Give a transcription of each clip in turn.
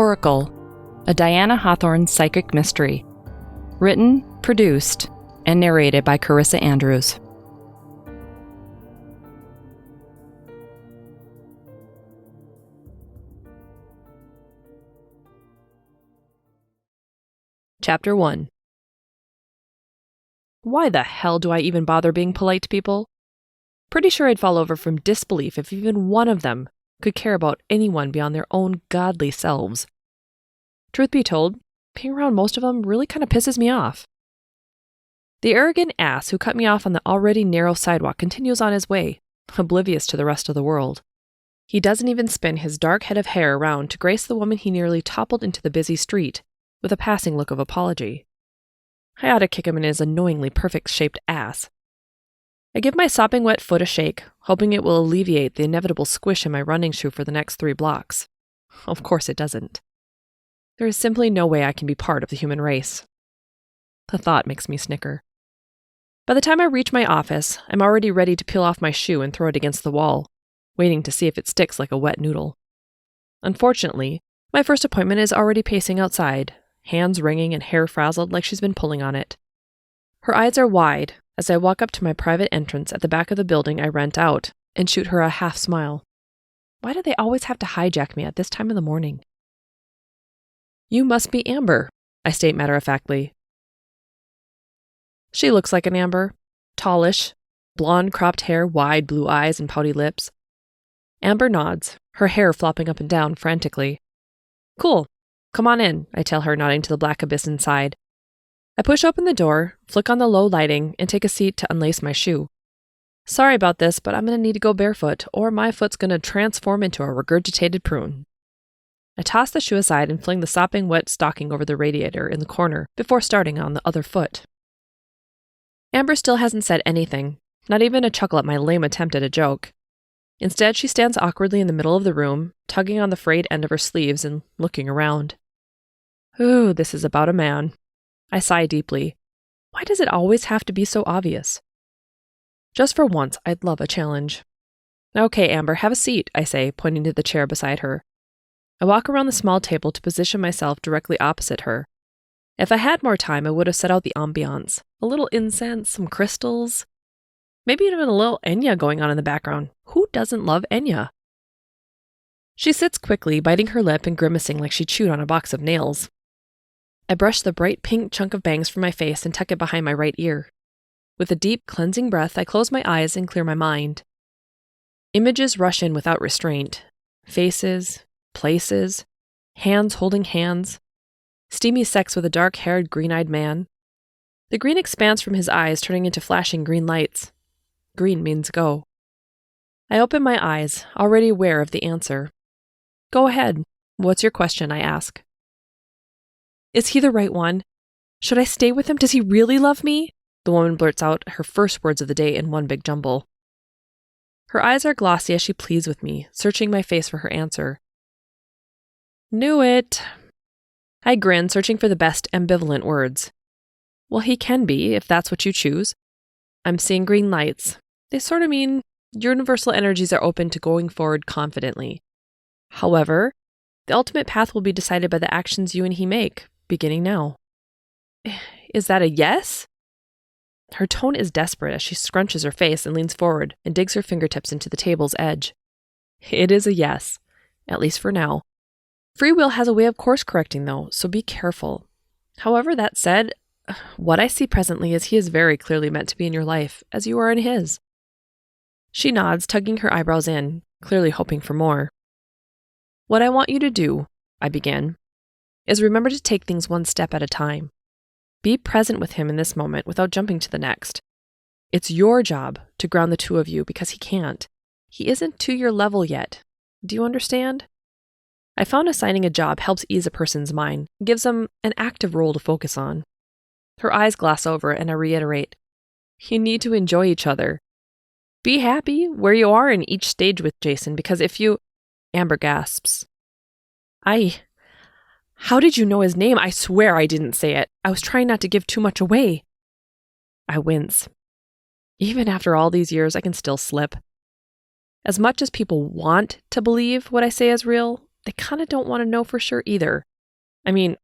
Oracle, a Diana Hawthorne psychic mystery. Written, produced, and narrated by Carissa Andrews. Chapter 1. Why the hell do I even bother being polite to people? Pretty sure I'd fall over from disbelief if even one of them could care about anyone beyond their own godly selves. Truth be told, being around most of them really kind of pisses me off. The arrogant ass who cut me off on the already narrow sidewalk continues on his way, oblivious to the rest of the world. He doesn't even spin his dark head of hair around to grace the woman he nearly toppled into the busy street with a passing look of apology. I ought to kick him in his annoyingly perfect-shaped ass. I give my sopping wet foot a shake, hoping it will alleviate the inevitable squish in my running shoe for the next 3 blocks. Of course it doesn't. There is simply no way I can be part of the human race. The thought makes me snicker. By the time I reach my office, I'm already ready to peel off my shoe and throw it against the wall, waiting to see if it sticks like a wet noodle. Unfortunately, my first appointment is already pacing outside, hands wringing and hair frazzled like she's been pulling on it. Her eyes are wide as I walk up to my private entrance at the back of the building I rent out and shoot her a half smile. Why do they always have to hijack me at this time of the morning? "You must be Amber," I state matter-of-factly. She looks like an Amber, tallish, blonde cropped hair, wide blue eyes, and pouty lips. Amber nods, her hair flopping up and down frantically. "Cool. Come on in," I tell her, nodding to the black abyss inside. I push open the door, flick on the low lighting, and take a seat to unlace my shoe. Sorry about this, but I'm going to need to go barefoot, or my foot's going to transform into a regurgitated prune. I toss the shoe aside and fling the sopping wet stocking over the radiator in the corner before starting on the other foot. Amber still hasn't said anything, not even a chuckle at my lame attempt at a joke. Instead, she stands awkwardly in the middle of the room, tugging on the frayed end of her sleeves and looking around. Ooh, this is about a man. I sigh deeply. Why does it always have to be so obvious? Just for once, I'd love a challenge. Okay, Amber, have a seat, I say, pointing to the chair beside her. I walk around the small table to position myself directly opposite her. If I had more time, I would have set out the ambiance. A little incense, some crystals. Maybe even a little Enya going on in the background. Who doesn't love Enya? She sits quickly, biting her lip and grimacing like she chewed on a box of nails. I brush the bright pink chunk of bangs from my face and tuck it behind my right ear. With a deep, cleansing breath, I close my eyes and clear my mind. Images rush in without restraint. Faces, places, hands holding hands, steamy sex with a dark-haired, green-eyed man. The green expands from his eyes, turning into flashing green lights. Green means go. I open my eyes, already aware of the answer. Go ahead. What's your question? I ask. Is he the right one? Should I stay with him? Does he really love me? The woman blurts out her first words of the day in one big jumble. Her eyes are glossy as she pleads with me, searching my face for her answer. Knew it. I grin, searching for the best ambivalent words. Well, he can be, if that's what you choose. I'm seeing green lights. They sort of mean universal energies are open to going forward confidently. However, the ultimate path will be decided by the actions you and he make, beginning now. Is that a yes? Her tone is desperate as she scrunches her face and leans forward and digs her fingertips into the table's edge. It is a yes, at least for now. Free will has a way of course correcting though, so be careful. However, that said, what I see presently is he is very clearly meant to be in your life, as you are in his. She nods, tugging her eyebrows in, clearly hoping for more. What I want you to do, I begin, is remember to take things one step at a time. Be present with him in this moment without jumping to the next. It's your job to ground the two of you because he can't. He isn't to your level yet. Do you understand? I found assigning a job helps ease a person's mind, gives them an active role to focus on. Her eyes gloss over and I reiterate, you need to enjoy each other. Be happy where you are in each stage with Jason because if you... Amber gasps. How did you know his name? I swear I didn't say it. I was trying not to give too much away. I wince. Even after all these years, I can still slip. As much as people want to believe what I say is real, they kind of don't want to know for sure either. I mean,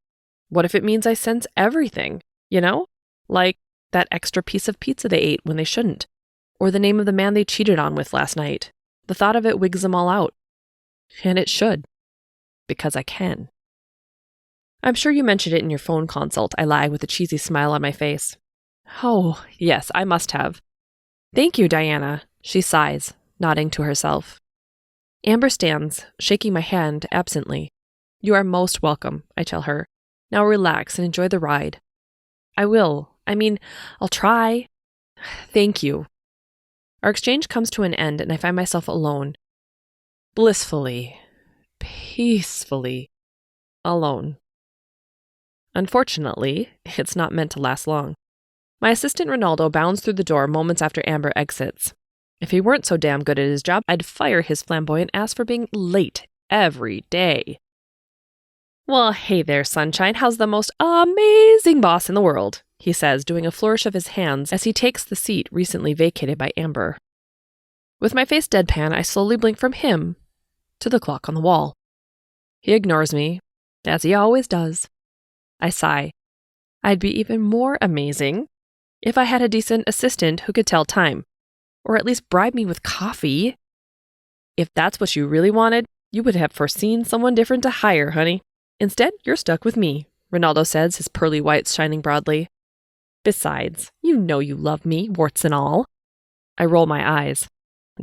what if it means I sense everything, you know? Like that extra piece of pizza they ate when they shouldn't, or the name of the man they cheated on with last night. The thought of it wigs them all out. And it should. Because I can. I'm sure you mentioned it in your phone consult, I lie with a cheesy smile on my face. Oh, yes, I must have. Thank you, Diana, she sighs, nodding to herself. Amber stands, shaking my hand absently. You are most welcome, I tell her. Now relax and enjoy the ride. I will. I'll try. Thank you. Our exchange comes to an end and I find myself alone. Blissfully, peacefully alone. Unfortunately, it's not meant to last long. My assistant Ronaldo bounds through the door moments after Amber exits. If he weren't so damn good at his job, I'd fire his flamboyant ass for being late every day. Well, hey there, sunshine. How's the most amazing boss in the world? He says, doing a flourish of his hands as he takes the seat recently vacated by Amber. With my face deadpan, I slowly blink from him to the clock on the wall. He ignores me, as he always does. I sigh. I'd be even more amazing if I had a decent assistant who could tell time, or at least bribe me with coffee. If that's what you really wanted, you would have foreseen someone different to hire, honey. Instead, you're stuck with me, Ronaldo says, his pearly whites shining broadly. Besides, you know you love me, warts and all. I roll my eyes.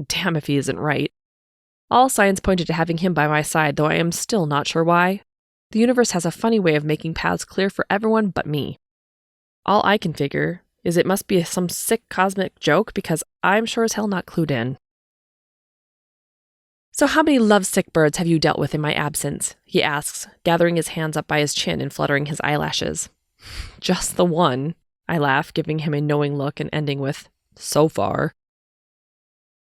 Damn if he isn't right. All signs pointed to having him by my side, though I am still not sure why. The universe has a funny way of making paths clear for everyone but me. All I can figure is it must be some sick cosmic joke because I'm sure as hell not clued in. So how many lovesick birds have you dealt with in my absence? He asks, gathering his hands up by his chin and fluttering his eyelashes. Just the one, I laugh, giving him a knowing look and ending with, so far.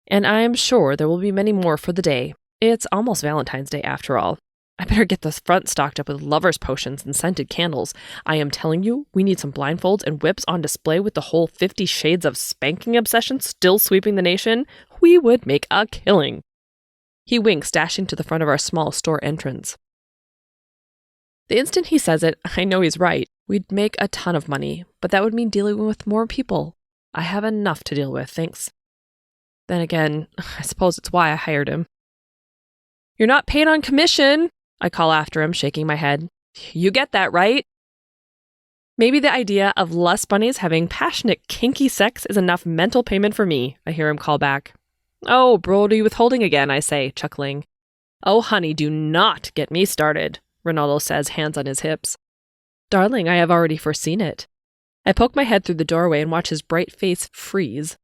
And I am sure there will be many more for the day. It's almost Valentine's Day after all. I better get the front stocked up with lovers' potions and scented candles. I am telling you, we need some blindfolds and whips on display with the whole 50 shades of spanking obsession still sweeping the nation. We would make a killing. He winks, dashing to the front of our small store entrance. The instant he says it, I know he's right. We'd make a ton of money, but that would mean dealing with more people. I have enough to deal with, thanks. Then again, I suppose it's why I hired him. You're not paid on commission, I call after him, shaking my head. You get that, right? Maybe the idea of lust bunnies having passionate, kinky sex is enough mental payment for me, I hear him call back. Oh, Brody withholding again, I say, chuckling. Oh, honey, do not get me started, Ronaldo says, hands on his hips. Darling, I have already foreseen it. I poke my head through the doorway and watch his bright face freeze.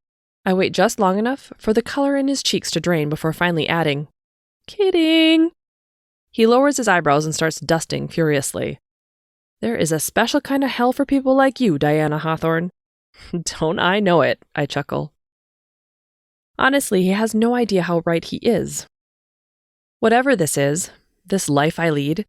I wait just long enough for the color in his cheeks to drain before finally adding, kidding. He lowers his eyebrows and starts dusting furiously. There is a special kind of hell for people like you, Diana Hawthorne. Don't I know it, I chuckle. Honestly, he has no idea how right he is. Whatever this is, this life I lead,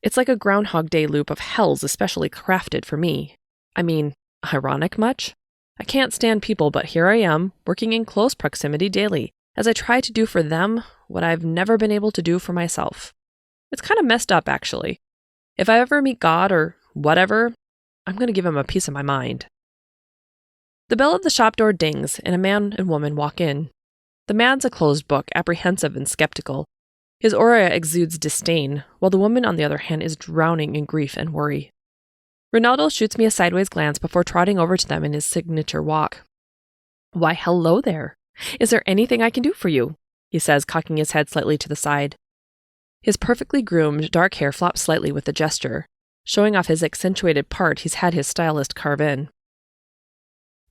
it's like a Groundhog Day loop of hells especially crafted for me. I mean, ironic much? I can't stand people, but here I am, working in close proximity daily, as I try to do for them what I've never been able to do for myself. It's kind of messed up, actually. If I ever meet God or whatever, I'm going to give him a piece of my mind. The bell of the shop door dings, and a man and woman walk in. The man's a closed book, apprehensive and skeptical. His aura exudes disdain, while the woman, on the other hand, is drowning in grief and worry. Ronaldo shoots me a sideways glance before trotting over to them in his signature walk. Why, hello there. Is there anything I can do for you? He says, cocking his head slightly to the side. His perfectly groomed, dark hair flops slightly with the gesture, showing off his accentuated part he's had his stylist carve in.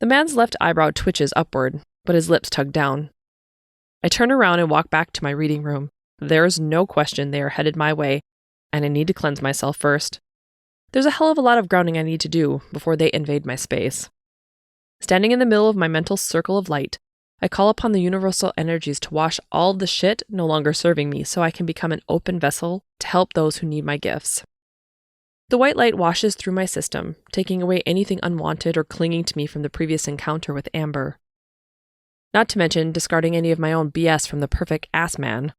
The man's left eyebrow twitches upward, but his lips tug down. I turn around and walk back to my reading room. There's no question they are headed my way, and I need to cleanse myself first. There's a hell of a lot of grounding I need to do before they invade my space. Standing in the middle of my mental circle of light, I call upon the universal energies to wash all the shit no longer serving me so I can become an open vessel to help those who need my gifts. The white light washes through my system, taking away anything unwanted or clinging to me from the previous encounter with Amber. Not to mention discarding any of my own BS from the perfect ass man.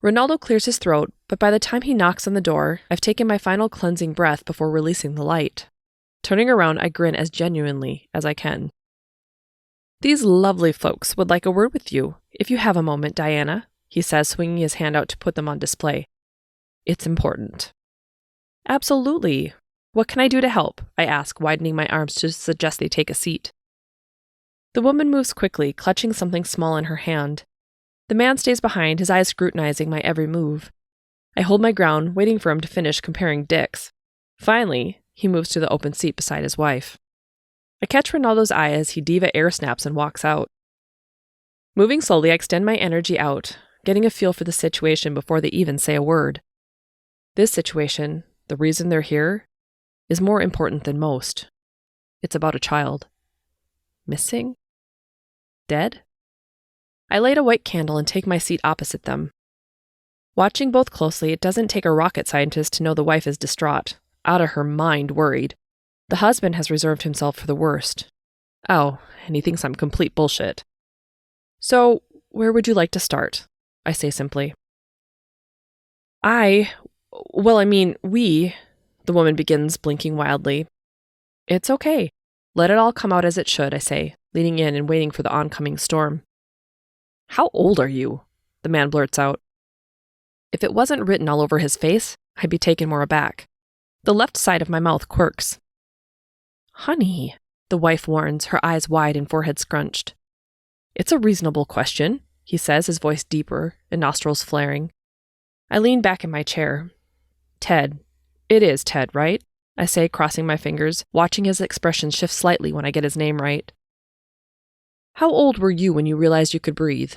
Ronaldo clears his throat, but by the time he knocks on the door, I've taken my final cleansing breath before releasing the light. Turning around, I grin as genuinely as I can. "These lovely folks would like a word with you, if you have a moment, Diana," he says, swinging his hand out to put them on display. "It's important." "Absolutely. What can I do to help?" I ask, widening my arms to suggest they take a seat. The woman moves quickly, clutching something small in her hand. The man stays behind, his eyes scrutinizing my every move. I hold my ground, waiting for him to finish comparing dicks. Finally, he moves to the open seat beside his wife. I catch Ronaldo's eye as he diva air snaps and walks out. Moving slowly, I extend my energy out, getting a feel for the situation before they even say a word. This situation, the reason they're here, is more important than most. It's about a child. Missing? Dead? I light a white candle and take my seat opposite them. Watching both closely, it doesn't take a rocket scientist to know the wife is distraught, out of her mind worried. The husband has reserved himself for the worst. Oh, and he thinks I'm complete bullshit. "So, where would you like to start?" I say simply. We, the woman begins, blinking wildly. "It's okay. Let it all come out as it should," I say, leaning in and waiting for the oncoming storm. "How old are you?" the man blurts out. If it wasn't written all over his face, I'd be taken more aback. The left side of my mouth quirks. "Honey," the wife warns, her eyes wide and forehead scrunched. "It's a reasonable question," he says, his voice deeper and nostrils flaring. I lean back in my chair. "Ted. It is Ted, right?" I say, crossing my fingers, watching his expression shift slightly when I get his name right. "How old were you when you realized you could breathe?"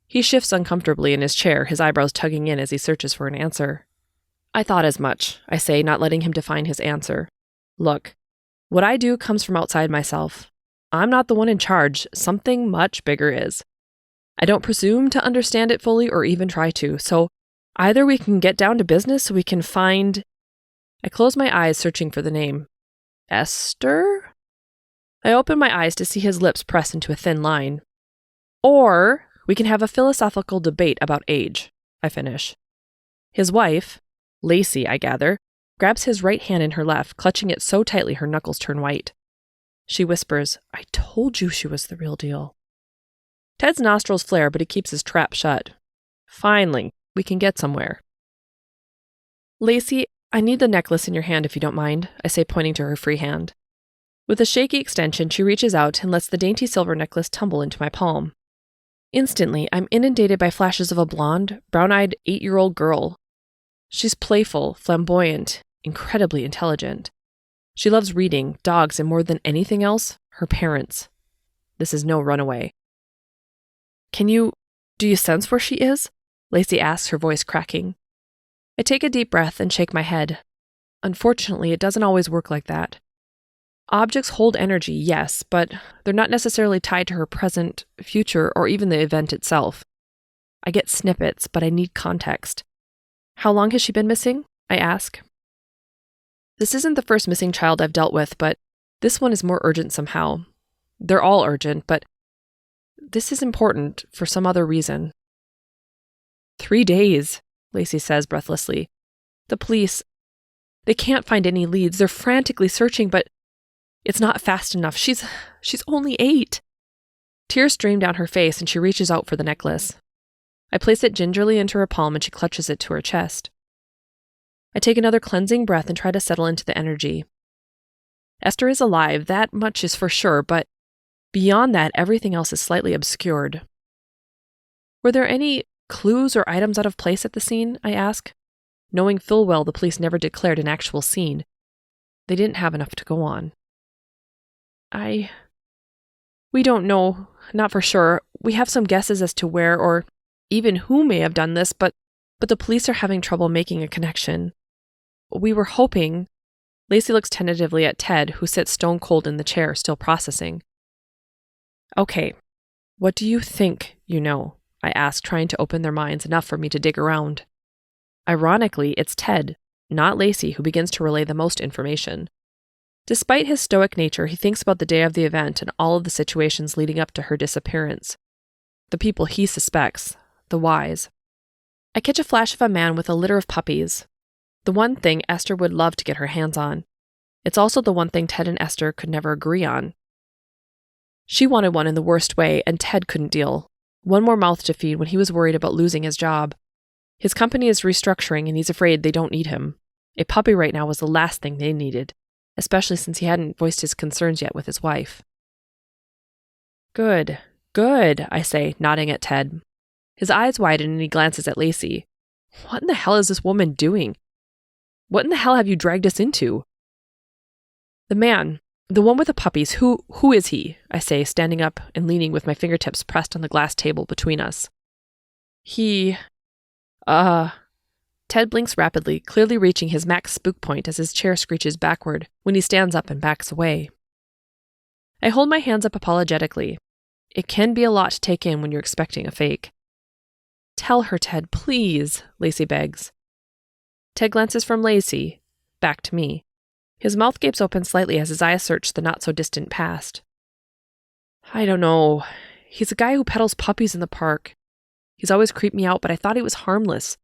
He shifts uncomfortably in his chair, his eyebrows tugging in as he searches for an answer. "I thought as much," I say, not letting him define his answer. "Look, what I do comes from outside myself. I'm not the one in charge. Something much bigger is. I don't presume to understand it fully or even try to, so either we can get down to business so we can find..." I close my eyes, searching for the name. "Esther?" I open my eyes to see his lips press into a thin line. "Or we can have a philosophical debate about age," I finish. His wife, Lacey, I gather, grabs his right hand in her left, clutching it so tightly her knuckles turn white. She whispers, "I told you she was the real deal." Ted's nostrils flare, but he keeps his trap shut. "Finally, we can get somewhere." "Lacey, I need the necklace in your hand if you don't mind," I say, pointing to her free hand. With a shaky extension, she reaches out and lets the dainty silver necklace tumble into my palm. Instantly, I'm inundated by flashes of a blonde, brown-eyed 8-year-old girl. She's playful, flamboyant, incredibly intelligent. She loves reading, dogs, and more than anything else, her parents. This is no runaway. Do you sense where she is?" Lacey asks, her voice cracking. I take a deep breath and shake my head. Unfortunately, it doesn't always work like that. Objects hold energy, yes, but they're not necessarily tied to her present, future, or even the event itself. I get snippets, but I need context. "How long has she been missing?" I ask. This isn't the first missing child I've dealt with, but this one is more urgent somehow. They're all urgent, but this is important for some other reason. 3 days, Lacey says breathlessly. The police, they can't find any leads. They're frantically searching, but it's not fast enough. She's only 8. Tears stream down her face and she reaches out for the necklace. I place it gingerly into her palm and she clutches it to her chest. I take another cleansing breath and try to settle into the energy. Esther is alive, that much is for sure, but beyond that, everything else is slightly obscured. Were there any clues or items out of place at the scene? I ask, knowing full well the police never declared an actual scene. They didn't have enough to go on. We don't know, not for sure. We have some guesses as to where or even who may have done this, but the police are having trouble making a connection. We were hoping... Lacey looks tentatively at Ted, who sits stone cold in the chair, still processing. Okay, what do you think you know? I ask, trying to open their minds enough for me to dig around. Ironically, it's Ted, not Lacey, who begins to relay the most information. Despite his stoic nature, he thinks about the day of the event and all of the situations leading up to her disappearance. The people he suspects, the whys. I catch a flash of a man with a litter of puppies. The one thing Esther would love to get her hands on. It's also the one thing Ted and Esther could never agree on. She wanted one in the worst way, and Ted couldn't deal. One more mouth to feed when he was worried about losing his job. His company is restructuring, and he's afraid they don't need him. A puppy right now was the last thing they needed, especially since he hadn't voiced his concerns yet with his wife. Good, I say, nodding at Ted. His eyes widen and he glances at Lacey. What in the hell is this woman doing? What in the hell have you dragged us into? The man, the one with the puppies, who is he? I say, standing up and leaning with my fingertips pressed on the glass table between us. Ted blinks rapidly, clearly reaching his max spook point as his chair screeches backward when he stands up and backs away. I hold my hands up apologetically. It can be a lot to take in when you're expecting a fake. Tell her, Ted, please, Lacey begs. Ted glances from Lacey, back to me. His mouth gapes open slightly as his eyes search the not-so-distant past. I don't know. He's a guy who peddles puppies in the park. He's always creeped me out, but I thought he was harmless.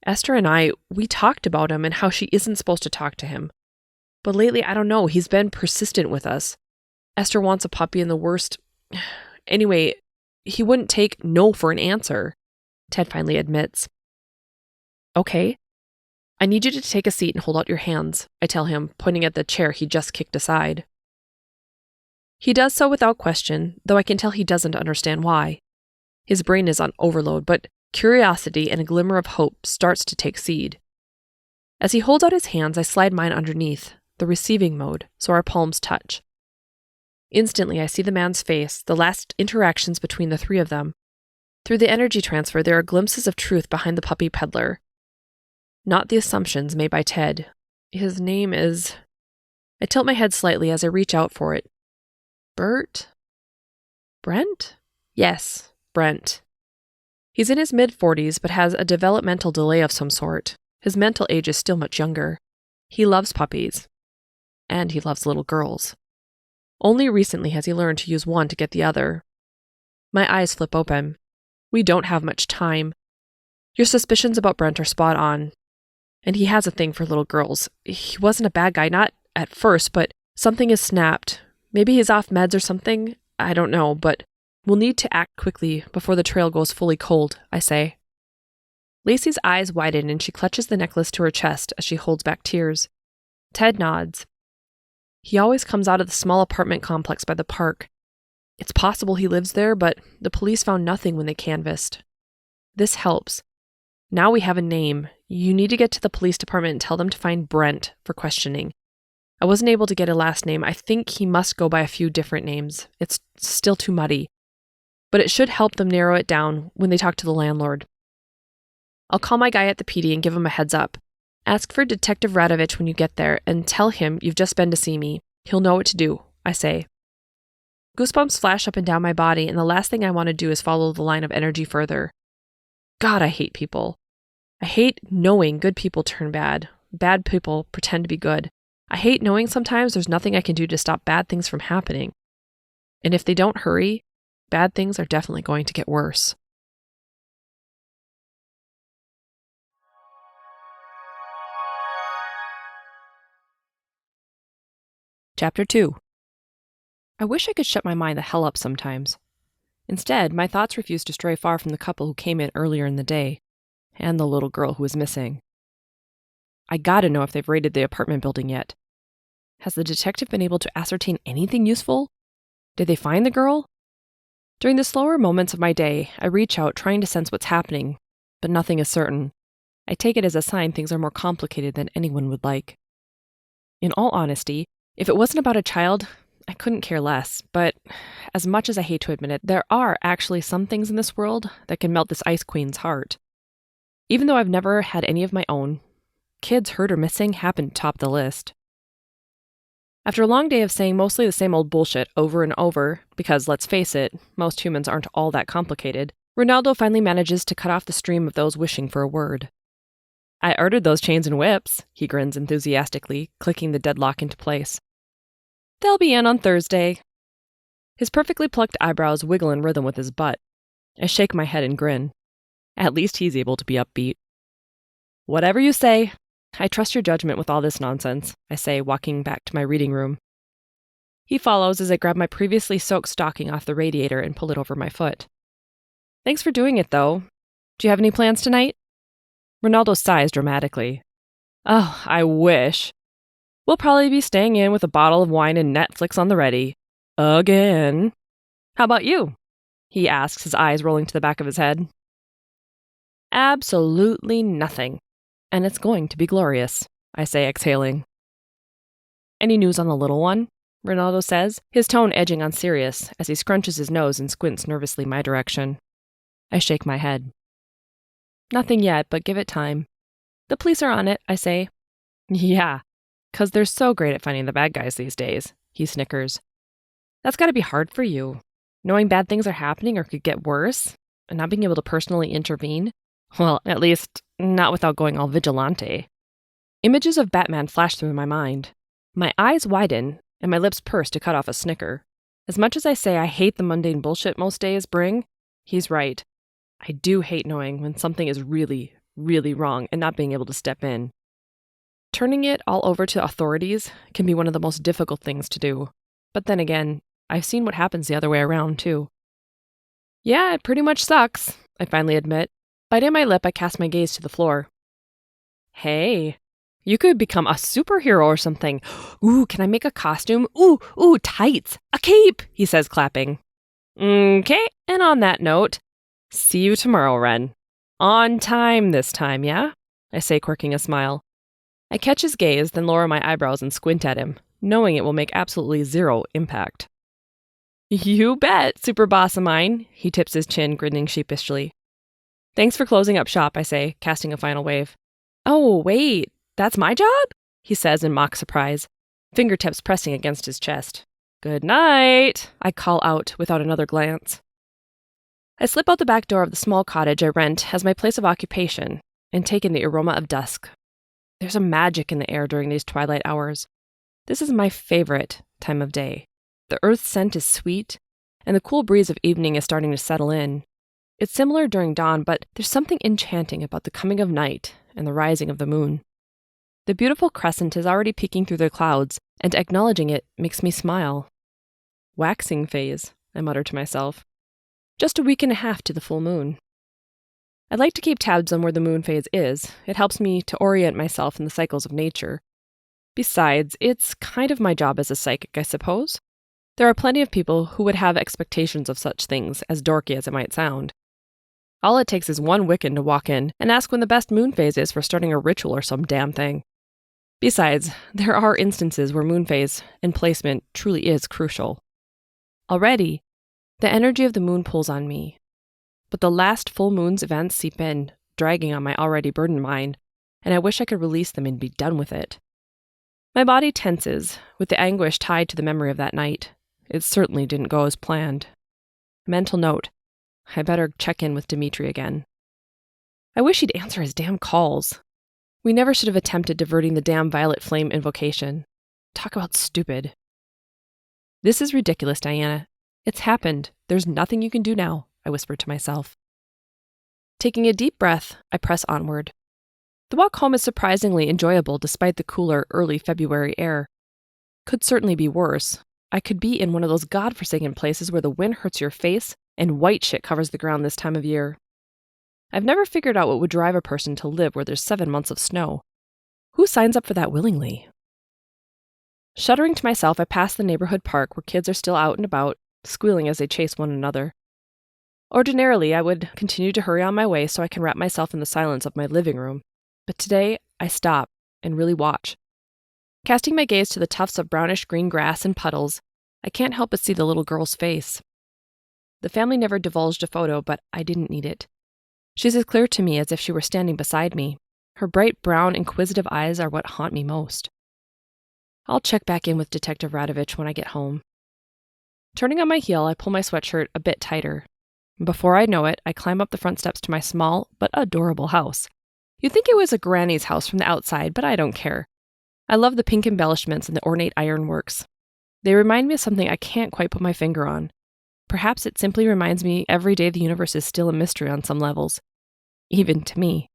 Esther and we talked about him and how she isn't supposed to talk to him. But lately, I don't know, he's been persistent with us. Esther wants a puppy in the worst... Anyway, he wouldn't take no for an answer, Ted finally admits. Okay. I need you to take a seat and hold out your hands, I tell him, pointing at the chair he just kicked aside. He does so without question, though I can tell he doesn't understand why. His brain is on overload, but curiosity and a glimmer of hope starts to take seed. As he holds out his hands, I slide mine underneath, the receiving mode, so our palms touch. Instantly, I see the man's face, the last interactions between the three of them. Through the energy transfer, there are glimpses of truth behind the puppy peddler. Not the assumptions made by Ted. His name is... I tilt my head slightly as I reach out for it. Bert? Brent? Yes, Brent. He's in his mid-40s, but has a developmental delay of some sort. His mental age is still much younger. He loves puppies. And he loves little girls. Only recently has he learned to use one to get the other. My eyes flip open. We don't have much time. Your suspicions about Brent are spot on. And he has a thing for little girls. He wasn't a bad guy, not at first, but something has snapped. Maybe he's off meds or something. I don't know, but we'll need to act quickly before the trail goes fully cold, I say. Lacey's eyes widen and she clutches the necklace to her chest as she holds back tears. Ted nods. He always comes out of the small apartment complex by the park. It's possible he lives there, but the police found nothing when they canvassed. This helps. Now we have a name. You need to get to the police department and tell them to find Brent for questioning. I wasn't able to get a last name. I think he must go by a few different names. It's still too muddy. But it should help them narrow it down when they talk to the landlord. I'll call my guy at the PD and give him a heads up. Ask for Detective Radovich when you get there and tell him you've just been to see me. He'll know what to do, I say. Goosebumps flash up and down my body, and the last thing I want to do is follow the line of energy further. God, I hate people. I hate knowing good people turn bad. Bad people pretend to be good. I hate knowing sometimes there's nothing I can do to stop bad things from happening. And if they don't hurry, bad things are definitely going to get worse. Chapter 2. I wish I could shut my mind the hell up sometimes. Instead, my thoughts refuse to stray far from the couple who came in earlier in the day, and the little girl who was missing. I gotta know if they've raided the apartment building yet. Has the detective been able to ascertain anything useful? Did they find the girl? During the slower moments of my day, I reach out trying to sense what's happening, but nothing is certain. I take it as a sign things are more complicated than anyone would like. In all honesty, if it wasn't about a child, I couldn't care less, but as much as I hate to admit it, there are actually some things in this world that can melt this Ice Queen's heart. Even though I've never had any of my own, kids hurt or missing happen to top the list. After a long day of saying mostly the same old bullshit over and over, because let's face it, most humans aren't all that complicated, Ronaldo finally manages to cut off the stream of those wishing for a word. I ordered those chains and whips, he grins enthusiastically, clicking the deadlock into place. They'll be in on Thursday. His perfectly plucked eyebrows wiggle in rhythm with his butt. I shake my head and grin. At least he's able to be upbeat. Whatever you say. I trust your judgment with all this nonsense, I say, walking back to my reading room. He follows as I grab my previously soaked stocking off the radiator and pull it over my foot. Thanks for doing it, though. Do you have any plans tonight? Ronaldo sighs dramatically. Oh, I wish. We'll probably be staying in with a bottle of wine and Netflix on the ready. Again. How about you? He asks, his eyes rolling to the back of his head. Absolutely nothing. And it's going to be glorious, I say, exhaling. Any news on the little one? Ronaldo says, his tone edging on serious as he scrunches his nose and squints nervously my direction. I shake my head. Nothing yet, but give it time. The police are on it, I say. Yeah, 'cause they're so great at finding the bad guys these days, he snickers. That's gotta be hard for you, knowing bad things are happening or could get worse, and not being able to personally intervene. Well, at least, not without going all vigilante. Images of Batman flash through my mind. My eyes widen, and my lips purse to cut off a snicker. As much as I say I hate the mundane bullshit most days bring, he's right. I do hate knowing when something is really, really wrong and not being able to step in. Turning it all over to authorities can be one of the most difficult things to do. But then again, I've seen what happens the other way around, too. Yeah, it pretty much sucks, I finally admit. Biting my lip, I cast my gaze to the floor. Hey, you could become a superhero or something. Ooh, can I make a costume? Ooh, tights. A cape, he says, clapping. Okay, and on that note, see you tomorrow, Ren. On time this time, yeah? I say, quirking a smile. I catch his gaze, then lower my eyebrows and squint at him, knowing it will make absolutely zero impact. You bet, super boss of mine, he tips his chin, grinning sheepishly. Thanks for closing up shop, I say, casting a final wave. Oh, wait, that's my job? He says in mock surprise, fingertips pressing against his chest. Good night, I call out without another glance. I slip out the back door of the small cottage I rent as my place of occupation and take in the aroma of dusk. There's a magic in the air during these twilight hours. This is my favorite time of day. The earth's scent is sweet, and the cool breeze of evening is starting to settle in. It's similar during dawn, but there's something enchanting about the coming of night and the rising of the moon. The beautiful crescent is already peeking through the clouds, and acknowledging it makes me smile. Waxing phase, I mutter to myself. Just a week and a half to the full moon. I'd like to keep tabs on where the moon phase is. It helps me to orient myself in the cycles of nature. Besides, it's kind of my job as a psychic, I suppose. There are plenty of people who would have expectations of such things, as dorky as it might sound. All it takes is one Wiccan to walk in and ask when the best moon phase is for starting a ritual or some damn thing. Besides, there are instances where moon phase and placement truly is crucial. Already, the energy of the moon pulls on me. But the last full moon's events seep in, dragging on my already burdened mind, and I wish I could release them and be done with it. My body tenses, with the anguish tied to the memory of that night. It certainly didn't go as planned. Mental note. I better check in with Dimitri again. I wish he'd answer his damn calls. We never should have attempted diverting the damn violet flame invocation. Talk about stupid. This is ridiculous, Diana. It's happened. There's nothing you can do now, I whispered to myself. Taking a deep breath, I press onward. The walk home is surprisingly enjoyable despite the cooler, early February air. Could certainly be worse. I could be in one of those godforsaken places where the wind hurts your face and white shit covers the ground this time of year. I've never figured out what would drive a person to live where there's 7 months of snow. Who signs up for that willingly? Shuddering to myself, I pass the neighborhood park where kids are still out and about, squealing as they chase one another. Ordinarily, I would continue to hurry on my way so I can wrap myself in the silence of my living room. But today, I stop and really watch. Casting my gaze to the tufts of brownish-green grass and puddles, I can't help but see the little girl's face. The family never divulged a photo, but I didn't need it. She's as clear to me as if she were standing beside me. Her bright brown, inquisitive eyes are what haunt me most. I'll check back in with Detective Radovich when I get home. Turning on my heel, I pull my sweatshirt a bit tighter. Before I know it, I climb up the front steps to my small but adorable house. You'd think it was a granny's house from the outside, but I don't care. I love the pink embellishments and the ornate ironworks. They remind me of something I can't quite put my finger on. Perhaps it simply reminds me every day the universe is still a mystery on some levels. even to me.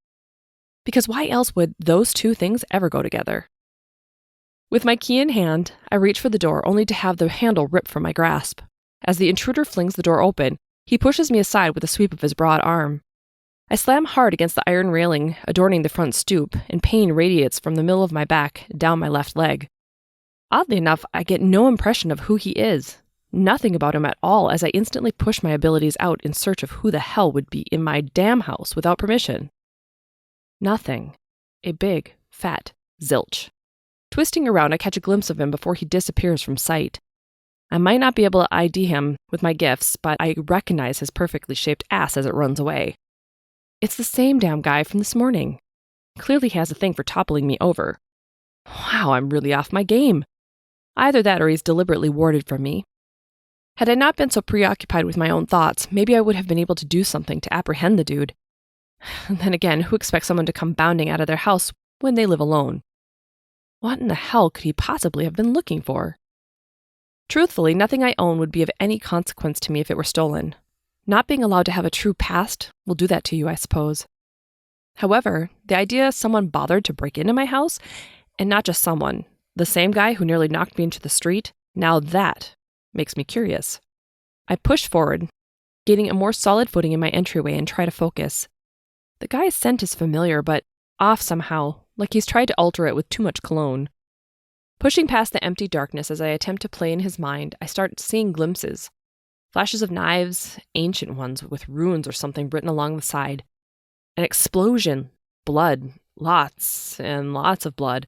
Because why else would those two things ever go together? With my key in hand, I reach for the door only to have the handle ripped from my grasp. As the intruder flings the door open, he pushes me aside with a sweep of his broad arm. I slam hard against the iron railing adorning the front stoop, and pain radiates from the middle of my back down my left leg. Oddly enough, I get no impression of who he is. Nothing about him at all, as I instantly push my abilities out in search of who the hell would be in my damn house without permission. Nothing. A big, fat zilch. Twisting around, I catch a glimpse of him before he disappears from sight. I might not be able to ID him with my gifts, but I recognize his perfectly shaped ass as it runs away. It's the same damn guy from this morning. Clearly he has a thing for toppling me over. Wow, I'm really off my game. Either that or he's deliberately warded from me. Had I not been so preoccupied with my own thoughts, maybe I would have been able to do something to apprehend the dude. And then again, who expects someone to come bounding out of their house when they live alone? What in the hell could he possibly have been looking for? Truthfully, nothing I own would be of any consequence to me if it were stolen. Not being allowed to have a true past will do that to you, I suppose. However, the idea someone bothered to break into my house, and not just someone, the same guy who nearly knocked me into the street, now that makes me curious. I push forward, gaining a more solid footing in my entryway, and try to focus. The guy's scent is familiar, but off somehow, like he's tried to alter it with too much cologne. Pushing past the empty darkness as I attempt to play in his mind, I start seeing glimpses. Flashes of knives, ancient ones with runes or something written along the side. An explosion. Blood. Lots and lots of blood.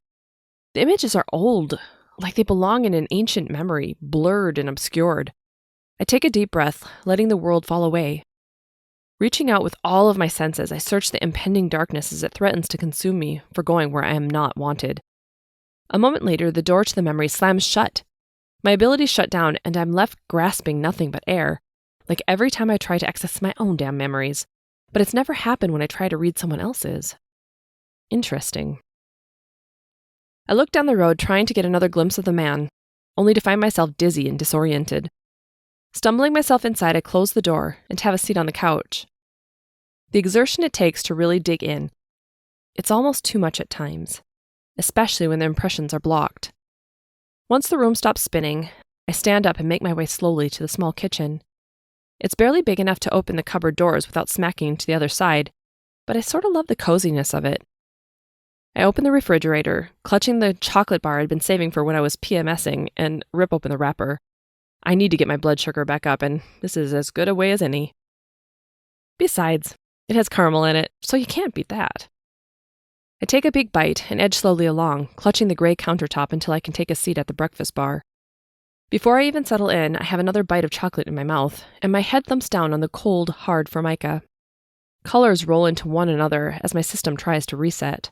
The images are old, like they belong in an ancient memory, blurred and obscured. I take a deep breath, letting the world fall away. Reaching out with all of my senses, I search the impending darkness as it threatens to consume me for going where I am not wanted. A moment later, the door to the memory slams shut. My abilities shut down, and I'm left grasping nothing but air, like every time I try to access my own damn memories. But it's never happened when I try to read someone else's. Interesting. I look down the road trying to get another glimpse of the man, only to find myself dizzy and disoriented. Stumbling myself inside, I close the door and have a seat on the couch. The exertion it takes to really dig in, it's almost too much at times, especially when the impressions are blocked. Once the room stops spinning, I stand up and make my way slowly to the small kitchen. It's barely big enough to open the cupboard doors without smacking to the other side, but I sort of love the coziness of it. I open the refrigerator, clutching the chocolate bar I'd been saving for when I was PMSing, and rip open the wrapper. I need to get my blood sugar back up, and this is as good a way as any. Besides, it has caramel in it, so you can't beat that. I take a big bite and edge slowly along, clutching the gray countertop until I can take a seat at the breakfast bar. Before I even settle in, I have another bite of chocolate in my mouth, and my head thumps down on the cold, hard formica. Colors roll into one another as my system tries to reset.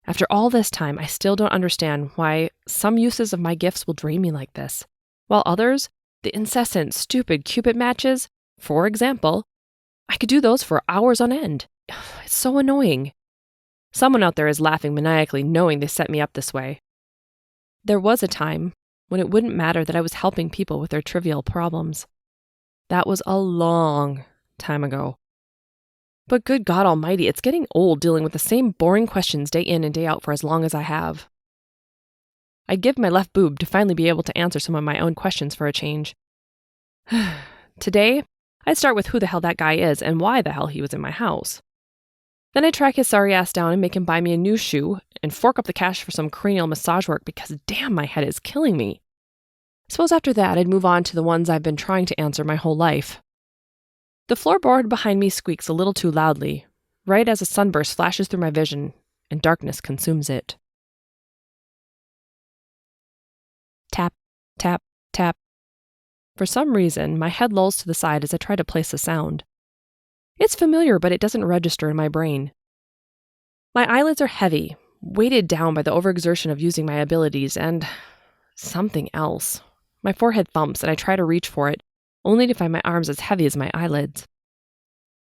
After all this time, I still don't understand why some uses of my gifts will drain me like this, while others, the incessant, stupid Cupid matches, for example, I could do those for hours on end. It's so annoying. Someone out there is laughing maniacally, knowing they set me up this way. There was a time when it wouldn't matter that I was helping people with their trivial problems. That was a long time ago. But good God almighty, it's getting old dealing with the same boring questions day in and day out for as long as I have. I'd give my left boob to finally be able to answer some of my own questions for a change. Today, I'd start with who the hell that guy is and why the hell he was in my house. Then I'd track his sorry ass down and make him buy me a new shoe and fork up the cash for some cranial massage work because damn, my head is killing me. Suppose after that I'd move on to the ones I've been trying to answer my whole life. The floorboard behind me squeaks a little too loudly, right as a sunburst flashes through my vision and darkness consumes it. Tap, tap, tap. For some reason, my head lolls to the side as I try to place the sound. It's familiar, but it doesn't register in my brain. My eyelids are heavy, weighted down by the overexertion of using my abilities, and something else. My forehead thumps, and I try to reach for it, only to find my arms as heavy as my eyelids.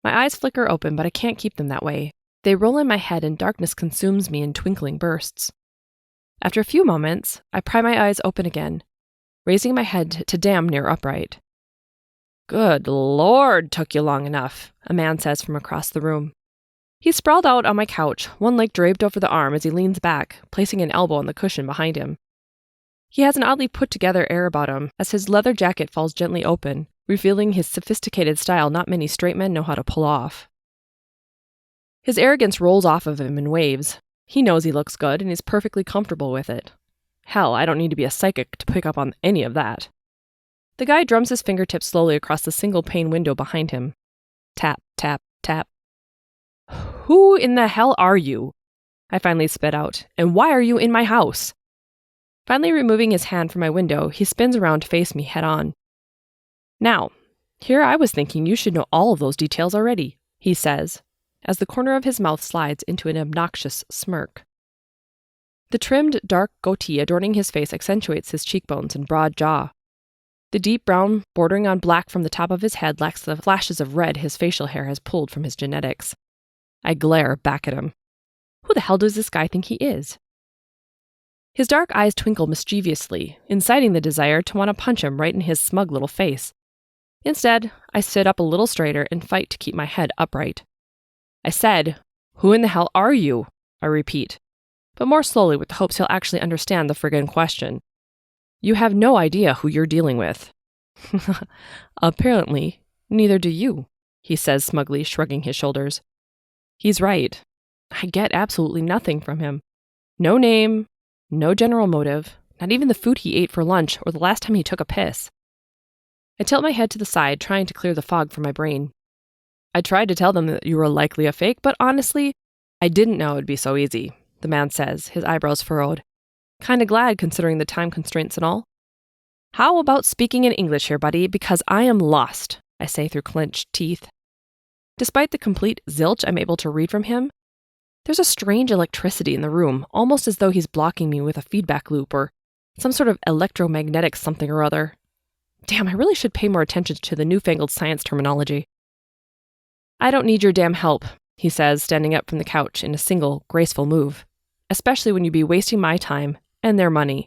My eyes flicker open, but I can't keep them that way. They roll in my head, and darkness consumes me in twinkling bursts. After a few moments, I pry my eyes open again, raising my head to damn near upright. "Good Lord, took you long enough," a man says from across the room. He's sprawled out on my couch, one leg draped over the arm as he leans back, placing an elbow on the cushion behind him. He has an oddly put-together air about him as his leather jacket falls gently open, revealing his sophisticated style not many straight men know how to pull off. His arrogance rolls off of him in waves. He knows he looks good and is perfectly comfortable with it. Hell, I don't need to be a psychic to pick up on any of that. The guy drums his fingertips slowly across the single-pane window behind him. Tap, tap, tap. Who in the hell are you? I finally spit out. And why are you in my house? Finally removing his hand from my window, he spins around to face me head on. Now, here I was thinking you should know all of those details already, he says, as the corner of his mouth slides into an obnoxious smirk. The trimmed, dark goatee adorning his face accentuates his cheekbones and broad jaw. The deep brown bordering on black from the top of his head lacks the flashes of red his facial hair has pulled from his genetics. I glare back at him. Who the hell does this guy think he is? His dark eyes twinkle mischievously, inciting the desire to want to punch him right in his smug little face. Instead, I sit up a little straighter and fight to keep my head upright. I said, "Who in the hell are you?" I repeat, but more slowly with the hopes he'll actually understand the friggin' question. You have no idea who you're dealing with. Apparently, neither do you, he says smugly, shrugging his shoulders. He's right. I get absolutely nothing from him. No name, no general motive, not even the food he ate for lunch or the last time he took a piss. I tilt my head to the side, trying to clear the fog from my brain. I tried to tell them that you were likely a fake, but honestly, I didn't know it'd be so easy, the man says, his eyebrows furrowed. Kinda glad considering the time constraints and all. How about speaking in English here, buddy, because I am lost, I say through clenched teeth. Despite the complete zilch I'm able to read from him, there's a strange electricity in the room, almost as though he's blocking me with a feedback loop or some sort of electromagnetic something or other. Damn, I really should pay more attention to the newfangled science terminology. I don't need your damn help, he says, standing up from the couch in a single, graceful move, especially when you be wasting my time and their money.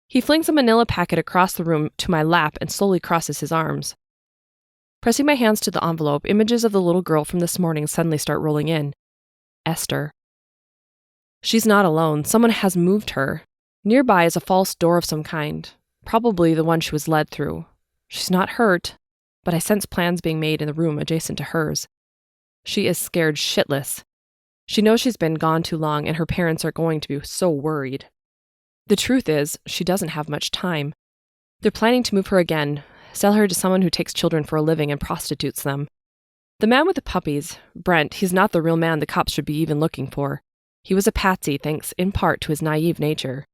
He flings a manila packet across the room to my lap and slowly crosses his arms. Pressing my hands to the envelope, images of the little girl from this morning suddenly start rolling in. Esther. She's not alone. Someone has moved her. Nearby is a false door of some kind, probably the one she was led through. She's not hurt, but I sense plans being made in the room adjacent to hers. She is scared shitless. She knows she's been gone too long and her parents are going to be so worried. The truth is, she doesn't have much time. They're planning to move her again, sell her to someone who takes children for a living and prostitutes them. The man with the puppies, Brent, he's not the real man the cops should be even looking for. He was a patsy thanks in part to his naive nature.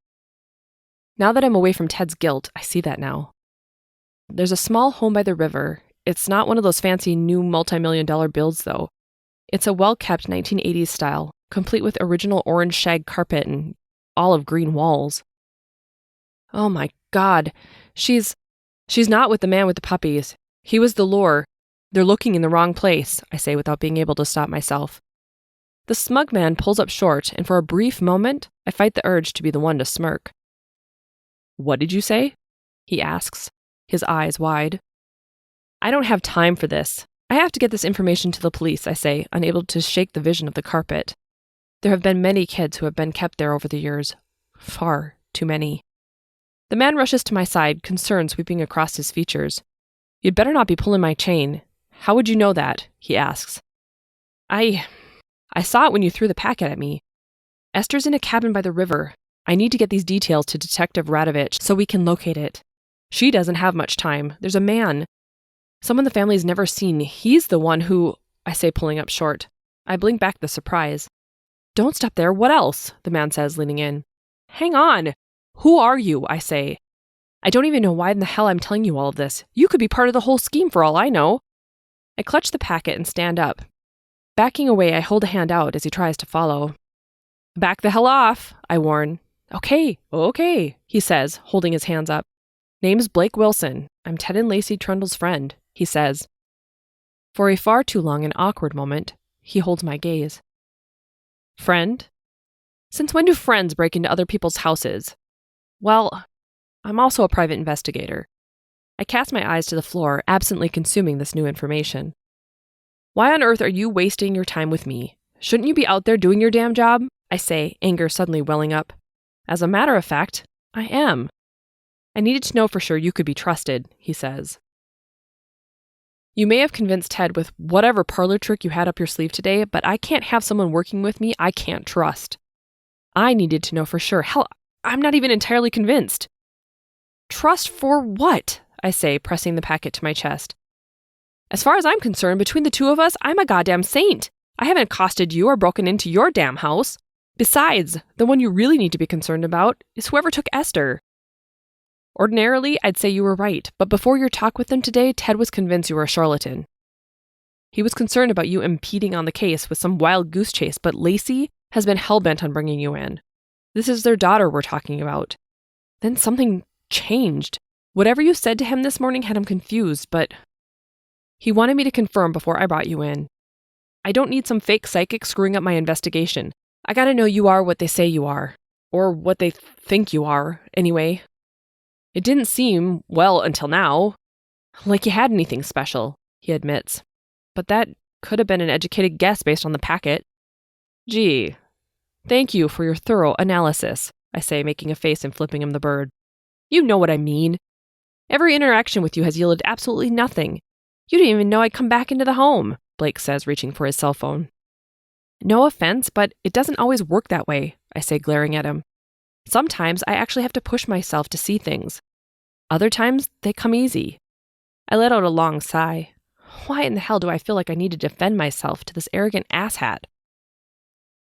Now that I'm away from Ted's guilt, I see that now. There's a small home by the river. It's not one of those fancy new multi-million-dollar builds, though. It's a well-kept 1980s style, complete with original orange shag carpet and olive green walls. Oh my God. She's not with the man with the puppies. He was the lure. They're looking in the wrong place, I say without being able to stop myself. The smug man pulls up short, and for a brief moment, I fight the urge to be the one to smirk. What did you say? He asks, his eyes wide. I don't have time for this. I have to get this information to the police, I say, unable to shake the vision of the carpet. There have been many kids who have been kept there over the years. Far too many. The man rushes to my side, concern sweeping across his features. You'd better not be pulling my chain. How would you know that? He asks. I saw it when you threw the packet at me. Esther's in a cabin by the river. I need to get these details to Detective Radovich so we can locate it. She doesn't have much time. There's a man. Someone the family's never seen. He's the one who, I say, pulling up short. I blink back the surprise. Don't stop there. What else? The man says, leaning in. Hang on. Who are you? I say. I don't even know why in the hell I'm telling you all of this. You could be part of the whole scheme for all I know. I clutch the packet and stand up. Backing away, I hold a hand out as he tries to follow. Back the hell off, I warn. Okay, he says, holding his hands up. Name's Blake Wilson. I'm Ted and Lacey Trundle's friend, he says. For a far too long and awkward moment, he holds my gaze. Friend? Since when do friends break into other people's houses? Well, I'm also a private investigator. I cast my eyes to the floor, absently consuming this new information. Why on earth are you wasting your time with me? Shouldn't you be out there doing your damn job? I say, anger suddenly welling up. As a matter of fact, I am. I needed to know for sure you could be trusted, he says. You may have convinced Ted with whatever parlor trick you had up your sleeve today, but I can't have someone working with me I can't trust. I needed to know for sure. Hell, I'm not even entirely convinced. Trust for what? I say, pressing the packet to my chest. As far as I'm concerned, between the two of us, I'm a goddamn saint. I haven't accosted you or broken into your damn house. Besides, the one you really need to be concerned about is whoever took Esther. Ordinarily, I'd say you were right, but before your talk with him today, Ted was convinced you were a charlatan. He was concerned about you impeding on the case with some wild goose chase, but Lacey has been hell-bent on bringing you in. This is their daughter we're talking about. Then something changed. Whatever you said to him this morning had him confused, but he wanted me to confirm before I brought you in. I don't need some fake psychic screwing up my investigation. I gotta know you are what they say you are. Or what they think you are, anyway. It didn't seem, well, until now, like you had anything special, he admits. But that could have been an educated guess based on the packet. Gee, thank you for your thorough analysis, I say, making a face and flipping him the bird. You know what I mean. Every interaction with you has yielded absolutely nothing. You didn't even know I'd come back into the home, Blake says, reaching for his cell phone. No offense, but it doesn't always work that way, I say, glaring at him. Sometimes I actually have to push myself to see things. Other times, they come easy. I let out a long sigh. Why in the hell do I feel like I need to defend myself to this arrogant asshat?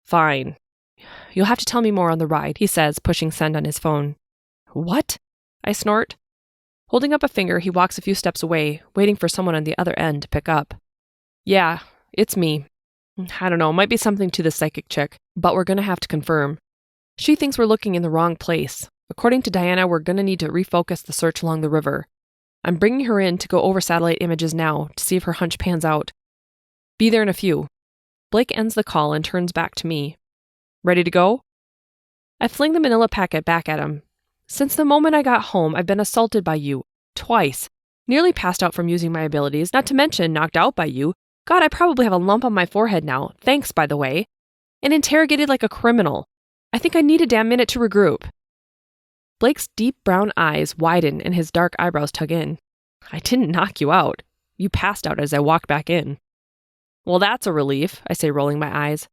Fine. You'll have to tell me more on the ride, he says, pushing send on his phone. What? I snort. Holding up a finger, he walks a few steps away, waiting for someone on the other end to pick up. Yeah, it's me. I don't know, might be something to the psychic chick, but we're gonna have to confirm. She thinks we're looking in the wrong place. According to Diana, we're gonna need to refocus the search along the river. I'm bringing her in to go over satellite images now to see if her hunch pans out. Be there in a few. Blake ends the call and turns back to me. Ready to go? I fling the manila packet back at him. Since the moment I got home, I've been assaulted by you. Twice. Nearly passed out from using my abilities, not to mention knocked out by you. God, I probably have a lump on my forehead now. Thanks, by the way. And interrogated like a criminal. I think I need a damn minute to regroup. Blake's deep brown eyes widen and his dark eyebrows tug in. I didn't knock you out. You passed out as I walked back in. Well, that's a relief, I say, rolling my eyes.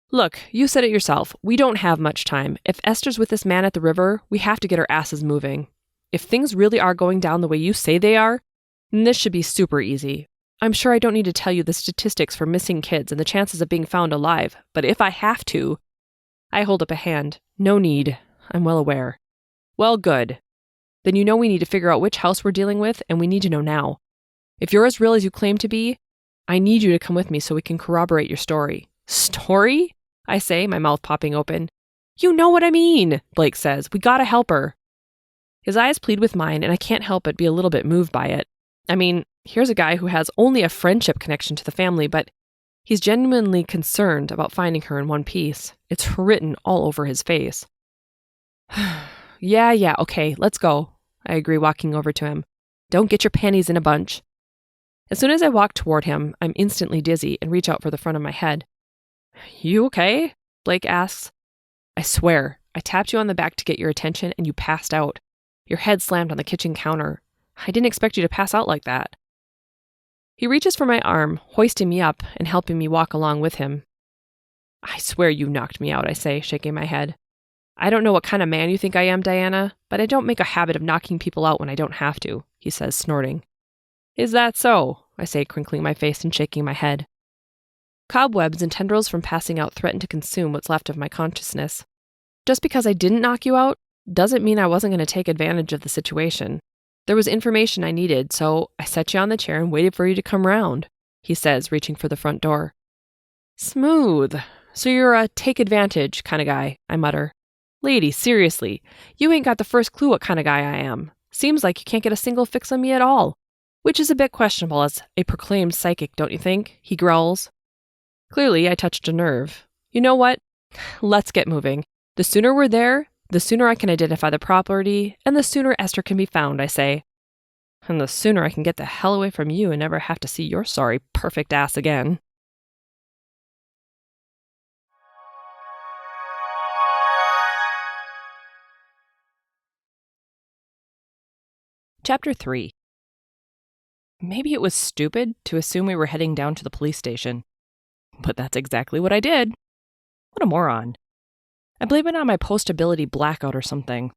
Look, you said it yourself. We don't have much time. If Esther's with this man at the river, we have to get our asses moving. If things really are going down the way you say they are, then this should be super easy. I'm sure I don't need to tell you the statistics for missing kids and the chances of being found alive, but if I have to... I hold up a hand. No need. I'm well aware. Well, good. Then you know we need to figure out which house we're dealing with, and we need to know now. If you're as real as you claim to be, I need you to come with me so we can corroborate your story. Story? I say, my mouth popping open. You know what I mean, Blake says. We gotta help her. His eyes plead with mine, and I can't help but be a little bit moved by it. I mean, here's a guy who has only a friendship connection to the family, but he's genuinely concerned about finding her in one piece. It's written all over his face. Yeah, okay, let's go. I agree, walking over to him. Don't get your panties in a bunch. As soon as I walk toward him, I'm instantly dizzy and reach out for the front of my head. You okay? Blake asks. I swear, I tapped you on the back to get your attention and you passed out. Your head slammed on the kitchen counter. I didn't expect you to pass out like that. He reaches for my arm, hoisting me up and helping me walk along with him. I swear you knocked me out, I say, shaking my head. I don't know what kind of man you think I am, Diana, but I don't make a habit of knocking people out when I don't have to, he says, snorting. Is that so? I say, crinkling my face and shaking my head. Cobwebs and tendrils from passing out threaten to consume what's left of my consciousness. Just because I didn't knock you out doesn't mean I wasn't going to take advantage of the situation. There was information I needed, so I set you on the chair and waited for you to come round, he says, reaching for the front door. Smooth. So you're a take advantage kind of guy, I mutter. Lady, seriously, you ain't got the first clue what kind of guy I am. Seems like you can't get a single fix on me at all. Which is a bit questionable as a proclaimed psychic, don't you think? He growls. Clearly, I touched a nerve. You know what? Let's get moving. The sooner we're there, the sooner I can identify the property, and the sooner Esther can be found, I say. And the sooner I can get the hell away from you and never have to see your sorry, perfect ass again. Chapter 3. Maybe it was stupid to assume we were heading down to the police station. But that's exactly what I did. What a moron. I blame it on my post-ability blackout or something.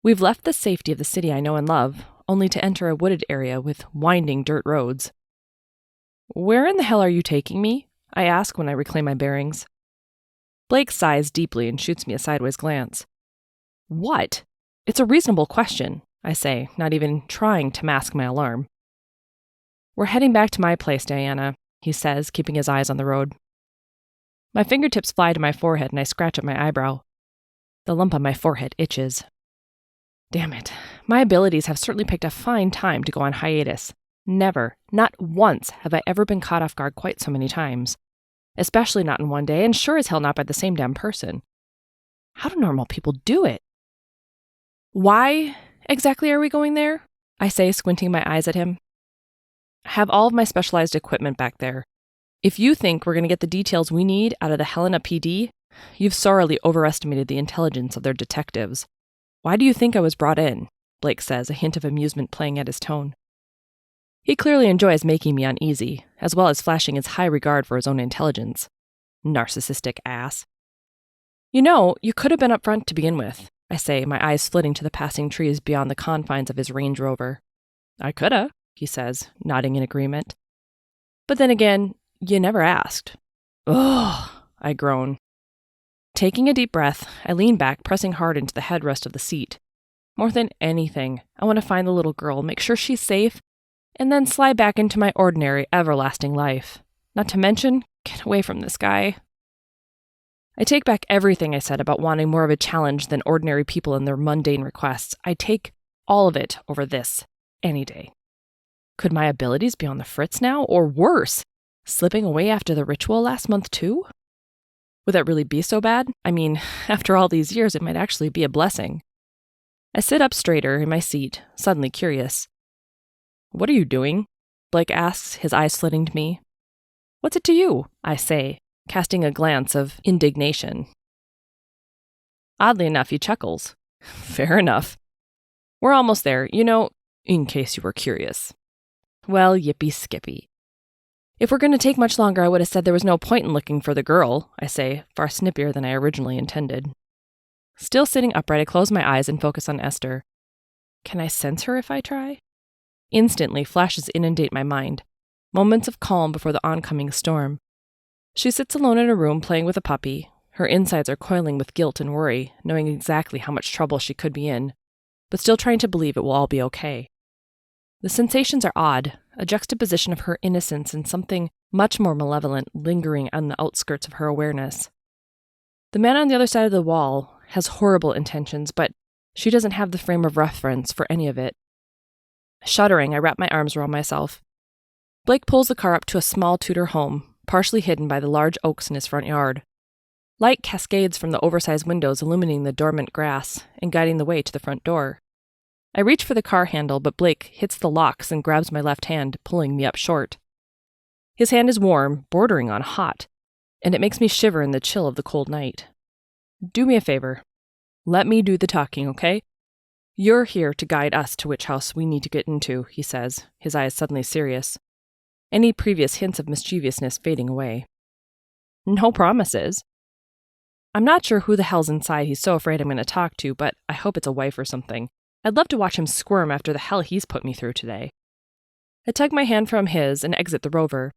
We've left the safety of the city I know and love, only to enter a wooded area with winding dirt roads. Where in the hell are you taking me? I ask when I reclaim my bearings. Blake sighs deeply and shoots me a sideways glance. What? It's a reasonable question, I say, not even trying to mask my alarm. We're heading back to my place, Diana, he says, keeping his eyes on the road. My fingertips fly to my forehead and I scratch at my eyebrow. The lump on my forehead itches. Damn it. My abilities have certainly picked a fine time to go on hiatus. Never, not once, have I ever been caught off guard quite so many times. Especially not in one day, and sure as hell not by the same damn person. How do normal people do it? Why exactly are we going there? I say, squinting my eyes at him. I have all of my specialized equipment back there. If you think we're going to get the details we need out of the Helena PD, you've sorely overestimated the intelligence of their detectives. Why do you think I was brought in? Blake says, a hint of amusement playing at his tone. He clearly enjoys making me uneasy, as well as flashing his high regard for his own intelligence. Narcissistic ass. You know, you could have been up front to begin with, I say, my eyes flitting to the passing trees beyond the confines of his Range Rover. I coulda, he says, nodding in agreement. But then again, you never asked. Ugh, I groan. Taking a deep breath, I lean back, pressing hard into the headrest of the seat. More than anything, I want to find the little girl, make sure she's safe, and then slide back into my ordinary, everlasting life. Not to mention, get away from this guy. I take back everything I said about wanting more of a challenge than ordinary people in their mundane requests. I take all of it over this, any day. Could my abilities be on the fritz now, or worse, slipping away after the ritual last month too? Would that really be so bad? I mean, after all these years, it might actually be a blessing. I sit up straighter in my seat, suddenly curious. What are you doing? Blake asks, his eyes flitting to me. What's it to you? I say, casting a glance of indignation. Oddly enough, he chuckles. Fair enough. We're almost there, you know, in case you were curious. Well, yippee skippy. If we're going to take much longer, I would have said there was no point in looking for the girl, I say, far snippier than I originally intended. Still sitting upright, I close my eyes and focus on Esther. Can I sense her if I try? Instantly, flashes inundate my mind. Moments of calm before the oncoming storm. She sits alone in a room playing with a puppy. Her insides are coiling with guilt and worry, knowing exactly how much trouble she could be in, but still trying to believe it will all be okay. The sensations are odd, a juxtaposition of her innocence and something much more malevolent lingering on the outskirts of her awareness. The man on the other side of the wall has horrible intentions, but she doesn't have the frame of reference for any of it. Shuddering, I wrap my arms around myself. Blake pulls the car up to a small Tudor home, partially hidden by the large oaks in his front yard. Light cascades from the oversized windows illuminating the dormant grass and guiding the way to the front door. I reach for the car handle, but Blake hits the locks and grabs my left hand, pulling me up short. His hand is warm, bordering on hot, and it makes me shiver in the chill of the cold night. Do me a favor. Let me do the talking, okay? You're here to guide us to which house we need to get into, he says, his eyes suddenly serious. Any previous hints of mischievousness fading away. No promises. I'm not sure who the hell's inside he's so afraid I'm going to talk to, but I hope it's a wife or something. I'd love to watch him squirm after the hell he's put me through today. I tug my hand from his and exit the Rover.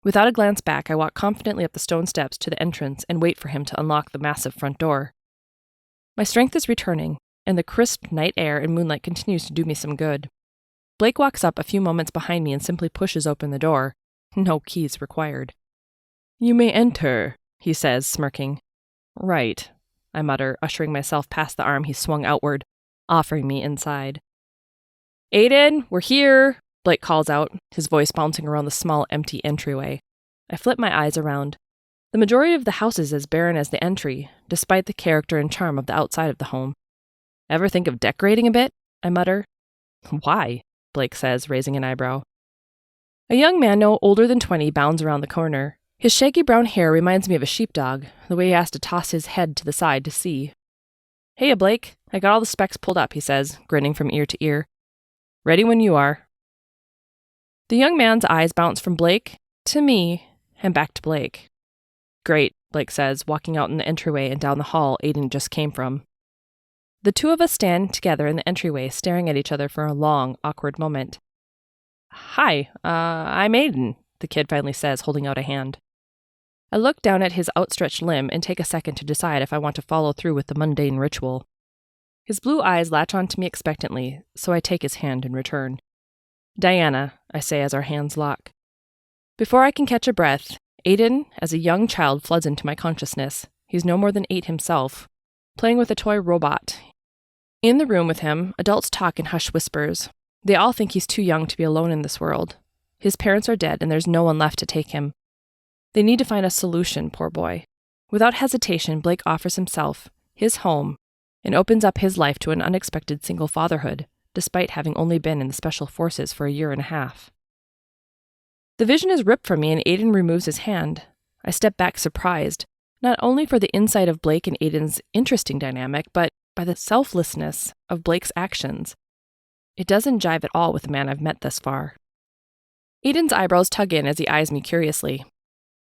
Without a glance back, I walk confidently up the stone steps to the entrance and wait for him to unlock the massive front door. My strength is returning, and the crisp night air and moonlight continues to do me some good. Blake walks up a few moments behind me and simply pushes open the door. No keys required. You may enter, he says, smirking. Right, I mutter, ushering myself past the arm he swung outward, offering me inside. Aiden, we're here, Blake calls out, his voice bouncing around the small, empty entryway. I flip my eyes around. The majority of the house is as barren as the entry, despite the character and charm of the outside of the home. Ever think of decorating a bit? I mutter. Why? Blake says, raising an eyebrow. A young man no older than 20 bounds around the corner. His shaggy brown hair reminds me of a sheepdog, the way he has to toss his head to the side to see. Hey, Blake, I got all the specs pulled up, he says, grinning from ear to ear. Ready when you are. The young man's eyes bounce from Blake to me and back to Blake. Great, Blake says, walking out in the entryway and down the hall Aiden just came from. The two of us stand together in the entryway, staring at each other for a long, awkward moment. Hi, I'm Aiden, the kid finally says, holding out a hand. I look down at his outstretched limb and take a second to decide if I want to follow through with the mundane ritual. His blue eyes latch onto me expectantly, so I take his hand in return. Diana, I say as our hands lock. Before I can catch a breath, Aiden, as a young child, floods into my consciousness. He's no more than 8 himself, playing with a toy robot. In the room with him, adults talk in hushed whispers. They all think he's too young to be alone in this world. His parents are dead and there's no one left to take him. They need to find a solution, poor boy. Without hesitation, Blake offers himself, his home, and opens up his life to an unexpected single fatherhood, despite having only been in the Special Forces for a year and a half. The vision is ripped from me and Aiden removes his hand. I step back surprised, not only for the insight of Blake and Aiden's interesting dynamic, but by the selflessness of Blake's actions. It doesn't jive at all with the man I've met thus far. Aiden's eyebrows tug in as he eyes me curiously.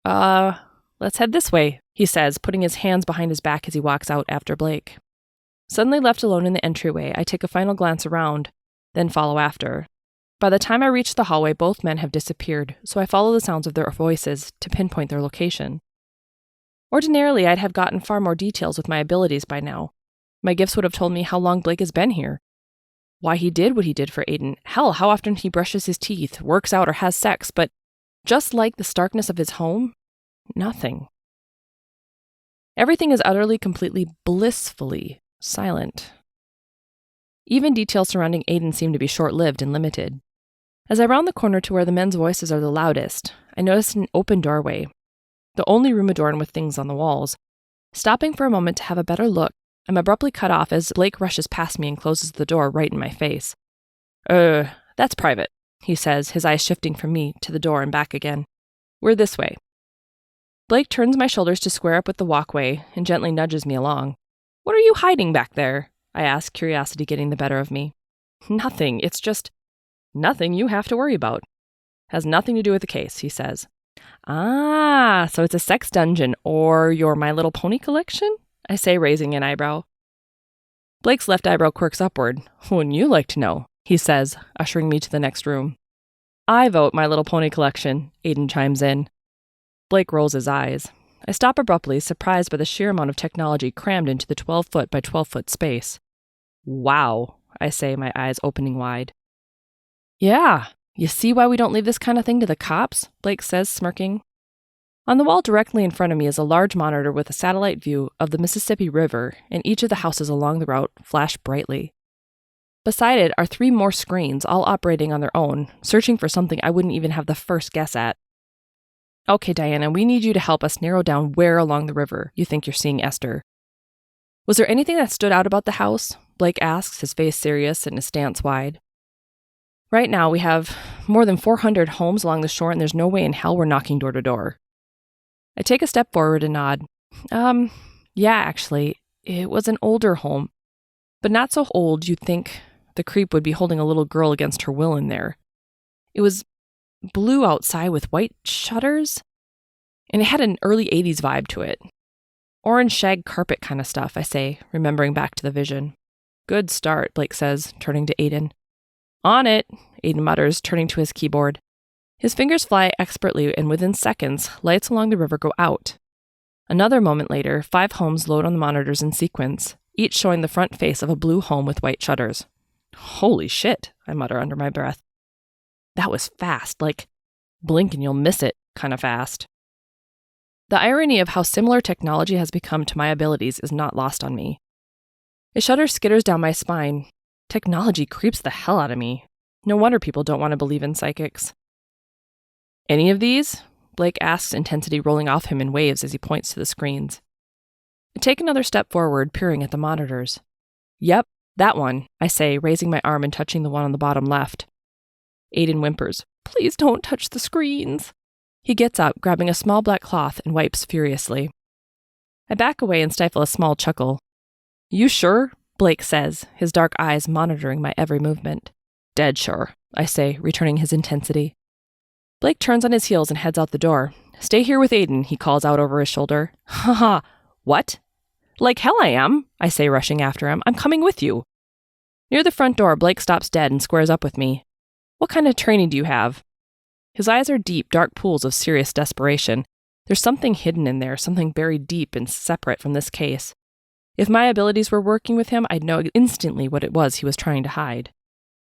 Let's head this way, he says, putting his hands behind his back as he walks out after Blake. Suddenly left alone in the entryway, I take a final glance around, then follow after. By the time I reach the hallway, both men have disappeared, so I follow the sounds of their voices to pinpoint their location. Ordinarily, I'd have gotten far more details with my abilities by now. My gifts would have told me how long Blake has been here, why he did what he did for Aiden, hell, how often he brushes his teeth, works out, or has sex, but just like the starkness of his home, nothing. Everything is utterly, completely, blissfully silent. Even details surrounding Aiden seem to be short-lived and limited. As I round the corner to where the men's voices are the loudest, I notice an open doorway, the only room adorned with things on the walls. Stopping for a moment to have a better look, I'm abruptly cut off as Blake rushes past me and closes the door right in my face. That's private, he says, his eyes shifting from me to the door and back again. We're this way. Blake turns my shoulders to square up with the walkway and gently nudges me along. What are you hiding back there? I ask, curiosity getting the better of me. Nothing, it's just nothing you have to worry about. Has nothing to do with the case, he says. Ah, so it's a sex dungeon or your My Little Pony collection? I say, raising an eyebrow. Blake's left eyebrow quirks upward. Wouldn't you like to know? He says, ushering me to the next room. I vote My Little Pony collection, Aiden chimes in. Blake rolls his eyes. I stop abruptly, surprised by the sheer amount of technology crammed into the 12-foot by 12-foot space. Wow, I say, my eyes opening wide. Yeah, you see why we don't leave this kind of thing to the cops? Blake says, smirking. On the wall directly in front of me is a large monitor with a satellite view of the Mississippi River, and each of the houses along the route flash brightly. Beside it are 3 more screens, all operating on their own, searching for something I wouldn't even have the first guess at. Okay, Diana, we need you to help us narrow down where along the river you think you're seeing Esther. Was there anything that stood out about the house? Blake asks, his face serious and his stance wide. Right now, we have more than 400 homes along the shore, and there's no way in hell we're knocking door to door. I take a step forward and nod. Yeah, actually, it was an older home, but not so old you'd think the creep would be holding a little girl against her will in there. It was blue outside with white shutters, and it had an early 80s vibe to it. Orange shag carpet kind of stuff, I say, remembering back to the vision. Good start, Blake says, turning to Aiden. On it, Aiden mutters, turning to his keyboard. His fingers fly expertly, and within seconds, lights along the river go out. Another moment later, 5 homes load on the monitors in sequence, each showing the front face of a blue home with white shutters. Holy shit, I mutter under my breath. That was fast, like blink and you'll miss it kind of fast. The irony of how similar technology has become to my abilities is not lost on me. A shudder skitters down my spine. Technology creeps the hell out of me. No wonder people don't want to believe in psychics. Any of these? Blake asks, intensity rolling off him in waves as he points to the screens. I take another step forward, peering at the monitors. Yep, That one, I say, raising my arm and touching the one on the bottom left. Aiden whimpers, "Please don't touch the screens." He gets up, grabbing a small black cloth, and wipes furiously. I back away and stifle a small chuckle. "You sure?" Blake says, his dark eyes monitoring my every movement. "Dead sure," I say, returning his intensity. Blake turns on his heels and heads out the door. "Stay here with Aiden," he calls out over his shoulder. "Haha, what?" "Like hell I am," I say, rushing after him. "I'm coming with you." Near the front door, Blake stops dead and squares up with me. "What kind of training do you have?" His eyes are deep, dark pools of serious desperation. There's something hidden in there, something buried deep and separate from this case. If my abilities were working with him, I'd know instantly what it was he was trying to hide.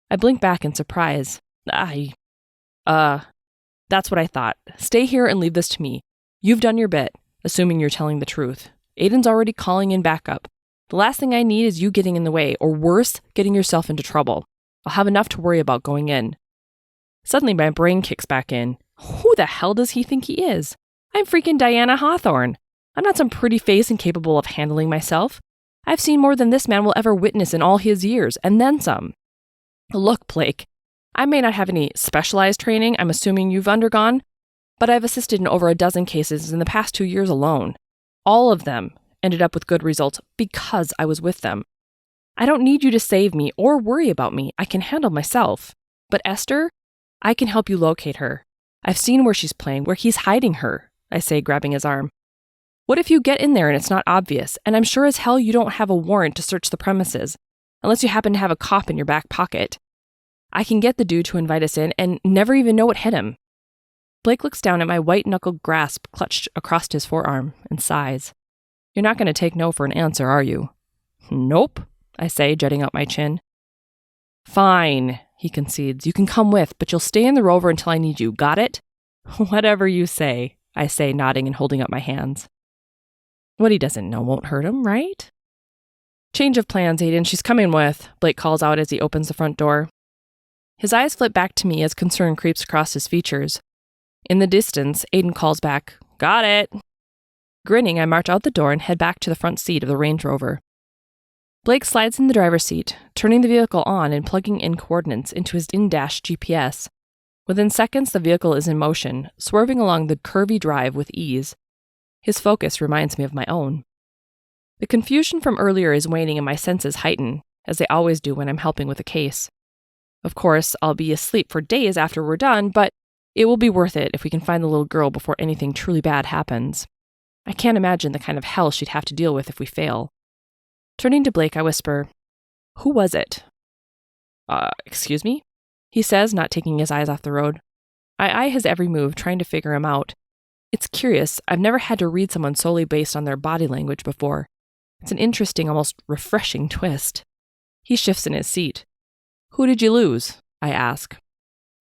I blink back in surprise. That's what I thought. Stay here and leave this to me. You've done your bit, assuming you're telling the truth. Aiden's already calling in backup. The last thing I need is you getting in the way, or worse, getting yourself into trouble. I'll have enough to worry about going in. Suddenly my brain kicks back in. Who the hell does he think he is? I'm freaking Diana Hawthorne. I'm not some pretty face incapable of handling myself. I've seen more than this man will ever witness in all his years, and then some. Look, Blake, I may not have any specialized training I'm assuming you've undergone, but I've assisted in over a dozen cases in the past 2 years alone. All of them ended up with good results because I was with them. I don't need you to save me or worry about me. I can handle myself. But Esther, I can help you locate her. I've seen where she's playing, where he's hiding her, I say, grabbing his arm. What if you get in there and it's not obvious, and I'm sure as hell you don't have a warrant to search the premises, unless you happen to have a cop in your back pocket. I can get the dude to invite us in and never even know what hit him. Blake looks down at my white-knuckled grasp clutched across his forearm and sighs. You're not going to take no for an answer, are you? Nope, I say, jutting out my chin. Fine, he concedes. You can come with, but you'll stay in the rover until I need you. Got it? Whatever you say, I say, nodding and holding up my hands. What he doesn't know won't hurt him, right? Change of plans, Aiden. She's coming with, Blake calls out as he opens the front door. His eyes flip back to me as concern creeps across his features. In the distance, Aiden calls back, Got it. Grinning, I march out the door and head back to the front seat of the Range Rover. Blake slides in the driver's seat, turning the vehicle on and plugging in coordinates into his in-dash GPS. Within seconds, the vehicle is in motion, swerving along the curvy drive with ease. His focus reminds me of my own. The confusion from earlier is waning and my senses heighten, as they always do when I'm helping with a case. Of course, I'll be asleep for days after we're done, but it will be worth it if we can find the little girl before anything truly bad happens. I can't imagine the kind of hell she'd have to deal with if we fail. Turning to Blake, I whisper, Who was it? Excuse me? He says, not taking his eyes off the road. I eye his every move, trying to figure him out. It's curious, I've never had to read someone solely based on their body language before. It's an interesting, almost refreshing twist. He shifts in his seat. Who did you lose? I ask.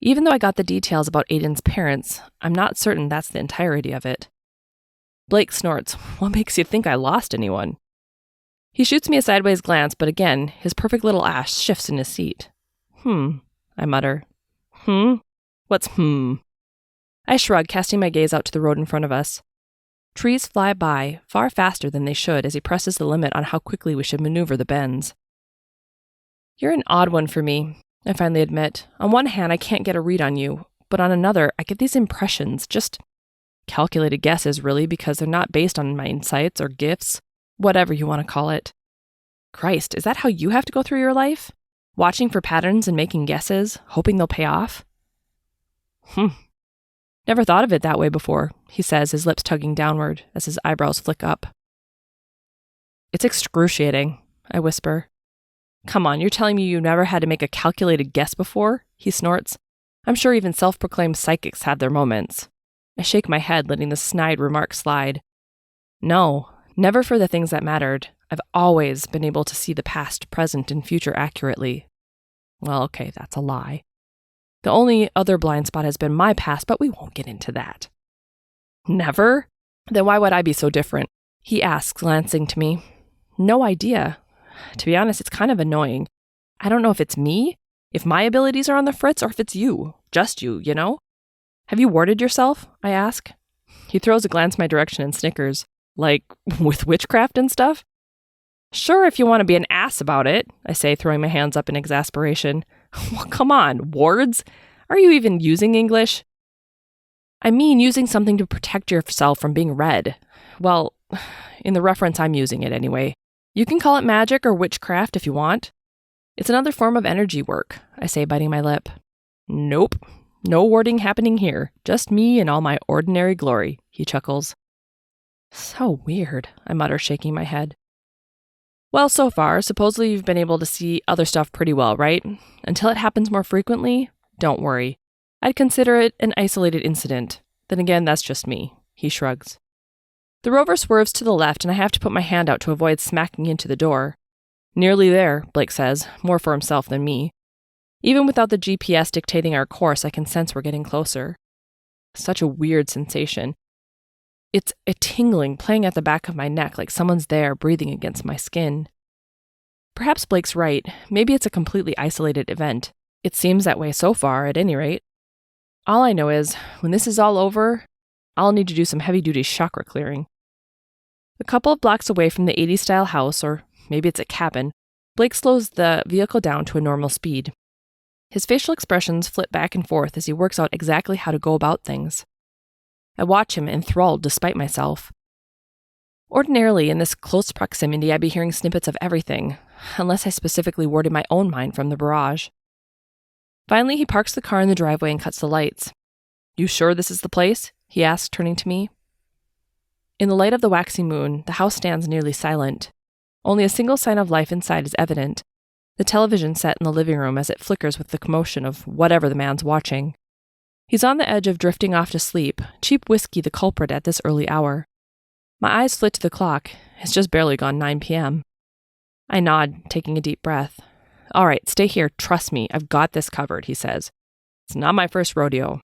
Even though I got the details about Aiden's parents, I'm not certain that's the entirety of it. Blake snorts. What makes you think I lost anyone? He shoots me a sideways glance, but again, his perfect little ass shifts in his seat. I mutter. What's I shrug, casting my gaze out to the road in front of us. Trees fly by, far faster than they should, as he presses the limit on how quickly we should maneuver the bends. You're an odd one for me, I finally admit. On one hand, I can't get a read on you, but on another, I get these impressions, just calculated guesses, really, because they're not based on my insights or gifts, whatever you want to call it. Christ, is that how you have to go through your life? Watching for patterns and making guesses, hoping they'll pay off? Never thought of it that way before, he says, his lips tugging downward as his eyebrows flick up. It's excruciating, I whisper. Come on, you're telling me you never had to make a calculated guess before? He snorts. I'm sure even self-proclaimed psychics have their moments. I shake my head, letting the snide remark slide. No, never for the things that mattered. I've always been able to see the past, present, and future accurately. Well, okay, that's a lie. The only other blind spot has been my past, but we won't get into that. Never? Then why would I be so different? He asks, glancing to me. No idea. To be honest, it's kind of annoying. I don't know if it's me, if my abilities are on the fritz, or if it's you. Just you, you know? Have you warded yourself? I ask. He throws a glance my direction and snickers. Like, with witchcraft and stuff? Sure, if you want to be an ass about it, I say, throwing my hands up in exasperation. Well, come on, wards? Are you even using English? I mean using something to protect yourself from being read. Well, in the reference I'm using it anyway. You can call it magic or witchcraft if you want. It's another form of energy work, I say, biting my lip. Nope. No warding happening here. Just me in all my ordinary glory, he chuckles. So weird, I mutter, shaking my head. Well, so far, supposedly you've been able to see other stuff pretty well, right? Until it happens more frequently, don't worry. I'd consider it an isolated incident. Then again, that's just me, he shrugs. The rover swerves to the left and I have to put my hand out to avoid smacking into the door. Nearly there, Blake says, more for himself than me. Even without the GPS dictating our course, I can sense we're getting closer. Such a weird sensation. It's a tingling playing at the back of my neck like someone's there breathing against my skin. Perhaps Blake's right. Maybe it's a completely isolated event. It seems that way so far, at any rate. All I know is, when this is all over, I'll need to do some heavy-duty chakra clearing. A couple of blocks away from the 80s-style house, or maybe it's a cabin, Blake slows the vehicle down to a normal speed. His facial expressions flip back and forth as he works out exactly how to go about things. I watch him enthralled despite myself. Ordinarily, in this close proximity, I'd be hearing snippets of everything, unless I specifically warded my own mind from the barrage. Finally, he parks the car in the driveway and cuts the lights. You sure this is the place? He asks, turning to me. In the light of the waxing moon, the house stands nearly silent. Only a single sign of life inside is evident, the television set in the living room as it flickers with the commotion of whatever the man's watching. He's on the edge of drifting off to sleep, cheap whiskey the culprit at this early hour. My eyes flit to the clock. It's just barely gone 9 p.m. I nod, taking a deep breath. All right, stay here. Trust me. I've got this covered, he says. It's not my first rodeo.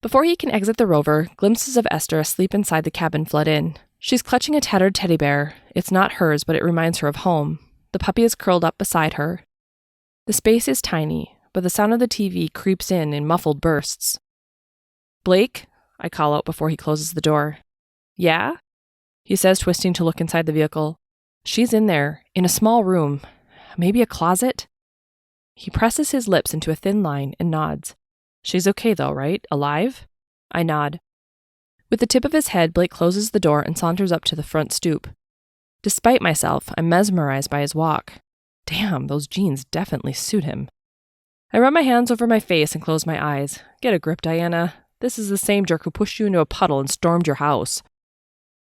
Before he can exit the rover, glimpses of Esther asleep inside the cabin flood in. She's clutching a tattered teddy bear. It's not hers, but it reminds her of home. The puppy is curled up beside her. The space is tiny, but the sound of the TV creeps in muffled bursts. Blake, I call out before he closes the door. Yeah? He says, twisting to look inside the vehicle. She's in there, in a small room. Maybe a closet? He presses his lips into a thin line and nods. She's okay though, right? Alive? I nod. With the tip of his head, Blake closes the door and saunters up to the front stoop. Despite myself, I'm mesmerized by his walk. Damn, those jeans definitely suit him. I run my hands over my face and close my eyes. Get a grip, Diana. This is the same jerk who pushed you into a puddle and stormed your house.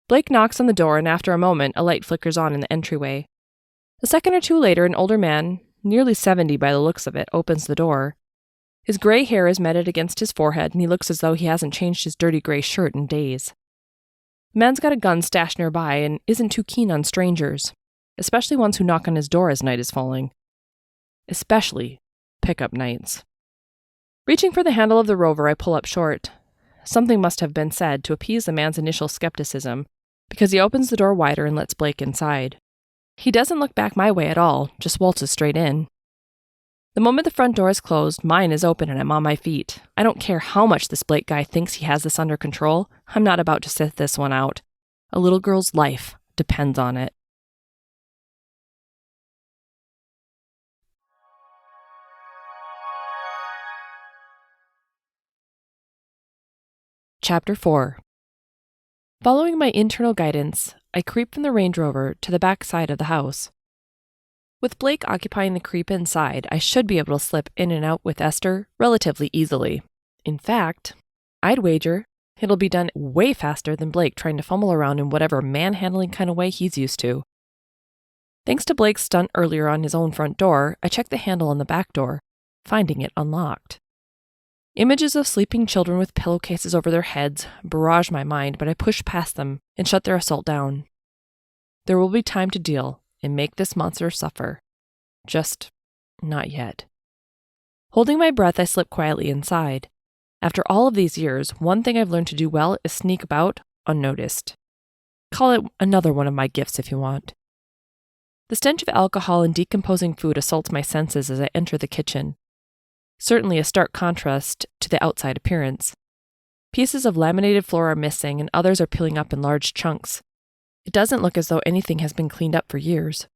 Blake knocks on the door, and after a moment, a light flickers on in the entryway. A second or two later, an older man, nearly 70 by the looks of it, opens the door. His gray hair is matted against his forehead, and he looks as though he hasn't changed his dirty gray shirt in days. The man's got a gun stashed nearby and isn't too keen on strangers, especially ones who knock on his door as night is falling. Especially pickup nights. Reaching for the handle of the rover, I pull up short. Something must have been said to appease the man's initial skepticism, because he opens the door wider and lets Blake inside. He doesn't look back my way at all, just waltzes straight in. The moment the front door is closed, mine is open and I'm on my feet. I don't care how much this Blake guy thinks he has this under control. I'm not about to sit this one out. A little girl's life depends on it. Chapter 4. Following my internal guidance, I creep from the Range Rover to the back side of the house. With Blake occupying the creep inside, I should be able to slip in and out with Esther relatively easily. In fact, I'd wager it'll be done way faster than Blake trying to fumble around in whatever manhandling kind of way he's used to. Thanks to Blake's stunt earlier on his own front door, I checked the handle on the back door, finding it unlocked. Images of sleeping children with pillowcases over their heads barrage my mind, but I push past them and shut their assault down. There will be time to deal and make this monster suffer. Just not yet. Holding my breath, I slip quietly inside. After all of these years, one thing I've learned to do well is sneak about unnoticed. Call it another one of my gifts if you want. The stench of alcohol and decomposing food assaults my senses as I enter the kitchen. Certainly a stark contrast to the outside appearance. Pieces of laminated floor are missing and others are peeling up in large chunks. It doesn't look as though anything has been cleaned up for years.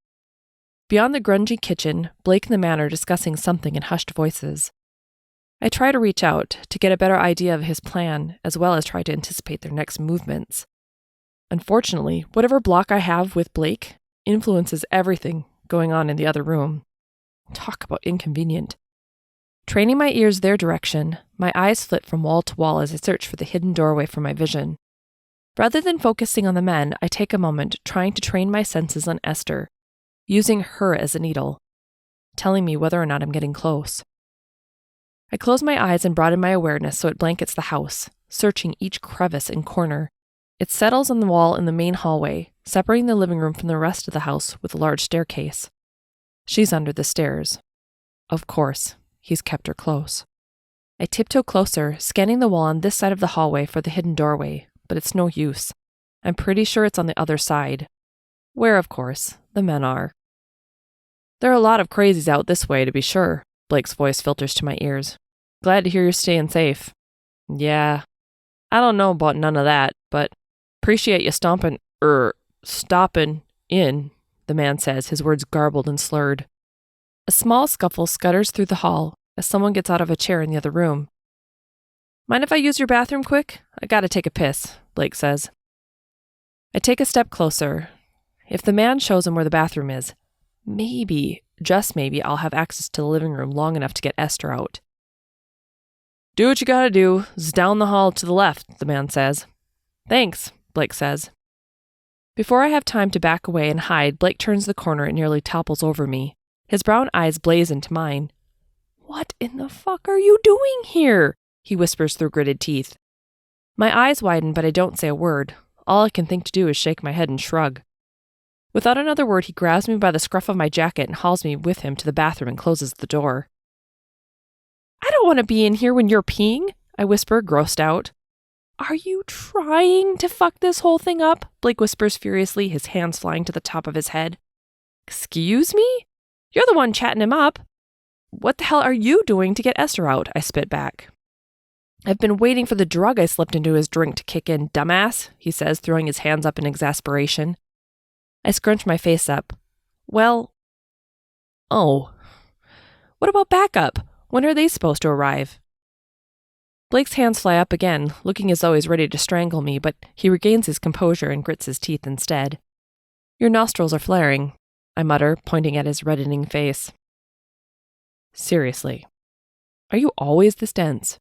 Beyond the grungy kitchen, Blake and the man are discussing something in hushed voices. I try to reach out to get a better idea of his plan, as well as try to anticipate their next movements. Unfortunately, whatever block I have with Blake influences everything going on in the other room. Talk about inconvenient. Training my ears their direction, my eyes flit from wall to wall as I search for the hidden doorway for my vision. Rather than focusing on the men, I take a moment trying to train my senses on Esther, using her as a needle, telling me whether or not I'm getting close. I close my eyes and broaden my awareness so it blankets the house, searching each crevice and corner. It settles on the wall in the main hallway, separating the living room from the rest of the house with a large staircase. She's under the stairs. Of course, he's kept her close. I tiptoe closer, scanning the wall on this side of the hallway for the hidden doorway, but it's no use. I'm pretty sure it's on the other side, where, of course, the men are. There are a lot of crazies out this way, to be sure. Blake's voice filters to my ears. Glad to hear you're staying safe. Yeah, I don't know about none of that, but appreciate you stopping in, the man says, his words garbled and slurred. A small scuffle scutters through the hall as someone gets out of a chair in the other room. Mind if I use your bathroom quick? I gotta take a piss, Blake says. I take a step closer. If the man shows him where the bathroom is, maybe, just maybe, I'll have access to the living room long enough to get Esther out. Do what you gotta do. It's down the hall to the left, the man says. Thanks, Blake says. Before I have time to back away and hide, Blake turns the corner and nearly topples over me. His brown eyes blaze into mine. What in the fuck are you doing here? He whispers through gritted teeth. My eyes widen, but I don't say a word. All I can think to do is shake my head and shrug. Without another word, he grabs me by the scruff of my jacket and hauls me with him to the bathroom and closes the door. I don't want to be in here when you're peeing, I whisper, grossed out. Are you trying to fuck this whole thing up? Blake whispers furiously, his hands flying to the top of his head. Excuse me? You're the one chatting him up. What the hell are you doing to get Esther out? I spit back. I've been waiting for the drug I slipped into his drink to kick in, dumbass, he says, throwing his hands up in exasperation. I scrunch my face up. Well, oh. What about backup? When are they supposed to arrive? Blake's hands fly up again, looking as though he's ready to strangle me, but he regains his composure and grits his teeth instead. Your nostrils are flaring, I mutter, pointing at his reddening face. Seriously, are you always this dense?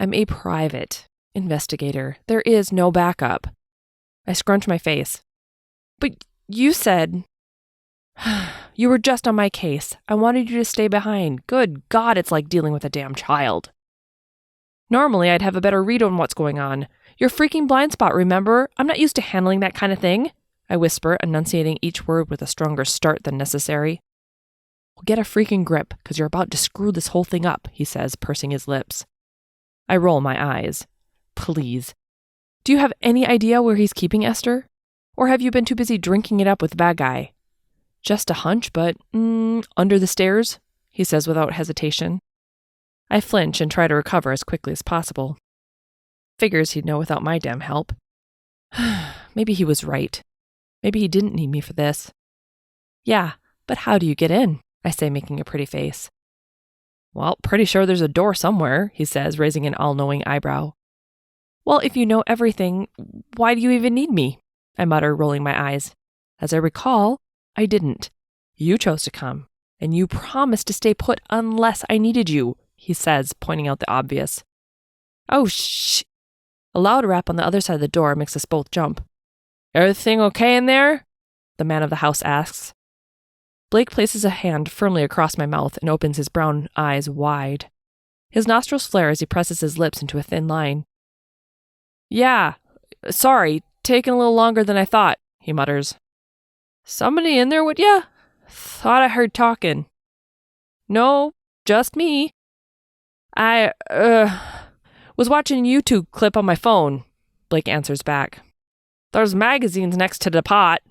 I'm a private investigator. There is no backup. I scrunch my face. But you said... You were just on my case. I wanted you to stay behind. Good God, it's like dealing with a damn child. Normally, I'd have a better read on what's going on. You're freaking blind spot, remember? I'm not used to handling that kind of thing, I whisper, enunciating each word with a stronger start than necessary. Well, get a freaking grip, because you're about to screw this whole thing up, he says, pursing his lips. I roll my eyes. Please. Do you have any idea where he's keeping Esther? Or have you been too busy drinking it up with the bad guy? Just a hunch, but, under the stairs, he says without hesitation. I flinch and try to recover as quickly as possible. Figures he'd know without my damn help. Maybe he was right. Maybe he didn't need me for this. Yeah, but how do you get in? I say, making a pretty face. Well, pretty sure there's a door somewhere, he says, raising an all-knowing eyebrow. Well, if you know everything, why do you even need me? I mutter, rolling my eyes. As I recall, I didn't. You chose to come, and you promised to stay put unless I needed you, he says, pointing out the obvious. Oh, shh. A loud rap on the other side of the door makes us both jump. Everything okay in there? The man of the house asks. Blake places a hand firmly across my mouth and opens his brown eyes wide. His nostrils flare as he presses his lips into a thin line. Yeah, sorry, taking a little longer than I thought, he mutters. Somebody in there, would ya? Thought I heard talking. No, just me. I, was watching a YouTube clip on my phone, Blake answers back. There's magazines next to the pot.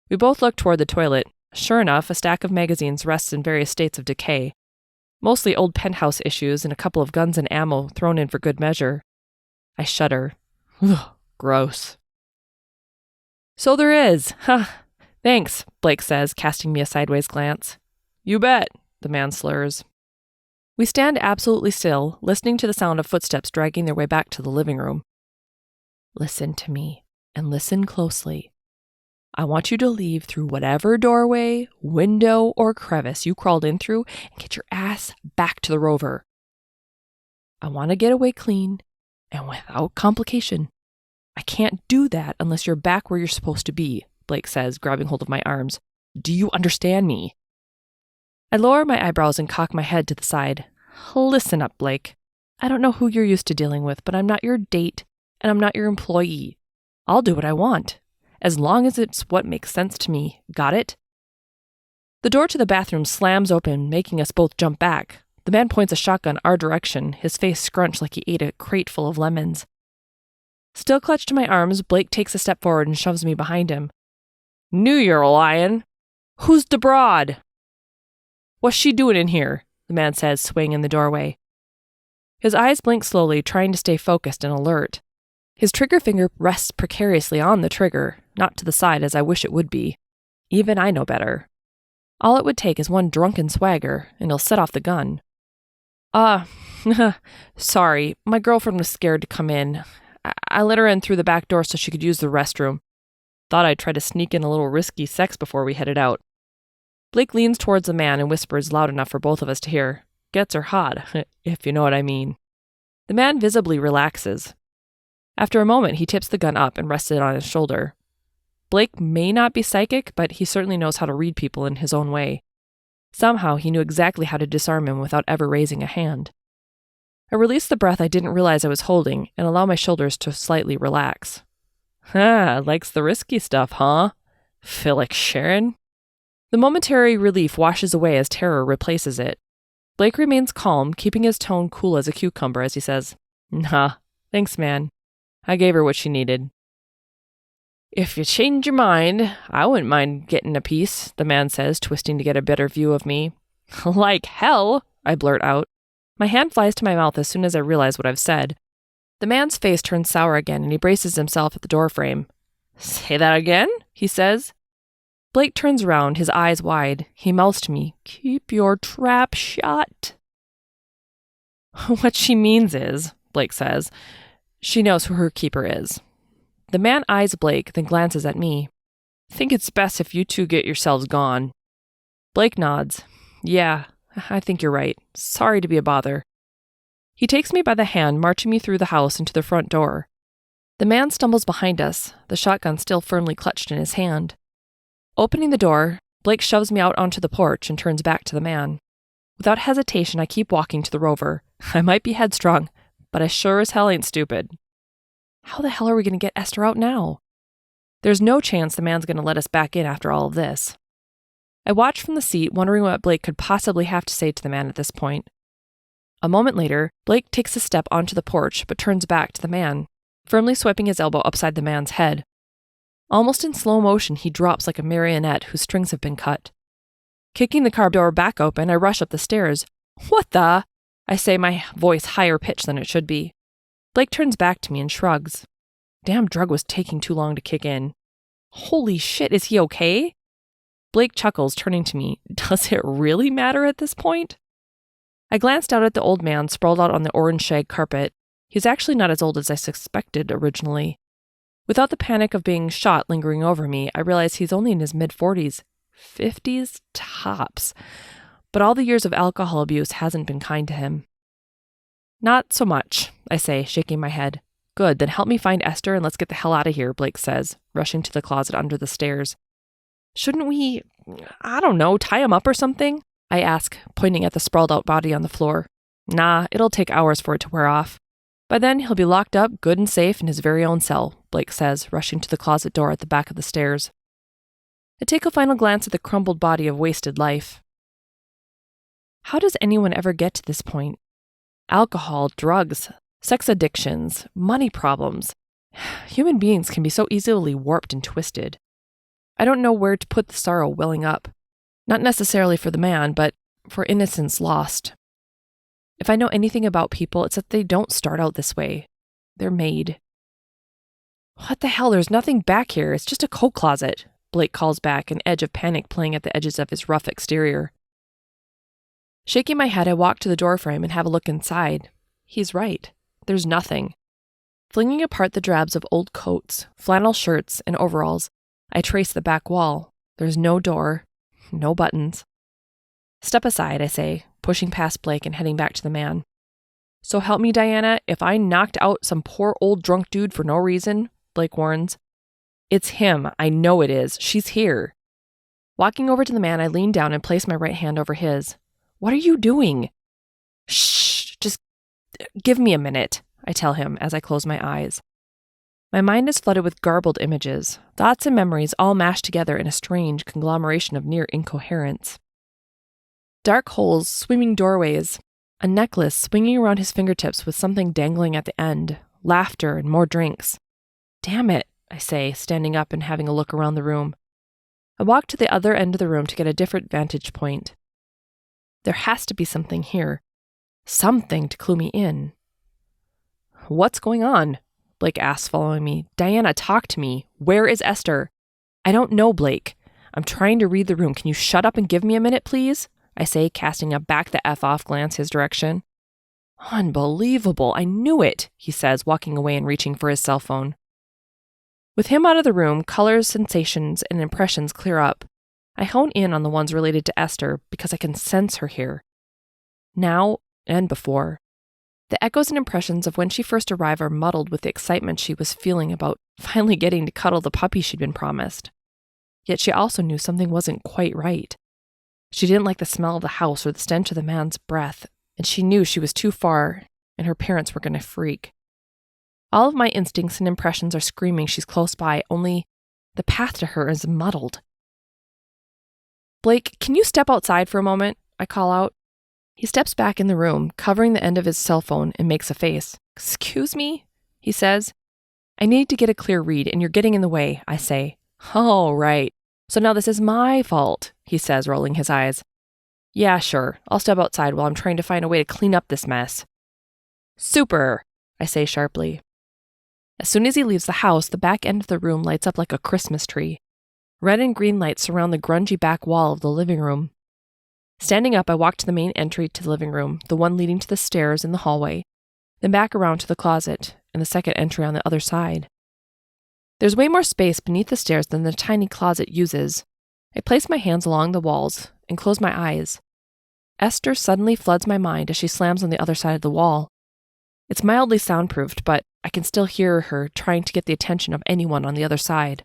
We both look toward the toilet. Sure enough, a stack of magazines rests in various states of decay. Mostly old Penthouse issues and a couple of guns and ammo thrown in for good measure. I shudder. Ugh, gross. So there is. Huh. Thanks, Blake says, casting me a sideways glance. You bet, the man slurs. We stand absolutely still, listening to the sound of footsteps dragging their way back to the living room. Listen to me, and listen closely. I want you to leave through whatever doorway, window, or crevice you crawled in through and get your ass back to the rover. I want to get away clean and without complication. I can't do that unless you're back where you're supposed to be, Blake says, grabbing hold of my arms. Do you understand me? I lower my eyebrows and cock my head to the side. Listen up, Blake. I don't know who you're used to dealing with, but I'm not your date and I'm not your employee. I'll do what I want, as long as it's what makes sense to me. Got it? The door to the bathroom slams open, making us both jump back. The man points a shotgun our direction, his face scrunched like he ate a crate full of lemons. Still clutched to my arms, Blake takes a step forward and shoves me behind him. Knew you're lying. Who's the broad? What's she doing in here? The man says, swaying in the doorway. His eyes blink slowly, trying to stay focused and alert. His trigger finger rests precariously on the trigger, not to the side as I wish it would be. Even I know better. All it would take is one drunken swagger, and he'll set off the gun. Sorry, my girlfriend was scared to come in. I let her in through the back door so she could use the restroom. Thought I'd try to sneak in a little risky sex before we headed out. Blake leans towards the man and whispers loud enough for both of us to hear. Gets her hot, if you know what I mean. The man visibly relaxes. After a moment, he tips the gun up and rests it on his shoulder. Blake may not be psychic, but he certainly knows how to read people in his own way. Somehow, he knew exactly how to disarm him without ever raising a hand. I release the breath I didn't realize I was holding and allow my shoulders to slightly relax. Likes the risky stuff, huh? Feel like Sharon? The momentary relief washes away as terror replaces it. Blake remains calm, keeping his tone cool as a cucumber as he says, Nah, thanks, man. I gave her what she needed. If you change your mind, I wouldn't mind getting a piece, the man says, twisting to get a better view of me. Like hell, I blurt out. My hand flies to my mouth as soon as I realize what I've said. The man's face turns sour again and he braces himself at the doorframe. Say that again? He says. Blake turns around, his eyes wide. He mouths to me, Keep your trap shut. What she means is, Blake says, she knows who her keeper is. The man eyes Blake, then glances at me. Think it's best if you two get yourselves gone. Blake nods. Yeah, I think you're right. Sorry to be a bother. He takes me by the hand, marching me through the house and to the front door. The man stumbles behind us, the shotgun still firmly clutched in his hand. Opening the door, Blake shoves me out onto the porch and turns back to the man. Without hesitation, I keep walking to the rover. I might be headstrong, but I sure as hell ain't stupid. How the hell are we going to get Esther out now? There's no chance the man's going to let us back in after all of this. I watch from the seat, wondering what Blake could possibly have to say to the man at this point. A moment later, Blake takes a step onto the porch, but turns back to the man, firmly swiping his elbow upside the man's head. Almost in slow motion, he drops like a marionette whose strings have been cut. Kicking the car door back open, I rush up the stairs. What the? I say, my voice higher pitched than it should be. Blake turns back to me and shrugs. Damn drug was taking too long to kick in. Holy shit, is he okay? Blake chuckles, turning to me. Does it really matter at this point? I glanced out at the old man sprawled out on the orange shag carpet. He's actually not as old as I suspected originally. Without the panic of being shot lingering over me, I realize he's only in his mid-40s. 50s tops. But all the years of alcohol abuse hasn't been kind to him. Not so much, I say, shaking my head. Good, then help me find Esther and let's get the hell out of here, Blake says, rushing to the closet under the stairs. Shouldn't we, I don't know, tie him up or something? I ask, pointing at the sprawled out body on the floor. Nah, it'll take hours for it to wear off. By then, he'll be locked up, good and safe, in his very own cell, Blake says, rushing to the closet door at the back of the stairs. I take a final glance at the crumbled body of wasted life. How does anyone ever get to this point? Alcohol, drugs, sex addictions, money problems. Human beings can be so easily warped and twisted. I don't know where to put the sorrow welling up. Not necessarily for the man, but for innocence lost. If I know anything about people, it's that they don't start out this way. They're made. What the hell? There's nothing back here. It's just a coat closet, Blake calls back, an edge of panic playing at the edges of his rough exterior. Shaking my head, I walk to the doorframe and have a look inside. He's right. There's nothing. Flinging apart the drabs of old coats, flannel shirts, and overalls, I trace the back wall. There's no door, no buttons. Step aside, I say, pushing past Blake and heading back to the man. So help me, Diana, if I knocked out some poor old drunk dude for no reason, Blake warns. It's him. I know it is. She's here. Walking over to the man, I lean down and place my right hand over his. What are you doing? Shh, just give me a minute, I tell him as I close my eyes. My mind is flooded with garbled images, thoughts and memories all mashed together in a strange conglomeration of near incoherence. Dark holes, swimming doorways, a necklace swinging around his fingertips with something dangling at the end, laughter and more drinks. Damn it, I say, standing up and having a look around the room. I walk to the other end of the room to get a different vantage point. There has to be something here. Something to clue me in. What's going on? Blake asks, following me. Diana, talk to me. Where is Esther? I don't know, Blake. I'm trying to read the room. Can you shut up and give me a minute, please? I say, casting a back the F off glance his direction. Unbelievable. I knew it, he says, walking away and reaching for his cell phone. With him out of the room, colors, sensations, and impressions clear up. I hone in on the ones related to Esther because I can sense her here. Now and before. The echoes and impressions of when she first arrived are muddled with the excitement she was feeling about finally getting to cuddle the puppy she'd been promised. Yet she also knew something wasn't quite right. She didn't like the smell of the house or the stench of the man's breath, and she knew she was too far and her parents were going to freak. All of my instincts and impressions are screaming she's close by, only the path to her is muddled. Blake, can you step outside for a moment? I call out. He steps back in the room, covering the end of his cell phone, and makes a face. Excuse me? He says. I need to get a clear read, and you're getting in the way, I say. Oh, right. So now this is my fault, he says, rolling his eyes. Yeah, sure. I'll step outside while I'm trying to find a way to clean up this mess. Super, I say sharply. As soon as he leaves the house, the back end of the room lights up like a Christmas tree. Red and green lights surround the grungy back wall of the living room. Standing up, I walk to the main entry to the living room, the one leading to the stairs in the hallway, then back around to the closet, and the second entry on the other side. There's way more space beneath the stairs than the tiny closet uses. I place my hands along the walls and close my eyes. Esther suddenly floods my mind as she slams on the other side of the wall. It's mildly soundproofed, but I can still hear her trying to get the attention of anyone on the other side.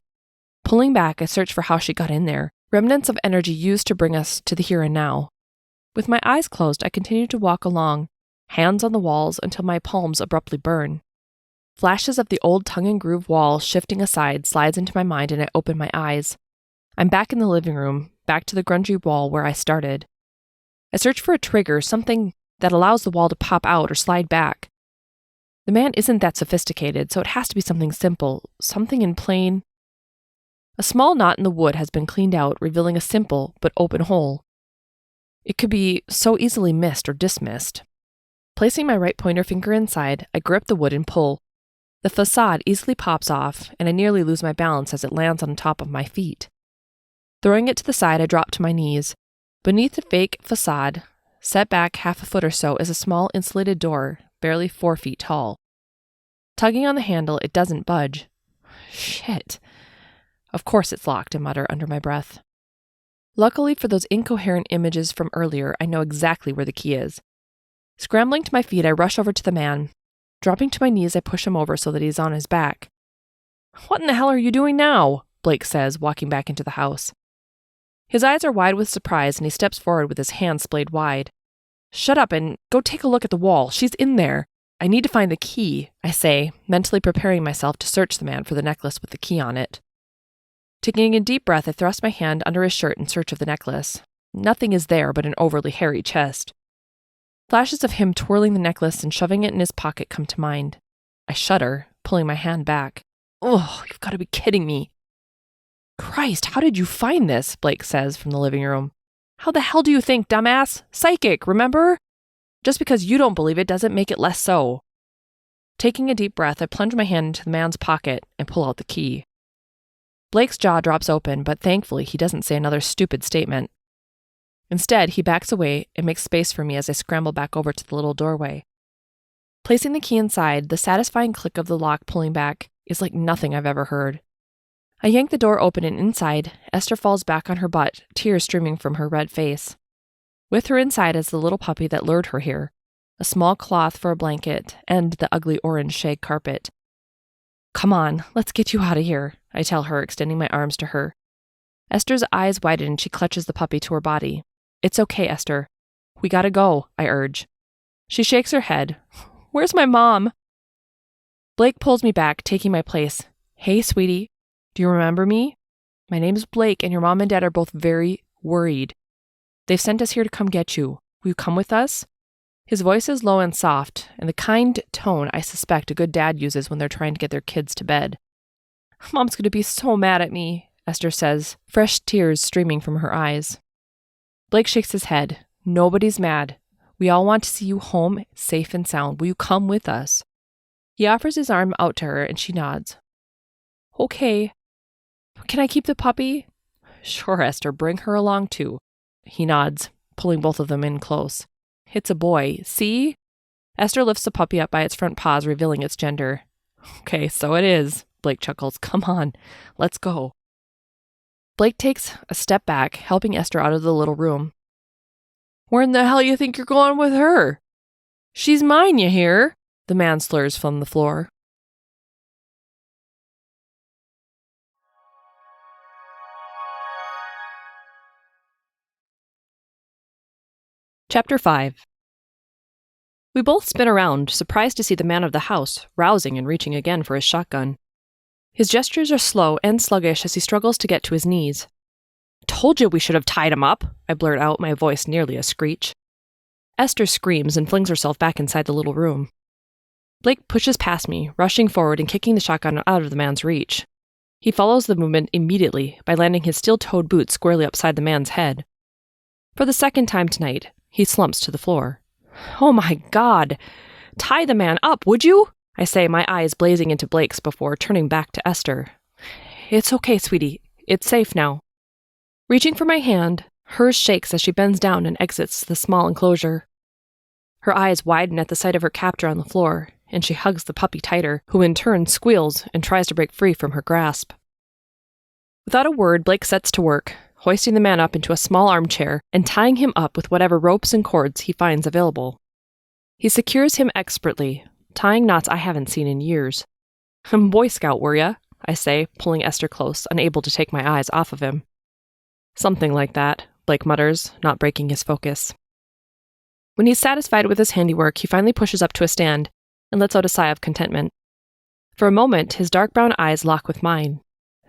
Pulling back, I search for how she got in there, remnants of energy used to bring us to the here and now. With my eyes closed, I continue to walk along, hands on the walls until my palms abruptly burn. Flashes of the old tongue-and-groove wall shifting aside slides into my mind and I open my eyes. I'm back in the living room, back to the grungy wall where I started. I search for a trigger, something that allows the wall to pop out or slide back. The man isn't that sophisticated, so it has to be something simple, something in plain. A small knot in the wood has been cleaned out, revealing a simple but open hole. It could be so easily missed or dismissed. Placing my right pointer finger inside, I grip the wood and pull. The facade easily pops off, and I nearly lose my balance as it lands on top of my feet. Throwing it to the side, I drop to my knees. Beneath the fake facade, set back half a foot or so, is a small insulated door, barely 4 feet tall. Tugging on the handle, it doesn't budge. Shit. Of course it's locked, I mutter under my breath. Luckily for those incoherent images from earlier, I know exactly where the key is. Scrambling to my feet, I rush over to the man. Dropping to my knees, I push him over so that he's on his back. What in the hell are you doing now? Blake says, walking back into the house. His eyes are wide with surprise, and he steps forward with his hands splayed wide. Shut up and go take a look at the wall. She's in there. I need to find the key, I say, mentally preparing myself to search the man for the necklace with the key on it. Taking a deep breath, I thrust my hand under his shirt in search of the necklace. Nothing is there but an overly hairy chest. Flashes of him twirling the necklace and shoving it in his pocket come to mind. I shudder, pulling my hand back. Oh, you've got to be kidding me. Christ, how did you find this? Blake says from the living room. How the hell do you think, dumbass? Psychic, remember? Just because you don't believe it doesn't make it less so. Taking a deep breath, I plunge my hand into the man's pocket and pull out the key. Blake's jaw drops open, but thankfully he doesn't say another stupid statement. Instead, he backs away and makes space for me as I scramble back over to the little doorway. Placing the key inside, the satisfying click of the lock pulling back is like nothing I've ever heard. I yank the door open and inside, Esther falls back on her butt, tears streaming from her red face. With her inside is the little puppy that lured her here, a small cloth for a blanket, and the ugly orange shag carpet. "Come on, let's get you out of here," I tell her, extending my arms to her. Esther's eyes widen and she clutches the puppy to her body. "It's okay, Esther. We gotta go," I urge. She shakes her head. "Where's my mom?" Blake pulls me back, taking my place. "Hey, sweetie, do you remember me? My name's Blake, and your mom and dad are both very worried. They've sent us here to come get you. Will you come with us?" His voice is low and soft, and the kind tone I suspect a good dad uses when they're trying to get their kids to bed. "Mom's going to be so mad at me," Esther says, fresh tears streaming from her eyes. Blake shakes his head. "Nobody's mad. We all want to see you home, safe and sound. Will you come with us?" He offers his arm out to her, and she nods. "Okay. Can I keep the puppy?" "Sure, Esther. Bring her along, too." He nods, pulling both of them in close. "It's a boy. See?" Esther lifts the puppy up by its front paws, revealing its gender. "Okay, so it is," Blake chuckles. "Come on, let's go." Blake takes a step back, helping Esther out of the little room. "Where in the hell you think you're going with her? She's mine, you hear?" The man slurs from the floor. Chapter 5. We both spin around, surprised to see the man of the house, rousing and reaching again for his shotgun. His gestures are slow and sluggish as he struggles to get to his knees. "Told you we should have tied him up," I blurt out, my voice nearly a screech. Esther screams and flings herself back inside the little room. Blake pushes past me, rushing forward and kicking the shotgun out of the man's reach. He follows the movement immediately by landing his steel-toed boot squarely upside the man's head. For the second time tonight, he slumps to the floor. "Oh my God! Tie the man up, would you?" I say, my eyes blazing into Blake's before turning back to Esther. "It's okay, sweetie. It's safe now." Reaching for my hand, hers shakes as she bends down and exits the small enclosure. Her eyes widen at the sight of her captor on the floor, and she hugs the puppy tighter, who in turn squeals and tries to break free from her grasp. Without a word, Blake sets to work, hoisting the man up into a small armchair and tying him up with whatever ropes and cords he finds available. He secures him expertly, tying knots I haven't seen in years. "Boy Scout, were ya?" I say, pulling Esther close, unable to take my eyes off of him. "Something like that," Blake mutters, not breaking his focus. When he's satisfied with his handiwork, he finally pushes up to a stand and lets out a sigh of contentment. For a moment, his dark brown eyes lock with mine.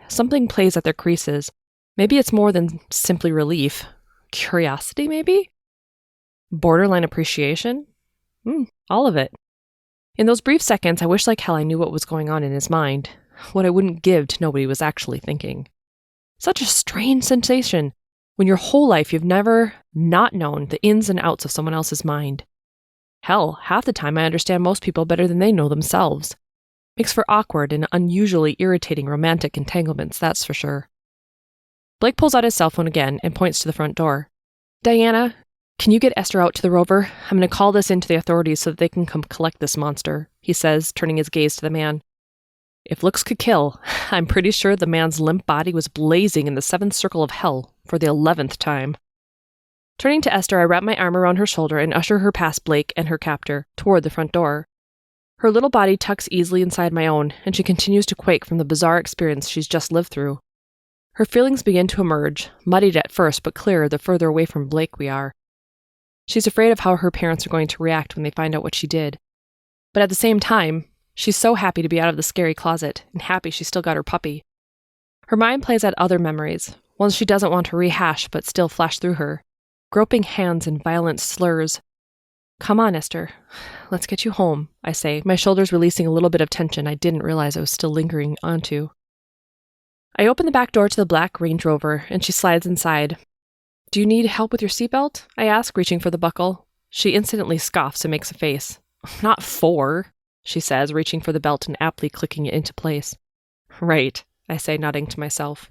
Something plays at their creases. Maybe it's more than simply relief. Curiosity, maybe? Borderline appreciation? All of it. In those brief seconds, I wish like hell I knew what was going on in his mind, what I wouldn't give to know what he was actually thinking. Such a strange sensation when your whole life you've never not known the ins and outs of someone else's mind. Hell, half the time I understand most people better than they know themselves. Makes for awkward and unusually irritating romantic entanglements, that's for sure. Blake pulls out his cell phone again and points to the front door. "Diana, can you get Esther out to the rover? I'm going to call this in to the authorities so that they can come collect this monster," he says, turning his gaze to the man. If looks could kill, I'm pretty sure the man's limp body was blazing in the 7th circle of hell for the 11th time. Turning to Esther, I wrap my arm around her shoulder and usher her past Blake and her captor toward the front door. Her little body tucks easily inside my own, and she continues to quake from the bizarre experience she's just lived through. Her feelings begin to emerge, muddied at first but clearer the further away from Blake we are. She's afraid of how her parents are going to react when they find out what she did. But at the same time, she's so happy to be out of the scary closet, and happy she still got her puppy. Her mind plays out other memories, ones she doesn't want to rehash but still flash through her. Groping hands and violent slurs. "Come on, Esther. Let's get you home," I say, my shoulders releasing a little bit of tension I didn't realize I was still lingering onto. I open the back door to the black Range Rover, and she slides inside. "Do you need help with your seatbelt?" I ask, reaching for the buckle. She instantly scoffs and makes a face. "Not 4. she says, reaching for the belt and aptly clicking it into place. Right, I say, nodding to myself.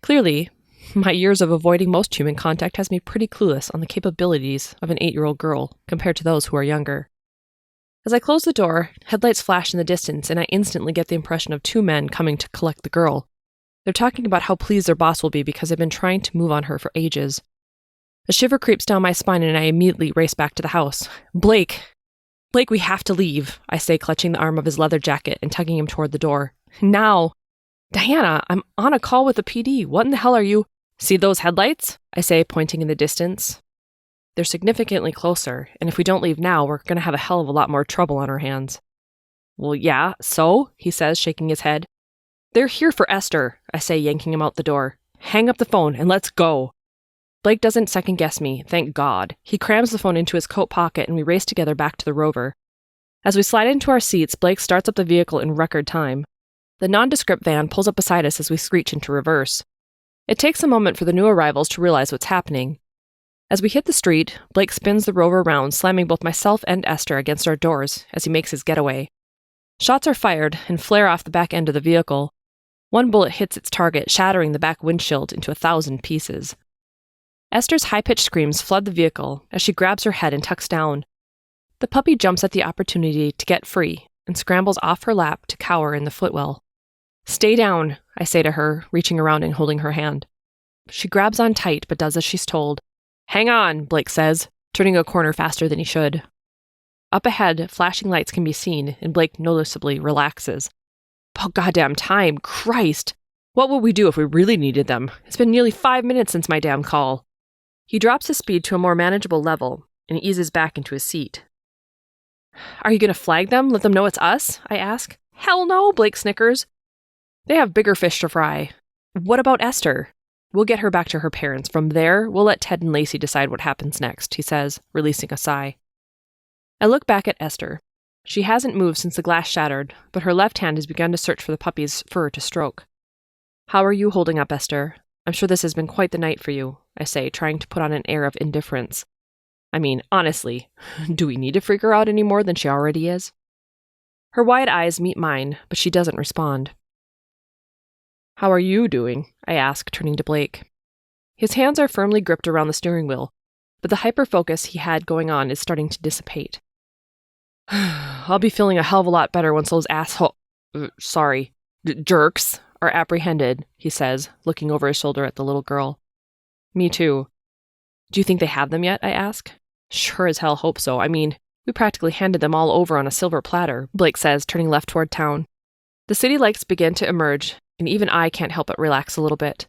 Clearly, my years of avoiding most human contact has me pretty clueless on the capabilities of an 8-year-old girl compared to those who are younger. As I close the door, headlights flash in the distance, and I instantly get the impression of 2 men coming to collect the girl. They're talking about how pleased their boss will be because I've been trying to move on her for ages. A shiver creeps down my spine, and I immediately race back to the house. Blake, we have to leave, I say, clutching the arm of his leather jacket and tugging him toward the door. Now. Diana, I'm on a call with the PD. What in the hell are you? See those headlights? I say, pointing in the distance. They're significantly closer, and if we don't leave now, we're going to have a hell of a lot more trouble on our hands. Well, yeah, so? He says, shaking his head. They're here for Esther, I say, yanking him out the door. Hang up the phone and let's go. Blake doesn't second-guess me, thank God. He crams the phone into his coat pocket and we race together back to the Rover. As we slide into our seats, Blake starts up the vehicle in record time. The nondescript van pulls up beside us as we screech into reverse. It takes a moment for the new arrivals to realize what's happening. As we hit the street, Blake spins the Rover around, slamming both myself and Esther against our doors as he makes his getaway. Shots are fired and flare off the back end of the vehicle. One bullet hits its target, shattering the back windshield into 1,000 pieces. Esther's high-pitched screams flood the vehicle as she grabs her head and tucks down. The puppy jumps at the opportunity to get free and scrambles off her lap to cower in the footwell. Stay down, I say to her, reaching around and holding her hand. She grabs on tight, but does as she's told. Hang on, Blake says, turning a corner faster than he should. Up ahead, flashing lights can be seen, and Blake noticeably relaxes. About goddamn time, Christ! What would we do if we really needed them? It's been nearly 5 minutes since my damn call. He drops his speed to a more manageable level and eases back into his seat. Are you going to flag them? Let them know it's us? I ask. Hell no, Blake snickers. They have bigger fish to fry. What about Esther? We'll get her back to her parents. From there, we'll let Ted and Lacey decide what happens next, he says, releasing a sigh. I look back at Esther. She hasn't moved since the glass shattered, but her left hand has begun to search for the puppy's fur to stroke. How are you holding up, Esther? I'm sure this has been quite the night for you, I say, trying to put on an air of indifference. I mean, honestly, do we need to freak her out any more than she already is? Her wide eyes meet mine, but she doesn't respond. How are you doing? I ask, turning to Blake. His hands are firmly gripped around the steering wheel, but the hyper-focus he had going on is starting to dissipate. I'll be feeling a hell of a lot better once those jerks are apprehended, he says, looking over his shoulder at the little girl. Me too. Do you think they have them yet? I ask. Sure as hell hope so. I mean, we practically handed them all over on a silver platter, Blake says, turning left toward town. The city lights begin to emerge, and even I can't help but relax a little bit.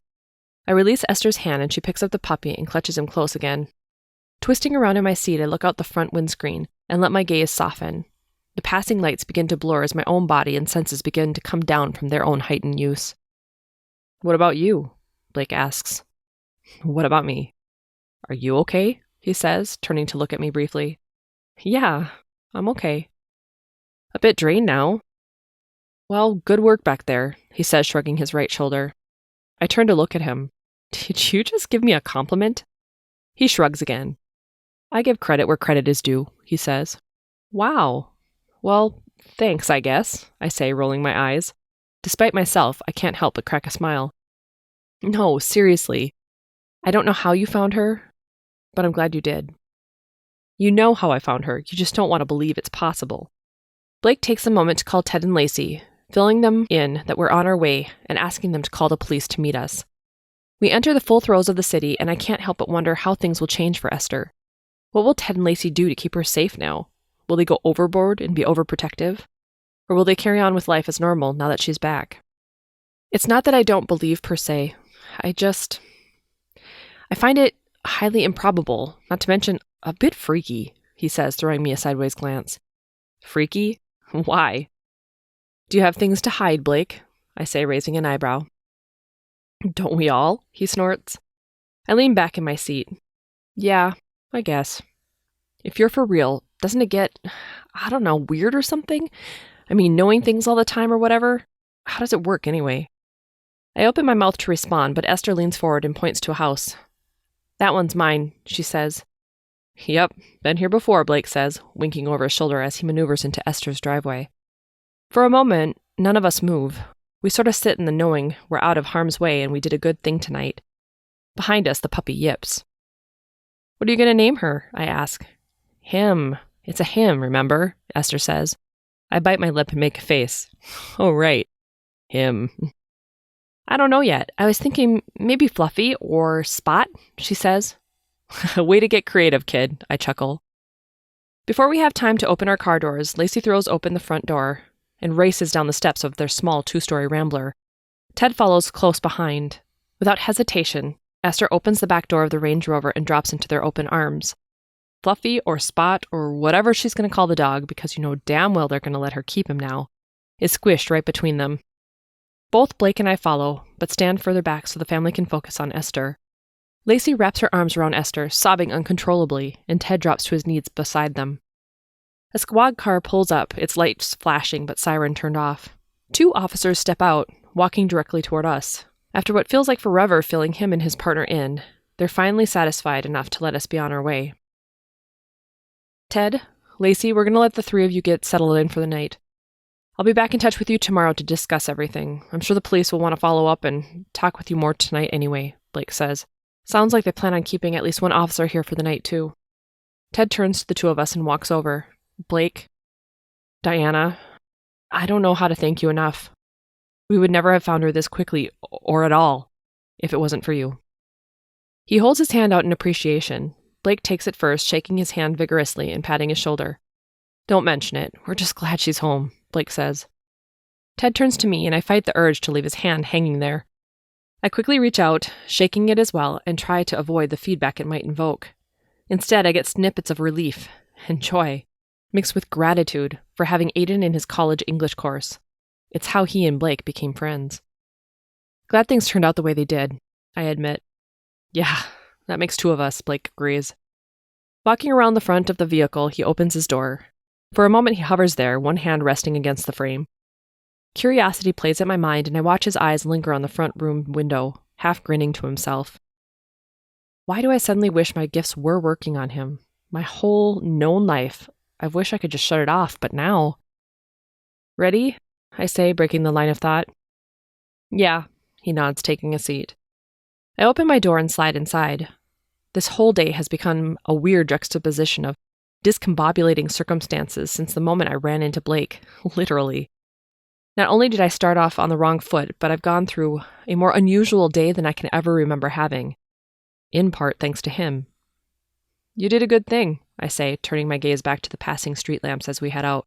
I release Esther's hand and she picks up the puppy and clutches him close again. Twisting around in my seat, I look out the front windscreen and let my gaze soften. The passing lights begin to blur as my own body and senses begin to come down from their own heightened use. What about you? Blake asks. What about me? Are you okay? He says, turning to look at me briefly. Yeah, I'm okay. A bit drained now. Well, good work back there, he says, shrugging his right shoulder. I turn to look at him. Did you just give me a compliment? He shrugs again. I give credit where credit is due, he says. Wow. Well, thanks, I guess, I say, rolling my eyes. Despite myself, I can't help but crack a smile. No, seriously. I don't know how you found her, but I'm glad you did. You know how I found her, you just don't want to believe it's possible. Blake takes a moment to call Ted and Lacey, filling them in that we're on our way and asking them to call the police to meet us. We enter the full throes of the city, and I can't help but wonder how things will change for Esther. What will Ted and Lacey do to keep her safe now? Will they go overboard and be overprotective? Or will they carry on with life as normal now that she's back? It's not that I don't believe per se. I find it highly improbable, not to mention a bit freaky, he says, throwing me a sideways glance. Freaky? Why? Do you have things to hide, Blake? I say, raising an eyebrow. Don't we all? He snorts. I lean back in my seat. Yeah, I guess. If you're for real, doesn't it get, weird or something? I mean, knowing things all the time or whatever? How does it work anyway? I open my mouth to respond, but Esther leans forward and points to a house. That one's mine, she says. Yep, been here before, Blake says, winking over his shoulder as he maneuvers into Esther's driveway. For a moment, none of us move. We sort of sit in the knowing we're out of harm's way and we did a good thing tonight. Behind us, the puppy yips. What are you going to name her? I ask. Him. It's a him, remember? Esther says. I bite my lip and make a face. Oh, right. Him. I don't know yet. I was thinking maybe Fluffy or Spot, she says. Way to get creative, kid, I chuckle. Before we have time to open our car doors, Lacey throws open the front door and races down the steps of their small 2-story Rambler. Ted follows close behind. Without hesitation, Esther opens the back door of the Range Rover and drops into their open arms. Fluffy or Spot or whatever she's going to call the dog, because you know damn well they're going to let her keep him now, is squished right between them. Both Blake and I follow, but stand further back so the family can focus on Esther. Lacey wraps her arms around Esther, sobbing uncontrollably, and Ted drops to his knees beside them. A squad car pulls up, its lights flashing but siren turned off. 2 officers step out, walking directly toward us. After what feels like forever filling him and his partner in, they're finally satisfied enough to let us be on our way. Ted, Lacey, we're going to let the 3 of you get settled in for the night. I'll be back in touch with you tomorrow to discuss everything. I'm sure the police will want to follow up and talk with you more tonight anyway, Blake says. Sounds like they plan on keeping at least 1 officer here for the night, too. Ted turns to the 2 of us and walks over. Blake, Diana, I don't know how to thank you enough. We would never have found her this quickly, or at all, if it wasn't for you. He holds his hand out in appreciation. Blake takes it first, shaking his hand vigorously and patting his shoulder. Don't mention it. We're just glad she's home, Blake says. Ted turns to me, and I fight the urge to leave his hand hanging there. I quickly reach out, shaking it as well, and try to avoid the feedback it might invoke. Instead, I get snippets of relief and joy, mixed with gratitude for having Aiden in his college English course. It's how he and Blake became friends. Glad things turned out the way they did, I admit. Yeah, that makes 2 of us, Blake agrees. Walking around the front of the vehicle, he opens his door. For a moment, he hovers there, one hand resting against the frame. Curiosity plays at my mind, and I watch his eyes linger on the front room window, half grinning to himself. Why do I suddenly wish my gifts were working on him? My whole known life, I wish I could just shut it off, but now... Ready? I say, breaking the line of thought. Yeah, he nods, taking a seat. I open my door and slide inside. This whole day has become a weird juxtaposition of discombobulating circumstances since the moment I ran into Blake, literally. Not only did I start off on the wrong foot, but I've gone through a more unusual day than I can ever remember having. In part thanks to him. You did a good thing, I say, turning my gaze back to the passing street lamps as we head out.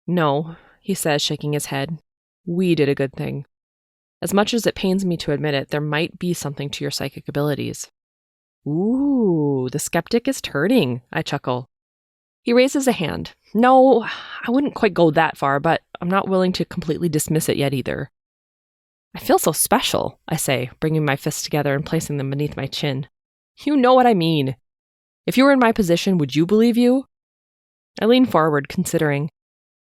No, he says, shaking his head. We did a good thing. As much as it pains me to admit it, there might be something to your psychic abilities. Ooh, the skeptic is turning, I chuckle. He raises a hand. No, I wouldn't quite go that far, but I'm not willing to completely dismiss it yet either. I feel so special, I say, bringing my fists together and placing them beneath my chin. You know what I mean. If you were in my position, would you believe you? I lean forward, considering.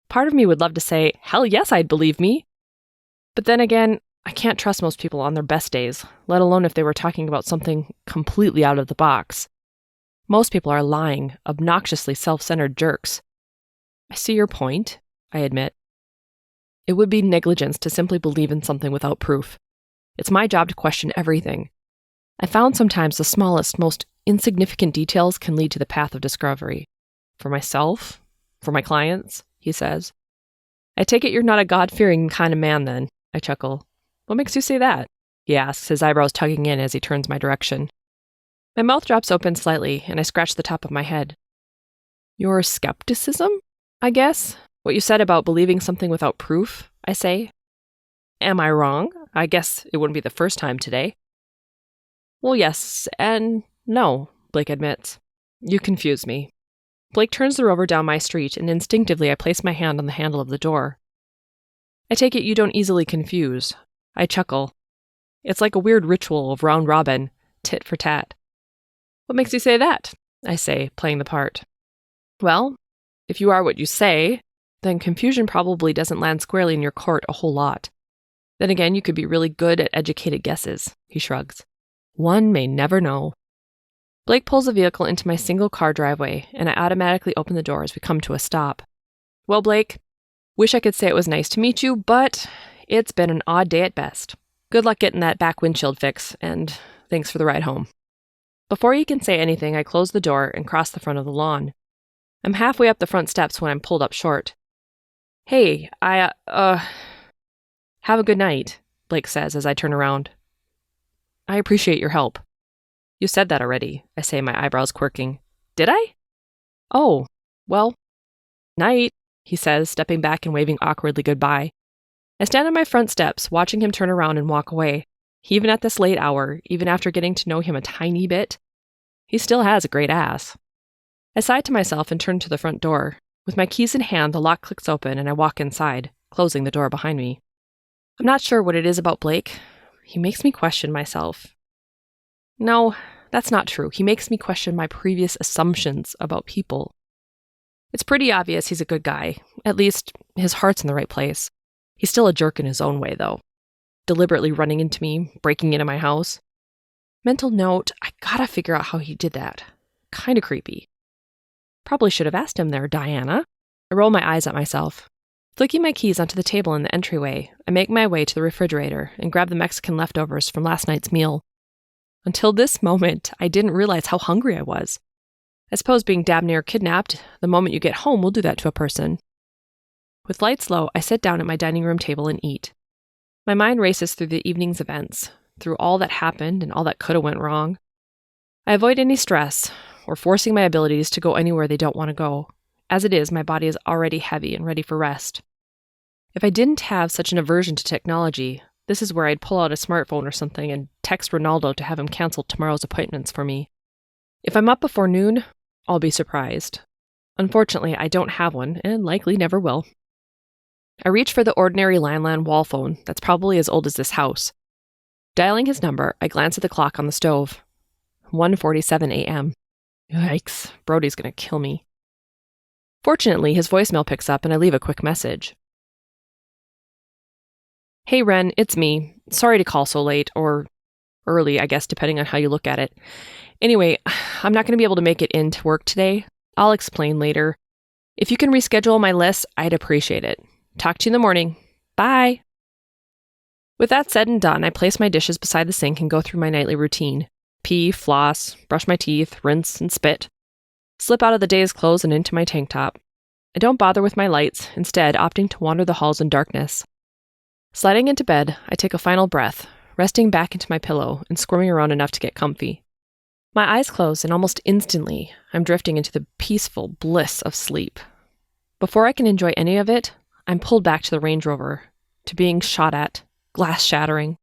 Part of me would love to say, hell yes, I'd believe me. But then again, I can't trust most people on their best days, let alone if they were talking about something completely out of the box. Most people are lying, obnoxiously self-centered jerks. I see your point, I admit. It would be negligence to simply believe in something without proof. It's my job to question everything. I found sometimes the smallest, most insignificant details can lead to the path of discovery. For myself, for my clients, he says. I take it you're not a God-fearing kind of man then, I chuckle. What makes you say that? He asks, his eyebrows tugging in as he turns my direction. My mouth drops open slightly, and I scratch the top of my head. Your skepticism, I guess? What you said about believing something without proof, I say. Am I wrong? I guess it wouldn't be the first time today. Well, yes and no, Blake admits. You confuse me. Blake turns the Rover down my street, and instinctively I place my hand on the handle of the door. I take it you don't easily confuse. I chuckle. It's like a weird ritual of round robin, tit for tat. What makes you say that? I say, playing the part. Well, if you are what you say, then confusion probably doesn't land squarely in your court a whole lot. Then again, you could be really good at educated guesses, he shrugs. One may never know. Blake pulls the vehicle into my single-car driveway, and I automatically open the door as we come to a stop. Well, Blake, wish I could say it was nice to meet you, but it's been an odd day at best. Good luck getting that back windshield fix, and thanks for the ride home. Before he can say anything, I close the door and cross the front of the lawn. I'm halfway up the front steps when I'm pulled up short. Hey, have a good night, Blake says as I turn around. I appreciate your help. You said that already, I say, my eyebrows quirking. Did I? Oh, well, night, he says, stepping back and waving awkwardly goodbye. I stand on my front steps, watching him turn around and walk away. Even at this late hour, even after getting to know him a tiny bit, he still has a great ass. I sigh to myself and turn to the front door. With my keys in hand, the lock clicks open and I walk inside, closing the door behind me. I'm not sure what it is about Blake. He makes me question myself. No, that's not true. He makes me question my previous assumptions about people. It's pretty obvious he's a good guy. At least, his heart's in the right place. He's still a jerk in his own way, though. Deliberately running into me, breaking into my house. Mental note, I gotta figure out how he did that. Kinda creepy. Probably should have asked him there, Diana. I roll my eyes at myself. Flicking my keys onto the table in the entryway, I make my way to the refrigerator and grab the Mexican leftovers from last night's meal. Until this moment, I didn't realize how hungry I was. I suppose being damn near kidnapped, the moment you get home will do that to a person. With lights low, I sit down at my dining room table and eat. My mind races through the evening's events, through all that happened and all that could have went wrong. I avoid any stress, or forcing my abilities to go anywhere they don't want to go. As it is, my body is already heavy and ready for rest. If I didn't have such an aversion to technology, this is where I'd pull out a smartphone or something and text Ronaldo to have him cancel tomorrow's appointments for me. If I'm up before noon, I'll be surprised. Unfortunately, I don't have one, and likely never will. I reach for the ordinary landline wall phone that's probably as old as this house. Dialing his number, I glance at the clock on the stove. 1:47 a.m. Yikes, Brody's gonna kill me. Fortunately, his voicemail picks up and I leave a quick message. Hey Ren, it's me. Sorry to call so late, or early, I guess, depending on how you look at it. Anyway, I'm not going to be able to make it into work today. I'll explain later. If you can reschedule my list, I'd appreciate it. Talk to you in the morning. Bye. With that said and done, I place my dishes beside the sink and go through my nightly routine. Pee, floss, brush my teeth, rinse, and spit. Slip out of the day's clothes and into my tank top. I don't bother with my lights, instead opting to wander the halls in darkness. Sliding into bed, I take a final breath, resting back into my pillow and squirming around enough to get comfy. My eyes close and almost instantly, I'm drifting into the peaceful bliss of sleep. Before I can enjoy any of it, I'm pulled back to the Range Rover, to being shot at, glass shattering.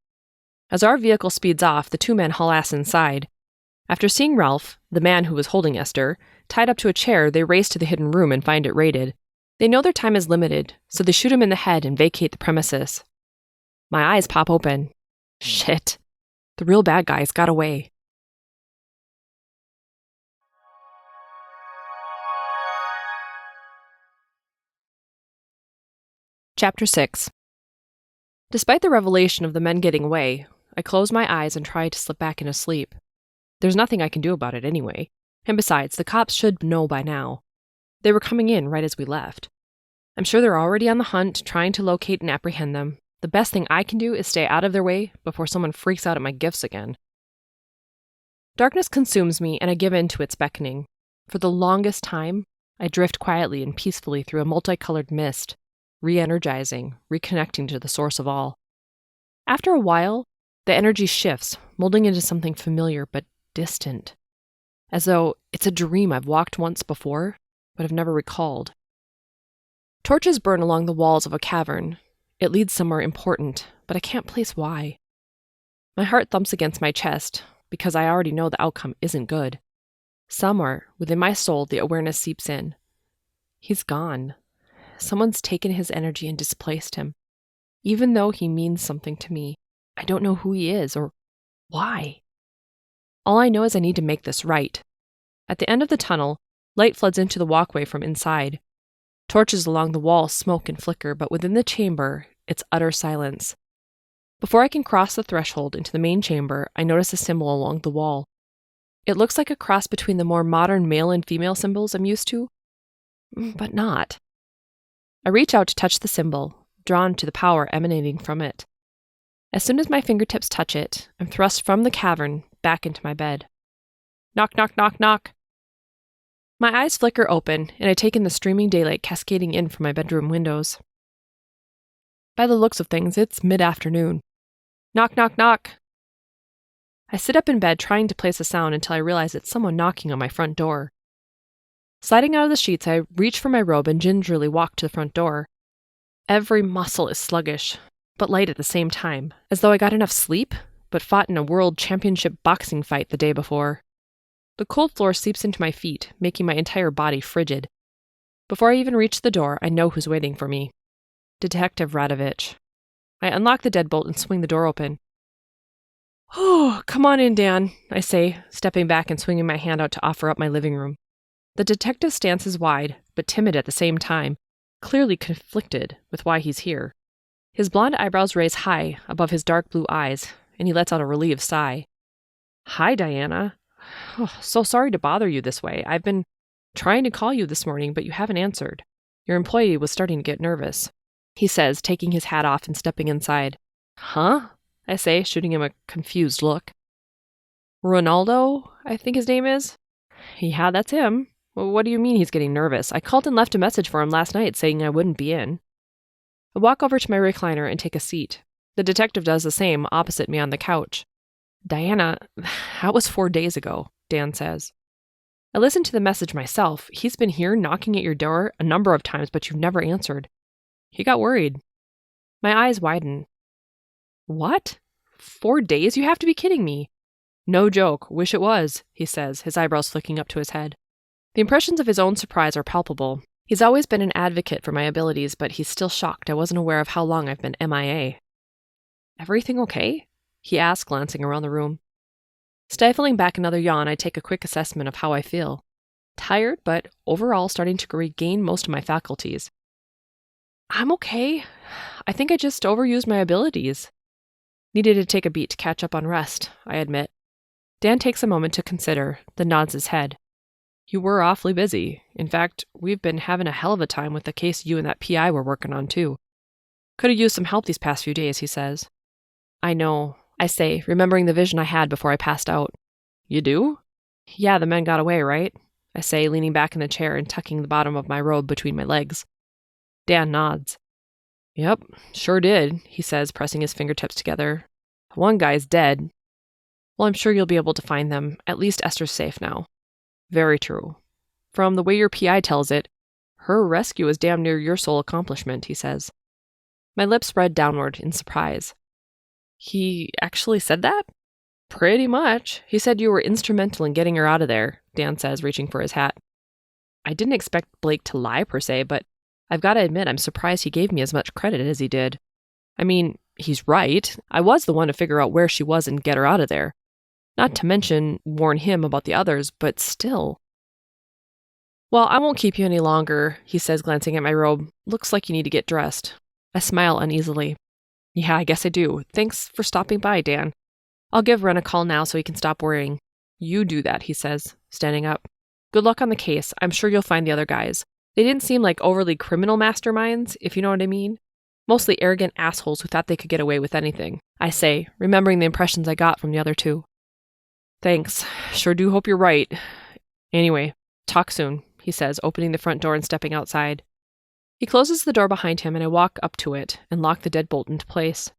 As our vehicle speeds off, the two men haul ass inside. After seeing Ralph, the man who was holding Esther, tied up to a chair, they race to the hidden room and find it raided. They know their time is limited, so they shoot him in the head and vacate the premises. My eyes pop open. Shit. The real bad guys got away. Chapter 6. Despite the revelation of the men getting away, I close my eyes and try to slip back into sleep. There's nothing I can do about it anyway, and besides, the cops should know by now. They were coming in right as we left. I'm sure they're already on the hunt, trying to locate and apprehend them. The best thing I can do is stay out of their way before someone freaks out at my gifts again. Darkness consumes me and I give in to its beckoning. For the longest time, I drift quietly and peacefully through a multicolored mist, re-energizing, reconnecting to the source of all. After a while, the energy shifts, molding into something familiar but distant, as though it's a dream I've walked once before, but have never recalled. Torches burn along the walls of a cavern. It leads somewhere important, but I can't place why. My heart thumps against my chest, because I already know the outcome isn't good. Somewhere within my soul, the awareness seeps in. He's gone. Someone's taken his energy and displaced him. Even though he means something to me, I don't know who he is or why. All I know is I need to make this right. At the end of the tunnel, light floods into the walkway from inside. Torches along the wall smoke and flicker, but within the chamber, it's utter silence. Before I can cross the threshold into the main chamber, I notice a symbol along the wall. It looks like a cross between the more modern male and female symbols I'm used to, but not. I reach out to touch the symbol, drawn to the power emanating from it. As soon as my fingertips touch it, I'm thrust from the cavern back into my bed. Knock, knock, knock, knock. My eyes flicker open, and I take in the streaming daylight cascading in from my bedroom windows. By the looks of things, it's mid-afternoon. Knock, knock, knock. I sit up in bed trying to place a sound until I realize it's someone knocking on my front door. Sliding out of the sheets, I reach for my robe and gingerly walk to the front door. Every muscle is sluggish, but light at the same time, as though I got enough sleep, but fought in a world championship boxing fight the day before. The cold floor seeps into my feet, making my entire body frigid. Before I even reach the door, I know who's waiting for me. Detective Radovich. I unlock the deadbolt and swing the door open. "Oh, come on in, Dan," I say, stepping back and swinging my hand out to offer up my living room. The detective's stance is wide, but timid at the same time, clearly conflicted with why he's here. His blonde eyebrows raise high above his dark blue eyes, and he lets out a relieved sigh. "Hi, Diana. Oh, so sorry to bother you this way. I've been trying to call you this morning, but you haven't answered. Your employee was starting to get nervous," he says, taking his hat off and stepping inside. "Huh?" I say, shooting him a confused look. "Ronaldo, I think his name is?" "Yeah, that's him. Well, what do you mean he's getting nervous? I called and left a message for him last night saying I wouldn't be in." I walk over to my recliner and take a seat. The detective does the same opposite me on the couch. "Diana, that was 4 days ago," Dan says. "I listened to the message myself. He's been here knocking at your door a number of times, but you've never answered." He got worried. My eyes widen. "What? 4 days? You have to be kidding me." "No joke. Wish it was," he says, his eyebrows flicking up to his head. The impressions of his own surprise are palpable. He's always been an advocate for my abilities, but he's still shocked I wasn't aware of how long I've been MIA. "Everything okay?" he asks, glancing around the room. Stifling back another yawn, I take a quick assessment of how I feel. Tired, but overall starting to regain most of my faculties. "I'm okay. I think I just overused my abilities." Needed to take a beat to catch up on rest, I admit. Dan takes a moment to consider, then nods his head. "You were awfully busy. In fact, we've been having a hell of a time with the case you and that PI were working on, too. Could have used some help these past few days," he says. "I know," I say, remembering the vision I had before I passed out. "You do?" "Yeah, the men got away, right?" I say, leaning back in the chair and tucking the bottom of my robe between my legs. Dan nods. "Yep, sure did," he says, pressing his fingertips together. "One guy's dead." "Well, I'm sure you'll be able to find them. At least Esther's safe now." "Very true. From the way your PI tells it, her rescue is damn near your sole accomplishment," he says. My lips spread downward in surprise. "He actually said that?" "Pretty much. He said you were instrumental in getting her out of there," Dan says, reaching for his hat. I didn't expect Blake to lie per se, but I've got to admit I'm surprised he gave me as much credit as he did. I mean, he's right. I was the one to figure out where she was and get her out of there. Not to mention warn him about the others, but still. "Well, I won't keep you any longer," he says, glancing at my robe. "Looks like you need to get dressed." I smile uneasily. "Yeah, I guess I do. Thanks for stopping by, Dan. I'll give Ren a call now so he can stop worrying." "You do that," he says, standing up. "Good luck on the case. I'm sure you'll find the other guys. They didn't seem like overly criminal masterminds, if you know what I mean. Mostly arrogant assholes who thought they could get away with anything," I say, remembering the impressions I got from the other two. "Thanks. Sure do hope you're right. Anyway, talk soon," he says, opening the front door and stepping outside. He closes the door behind him, and I walk up to it and lock the deadbolt into place.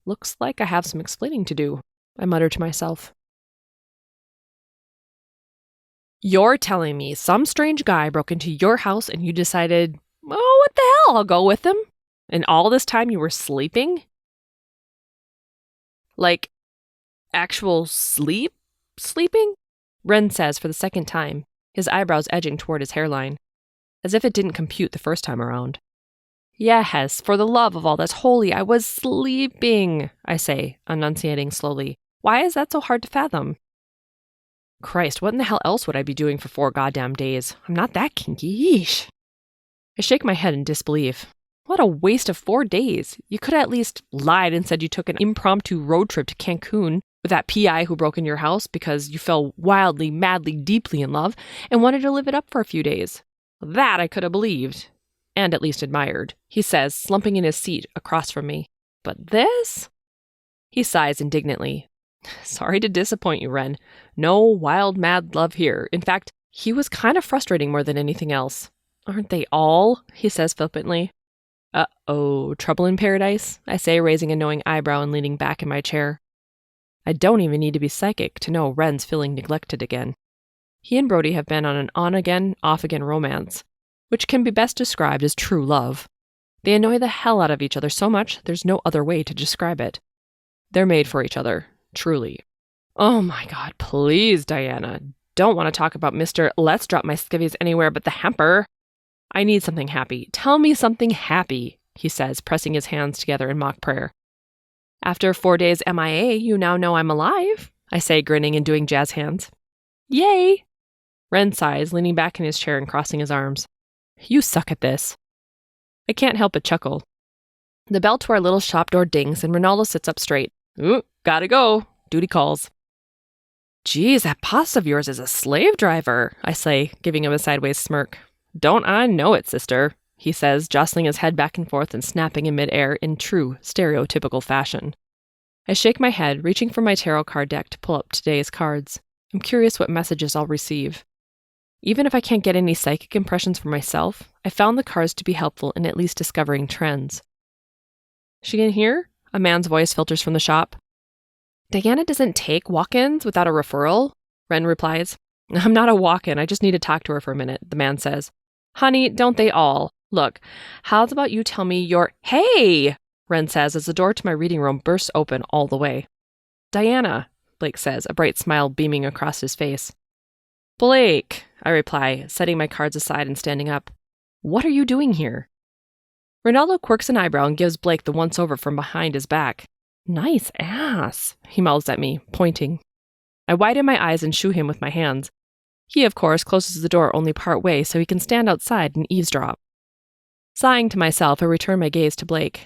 Looks like I have some explaining to do, I mutter to myself. "You're telling me some strange guy broke into your house and you decided, oh, what the hell, I'll go with him? And all this time you were sleeping?" "Like, actual sleeping?" Ren says for the second time, his eyebrows edging toward his hairline, as if it didn't compute the first time around. "Yes, for the love of all that's holy, I was sleeping," I say, enunciating slowly. "Why is that so hard to fathom?" Christ, what in the hell else would I be doing for 4 goddamn days? I'm not that kinky. Yeesh. I shake my head in disbelief. What a waste of 4 days. You could have at least lied and said you took an impromptu road trip to Cancun With that PI who broke into your house because you fell wildly, madly, deeply in love and wanted to live it up for a few days. That I could have believed. And at least admired, he says, slumping in his seat across from me. But this? He sighs indignantly. Sorry to disappoint you, Ren. No wild, mad love here. In fact, he was kind of frustrating more than anything else. Aren't they all? He says flippantly. Uh-oh, trouble in paradise? I say, raising a knowing eyebrow and leaning back in my chair. I don't even need to be psychic to know Ren's feeling neglected again. He and Brody have been on an on-again, off-again romance, which can be best described as true love. They annoy the hell out of each other so much there's no other way to describe it. They're made for each other, truly. Oh my God, please, Diana. Don't want to talk about Mr. Let's drop my skivvies anywhere but the hamper. I need something happy. Tell me something happy, he says, pressing his hands together in mock prayer. After 4 days MIA, you now know I'm alive, I say, grinning and doing jazz hands. Yay! Ren sighs, leaning back in his chair and crossing his arms. You suck at this. I can't help but chuckle. The bell to our little shop door dings and Ronaldo sits up straight. Ooh, gotta go. Duty calls. Geez, that boss of yours is a slave driver, I say, giving him a sideways smirk. Don't I know it, sister, he says, jostling his head back and forth and snapping in midair in true, stereotypical fashion. I shake my head, reaching for my tarot card deck to pull up today's cards. I'm curious what messages I'll receive. Even if I can't get any psychic impressions for myself, I found the cards to be helpful in at least discovering trends. She in here? A man's voice filters from the shop. Diana doesn't take walk-ins without a referral, Ren replies. I'm not a walk-in, I just need to talk to her for a minute, the man says. Honey, don't they all? Look, how's about you tell me your— Hey! Ren says as the door to my reading room bursts open all the way. Diana, Blake says, a bright smile beaming across his face. Blake, I reply, setting my cards aside and standing up. What are you doing here? Ronaldo quirks an eyebrow and gives Blake the once-over from behind his back. Nice ass, he mouths at me, pointing. I widen my eyes and shoo him with my hands. He, of course, closes the door only part way so he can stand outside and eavesdrop. Sighing to myself, I return my gaze to Blake.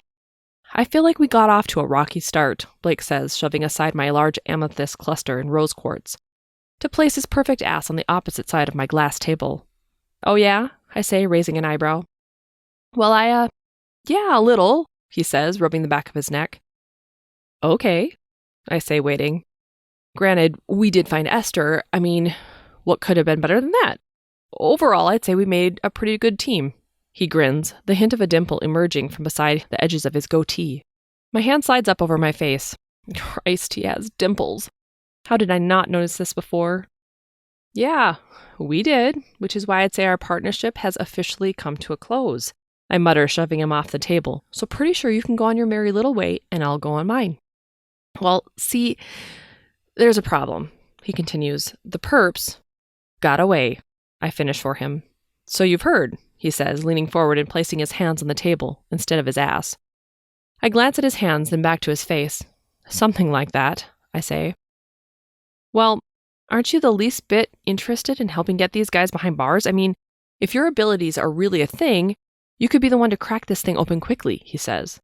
I feel like we got off to a rocky start, Blake says, shoving aside my large amethyst cluster and rose quartz, to place his perfect ass on the opposite side of my glass table. Oh yeah? I say, raising an eyebrow. Well, yeah, a little, he says, rubbing the back of his neck. Okay, I say, waiting. Granted, we did find Esther. I mean, what could have been better than that? Overall, I'd say we made a pretty good team. He grins, the hint of a dimple emerging from beside the edges of his goatee. My hand slides up over my face. Christ, he has dimples. How did I not notice this before? Yeah, we did, which is why I'd say our partnership has officially come to a close. I mutter, shoving him off the table. So pretty sure you can go on your merry little way, and I'll go on mine. Well, see, there's a problem, he continues. The perps got away, I finish for him. So you've heard, he says, leaning forward and placing his hands on the table instead of his ass. I glance at his hands, then back to his face. Something like that, I say. Well, aren't you the least bit interested in helping get these guys behind bars? I mean, if your abilities are really a thing, you could be the one to crack this thing open quickly, he says.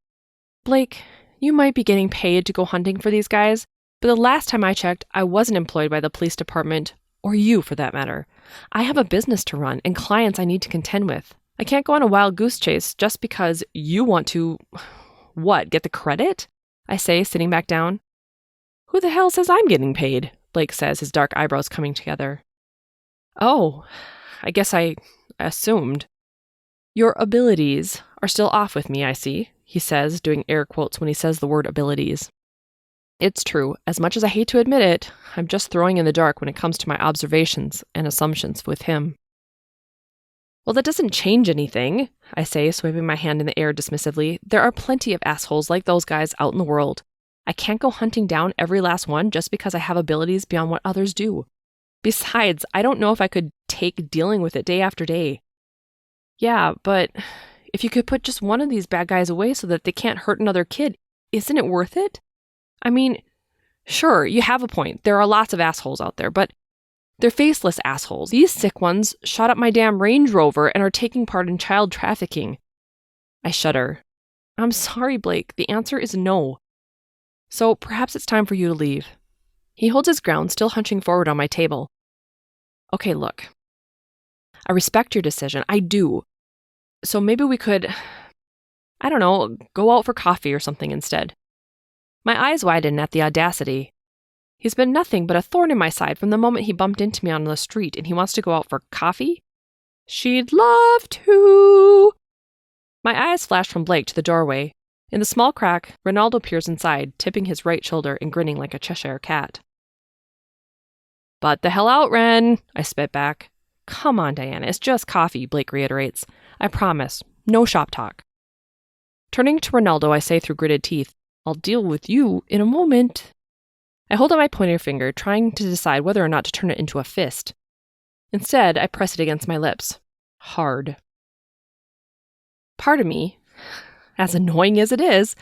Blake, you might be getting paid to go hunting for these guys, but the last time I checked, I wasn't employed by the police department, or you for that matter. I have a business to run and clients I need to contend with. I can't go on a wild goose chase just because you want to, what, get the credit? I say, sitting back down. Who the hell says I'm getting paid? Blake says, his dark eyebrows coming together. Oh, I guess I assumed. Your abilities are still off with me, I see, he says, doing air quotes when he says the word abilities. It's true. As much as I hate to admit it, I'm just throwing in the dark when it comes to my observations and assumptions with him. Well, that doesn't change anything, I say, swiping my hand in the air dismissively. There are plenty of assholes like those guys out in the world. I can't go hunting down every last one just because I have abilities beyond what others do. Besides, I don't know if I could take dealing with it day after day. Yeah, but if you could put just one of these bad guys away so that they can't hurt another kid, isn't it worth it? I mean, sure, you have a point. There are lots of assholes out there, but they're faceless assholes. These sick ones shot up my damn Range Rover and are taking part in child trafficking. I shudder. I'm sorry, Blake. The answer is no. So perhaps it's time for you to leave. He holds his ground, still hunching forward on my table. Okay, look. I respect your decision. I do. So maybe we could, I don't know, go out for coffee or something instead. My eyes widen at the audacity. He's been nothing but a thorn in my side from the moment he bumped into me on the street, and he wants to go out for coffee? She'd love to. My eyes flash from Blake to the doorway. In the small crack, Ronaldo peers inside, tipping his right shoulder and grinning like a Cheshire cat. Butt the hell out, Ren, I spit back. Come on, Diana, it's just coffee, Blake reiterates. I promise, no shop talk. Turning to Ronaldo, I say through gritted teeth, I'll deal with you in a moment. I hold out my pointer finger, trying to decide whether or not to turn it into a fist. Instead, I press it against my lips. Hard. Part of me, as annoying as it is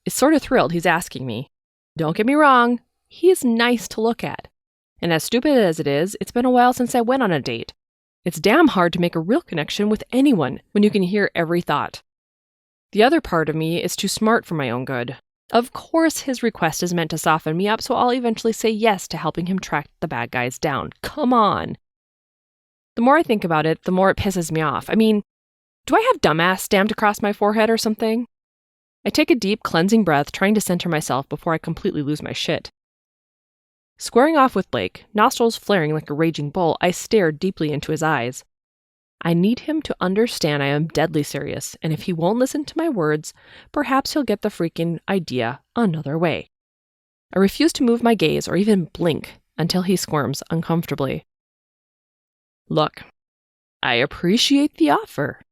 sort of thrilled he's asking me. Don't get me wrong, he is nice to look at. And as stupid as it is, it's been a while since I went on a date. It's damn hard to make a real connection with anyone when you can hear every thought. The other part of me is too smart for my own good. Of course his request is meant to soften me up, so I'll eventually say yes to helping him track the bad guys down. Come on. The more I think about it, the more it pisses me off. I mean, do I have dumbass stamped across my forehead or something? I take a deep, cleansing breath, trying to center myself before I completely lose my shit. Squaring off with Blake, nostrils flaring like a raging bull, I stare deeply into his eyes. I need him to understand I am deadly serious, and if he won't listen to my words, perhaps he'll get the freaking idea another way. I refuse to move my gaze or even blink until he squirms uncomfortably. Look, I appreciate the offer,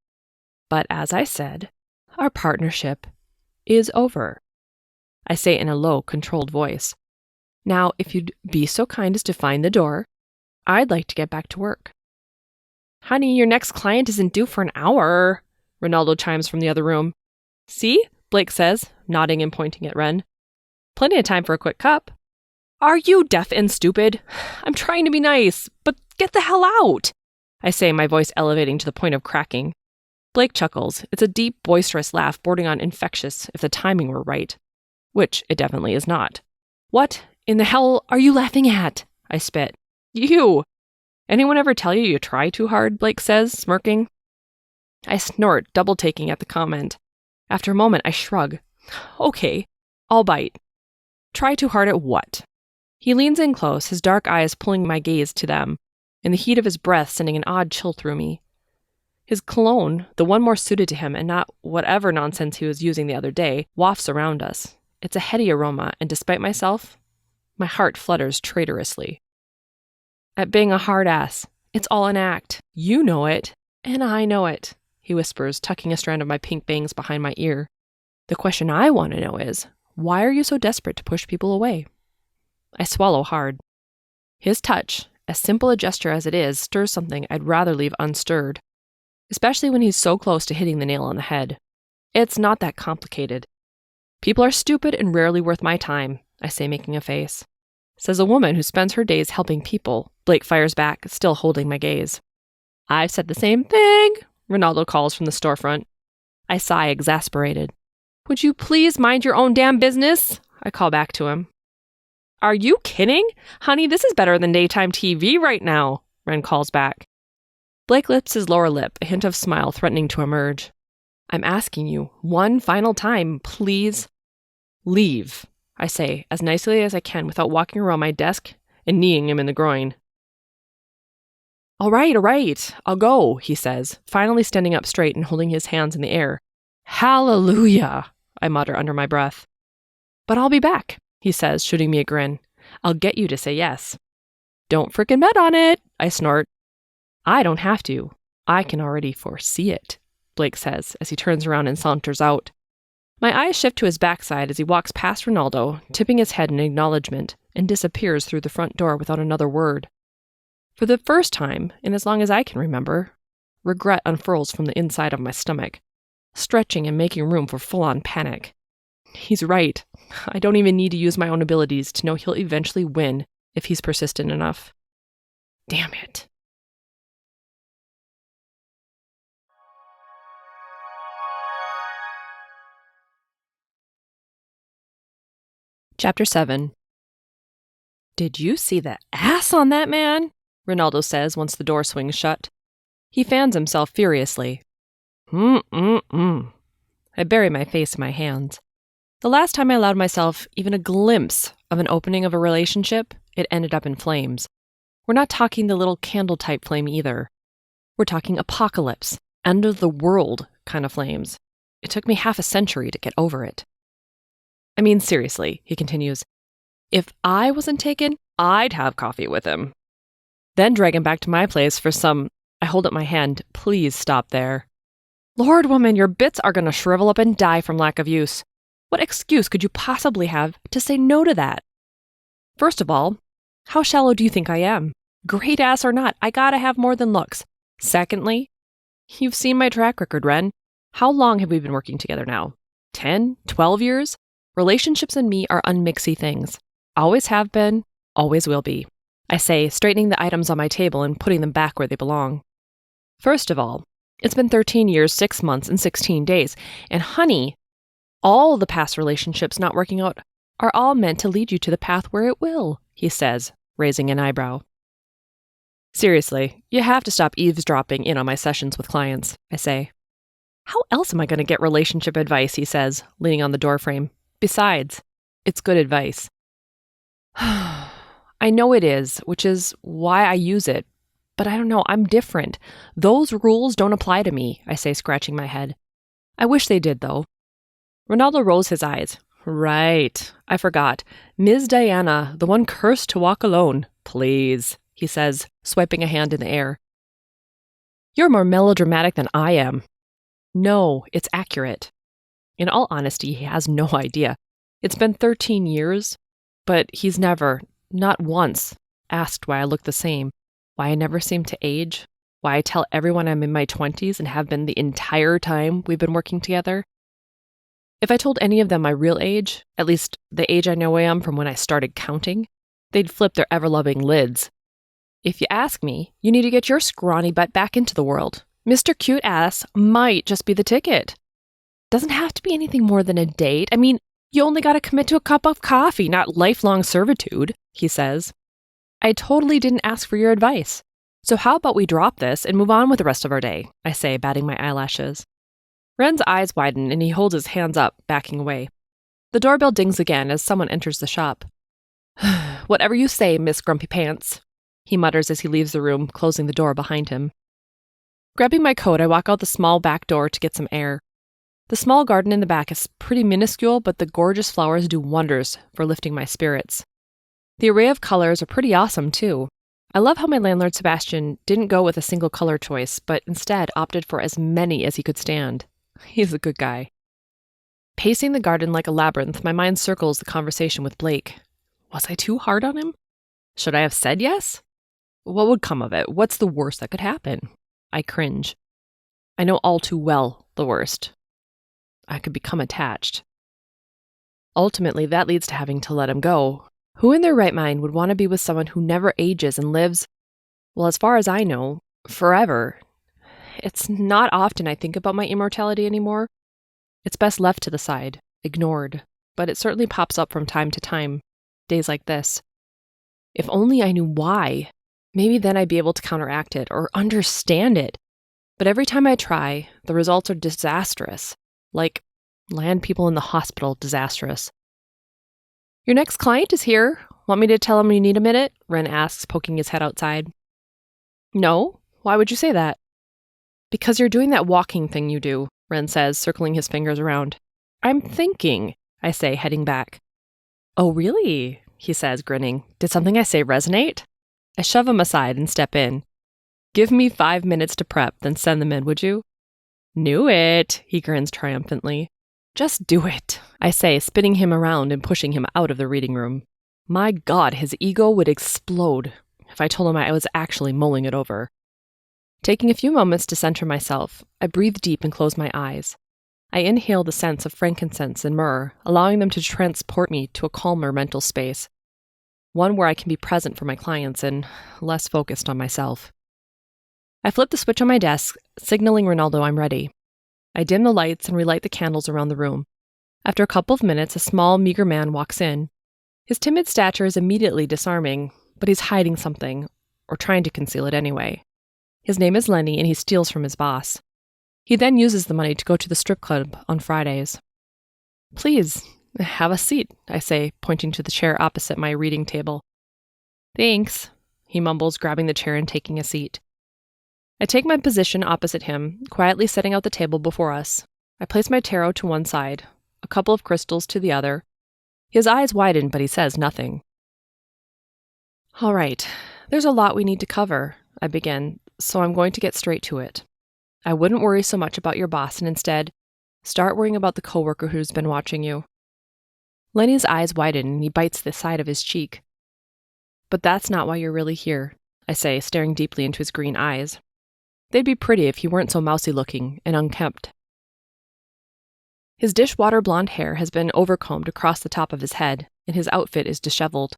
but as I said, our partnership is over. I say in a low, controlled voice. Now, if you'd be so kind as to find the door, I'd like to get back to work. Honey, your next client isn't due for an hour, Ronaldo chimes from the other room. See? Blake says, nodding and pointing at Ren. Plenty of time for a quick cup. Are you deaf and stupid? I'm trying to be nice, but get the hell out, I say, my voice elevating to the point of cracking. Blake chuckles. It's a deep, boisterous laugh bordering on infectious if the timing were right. Which it definitely is not. What in the hell are you laughing at? I spit. You! Anyone ever tell you try too hard? Blake says, smirking. I snort, double-taking at the comment. After a moment, I shrug. Okay, I'll bite. Try too hard at what? He leans in close, his dark eyes pulling my gaze to them, and the heat of his breath sending an odd chill through me. His cologne, the one more suited to him and not whatever nonsense he was using the other day, wafts around us. It's a heady aroma, and despite myself, my heart flutters traitorously. At being a hard ass, it's all an act. You know it, and I know it, he whispers, tucking a strand of my pink bangs behind my ear. The question I want to know is, why are you so desperate to push people away? I swallow hard. His touch, as simple a gesture as it is, stirs something I'd rather leave unstirred, especially when he's so close to hitting the nail on the head. It's not that complicated. People are stupid and rarely worth my time, I say, making a face. Says a woman who spends her days helping people. Blake fires back, still holding my gaze. I've said the same thing, Ronaldo calls from the storefront. I sigh, exasperated. Would you please mind your own damn business? I call back to him. Are you kidding? Honey, this is better than daytime TV right now, Ren calls back. Blake lifts his lower lip, a hint of smile threatening to emerge. I'm asking you, one final time, please leave, I say, as nicely as I can without walking around my desk and kneeing him in the groin. All right, I'll go, he says, finally standing up straight and holding his hands in the air. Hallelujah, I mutter under my breath. But I'll be back, he says, shooting me a grin. I'll get you to say yes. Don't frickin' bet on it, I snort. I don't have to. I can already foresee it, Blake says as he turns around and saunters out. My eyes shift to his backside as he walks past Ronaldo, tipping his head in acknowledgement, and disappears through the front door without another word. For the first time, in as long as I can remember, regret unfurls from the inside of my stomach, stretching and making room for full-on panic. He's right. I don't even need to use my own abilities to know he'll eventually win if he's persistent enough. Damn it. Chapter 7. Did you see the ass on that man? Ronaldo says once the door swings shut. He fans himself furiously. I bury my face in my hands. The last time I allowed myself even a glimpse of an opening of a relationship, it ended up in flames. We're not talking the little candle-type flame either. We're talking apocalypse, end of the world kind of flames. It took me half a century to get over it. I mean, seriously, he continues, if I wasn't taken, I'd have coffee with him. Then drag him back to my place for some... I hold up my hand. Please stop there. Lord, woman, your bits are going to shrivel up and die from lack of use. What excuse could you possibly have to say no to that? First of all, how shallow do you think I am? Great ass or not, I gotta have more than looks. Secondly, you've seen my track record, Ren. How long have we been working together now? 10? 12 years? Relationships and me are unmixy things. Always have been, always will be. I say, straightening the items on my table and putting them back where they belong. First of all, it's been 13 years, 6 months, and 16 days. And honey, all the past relationships not working out are all meant to lead you to the path where it will, he says, raising an eyebrow. Seriously, you have to stop eavesdropping in on my sessions with clients, I say. How else am I going to get relationship advice, he says, leaning on the doorframe. Besides, it's good advice. I know it is, which is why I use it. But I don't know, I'm different. Those rules don't apply to me, I say, scratching my head. I wish they did, though. Ronaldo rolls his eyes. Right, I forgot. Ms. Diana, the one cursed to walk alone. Please, he says, swiping a hand in the air. You're more melodramatic than I am. No, it's accurate. In all honesty, he has no idea. It's been 13 years, but he's never, not once, asked why I look the same, why I never seem to age, why I tell everyone I'm in my 20s and have been the entire time we've been working together. If I told any of them my real age, at least the age I know I am from when I started counting, they'd flip their ever-loving lids. If you ask me, you need to get your scrawny butt back into the world. Mr. Cute Ass might just be the ticket. Doesn't have to be anything more than a date. I mean, you only got to commit to a cup of coffee, not lifelong servitude, he says. I totally didn't ask for your advice. So how about we drop this and move on with the rest of our day, I say, batting my eyelashes. Ren's eyes widen and he holds his hands up, backing away. The doorbell dings again as someone enters the shop. Whatever you say, Miss Grumpy Pants, he mutters as he leaves the room, closing the door behind him. Grabbing my coat, I walk out the small back door to get some air. The small garden in the back is pretty minuscule, but the gorgeous flowers do wonders for lifting my spirits. The array of colors are pretty awesome, too. I love how my landlord Sebastian didn't go with a single color choice, but instead opted for as many as he could stand. He's a good guy. Pacing the garden like a labyrinth, my mind circles the conversation with Blake. Was I too hard on him? Should I have said yes? What would come of it? What's the worst that could happen? I cringe. I know all too well the worst. I could become attached. Ultimately, that leads to having to let him go. Who in their right mind would want to be with someone who never ages and lives, well, as far as I know, forever? It's not often I think about my immortality anymore. It's best left to the side, ignored, but it certainly pops up from time to time, days like this. If only I knew why, maybe then I'd be able to counteract it or understand it. But every time I try, the results are disastrous, like land people in the hospital disastrous. Your next client is here. Want me to tell him you need a minute? Ren asks, poking his head outside. No? Why would you say that? Because you're doing that walking thing you do, Ren says, circling his fingers around. I'm thinking, I say, heading back. Oh, really? He says, grinning. Did something I say resonate? I shove him aside and step in. Give me 5 minutes to prep, then send them in, would you? Knew it, he grins triumphantly. Just do it, I say, spinning him around and pushing him out of the reading room. My God, his ego would explode if I told him I was actually mulling it over. Taking a few moments to center myself, I breathe deep and close my eyes. I inhale the scents of frankincense and myrrh, allowing them to transport me to a calmer mental space, one where I can be present for my clients and less focused on myself. I flip the switch on my desk, signaling Ronaldo I'm ready. I dim the lights and relight the candles around the room. After a couple of minutes, a small, meager man walks in. His timid stature is immediately disarming, but he's hiding something, or trying to conceal it anyway. His name is Lenny, and he steals from his boss. He then uses the money to go to the strip club on Fridays. "Please, have a seat," I say, pointing to the chair opposite my reading table. "Thanks," he mumbles, grabbing the chair and taking a seat. I take my position opposite him, quietly setting out the table before us. I place my tarot to one side, a couple of crystals to the other. His eyes widen, but he says nothing. "All right, there's a lot we need to cover," I begin, so I'm going to get straight to it. I wouldn't worry so much about your boss and instead start worrying about the coworker who's been watching you. Lenny's eyes widen and he bites the side of his cheek. "But that's not why you're really here," I say, staring deeply into his green eyes. They'd be pretty if he weren't so mousy-looking and unkempt. His dishwater blonde hair has been overcombed across the top of his head, and his outfit is disheveled.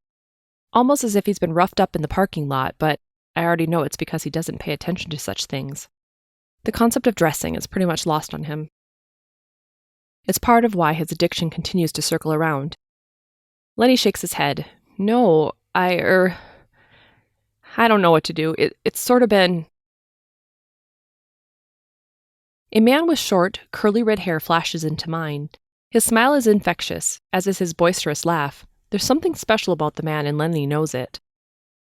Almost as if he's been roughed up in the parking lot, but I already know it's because he doesn't pay attention to such things. The concept of dressing is pretty much lost on him. It's part of why his addiction continues to circle around. Lenny shakes his head. "No, I don't know what to do. It's sort of been..." A man with short, curly red hair flashes into mind. His smile is infectious, as is his boisterous laugh. There's something special about the man, and Lenny knows it.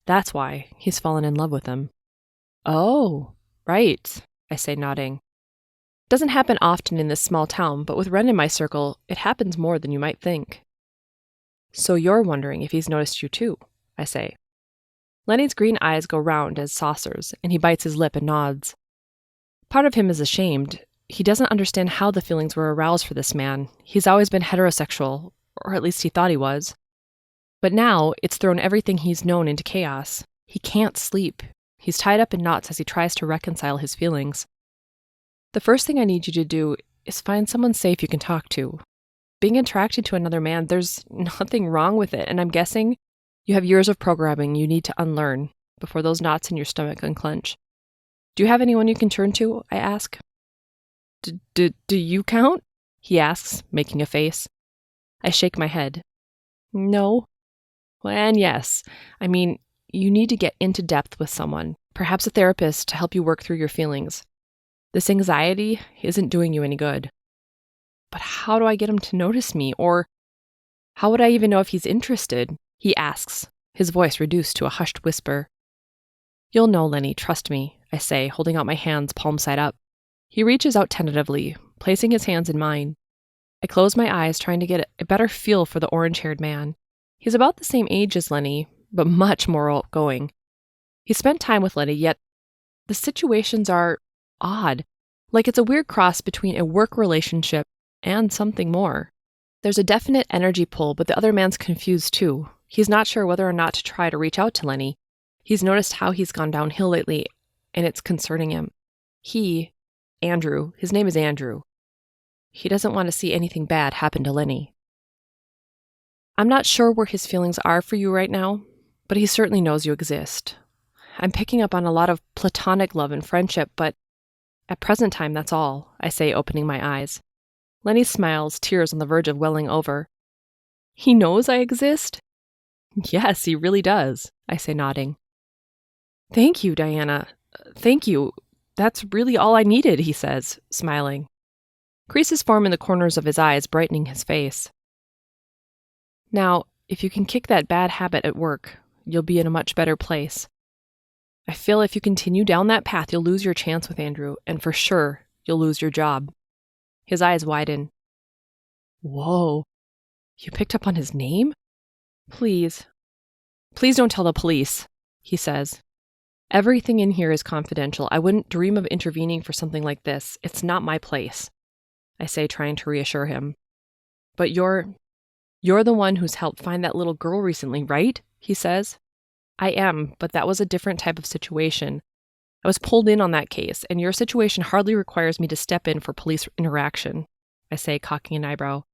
That's why he's fallen in love with him. "Oh, right," I say, nodding. Doesn't happen often in this small town, but with Ren in my circle, it happens more than you might think. "So you're wondering if he's noticed you too," I say. Lenny's green eyes go round as saucers, and he bites his lip and nods. Part of him is ashamed. He doesn't understand how the feelings were aroused for this man. He's always been heterosexual, or at least he thought he was. But now, it's thrown everything he's known into chaos. He can't sleep. He's tied up in knots as he tries to reconcile his feelings. "The first thing I need you to do is find someone safe you can talk to. Being attracted to another man, there's nothing wrong with it, and I'm guessing you have years of programming you need to unlearn before those knots in your stomach unclench. Do you have anyone you can turn to?" I ask. Do you count?" he asks, making a face. I shake my head. "No." And yes, I mean, you need to get into depth with someone, perhaps a therapist, to help you work through your feelings. This anxiety isn't doing you any good. "But how do I get him to notice me? Or how would I even know if he's interested?" he asks, his voice reduced to a hushed whisper. "You'll know, Lenny, trust me," I say, holding out my hands palm side up. He reaches out tentatively, placing his hands in mine. I close my eyes, trying to get a better feel for the orange-haired man. He's about the same age as Lenny, but much more outgoing. He spent time with Lenny, yet the situations are odd, like it's a weird cross between a work relationship and something more. There's a definite energy pull, but the other man's confused too. He's not sure whether or not to try to reach out to Lenny. He's noticed how he's gone downhill lately, and it's concerning him. Andrew, his name is Andrew. He doesn't want to see anything bad happen to Lenny. I'm not sure where his feelings are for you right now, but he certainly knows you exist. I'm picking up on a lot of platonic love and friendship, but at present time, that's all, I say, opening my eyes. Lenny smiles, tears on the verge of welling over. "He knows I exist?" "Yes, he really does," I say, nodding. "Thank you, Diana. Thank you. That's really all I needed," he says, smiling. Creases form in the corners of his eyes, brightening his face. "Now, if you can kick that bad habit at work, you'll be in a much better place. I feel if you continue down that path, you'll lose your chance with Andrew, and for sure, you'll lose your job." His eyes widen. "Whoa, you picked up on his name? Please don't tell the police," he says. "Everything in here is confidential. I wouldn't dream of intervening for something like this. It's not my place," I say, trying to reassure him. "But you're the one who's helped find that little girl recently, right?" he says. "I am, but that was a different type of situation. I was pulled in on that case, and your situation hardly requires me to step in for police interaction," I say, cocking an eyebrow.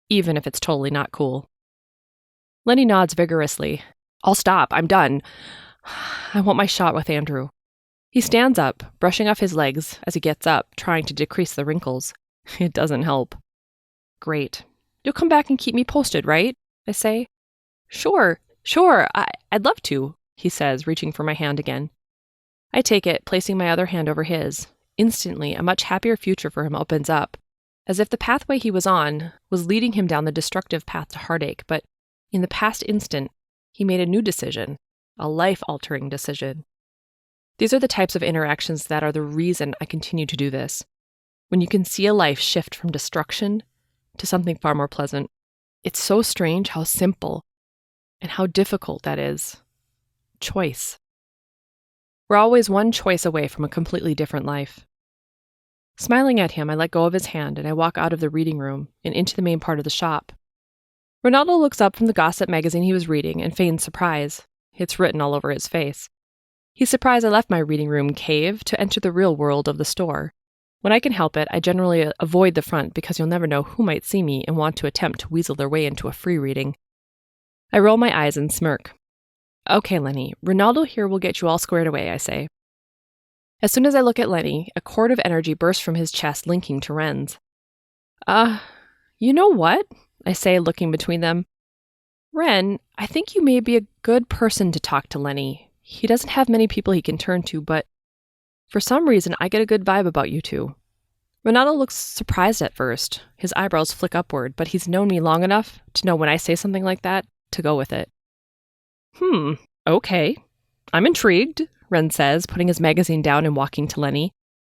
"Even if it's totally not cool." Lenny nods vigorously. "I'll stop. I'm done. I want my shot with Andrew." He stands up, brushing off his legs as he gets up, trying to decrease the wrinkles. It doesn't help. "Great. You'll come back and keep me posted, right?" I say. Sure, I'd love to, he says, reaching for my hand again. I take it, placing my other hand over his. Instantly, a much happier future for him opens up, as if the pathway he was on was leading him down the destructive path to heartache, but in the past instant, he made a new decision, a life-altering decision. These are the types of interactions that are the reason I continue to do this. When you can see a life shift from destruction to something far more pleasant, it's so strange how simple and how difficult that is. Choice. We're always one choice away from a completely different life. Smiling at him, I let go of his hand and I walk out of the reading room and into the main part of the shop. Ronaldo looks up from the gossip magazine he was reading and feigns surprise. It's written all over his face. He's surprised I left my reading room cave to enter the real world of the store. When I can help it, I generally avoid the front because you'll never know who might see me and want to attempt to weasel their way into a free reading. I roll my eyes and smirk. Okay, Lenny, Ronaldo here will get you all squared away, I say. As soon as I look at Lenny, a cord of energy bursts from his chest, linking to Ren's. You know what? I say, looking between them. Ren, I think you may be a good person to talk to Lenny. He doesn't have many people he can turn to, but for some reason, I get a good vibe about you two. Ronaldo looks surprised at first. His eyebrows flick upward, but he's known me long enough to know when I say something like that, to go with it. Okay. I'm intrigued, Ren says, putting his magazine down and walking to Lenny.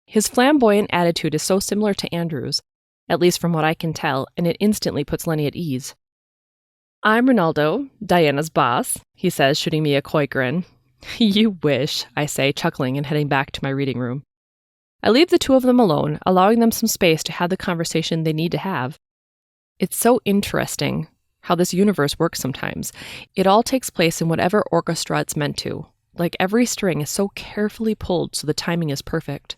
His flamboyant attitude is so similar to Andrew's, at least from what I can tell, and it instantly puts Lenny at ease. I'm Ronaldo, Diana's boss, he says, shooting me a coy grin. You wish, I say, chuckling and heading back to my reading room. I leave the two of them alone, allowing them some space to have the conversation they need to have. It's so interesting how this universe works sometimes. It all takes place in whatever orchestra it's meant to. Like every string is so carefully pulled so the timing is perfect.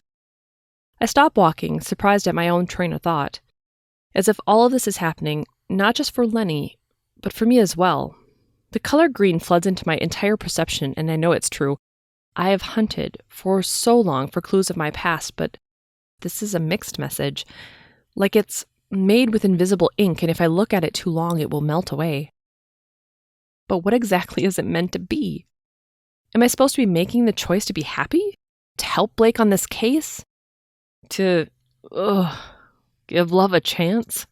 I stop walking, surprised at my own train of thought. As if all of this is happening, not just for Lenny, but for me as well. The color green floods into my entire perception, and I know it's true. I have hunted for so long for clues of my past, but this is a mixed message. Like it's made with invisible ink, and if I look at it too long, it will melt away. But what exactly is it meant to be? Am I supposed to be making the choice to be happy? To help Blake on this case? To, give love a chance?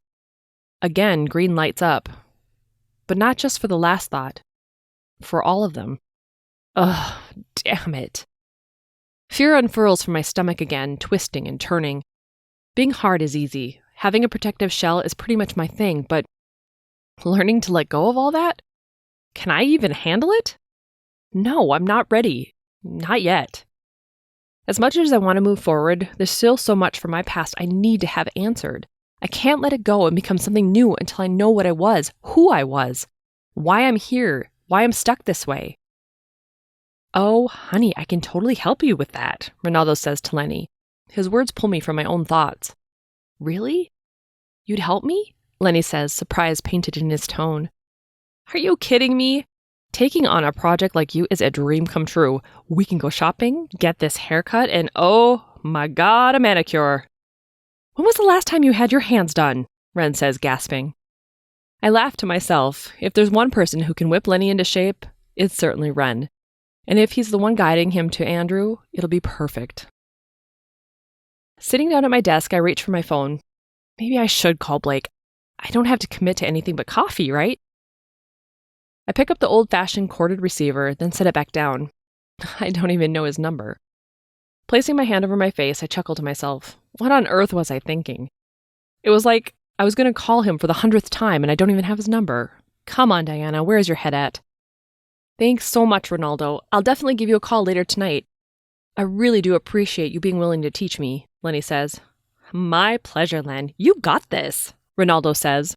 Again, green lights up. But not just for the last thought. For all of them. Damn it. Fear unfurls from my stomach again, twisting and turning. Being hard is easy. Having a protective shell is pretty much my thing, but learning to let go of all that? Can I even handle it? No, I'm not ready. Not yet. As much as I want to move forward, there's still so much from my past I need to have answered. I can't let it go and become something new until I know what I was, who I was, why I'm here, why I'm stuck this way. Oh, honey, I can totally help you with that, Ronaldo says to Lenny. His words pull me from my own thoughts. Really? You'd help me? Lenny says, surprise painted in his tone. Are you kidding me? Taking on a project like you is a dream come true. We can go shopping, get this haircut, and oh my god, a manicure. When was the last time you had your hands done? Ren says, gasping. I laugh to myself. If there's one person who can whip Lenny into shape, it's certainly Ren. And if he's the one guiding him to Andrew, it'll be perfect. Sitting down at my desk, I reach for my phone. Maybe I should call Blake. I don't have to commit to anything but coffee, right? I pick up the old-fashioned corded receiver, then set it back down. I don't even know his number. Placing my hand over my face, I chuckle to myself. What on earth was I thinking? It was like I was going to call him for the 100th time and I don't even have his number. Come on, Diana, where's your head at? Thanks so much, Ronaldo. I'll definitely give you a call later tonight. I really do appreciate you being willing to teach me, Lenny says. My pleasure, Len. You got this, Ronaldo says.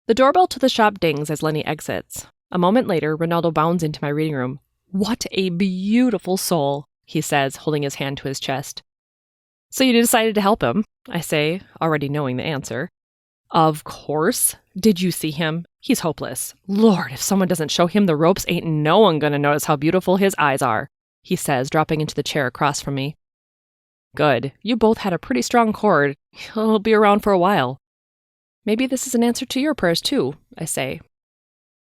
The doorbell to the shop dings as Lenny exits. A moment later, Ronaldo bounds into my reading room. What a beautiful soul, he says, holding his hand to his chest. So you decided to help him, I say, already knowing the answer. Of course. Did you see him? He's hopeless. Lord, if someone doesn't show him the ropes, ain't no one gonna notice how beautiful his eyes are, he says, dropping into the chair across from me. Good. You both had a pretty strong cord. He'll be around for a while. Maybe this is an answer to your prayers too, I say.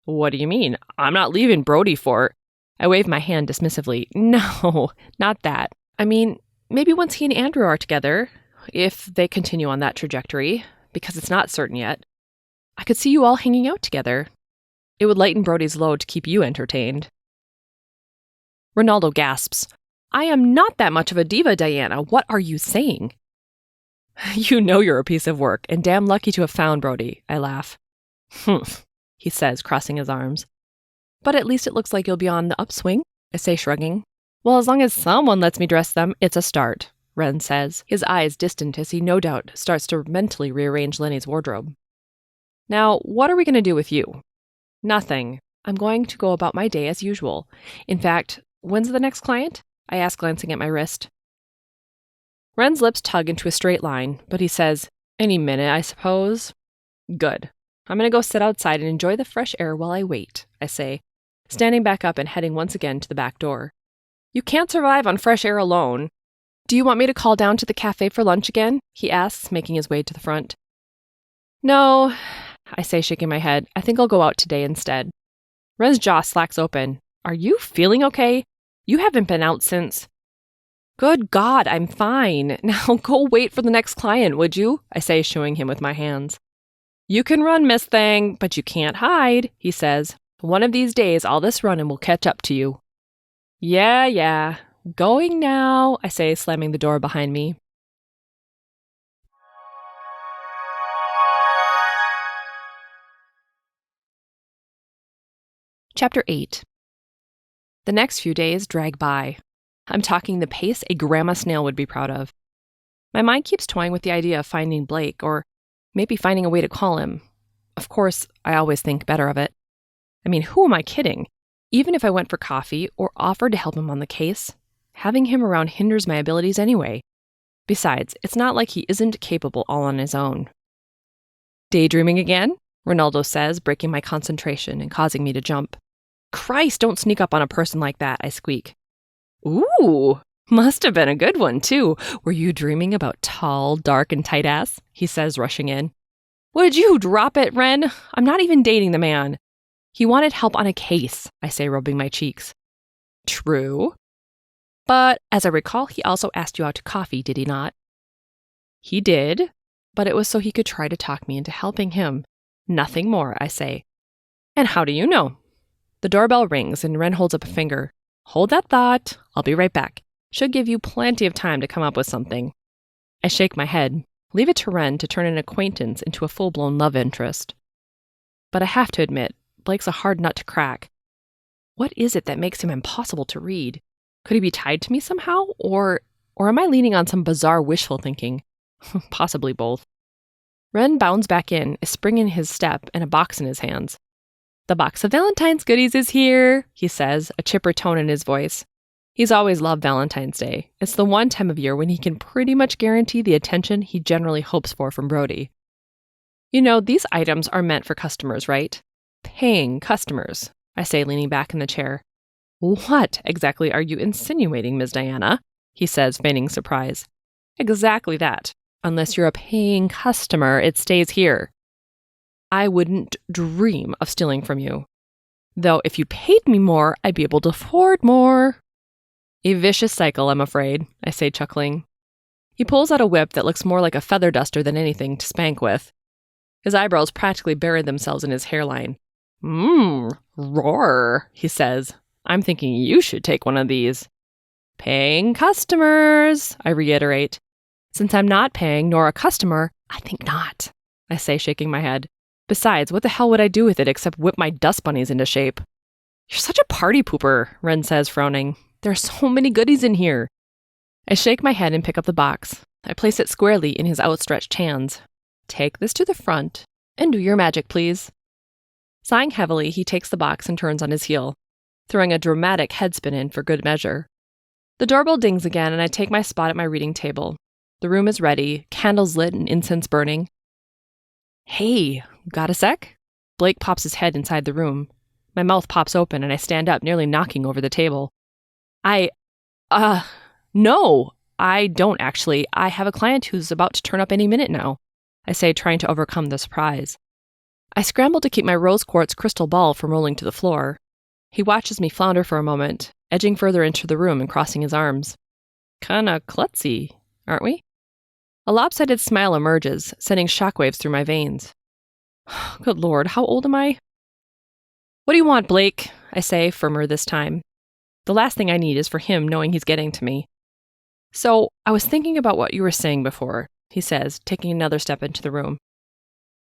What do you mean? I'm not leaving Brody for... I wave my hand dismissively. No, not that. I mean, maybe once he and Andrew are together, if they continue on that trajectory, because it's not certain yet, I could see you all hanging out together. It would lighten Brody's load to keep you entertained. Ronaldo gasps. I am not that much of a diva, Diana. What are you saying? You know you're a piece of work, and damn lucky to have found Brody, I laugh. Humph, he says, crossing his arms. But at least it looks like you'll be on the upswing, I say, shrugging. Well, as long as someone lets me dress them, it's a start, Ren says, his eyes distant as he no doubt starts to mentally rearrange Lenny's wardrobe. Now, what are we going to do with you? Nothing. I'm going to go about my day as usual. In fact, when's the next client? I ask, glancing at my wrist. Ren's lips tug into a straight line, but he says, any minute, I suppose. Good. I'm going to go sit outside and enjoy the fresh air while I wait, I say, standing back up and heading once again to the back door. You can't survive on fresh air alone. Do you want me to call down to the cafe for lunch again? He asks, making his way to the front. No, I say, shaking my head. I think I'll go out today instead. Ren's jaw slacks open. Are you feeling okay? You haven't been out since... Good God, I'm fine. Now go wait for the next client, would you? I say, shooing him with my hands. You can run, Miss Thing, but you can't hide, he says. One of these days, all this running will catch up to you. Yeah. Going now, I say, slamming the door behind me. Chapter 8. The next few days drag by. I'm talking the pace a grandma snail would be proud of. My mind keeps toying with the idea of finding Blake, or maybe finding a way to call him. Of course, I always think better of it. I mean, who am I kidding? Even if I went for coffee or offered to help him on the case, having him around hinders my abilities anyway. Besides, it's not like he isn't capable all on his own. Daydreaming again? Ronaldo says, breaking my concentration and causing me to jump. Christ, don't sneak up on a person like that, I squeak. Ooh, must have been a good one, too. Were you dreaming about tall, dark, and tight ass? He says, rushing in. Would you drop it, Ren? I'm not even dating the man. He wanted help on a case, I say, rubbing my cheeks. True. But as I recall, he also asked you out to coffee, did he not? He did, but it was so he could try to talk me into helping him. Nothing more, I say. And how do you know? The doorbell rings and Ren holds up a finger. Hold that thought. I'll be right back. Should give you plenty of time to come up with something. I shake my head. Leave it to Ren to turn an acquaintance into a full-blown love interest. But I have to admit, Blake's a hard nut to crack. What is it that makes him impossible to read? Could he be tied to me somehow? Or am I leaning on some bizarre wishful thinking? Possibly both. Ren bounds back in, a spring in his step and a box in his hands. The box of Valentine's goodies is here, he says, a chipper tone in his voice. He's always loved Valentine's Day. It's the one time of year when he can pretty much guarantee the attention he generally hopes for from Brody. You know, these items are meant for customers, right? Paying customers, I say, leaning back in the chair. What exactly are you insinuating, Ms. Diana? He says, feigning surprise. Exactly that. Unless you're a paying customer, it stays here. I wouldn't dream of stealing from you. Though if you paid me more, I'd be able to afford more. A vicious cycle, I'm afraid, I say, chuckling. He pulls out a whip that looks more like a feather duster than anything to spank with. His eyebrows practically bury themselves in his hairline. Roar, he says. I'm thinking you should take one of these. Paying customers, I reiterate. Since I'm not paying nor a customer, I think not, I say, shaking my head. Besides, what the hell would I do with it except whip my dust bunnies into shape? You're such a party pooper, Ren says, frowning. There are so many goodies in here. I shake my head and pick up the box. I place it squarely in his outstretched hands. Take this to the front and do your magic, please. Sighing heavily, he takes the box and turns on his heel, throwing a dramatic headspin in for good measure. The doorbell dings again, and I take my spot at my reading table. The room is ready, candles lit and incense burning. Hey, got a sec? Blake pops his head inside the room. My mouth pops open and I stand up, nearly knocking over the table. No, I don't actually. I have a client who's about to turn up any minute now, I say, trying to overcome the surprise. I scramble to keep my rose quartz crystal ball from rolling to the floor. He watches me flounder for a moment, edging further into the room and crossing his arms. Kinda klutzy, aren't we? A lopsided smile emerges, sending shockwaves through my veins. Good Lord, how old am I? What do you want, Blake? I say, firmer this time. The last thing I need is for him knowing he's getting to me. So, I was thinking about what you were saying before, he says, taking another step into the room.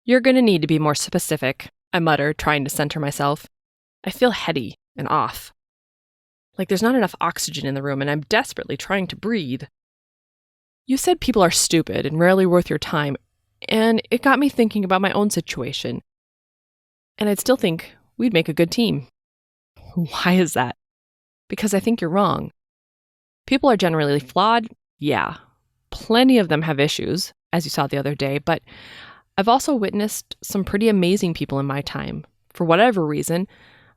You're going to need to be more specific, I mutter, trying to center myself. I feel heady and off. Like there's not enough oxygen in the room and I'm desperately trying to breathe. You said people are stupid and rarely worth your time, and it got me thinking about my own situation. And I'd still think we'd make a good team. Why is that? Because I think you're wrong. People are generally flawed, yeah. Plenty of them have issues, as you saw the other day, but I've also witnessed some pretty amazing people in my time. For whatever reason,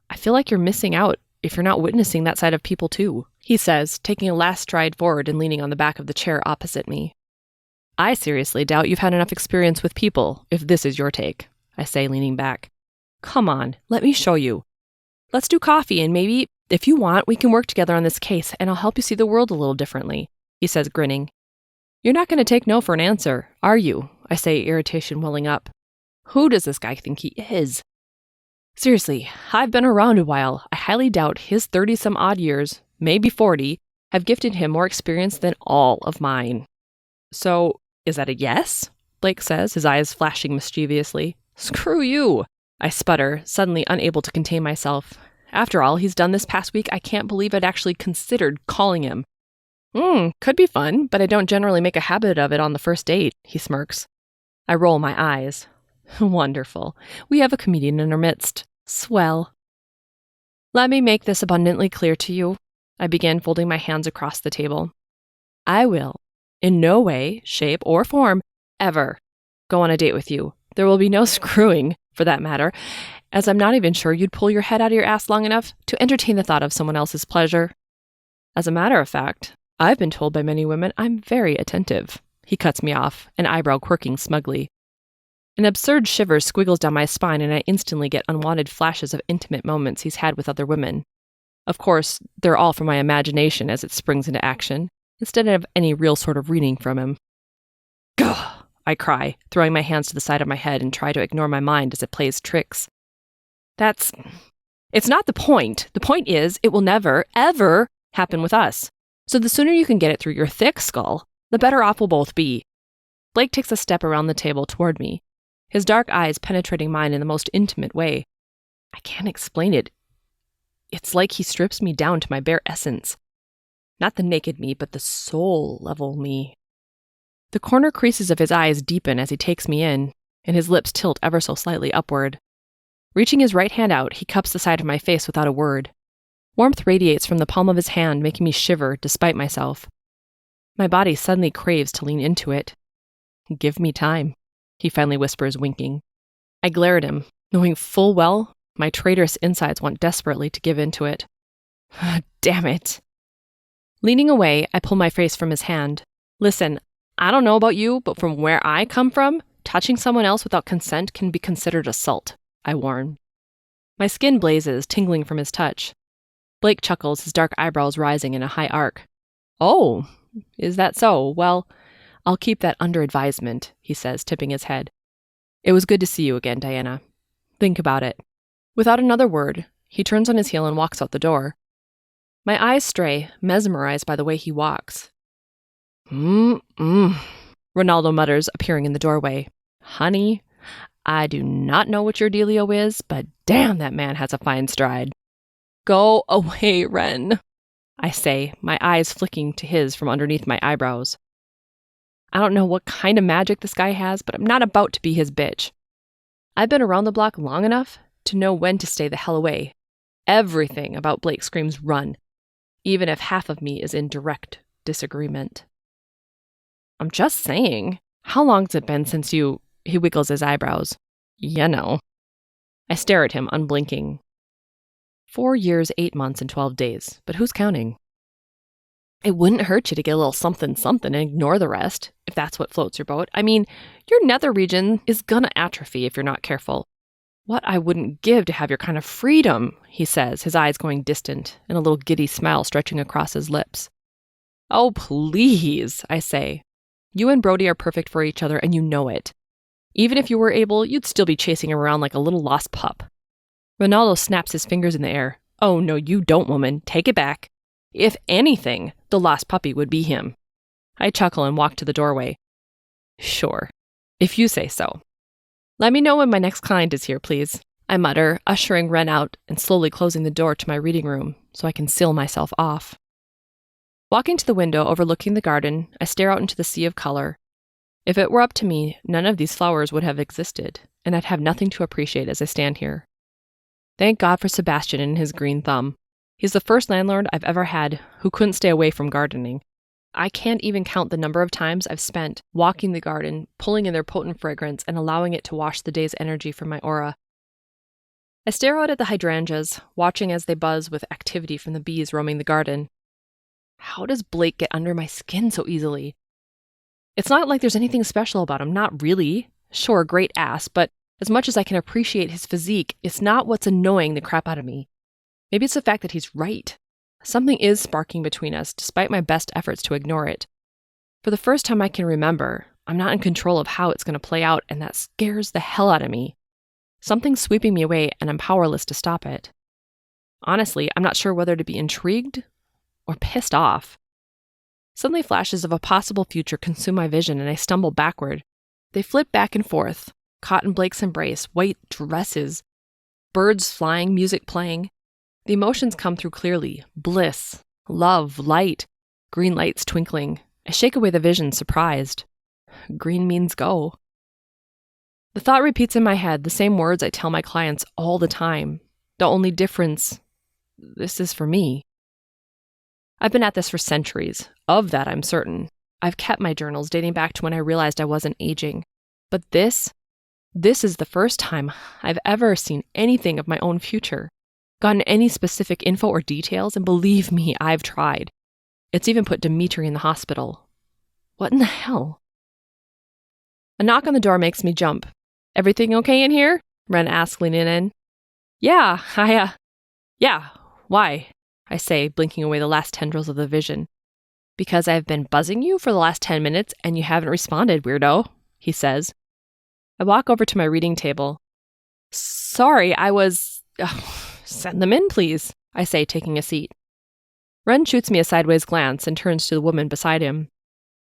I feel like you're missing out if you're not witnessing that side of people too, he says, taking a last stride forward and leaning on the back of the chair opposite me. I seriously doubt you've had enough experience with people, if this is your take, I say, leaning back. Come on, let me show you. Let's do coffee and maybe, if you want, we can work together on this case and I'll help you see the world a little differently, he says, grinning. You're not going to take no for an answer, are you? I say, irritation welling up. Who does this guy think he is? Seriously, I've been around a while. I highly doubt his 30-some-odd years, maybe 40, have gifted him more experience than all of mine. So, is that a yes? Blake says, his eyes flashing mischievously. Screw you, I sputter, suddenly unable to contain myself. After all he's done this past week, I can't believe I'd actually considered calling him. Could be fun, but I don't generally make a habit of it on the first date, he smirks. I roll my eyes. Wonderful. We have a comedian in our midst. Swell. Let me make this abundantly clear to you. I begin, folding my hands across the table. I will, in no way, shape, or form, ever go on a date with you. There will be no screwing, for that matter, as I'm not even sure you'd pull your head out of your ass long enough to entertain the thought of someone else's pleasure. As a matter of fact, I've been told by many women I'm very attentive. He cuts me off, an eyebrow quirking smugly. An absurd shiver squiggles down my spine and I instantly get unwanted flashes of intimate moments he's had with other women. Of course, they're all from my imagination as it springs into action, instead of any real sort of reading from him. Gah! I cry, throwing my hands to the side of my head and try to ignore my mind as it plays tricks. It's not the point. The point is, it will never, ever happen with us. So the sooner you can get it through your thick skull, the better off we'll both be. Blake takes a step around the table toward me, his dark eyes penetrating mine in the most intimate way. I can't explain it. It's like he strips me down to my bare essence. Not the naked me, but the soul-level me. The corner creases of his eyes deepen as he takes me in, and his lips tilt ever so slightly upward. Reaching his right hand out, he cups the side of my face without a word. Warmth radiates from the palm of his hand, making me shiver despite myself. My body suddenly craves to lean into it. Give me time, he finally whispers, winking. I glare at him, knowing full well my traitorous insides want desperately to give into it. Damn it. Leaning away, I pull my face from his hand. Listen, I don't know about you, but from where I come from, touching someone else without consent can be considered assault, I warn. My skin blazes, tingling from his touch. Blake chuckles, his dark eyebrows rising in a high arc. Oh, is that so? Well, I'll keep that under advisement, he says, tipping his head. It was good to see you again, Diana. Think about it. Without another word, he turns on his heel and walks out the door. My eyes stray, mesmerized by the way he walks. Ronaldo mutters, appearing in the doorway. Honey, I do not know what your dealio is, but damn, that man has a fine stride. Go away, Ren, I say, my eyes flicking to his from underneath my eyebrows. I don't know what kind of magic this guy has, but I'm not about to be his bitch. I've been around the block long enough to know when to stay the hell away. Everything about Blake screams run, even if half of me is in direct disagreement. I'm just saying, how long's it been since you... He wiggles his eyebrows. You know. I stare at him, unblinking. 4 years, 8 months, and 12 days, but who's counting? It wouldn't hurt you to get a little something and ignore the rest, if that's what floats your boat. I mean, your nether region is gonna atrophy if you're not careful. What I wouldn't give to have your kind of freedom, he says, his eyes going distant and a little giddy smile stretching across his lips. Oh, please, I say. You and Brody are perfect for each other and you know it. Even if you were able, you'd still be chasing him around like a little lost pup. Ronaldo snaps his fingers in the air. Oh, no, you don't, woman. Take it back. If anything, the lost puppy would be him. I chuckle and walk to the doorway. Sure, if you say so. Let me know when my next client is here, please, I mutter, ushering Ren out and slowly closing the door to my reading room so I can seal myself off. Walking to the window overlooking the garden, I stare out into the sea of color. If it were up to me, none of these flowers would have existed, and I'd have nothing to appreciate as I stand here. Thank God for Sebastian and his green thumb. He's the first landlord I've ever had who couldn't stay away from gardening. I can't even count the number of times I've spent walking the garden, pulling in their potent fragrance, and allowing it to wash the day's energy from my aura. I stare out at the hydrangeas, watching as they buzz with activity from the bees roaming the garden. How does Blake get under my skin so easily? It's not like there's anything special about him, not really. Sure, great ass, but as much as I can appreciate his physique, it's not what's annoying the crap out of me. Maybe it's the fact that he's right. Something is sparking between us, despite my best efforts to ignore it. For the first time I can remember, I'm not in control of how it's going to play out, and that scares the hell out of me. Something's sweeping me away, and I'm powerless to stop it. Honestly, I'm not sure whether to be intrigued or pissed off. Suddenly flashes of a possible future consume my vision, and I stumble backward. They flip back and forth, caught in Blake's embrace, white dresses, birds flying, music playing. The emotions come through clearly. Bliss, love, light, green lights twinkling. I shake away the vision, surprised. Green means go. The thought repeats in my head, the same words I tell my clients all the time. The only difference, this is for me. I've been at this for centuries. Of that, I'm certain. I've kept my journals dating back to when I realized I wasn't aging. But this is the first time I've ever seen anything of my own future. Gotten any specific info or details, and believe me, I've tried. It's even put Dimitri in the hospital. What in the hell? A knock on the door makes me jump. Everything okay in here? Ren asks, leaning in. Yeah, yeah, why? I say, blinking away the last tendrils of the vision. Because I've been buzzing you for the last 10 minutes and you haven't responded, weirdo, he says. I walk over to my reading table. Sorry, I was... Send them in, please, I say, taking a seat. Ren shoots me a sideways glance and turns to the woman beside him.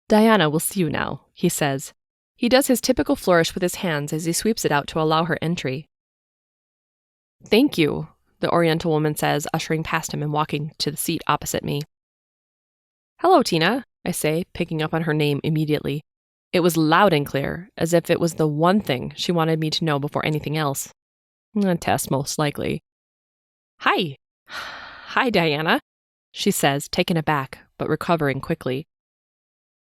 Diana will see you now, he says. He does his typical flourish with his hands as he sweeps it out to allow her entry. Thank you, the Oriental woman says, ushering past him and walking to the seat opposite me. Hello, Tina, I say, picking up on her name immediately. It was loud and clear, as if it was the one thing she wanted me to know before anything else. A test, most likely. Hi. Hi, Diana, she says, taken aback, but recovering quickly.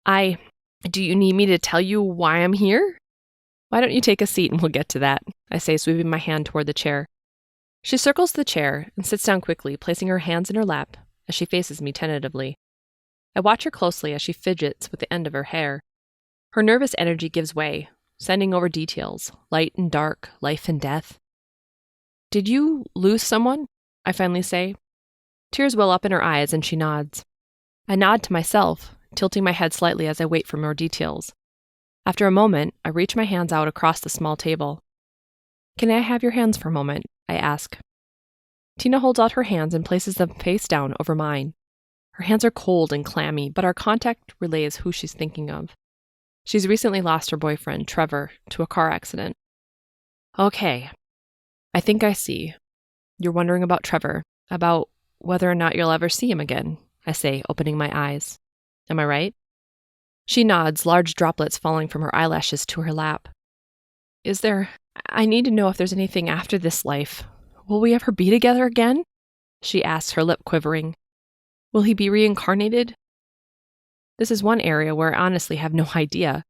Do you need me to tell you why I'm here? Why don't you take a seat and we'll get to that, I say, sweeping my hand toward the chair. She circles the chair and sits down quickly, placing her hands in her lap as she faces me tentatively. I watch her closely as she fidgets with the end of her hair. Her nervous energy gives way, sending over details, light and dark, life and death. Did you lose someone? I finally say. Tears well up in her eyes and she nods. I nod to myself, tilting my head slightly as I wait for more details. After a moment, I reach my hands out across the small table. Can I have your hands for a moment? I ask. Tina holds out her hands and places them face down over mine. Her hands are cold and clammy, but our contact relays who she's thinking of. She's recently lost her boyfriend, Trevor, to a car accident. Okay, I think I see. You're wondering about Trevor, about whether or not you'll ever see him again, I say, opening my eyes. Am I right? She nods, large droplets falling from her eyelashes to her lap. I need to know if there's anything after this life. Will we ever be together again? She asks, her lip quivering. Will he be reincarnated? This is one area where I honestly have no idea.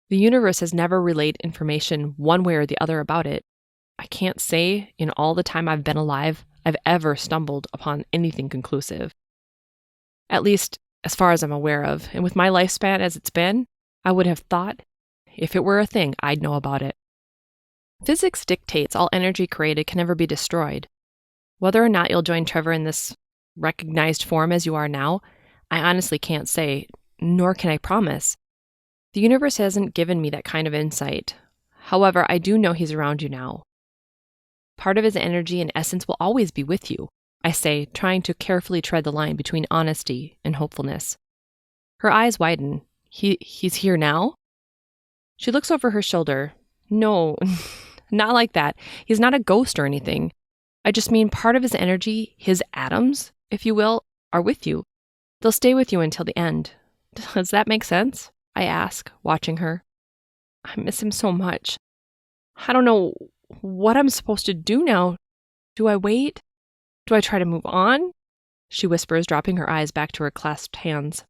The universe has never relayed information one way or the other about it. I can't say, in all the time I've been alive, I've ever stumbled upon anything conclusive. At least, as far as I'm aware of, and with my lifespan as it's been, I would have thought, if it were a thing, I'd know about it. Physics dictates all energy created can never be destroyed. Whether or not you'll join Trevor in this recognized form as you are now, I honestly can't say, nor can I promise. The universe hasn't given me that kind of insight. However, I do know he's around you now. Part of his energy and essence will always be with you, I say, trying to carefully tread the line between honesty and hopefulness. Her eyes widen. He's here now? She looks over her shoulder. No, not like that. He's not a ghost or anything. I just mean part of his energy, his atoms, if you will, are with you. They'll stay with you until the end. Does that make sense? I ask, watching her. I miss him so much. I don't know what I'm supposed to do now. Do I wait? Do I try to move on? She whispers, dropping her eyes back to her clasped hands.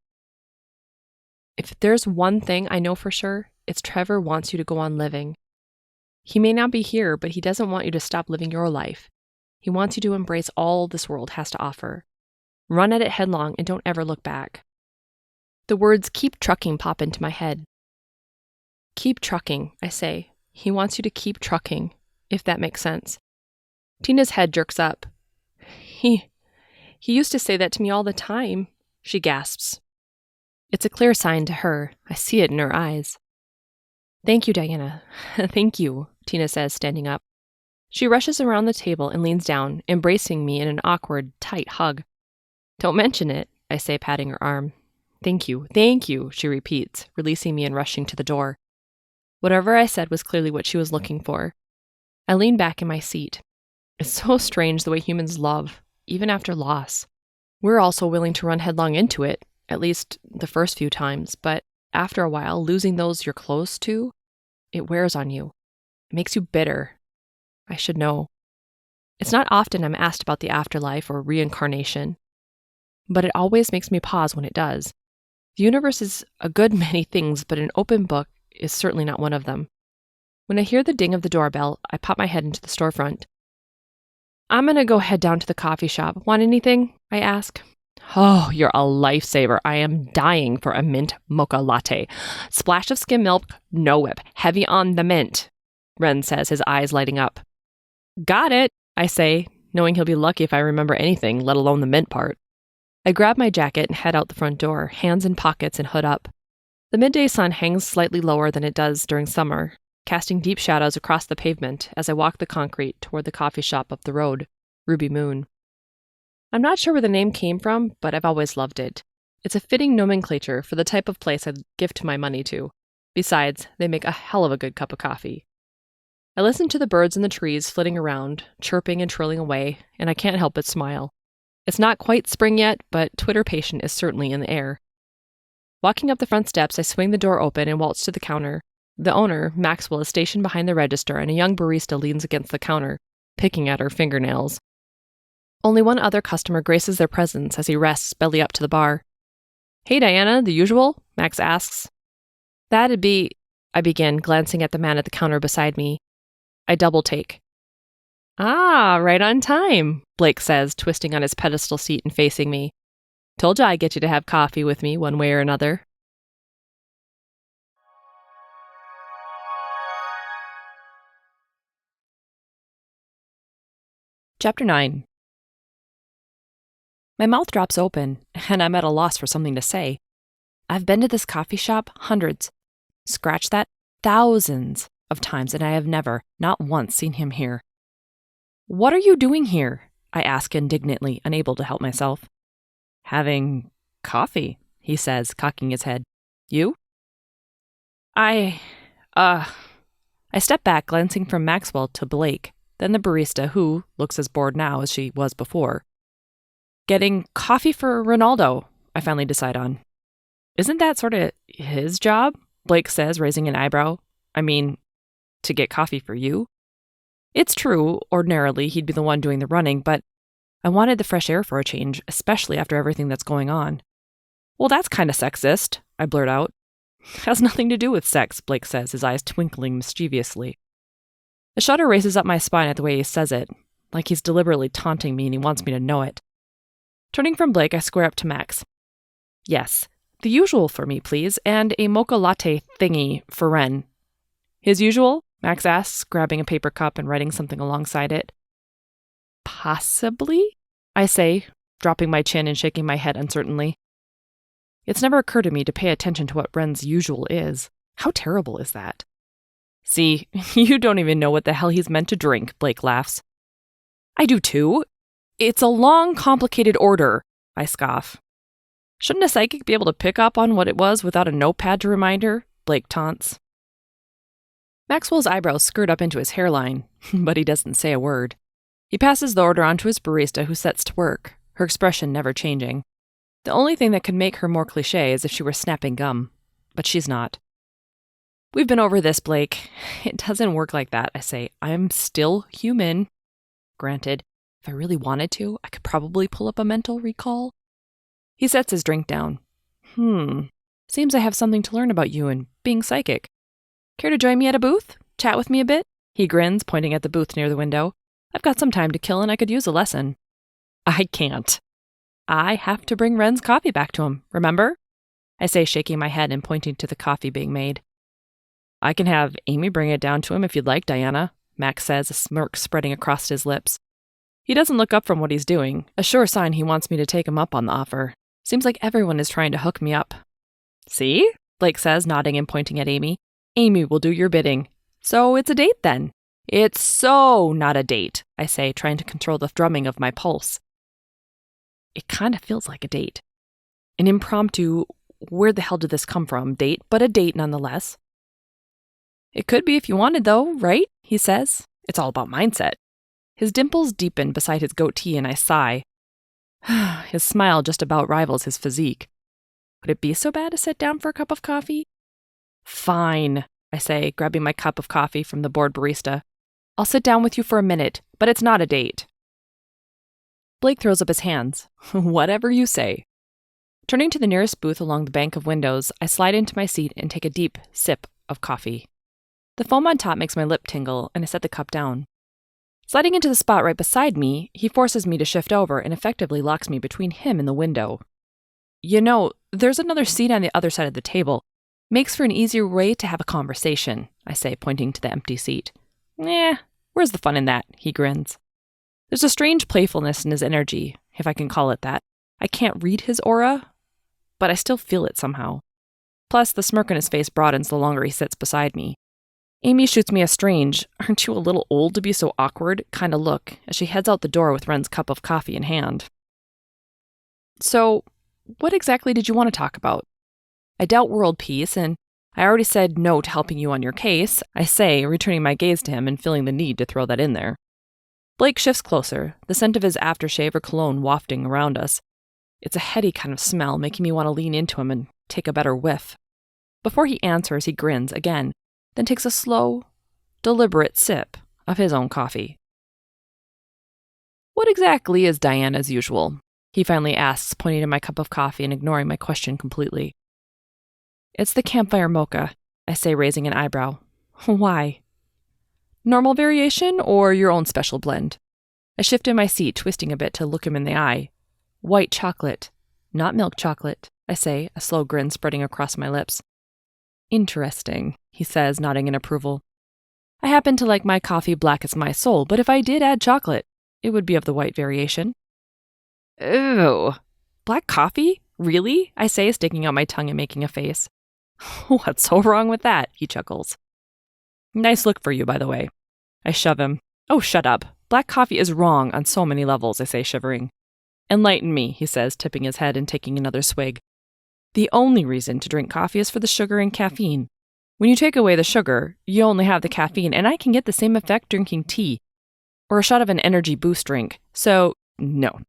If there's one thing I know for sure, it's Trevor wants you to go on living. He may not be here, but he doesn't want you to stop living your life. He wants you to embrace all this world has to offer. Run at it headlong and don't ever look back. The words keep trucking pop into my head. Keep trucking, I say. He wants you to keep trucking, if that makes sense. Tina's head jerks up. He used to say that to me all the time, she gasps. It's a clear sign to her. I see it in her eyes. Thank you, Diana. Thank you, Tina says, standing up. She rushes around the table and leans down, embracing me in an awkward, tight hug. Don't mention it, I say, patting her arm. Thank you, she repeats, releasing me and rushing to the door. Whatever I said was clearly what she was looking for. I lean back in my seat. It's so strange the way humans love, even after loss. We're also willing to run headlong into it, at least the first few times, but after a while, losing those you're close to, it wears on you. It makes you bitter. I should know. It's not often I'm asked about the afterlife or reincarnation, but it always makes me pause when it does. The universe is a good many things, but an open book is certainly not one of them. When I hear the ding of the doorbell, I pop my head into the storefront. I'm going to go head down to the coffee shop. Want anything? I ask. Oh, you're a lifesaver. I am dying for a mint mocha latte. Splash of skim milk, no whip. Heavy on the mint, Ren says, his eyes lighting up. Got it, I say, knowing he'll be lucky if I remember anything, let alone the mint part. I grab my jacket and head out the front door, hands in pockets and hood up. The midday sun hangs slightly lower than it does during summer, casting deep shadows across the pavement as I walk the concrete toward the coffee shop up the road, Ruby Moon. I'm not sure where the name came from, but I've always loved it. It's a fitting nomenclature for the type of place I'd gift my money to. Besides, they make a hell of a good cup of coffee. I listen to the birds in the trees flitting around, chirping and trilling away, and I can't help but smile. It's not quite spring yet, but twitterpation is certainly in the air. Walking up the front steps, I swing the door open and waltz to the counter. The owner, Maxwell, is stationed behind the register, and a young barista leans against the counter, picking at her fingernails. Only one other customer graces their presence as he rests belly up to the bar. Hey, Diana, the usual? Max asks. That'd be... I begin, glancing at the man at the counter beside me. I double take. Ah, right on time, Blake says, twisting on his pedestal seat and facing me. Told ya I'd get you to have coffee with me one way or another. Chapter 9. My mouth drops open, and I'm at a loss for something to say. I've been to this coffee shop hundreds, scratch that, thousands of times, and I have never, not once, seen him here. What are you doing here? I ask indignantly, unable to help myself. Having coffee, he says, cocking his head. You? I step back, glancing from Maxwell to Blake, then the barista, who looks as bored now as she was before. Getting coffee for Ronaldo, I finally decide on. Isn't that sort of his job? Blake says, raising an eyebrow. I mean, to get coffee for you? It's true, ordinarily he'd be the one doing the running, but I wanted the fresh air for a change, especially after everything that's going on. Well, that's kind of sexist, I blurt out. Has nothing to do with sex, Blake says, his eyes twinkling mischievously. A shudder races up my spine at the way he says it, like he's deliberately taunting me and he wants me to know it. Turning from Blake, I square up to Max. Yes, the usual for me, please, and a mocha latte thingy for Ren. His usual? Max asks, grabbing a paper cup and writing something alongside it. Possibly, I say, dropping my chin and shaking my head uncertainly. It's never occurred to me to pay attention to what Ren's usual is. How terrible is that? See, you don't even know what the hell he's meant to drink, Blake laughs. I do too. It's a long, complicated order, I scoff. Shouldn't a psychic be able to pick up on what it was without a notepad to remind her? Blake taunts. Maxwell's eyebrows skirt up into his hairline, but he doesn't say a word. He passes the order on to his barista, who sets to work, her expression never changing. The only thing that could make her more cliché is if she were snapping gum, but she's not. We've been over this, Blake. It doesn't work like that, I say. I'm still human. Granted, if I really wanted to, I could probably pull up a mental recall. He sets his drink down. Seems I have something to learn about you and being psychic. Care to join me at a booth? Chat with me a bit? He grins, pointing at the booth near the window. I've got some time to kill and I could use a lesson. I can't. I have to bring Ren's coffee back to him, remember? I say, shaking my head and pointing to the coffee being made. I can have Amy bring it down to him if you'd like, Diana, Max says, a smirk spreading across his lips. He doesn't look up from what he's doing, a sure sign he wants me to take him up on the offer. Seems like everyone is trying to hook me up. See? Blake says, nodding and pointing at Amy. Amy will do your bidding. So it's a date then. It's so not a date, I say, trying to control the drumming of my pulse. It kind of feels like a date. An impromptu, where the hell did this come from date, but a date nonetheless. It could be if you wanted though, right? He says. It's all about mindset. His dimples deepen beside his goatee and I sigh. His smile just about rivals his physique. Would it be so bad to sit down for a cup of coffee? Fine, I say, grabbing my cup of coffee from the bored barista. I'll sit down with you for a minute, but it's not a date. Blake throws up his hands. Whatever you say. Turning to the nearest booth along the bank of windows, I slide into my seat and take a deep sip of coffee. The foam on top makes my lip tingle, and I set the cup down. Sliding into the spot right beside me, he forces me to shift over and effectively locks me between him and the window. You know, there's another seat on the other side of the table. Makes for an easier way to have a conversation, I say, pointing to the empty seat. Where's the fun in that? He grins. There's a strange playfulness in his energy, if I can call it that. I can't read his aura, but I still feel it somehow. Plus, the smirk on his face broadens the longer he sits beside me. Amy shoots me a strange, aren't you a little old to be so awkward, kind of look as she heads out the door with Ren's cup of coffee in hand. So, what exactly did you want to talk about? I doubt world peace, and I already said no to helping you on your case, I say, returning my gaze to him and feeling the need to throw that in there. Blake shifts closer, the scent of his aftershave or cologne wafting around us. It's a heady kind of smell, making me want to lean into him and take a better whiff. Before he answers, he grins again, then takes a slow, deliberate sip of his own coffee. What exactly is Diana's usual? He finally asks, pointing to my cup of coffee and ignoring my question completely. It's the campfire mocha, I say, raising an eyebrow. Why? Normal variation or your own special blend? I shift in my seat, twisting a bit to look him in the eye. White chocolate, not milk chocolate, I say, a slow grin spreading across my lips. Interesting, he says, nodding in approval. I happen to like my coffee black as my soul, but if I did add chocolate, it would be of the white variation. Ew. Black coffee? Really? I say, sticking out my tongue and making a face. What's so wrong with that? He chuckles. Nice look for you, by the way. I shove him. Oh, shut up. Black coffee is wrong on so many levels, I say, shivering. Enlighten me, he says, tipping his head and taking another swig. The only reason to drink coffee is for the sugar and caffeine. When you take away the sugar, you only have the caffeine, and I can get the same effect drinking tea or a shot of an energy boost drink. So, no.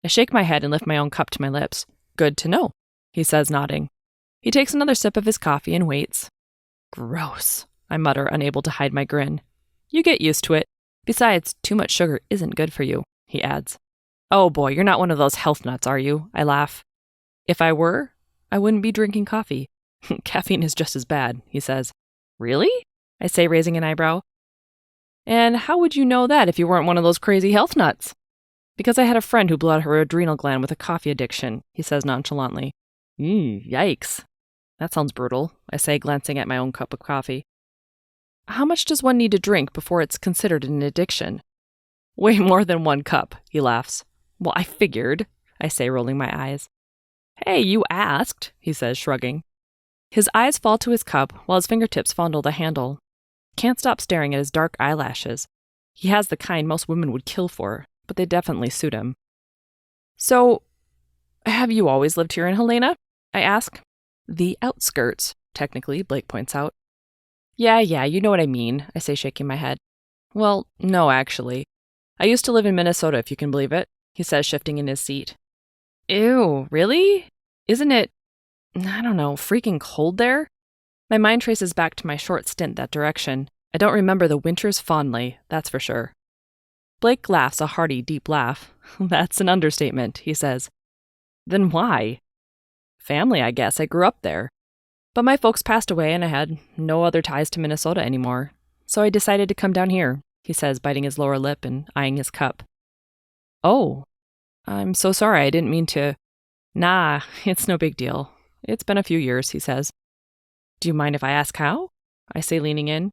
I shake my head and lift my own cup to my lips. Good to know, he says, nodding. He takes another sip of his coffee and waits. Gross, I mutter, unable to hide my grin. You get used to it. Besides, too much sugar isn't good for you, he adds. Oh boy, you're not one of those health nuts, are you? I laugh. If I were, I wouldn't be drinking coffee. Caffeine is just as bad, he says. Really? I say, raising an eyebrow. And how would you know that if you weren't one of those crazy health nuts? Because I had a friend who blew out her adrenal gland with a coffee addiction, he says nonchalantly. Yikes. That sounds brutal, I say, glancing at my own cup of coffee. How much does one need to drink before it's considered an addiction? Way more than 1 cup, he laughs. Well, I figured, I say, rolling my eyes. Hey, you asked, he says, shrugging. His eyes fall to his cup while his fingertips fondle the handle. Can't stop staring at his dark eyelashes. He has the kind most women would kill for, but they definitely suit him. So, have you always lived here in Helena? I ask. The outskirts, technically, Blake points out. Yeah, you know what I mean, I say, shaking my head. Well, no, actually. I used to live in Minnesota, if you can believe it, he says, shifting in his seat. Ew, really? Isn't it, I don't know, freaking cold there? My mind traces back to my short stint that direction. I don't remember the winters fondly, that's for sure. Blake laughs a hearty, deep laugh. That's an understatement, he says. Then why? Family, I guess. I grew up there. But my folks passed away and I had no other ties to Minnesota anymore. So I decided to come down here, he says, biting his lower lip and eyeing his cup. Oh, I'm so sorry. I didn't mean to. Nah, it's no big deal. It's been a few years, he says. Do you mind if I ask how? I say, leaning in.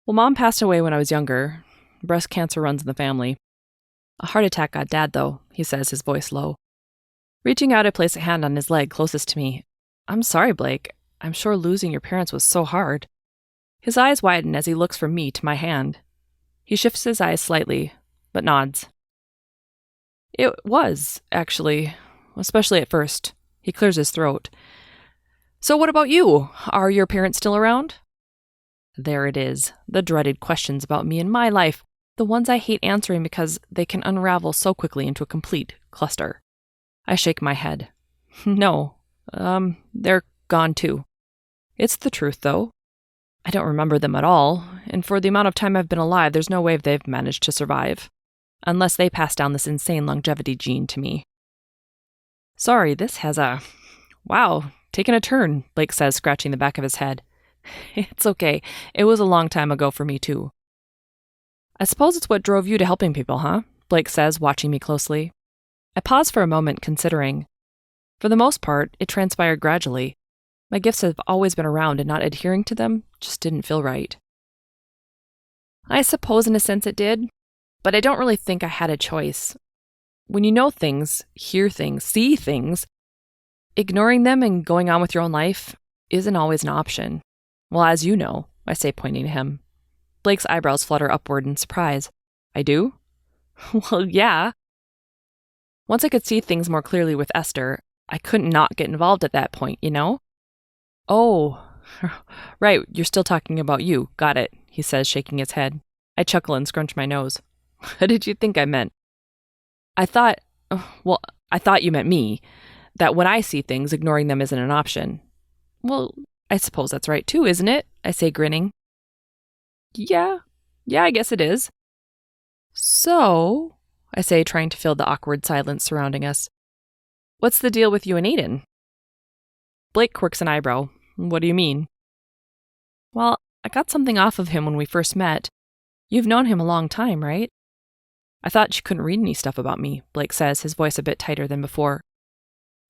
Well, Mom passed away when I was younger. Breast cancer runs in the family. A heart attack got Dad, though, he says, his voice low. Reaching out, I place a hand on his leg closest to me. I'm sorry, Blake. I'm sure losing your parents was so hard. His eyes widen as he looks from me to my hand. He shifts his eyes slightly, but nods. It was, actually, especially at first. He clears his throat. So what about you? Are your parents still around? There it is, the dreaded questions about me and my life, the ones I hate answering because they can unravel so quickly into a complete cluster. I shake my head. No, they're gone too. It's the truth, though. I don't remember them at all, and for the amount of time I've been alive, there's no way they've managed to survive. Unless they pass down this insane longevity gene to me. Sorry, this has taken a turn, Blake says, scratching the back of his head. It's okay. It was a long time ago for me, too. I suppose it's what drove you to helping people, huh? Blake says, watching me closely. I pause for a moment, considering. For the most part, it transpired gradually. My gifts have always been around, and not adhering to them just didn't feel right. I suppose in a sense it did, but I don't really think I had a choice. When you know things, hear things, see things, ignoring them and going on with your own life isn't always an option. Well, as you know, I say, pointing to him. Blake's eyebrows flutter upward in surprise. I do? Well, yeah. Once I could see things more clearly with Esther, I couldn't not get involved at that point, you know? Oh, right, you're still talking about you. Got it, he says, shaking his head. I chuckle and scrunch my nose. What did you think I meant? I thought you meant me. That when I see things, ignoring them isn't an option. Well, I suppose that's right too, isn't it? I say, grinning. Yeah, I guess it is. So, I say, trying to fill the awkward silence surrounding us. What's the deal with you and Aiden? Blake quirks an eyebrow. What do you mean? Well, I got something off of him when we first met. You've known him a long time, right? I thought you couldn't read any stuff about me, Blake says, his voice a bit tighter than before.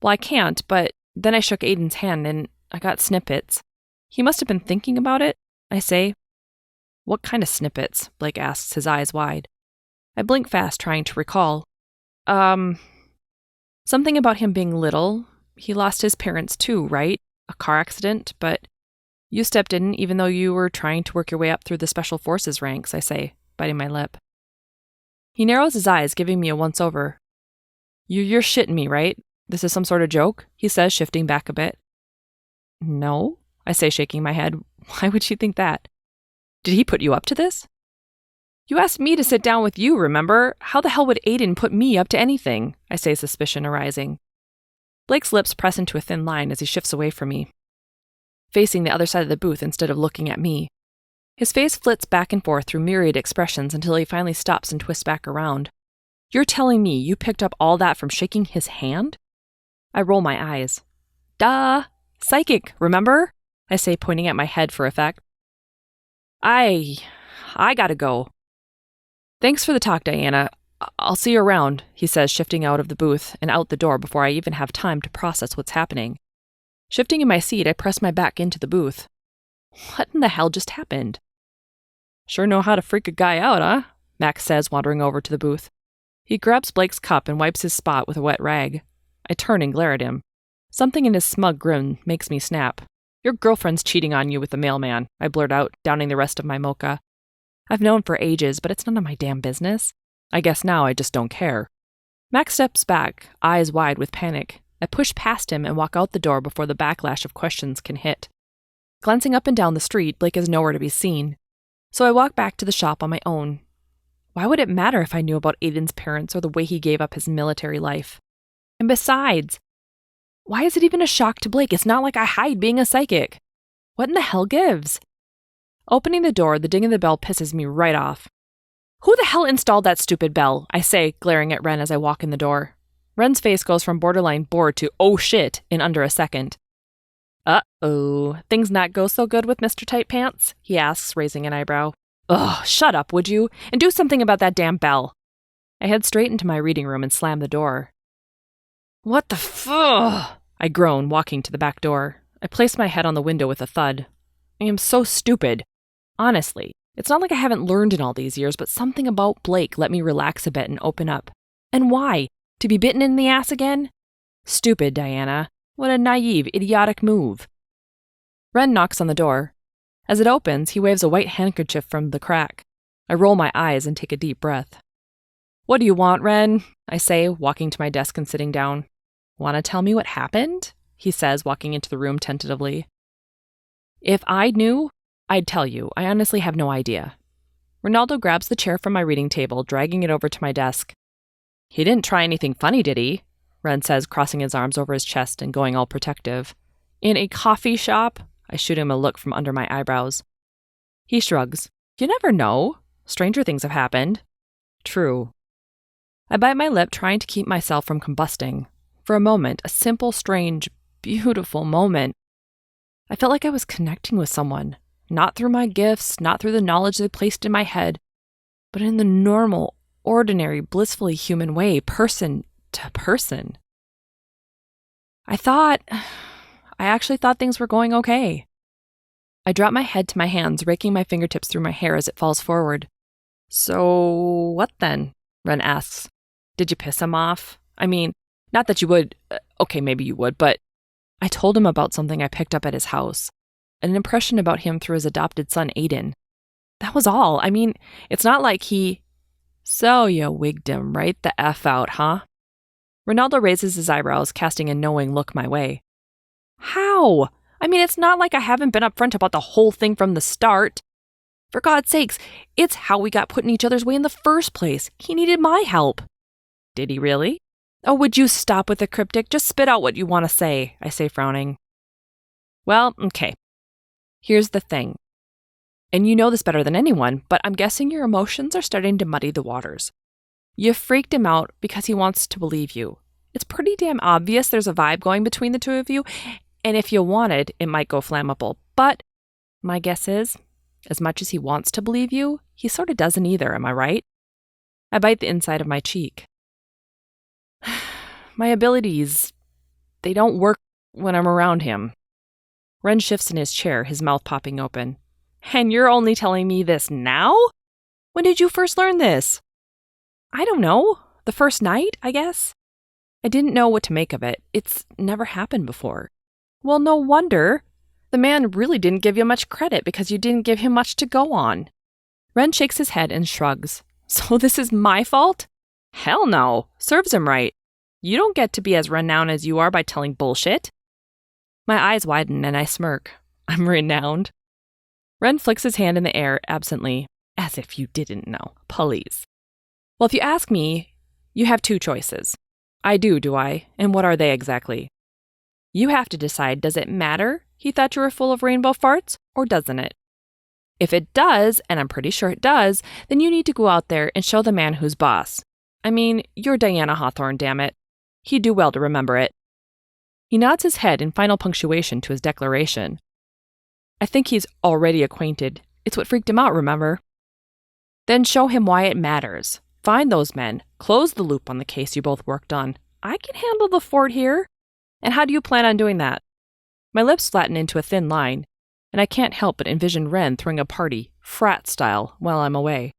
Well, I can't, but then I shook Aiden's hand and I got snippets. He must have been thinking about it, I say. What kind of snippets? Blake asks, his eyes wide. I blink fast, trying to recall. Something about him being little. He lost his parents too, right? A car accident, but you stepped in even though you were trying to work your way up through the special forces ranks, I say, biting my lip. He narrows his eyes, giving me a once-over. You're shitting me, right? This is some sort of joke? He says, shifting back a bit. No, I say, shaking my head. Why would you think that? Did he put you up to this? You asked me to sit down with you, remember? How the hell would Aiden put me up to anything? I say, suspicion arising. Blake's lips press into a thin line as he shifts away from me, facing the other side of the booth instead of looking at me. His face flits back and forth through myriad expressions until he finally stops and twists back around. You're telling me you picked up all that from shaking his hand? I roll my eyes. Duh! Psychic, remember? I say, pointing at my head for effect. I gotta go. Thanks for the talk, Diana. I'll see you around, he says, shifting out of the booth and out the door before I even have time to process what's happening. Shifting in my seat, I press my back into the booth. What in the hell just happened? Sure know how to freak a guy out, huh? Max says, wandering over to the booth. He grabs Blake's cup and wipes his spot with a wet rag. I turn and glare at him. Something in his smug grin makes me snap. Your girlfriend's cheating on you with the mailman, I blurt out, downing the rest of my mocha. I've known for ages, but it's none of my damn business. I guess now I just don't care. Max steps back, eyes wide with panic. I push past him and walk out the door before the backlash of questions can hit. Glancing up and down the street, Blake is nowhere to be seen. So I walk back to the shop on my own. Why would it matter if I knew about Aiden's parents or the way he gave up his military life? And besides, why is it even a shock to Blake? It's not like I hide being a psychic. What in the hell gives? Opening the door, the ding of the bell pisses me right off. Who the hell installed that stupid bell? I say, glaring at Ren as I walk in the door. Ren's face goes from borderline bored to oh shit in under a second. Uh-oh, things not go so good with Mr. Tight Pants? He asks, raising an eyebrow. Ugh, shut up, would you? And do something about that damn bell. I head straight into my reading room and slam the door. What the I groan, walking to the back door. I place my head on the window with a thud. I am so stupid. Honestly, it's not like I haven't learned in all these years, but something about Blake let me relax a bit and open up. And why? To be bitten in the ass again? Stupid, Diana. What a naive, idiotic move. Ren knocks on the door. As it opens, he waves a white handkerchief from the crack. I roll my eyes and take a deep breath. What do you want, Ren? I say, walking to my desk and sitting down. Want to tell me what happened? He says, walking into the room tentatively. If I knew, I'd tell you. I honestly have no idea. Ronaldo grabs the chair from my reading table, dragging it over to my desk. He didn't try anything funny, did he? Ren says, crossing his arms over his chest and going all protective. In a coffee shop? I shoot him a look from under my eyebrows. He shrugs. You never know. Stranger things have happened. True. I bite my lip, trying to keep myself from combusting. For a moment, a simple, strange, beautiful moment. I felt like I was connecting with someone. Not through my gifts, not through the knowledge they placed in my head, but in the normal, ordinary, blissfully human way, person to person. I actually thought things were going okay. I drop my head to my hands, raking my fingertips through my hair as it falls forward. So, what then? Ren asks. Did you piss him off? I mean, not that you would, okay, maybe you would, but I told him about something I picked up at his house. An impression about him through his adopted son, Aiden. That was all. I mean, it's not like he... So you wigged him right the F out, huh? Ronaldo raises his eyebrows, casting a knowing look my way. How? I mean, it's not like I haven't been upfront about the whole thing from the start. For God's sakes, it's how we got put in each other's way in the first place. He needed my help. Did he really? Oh, would you stop with the cryptic? Just spit out what you want to say, I say, frowning. Well, okay. Here's the thing. And you know this better than anyone, but I'm guessing your emotions are starting to muddy the waters. You freaked him out because he wants to believe you. It's pretty damn obvious there's a vibe going between the two of you, and if you wanted, it might go flammable. But my guess is, as much as he wants to believe you, he sort of doesn't either, am I right? I bite the inside of my cheek. My abilities, they don't work when I'm around him. Ren shifts in his chair, his mouth popping open. And you're only telling me this now? When did you first learn this? I don't know. The first night, I guess? I didn't know what to make of it. It's never happened before. Well, no wonder. The man really didn't give you much credit because you didn't give him much to go on. Ren shakes his head and shrugs. So this is my fault? Hell no. Serves him right. You don't get to be as renowned as you are by telling bullshit. My eyes widen and I smirk. I'm renowned. Ren flicks his hand in the air absently, as if you didn't know. Please. Well, if you ask me, you have two choices. I do I? And what are they exactly? You have to decide, does it matter he thought you were full of rainbow farts, or doesn't it? If it does, and I'm pretty sure it does, then you need to go out there and show the man who's boss. I mean, you're Diana Hawthorne, damn it. He'd do well to remember it. He nods his head in final punctuation to his declaration. I think he's already acquainted. It's what freaked him out, remember? Then show him why it matters. Find those men. Close the loop on the case you both worked on. I can handle the fort here. And how do you plan on doing that? My lips flatten into a thin line, and I can't help but envision Ren throwing a party, Frat style, while I'm away.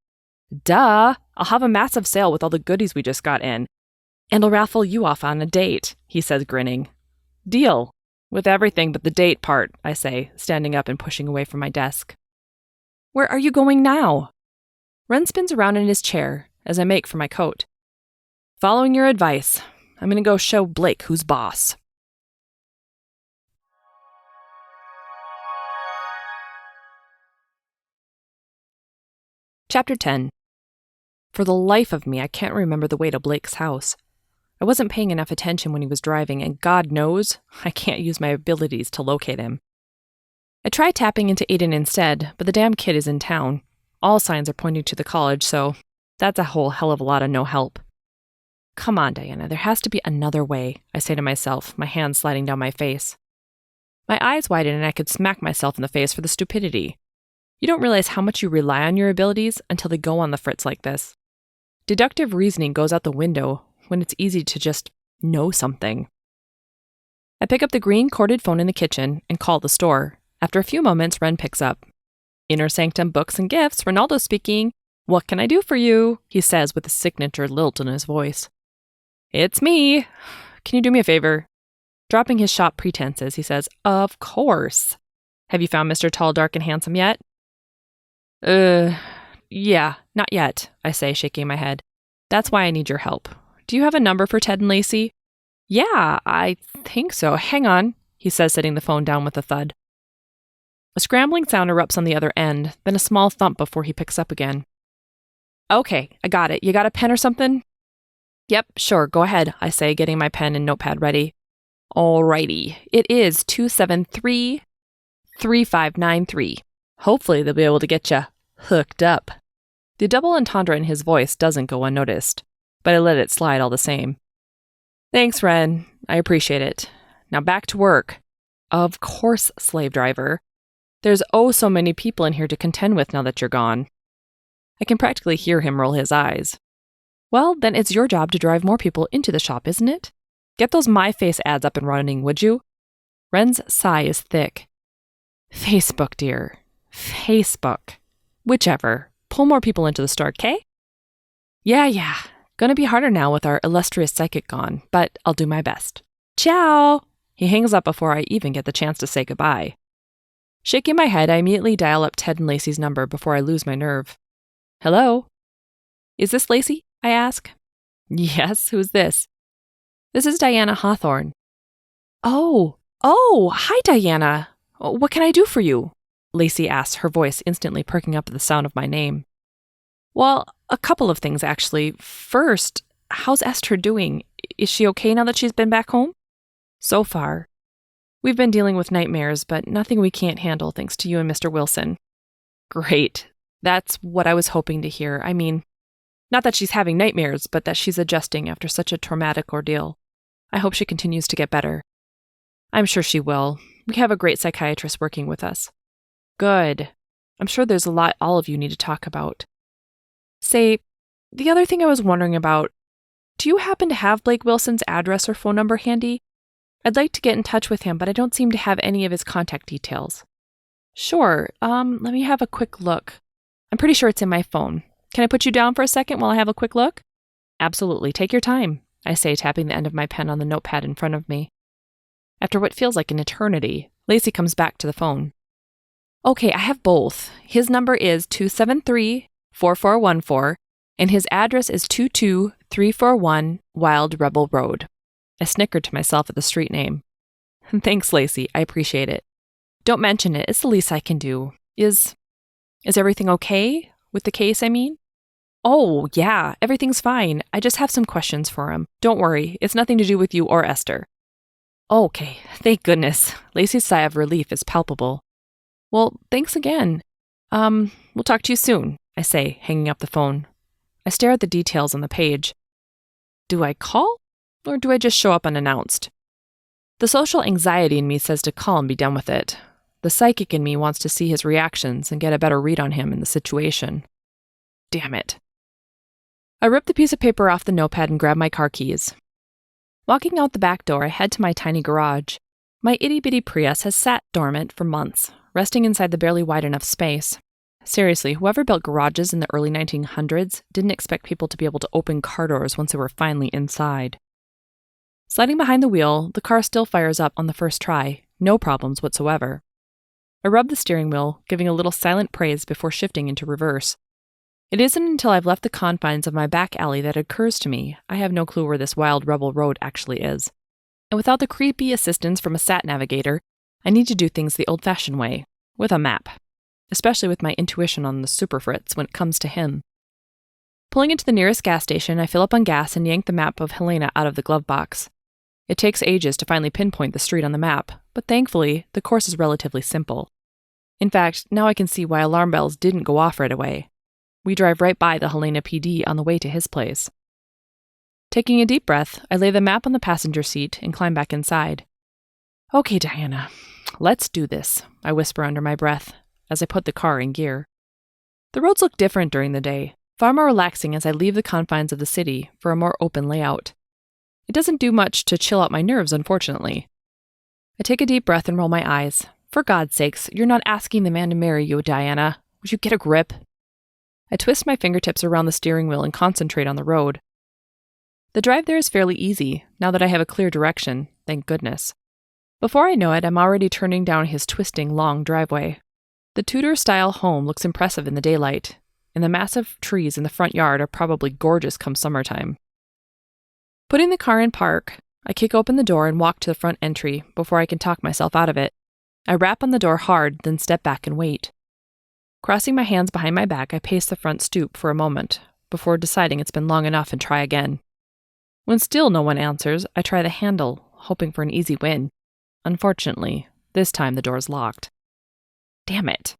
Duh! I'll have a massive sale with all the goodies we just got in. And I'll raffle you off on a date, he says, grinning. Deal. With everything but the date part, I say, standing up and pushing away from my desk. Where are you going now? Ren spins around in his chair as I make for my coat. Following your advice, I'm going to go show Blake who's boss. Chapter 10. For the life of me, I can't remember the way to Blake's house. I wasn't paying enough attention when he was driving, and God knows I can't use my abilities to locate him. I tried tapping into Aiden instead, but the damn kid is in town. All signs are pointing to the college, so that's a whole hell of a lot of no help. Come on, Diana, there has to be another way, I say to myself, my hands sliding down my face. My eyes widen and I could smack myself in the face for the stupidity. You don't realize how much you rely on your abilities until they go on the fritz like this. Deductive reasoning goes out the window when it's easy to just know something. I pick up the green corded phone in the kitchen and call the store. After a few moments, Ren picks up. Inner Sanctum Books and Gifts, Ronaldo speaking. What can I do for you? He says with a signature lilt in his voice. It's me. Can you do me a favor? Dropping his shop pretenses, he says, Of course. Have you found Mr. Tall, Dark, and Handsome yet? Yeah, not yet, I say, shaking my head. That's why I need your help. Do you have a number for Ted and Lacey? Yeah, I think so. Hang on, he says, setting the phone down with a thud. A scrambling sound erupts on the other end, then a small thump before he picks up again. Okay, I got it. You got a pen or something? Yep, sure, go ahead, I say, getting my pen and notepad ready. Alrighty, it is 273-3593. Hopefully they'll be able to get you hooked up. The double entendre in his voice doesn't go unnoticed, but I let it slide all the same. Thanks, Ren. I appreciate it. Now back to work. Of course, slave driver. There's oh so many people in here to contend with now that you're gone. I can practically hear him roll his eyes. Well, then it's your job to drive more people into the shop, isn't it? Get those My Face ads up and running, would you? Ren's sigh is thick. Facebook, dear. Facebook. Whichever. Pull more people into the store, okay? Yeah. Gonna be harder now with our illustrious psychic gone, but I'll do my best. Ciao! He hangs up before I even get the chance to say goodbye. Shaking my head, I immediately dial up Ted and Lacey's number before I lose my nerve. Hello? Is this Lacey? I ask. Yes, who's this? This is Diana Hawthorne. Oh, hi, Diana. What can I do for you? Lacey asks, her voice instantly perking up at the sound of my name. Well, a couple of things, actually. First, how's Esther doing? Is she okay now that she's been back home? So far. We've been dealing with nightmares, but nothing we can't handle thanks to you and Mr. Wilson. Great. That's what I was hoping to hear. I mean, not that she's having nightmares, but that she's adjusting after such a traumatic ordeal. I hope she continues to get better. I'm sure she will. We have a great psychiatrist working with us. Good. I'm sure there's a lot all of you need to talk about. Say, the other thing I was wondering about, do you happen to have Blake Wilson's address or phone number handy? I'd like to get in touch with him, but I don't seem to have any of his contact details. Sure. Let me have a quick look. I'm pretty sure it's in my phone. Can I put you down for a second while I have a quick look? Absolutely. Take your time, I say, tapping the end of my pen on the notepad in front of me. After what feels like an eternity, Lacey comes back to the phone. Okay, I have both. His number is 273-4414, and his address is 22341 Wild Rebel Road. I snickered to myself at the street name. Thanks, Lacey. I appreciate it. Don't mention it. It's the least I can do. Is everything okay? With the case, I mean? Oh, yeah, everything's fine. I just have some questions for him. Don't worry, it's nothing to do with you or Esther. Okay, thank goodness. Lacey's sigh of relief is palpable. Well, thanks again. We'll talk to you soon, I say, hanging up the phone. I stare at the details on the page. Do I call, or do I just show up unannounced? The social anxiety in me says to call and be done with it. The psychic in me wants to see his reactions and get a better read on him and the situation. Damn it. I rip the piece of paper off the notepad and grab my car keys. Walking out the back door, I head to my tiny garage. My itty-bitty Prius has sat dormant for months, resting inside the barely wide enough space. Seriously, whoever built garages in the early 1900s didn't expect people to be able to open car doors once they were finally inside. Sliding behind the wheel, the car still fires up on the first try, no problems whatsoever. I rub the steering wheel, giving a little silent praise before shifting into reverse. It isn't until I've left the confines of my back alley that it occurs to me I have no clue where this wild rebel road actually is. And without the creepy assistance from a sat navigator, I need to do things the old-fashioned way, with a map, especially with my intuition on the super fritz when it comes to him. Pulling into the nearest gas station, I fill up on gas and yank the map of Helena out of the glove box. It takes ages to finally pinpoint the street on the map, but thankfully, the course is relatively simple. In fact, now I can see why alarm bells didn't go off right away. We drive right by the Helena PD on the way to his place. Taking a deep breath, I lay the map on the passenger seat and climb back inside. Okay, Diana, let's do this, I whisper under my breath as I put the car in gear. The roads look different during the day, far more relaxing as I leave the confines of the city for a more open layout. It doesn't do much to chill out my nerves, unfortunately. I take a deep breath and roll my eyes. For God's sakes, you're not asking the man to marry you, Diana. Would you get a grip? I twist my fingertips around the steering wheel and concentrate on the road. The drive there is fairly easy, now that I have a clear direction, thank goodness. Before I know it, I'm already turning down his twisting, long driveway. The Tudor-style home looks impressive in the daylight, and the massive trees in the front yard are probably gorgeous come summertime. Putting the car in park, I kick open the door and walk to the front entry before I can talk myself out of it. I rap on the door hard, then step back and wait. Crossing my hands behind my back, I pace the front stoop for a moment, before deciding it's been long enough and try again. When still no one answers, I try the handle, hoping for an easy win. Unfortunately, this time the door's locked. Damn it.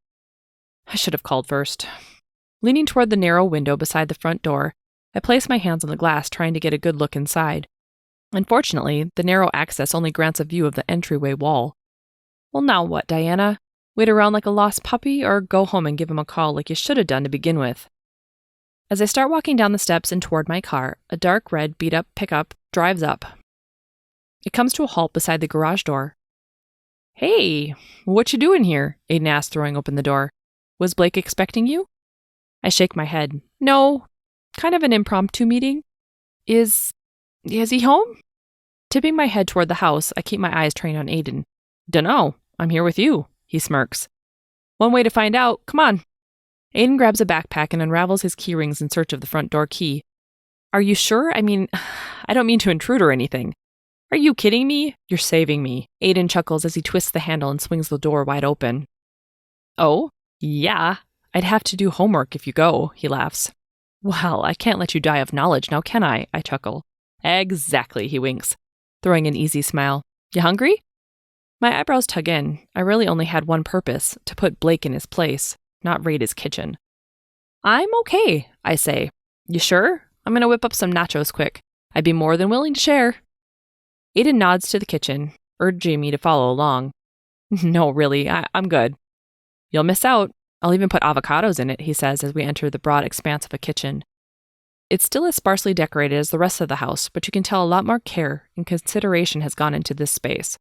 I should have called first. Leaning toward the narrow window beside the front door, I place my hands on the glass trying to get a good look inside. Unfortunately, the narrow access only grants a view of the entryway wall. Well, now what, Diana? Wait around like a lost puppy or go home and give him a call like you should have done to begin with? As I start walking down the steps and toward my car, a dark red beat-up pickup drives up. It comes to a halt beside the garage door. Hey, what you doing here? Aiden asked, throwing open the door. Was Blake expecting you? I shake my head. No, kind of an impromptu meeting. Is he home? Tipping my head toward the house, I keep my eyes trained on Aiden. Dunno, I'm here with you, he smirks. One way to find out, come on. Aiden grabs a backpack and unravels his key rings in search of the front door key. Are you sure? I mean, I don't mean to intrude or anything. Are you kidding me? You're saving me. Aiden chuckles as he twists the handle and swings the door wide open. Oh, yeah. I'd have to do homework if you go, he laughs. Well, I can't let you die of knowledge now, can I? I chuckle. Exactly, he winks, throwing an easy smile. You hungry? My eyebrows tug in. I really only had one purpose, to put Blake in his place, not raid his kitchen. I'm okay, I say. You sure? I'm going to whip up some nachos quick. I'd be more than willing to share. Aiden nods to the kitchen, urging me to follow along. No, really, I'm good. You'll miss out. I'll even put avocados in it, he says as we enter the broad expanse of a kitchen. It's still as sparsely decorated as the rest of the house, but you can tell a lot more care and consideration has gone into this space.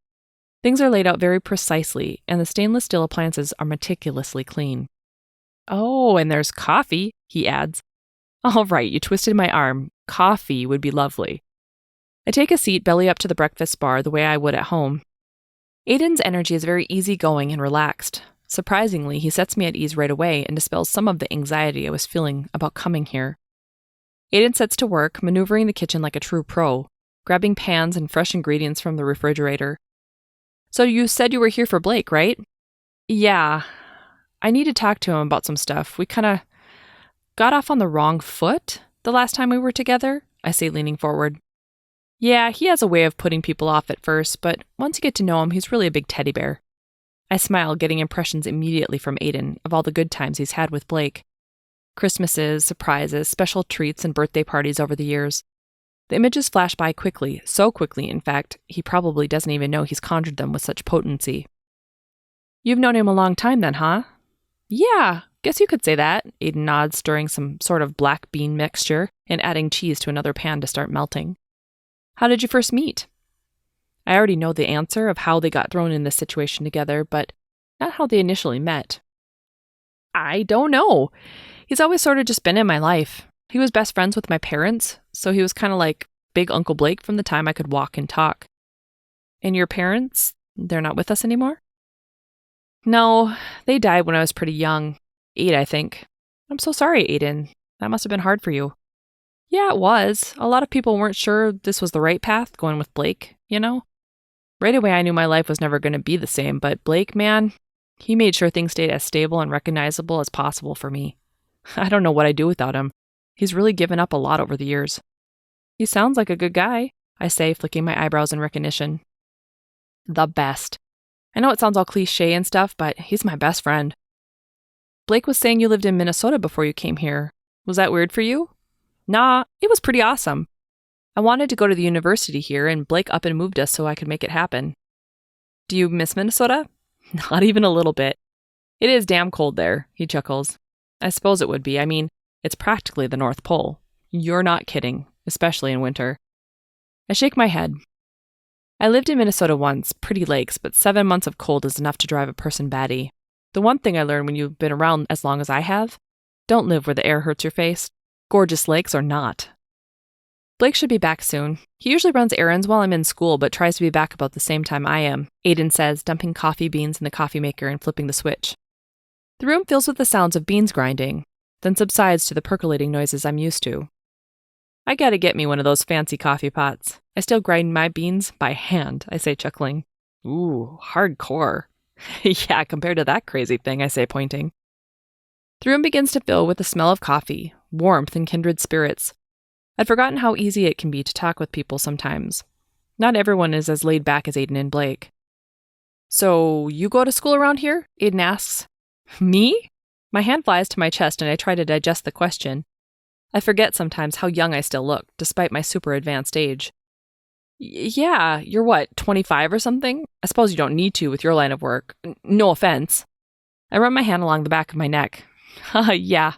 Things are laid out very precisely, and the stainless steel appliances are meticulously clean. Oh, and there's coffee, he adds. All right, you twisted my arm. Coffee would be lovely. I take a seat belly up to the breakfast bar the way I would at home. Aiden's energy is very easygoing and relaxed. Surprisingly, he sets me at ease right away and dispels some of the anxiety I was feeling about coming here. Aiden sets to work, maneuvering the kitchen like a true pro, grabbing pans and fresh ingredients from the refrigerator. So you said you were here for Blake, right? Yeah. I need to talk to him about some stuff. We kind of got off on the wrong foot the last time we were together, I say, leaning forward. Yeah, he has a way of putting people off at first, but once you get to know him, he's really a big teddy bear. I smile, getting impressions immediately from Aiden of all the good times he's had with Blake. Christmases, surprises, special treats, and birthday parties over the years. The images flash by quickly, so quickly, in fact, he probably doesn't even know he's conjured them with such potency. You've known him a long time then, huh? Yeah, guess you could say that, Aiden nods, stirring some sort of black bean mixture and adding cheese to another pan to start melting. How did you first meet? I already know the answer of how they got thrown in this situation together, but not how they initially met. I don't know. He's always sort of just been in my life. He was best friends with my parents, so he was kind of like Big Uncle Blake from the time I could walk and talk. And your parents, they're not with us anymore? No, they died when I was pretty young. 8, I think. I'm so sorry, Aiden. That must have been hard for you. Yeah, it was. A lot of people weren't sure this was the right path, going with Blake, you know? Right away, I knew my life was never going to be the same, but Blake, man, he made sure things stayed as stable and recognizable as possible for me. I don't know what I'd do without him. He's really given up a lot over the years. He sounds like a good guy, I say, flicking my eyebrows in recognition. The best. I know it sounds all cliche and stuff, but he's my best friend. Blake was saying you lived in Minnesota before you came here. Was that weird for you? Nah, it was pretty awesome. I wanted to go to the university here, and Blake up and moved us so I could make it happen. Do you miss Minnesota? Not even a little bit. It is damn cold there, he chuckles. I suppose it would be. I mean, it's practically the North Pole. You're not kidding, especially in winter. I shake my head. I lived in Minnesota once, pretty lakes, but 7 months of cold is enough to drive a person batty. The one thing I learned when you've been around as long as I have, don't live where the air hurts your face, gorgeous lakes or not. Blake should be back soon. He usually runs errands while I'm in school, but tries to be back about the same time I am, Aiden says, dumping coffee beans in the coffee maker and flipping the switch. The room fills with the sounds of beans grinding, then subsides to the percolating noises I'm used to. I gotta get me one of those fancy coffee pots. I still grind my beans by hand, I say, chuckling. Ooh, hardcore. Yeah, compared to that crazy thing, I say, pointing. The room begins to fill with the smell of coffee, warmth, and kindred spirits. I'd forgotten how easy it can be to talk with people sometimes. Not everyone is as laid back as Aiden and Blake. So, you go to school around here? Aiden asks. Me? My hand flies to my chest and I try to digest the question. I forget sometimes how young I still look, despite my super advanced age. Yeah, you're what, 25 or something? I suppose you don't need to with your line of work. No offense. I run my hand along the back of my neck. Yeah,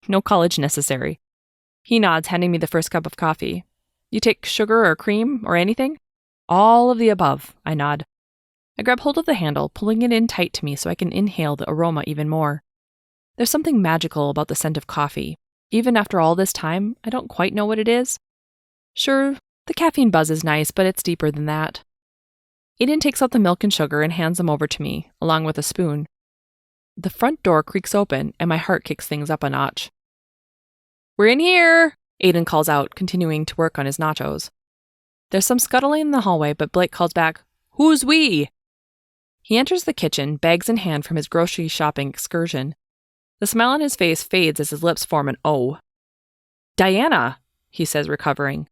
no college necessary. He nods, handing me the first cup of coffee. You take sugar or cream or anything? All of the above, I nod. I grab hold of the handle, pulling it in tight to me so I can inhale the aroma even more. There's something magical about the scent of coffee. Even after all this time, I don't quite know what it is. Sure, the caffeine buzz is nice, but it's deeper than that. Aiden takes out the milk and sugar and hands them over to me, along with a spoon. The front door creaks open, and my heart kicks things up a notch. We're in here, Aiden calls out, continuing to work on his nachos. There's some scuttling in the hallway, but Blake calls back, Who's we? He enters the kitchen, bags in hand from his grocery shopping excursion. The smile on his face fades as his lips form an O. Diana, he says, recovering.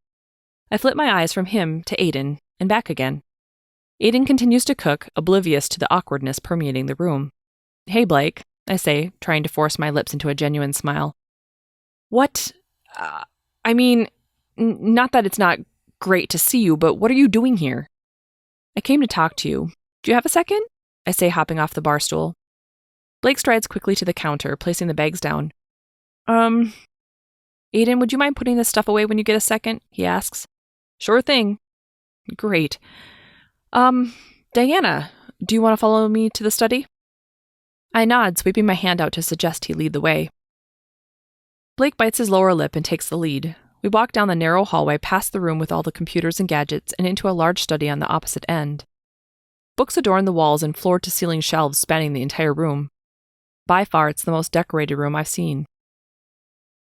I flip my eyes from him to Aiden, and back again. Aiden continues to cook, oblivious to the awkwardness permeating the room. Hey, Blake, I say, trying to force my lips into a genuine smile. What? Not that it's not great to see you, but what are you doing here? I came to talk to you. Do you have a second? I say, hopping off the bar stool. Blake strides quickly to the counter, placing the bags down. Aiden, would you mind putting this stuff away when you get a second? He asks. Sure thing. Great. Diana, do you want to follow me to the study? I nod, sweeping my hand out to suggest he lead the way. Blake bites his lower lip and takes the lead. We walk down the narrow hallway past the room with all the computers and gadgets and into a large study on the opposite end. Books adorn the walls and floor-to-ceiling shelves spanning the entire room. By far, it's the most decorated room I've seen.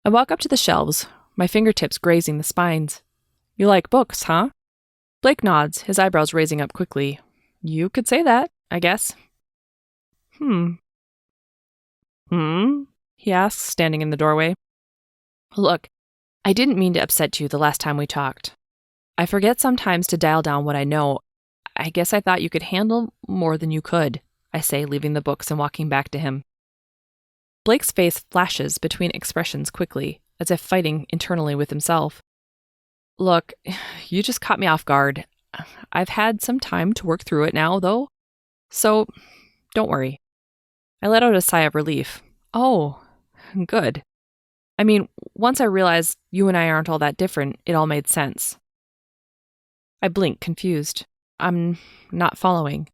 I walk up to the shelves, my fingertips grazing the spines. You like books, huh? Blake nods, his eyebrows raising up quickly. You could say that, I guess. He asks, standing in the doorway. Look, I didn't mean to upset you the last time we talked. I forget sometimes to dial down what I know. I guess I thought you could handle more than you could, I say, leaving the books and walking back to him. Blake's face flashes between expressions quickly, as if fighting internally with himself. Look, you just caught me off guard. I've had some time to work through it now, though. So, don't worry. I let out a sigh of relief. Oh, good. I mean, once I realized you and I aren't all that different, it all made sense. I blink, confused. I'm not following.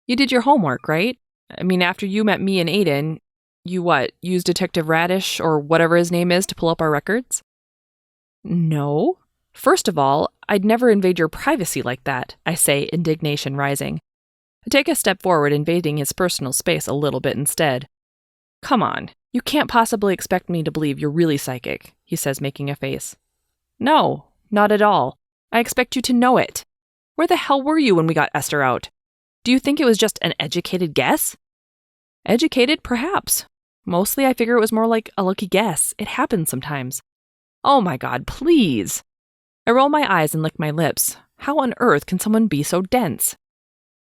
You did your homework, right? I mean, after you met me and Aiden, You what, use Detective Radish or whatever his name is to pull up our records? No. First of all, I'd never invade your privacy like that, I say, indignation rising. I take a step forward, invading his personal space a little bit instead. Come on, you can't possibly expect me to believe you're really psychic, he says, making a face. No, not at all. I expect you to know it. Where the hell were you when we got Esther out? Do you think it was just an educated guess? Educated, perhaps. Mostly I figure it was more like a lucky guess. It happens sometimes. Oh my God, please. I roll my eyes and lick my lips. How on earth can someone be so dense?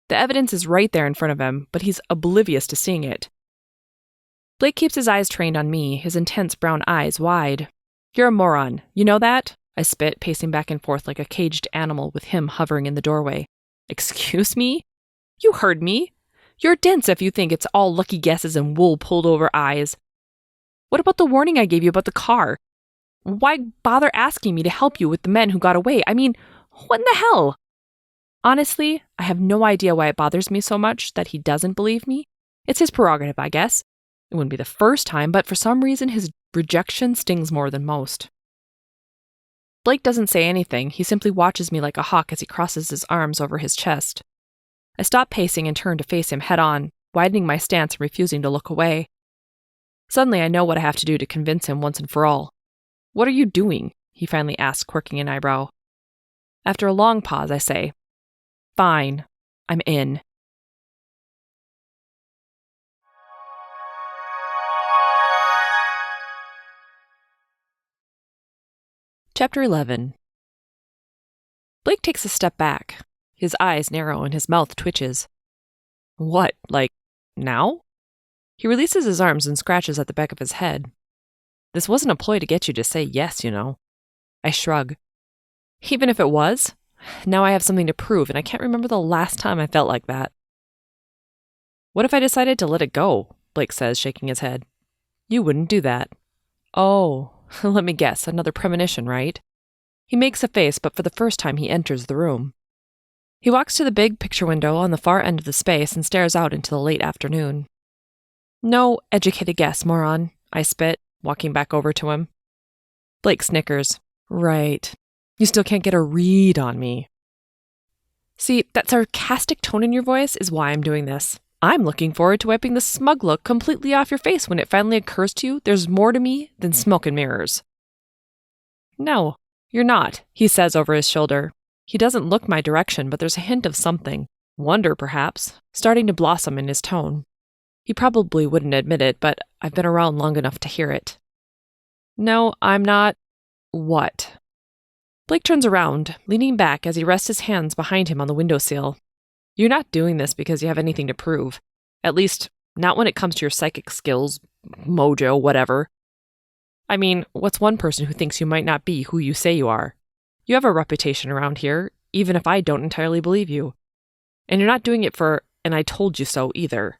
The evidence is right there in front of him, but he's oblivious to seeing it. Blake keeps his eyes trained on me, his intense brown eyes wide. You're a moron. You know that? I spit, pacing back and forth like a caged animal with him hovering in the doorway. Excuse me? You heard me. You're dense if you think it's all lucky guesses and wool pulled over eyes. What about the warning I gave you about the car? Why bother asking me to help you with the men who got away? I mean, what in the hell? Honestly, I have no idea why it bothers me so much that he doesn't believe me. It's his prerogative, I guess. It wouldn't be the first time, but for some reason his rejection stings more than most. Blake doesn't say anything. He simply watches me like a hawk as he crosses his arms over his chest. I stop pacing and turn to face him head on, widening my stance and refusing to look away. Suddenly I know what I have to do to convince him once and for all. What are you doing? He finally asks, quirking an eyebrow. After a long pause, I say, Fine, I'm in. Chapter 11. Blake takes a step back. His eyes narrow and his mouth twitches. What, like, now? He releases his arms and scratches at the back of his head. This wasn't a ploy to get you to say yes, you know. I shrug. Even if it was, now I have something to prove, and I can't remember the last time I felt like that. What if I decided to let it go? Blake says, shaking his head. You wouldn't do that. Oh, let me guess, another premonition, right? He makes a face, but for the first time he enters the room. He walks to the big picture window on the far end of the space and stares out into the late afternoon. No educated guess, moron, I spit, walking back over to him. Blake snickers. Right. You still can't get a read on me. See, that sarcastic tone in your voice is why I'm doing this. I'm looking forward to wiping the smug look completely off your face when it finally occurs to you there's more to me than smoke and mirrors. No, you're not, he says over his shoulder. He doesn't look my direction, but there's a hint of something, wonder perhaps, starting to blossom in his tone. He probably wouldn't admit it, but I've been around long enough to hear it. No, I'm not. What? Blake turns around, leaning back as he rests his hands behind him on the windowsill. You're not doing this because you have anything to prove. At least, not when it comes to your psychic skills, mojo, whatever. I mean, what's one person who thinks you might not be who you say you are? You have a reputation around here, even if I don't entirely believe you. And you're not doing it for, and I told you so either.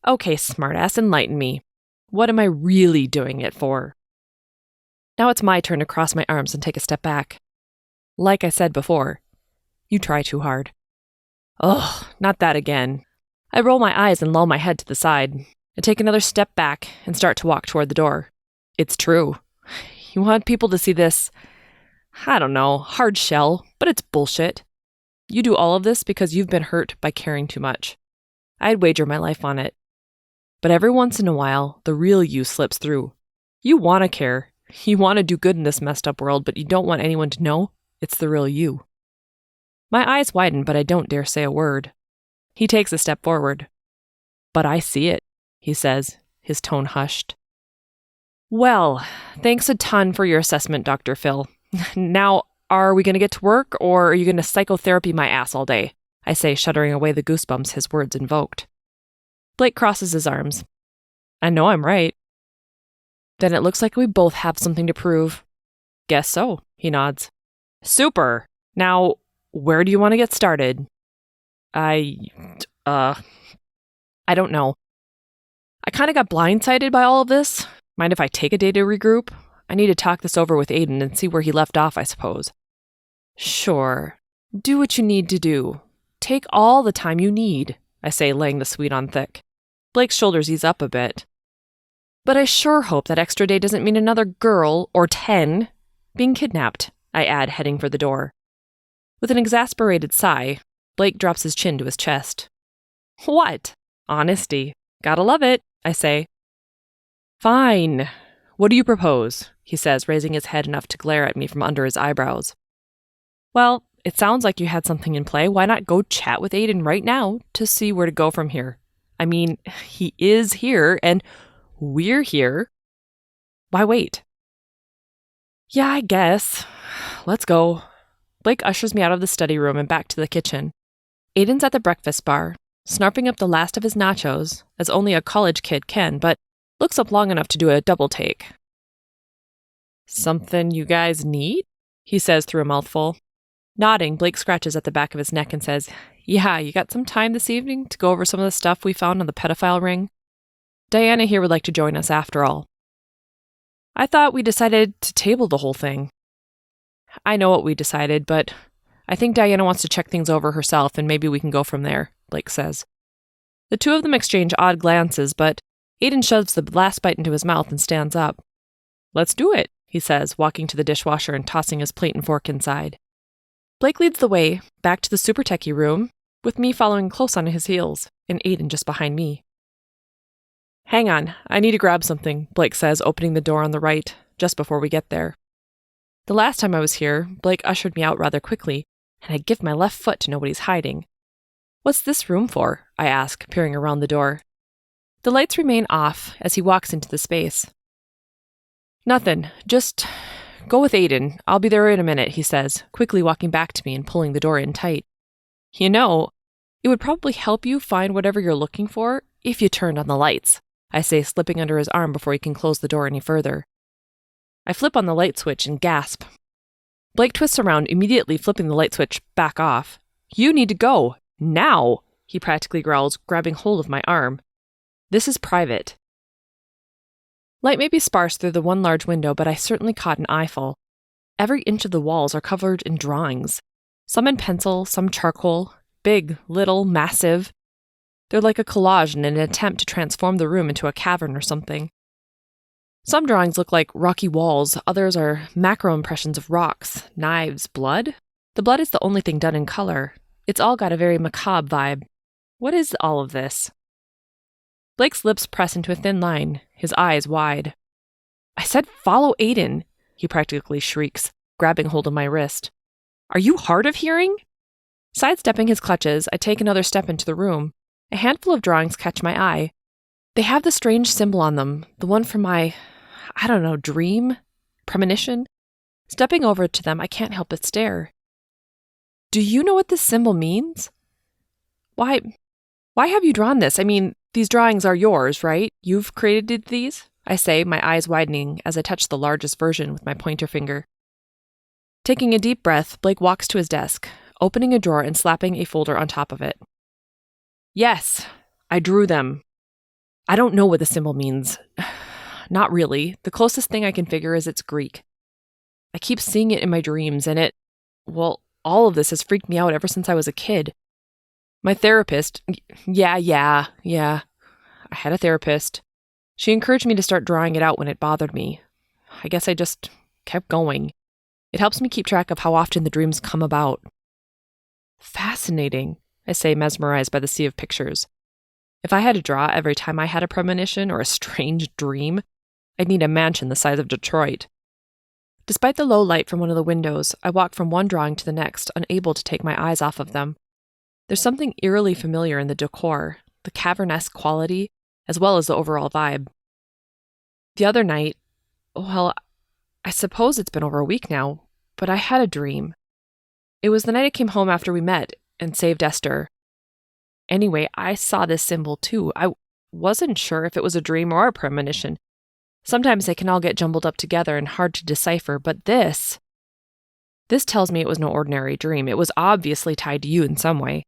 Okay, smartass, enlighten me. What am I really doing it for? Now it's my turn to cross my arms and take a step back. Like I said before, you try too hard. Ugh, not that again. I roll my eyes and lull my head to the side. I take another step back and start to walk toward the door. It's true. You want people to see this, I don't know, hard shell, but it's bullshit. You do all of this because you've been hurt by caring too much. I'd wager my life on it. But every once in a while, the real you slips through. You want to care. You want to do good in this messed up world, but you don't want anyone to know it's the real you. My eyes widen, but I don't dare say a word. He takes a step forward. But I see it, he says, his tone hushed. Well, thanks a ton for your assessment, Dr. Phil. Now, are we going to get to work, or are you going to psychotherapy my ass all day? I say, shuddering away the goosebumps his words invoked. Blake crosses his arms. I know I'm right. Then it looks like we both have something to prove. Guess so, he nods. Super. Now, where do you want to get started? I don't know. I kind of got blindsided by all of this. Mind if I take a day to regroup? I need to talk this over with Aiden and see where he left off, I suppose. Sure. Do what you need to do. Take all the time you need, I say, laying the sweet on thick. Blake's shoulders ease up a bit. But I sure hope that extra day doesn't mean another girl, or 10, being kidnapped, I add, heading for the door. With an exasperated sigh, Blake drops his chin to his chest. What? Honesty. Gotta love it, I say. Fine. What do you propose? He says, raising his head enough to glare at me from under his eyebrows. Well, it sounds like you had something in play. Why not go chat with Aiden right now to see where to go from here? I mean, he is here, and we're here. Why wait? Yeah, I guess. Let's go. Blake ushers me out of the study room and back to the kitchen. Aiden's at the breakfast bar, snarping up the last of his nachos, as only a college kid can, but looks up long enough to do a double take. Something you guys need? He says through a mouthful. Nodding, Blake scratches at the back of his neck and says, Yeah, you got some time this evening to go over some of the stuff we found on the pedophile ring? Diana here would like to join us after all. I thought we decided to table the whole thing. I know what we decided, but I think Diana wants to check things over herself and maybe we can go from there, Blake says. The two of them exchange odd glances, but Aiden shoves the last bite into his mouth and stands up. Let's do it, he says, walking to the dishwasher and tossing his plate and fork inside. Blake leads the way back to the super techie room, with me following close on his heels, and Aiden just behind me. Hang on, I need to grab something, Blake says, opening the door on the right, just before we get there. The last time I was here, Blake ushered me out rather quickly, and I give my left foot to know what he's hiding. What's this room for? I ask, peering around the door. The lights remain off as he walks into the space. Nothing, just go with Aiden. I'll be there in a minute, he says, quickly walking back to me and pulling the door in tight. You know, it would probably help you find whatever you're looking for if you turned on the lights, I say, slipping under his arm before he can close the door any further. I flip on the light switch and gasp. Blake twists around, immediately flipping the light switch back off. You need to go. Now, he practically growls, grabbing hold of my arm. This is private. Light may be sparse through the one large window, but I certainly caught an eyeful. Every inch of the walls are covered in drawings. Some in pencil, some charcoal, big, little, massive. They're like a collage in an attempt to transform the room into a cavern or something. Some drawings look like rocky walls, others are macro impressions of rocks, knives, blood. The blood is the only thing done in color. It's all got a very macabre vibe. What is all of this? Blake's lips press into a thin line, his eyes wide. I said follow Aiden, he practically shrieks, grabbing hold of my wrist. Are you hard of hearing? Sidestepping his clutches, I take another step into the room. A handful of drawings catch my eye. They have the strange symbol on them, the one from my, dream? Premonition? Stepping over to them, I can't help but stare. Do you know what this symbol means? Why have you drawn this? I mean, these drawings are yours, right? You've created these? I say, my eyes widening as I touch the largest version with my pointer finger. Taking a deep breath, Blake walks to his desk, opening a drawer and slapping a folder on top of it. Yes, I drew them. I don't know what the symbol means. Not really. The closest thing I can figure is it's Greek. I keep seeing it in my dreams, and all of this has freaked me out ever since I was a kid. My therapist, yeah, I had a therapist. She encouraged me to start drawing it out when it bothered me. I guess I just kept going. It helps me keep track of how often the dreams come about. Fascinating, I say, mesmerized by the sea of pictures. If I had to draw every time I had a premonition or a strange dream, I'd need a mansion the size of Detroit. Despite the low light from one of the windows, I walk from one drawing to the next, unable to take my eyes off of them. There's something eerily familiar in the decor, the cavern-esque quality, as well as the overall vibe. The other night, I suppose it's been over a week now, but I had a dream. It was the night I came home after we met and saved Esther. Anyway, I saw this symbol too. I wasn't sure if it was a dream or a premonition. Sometimes they can all get jumbled up together and hard to decipher, but this tells me it was no ordinary dream. It was obviously tied to you in some way.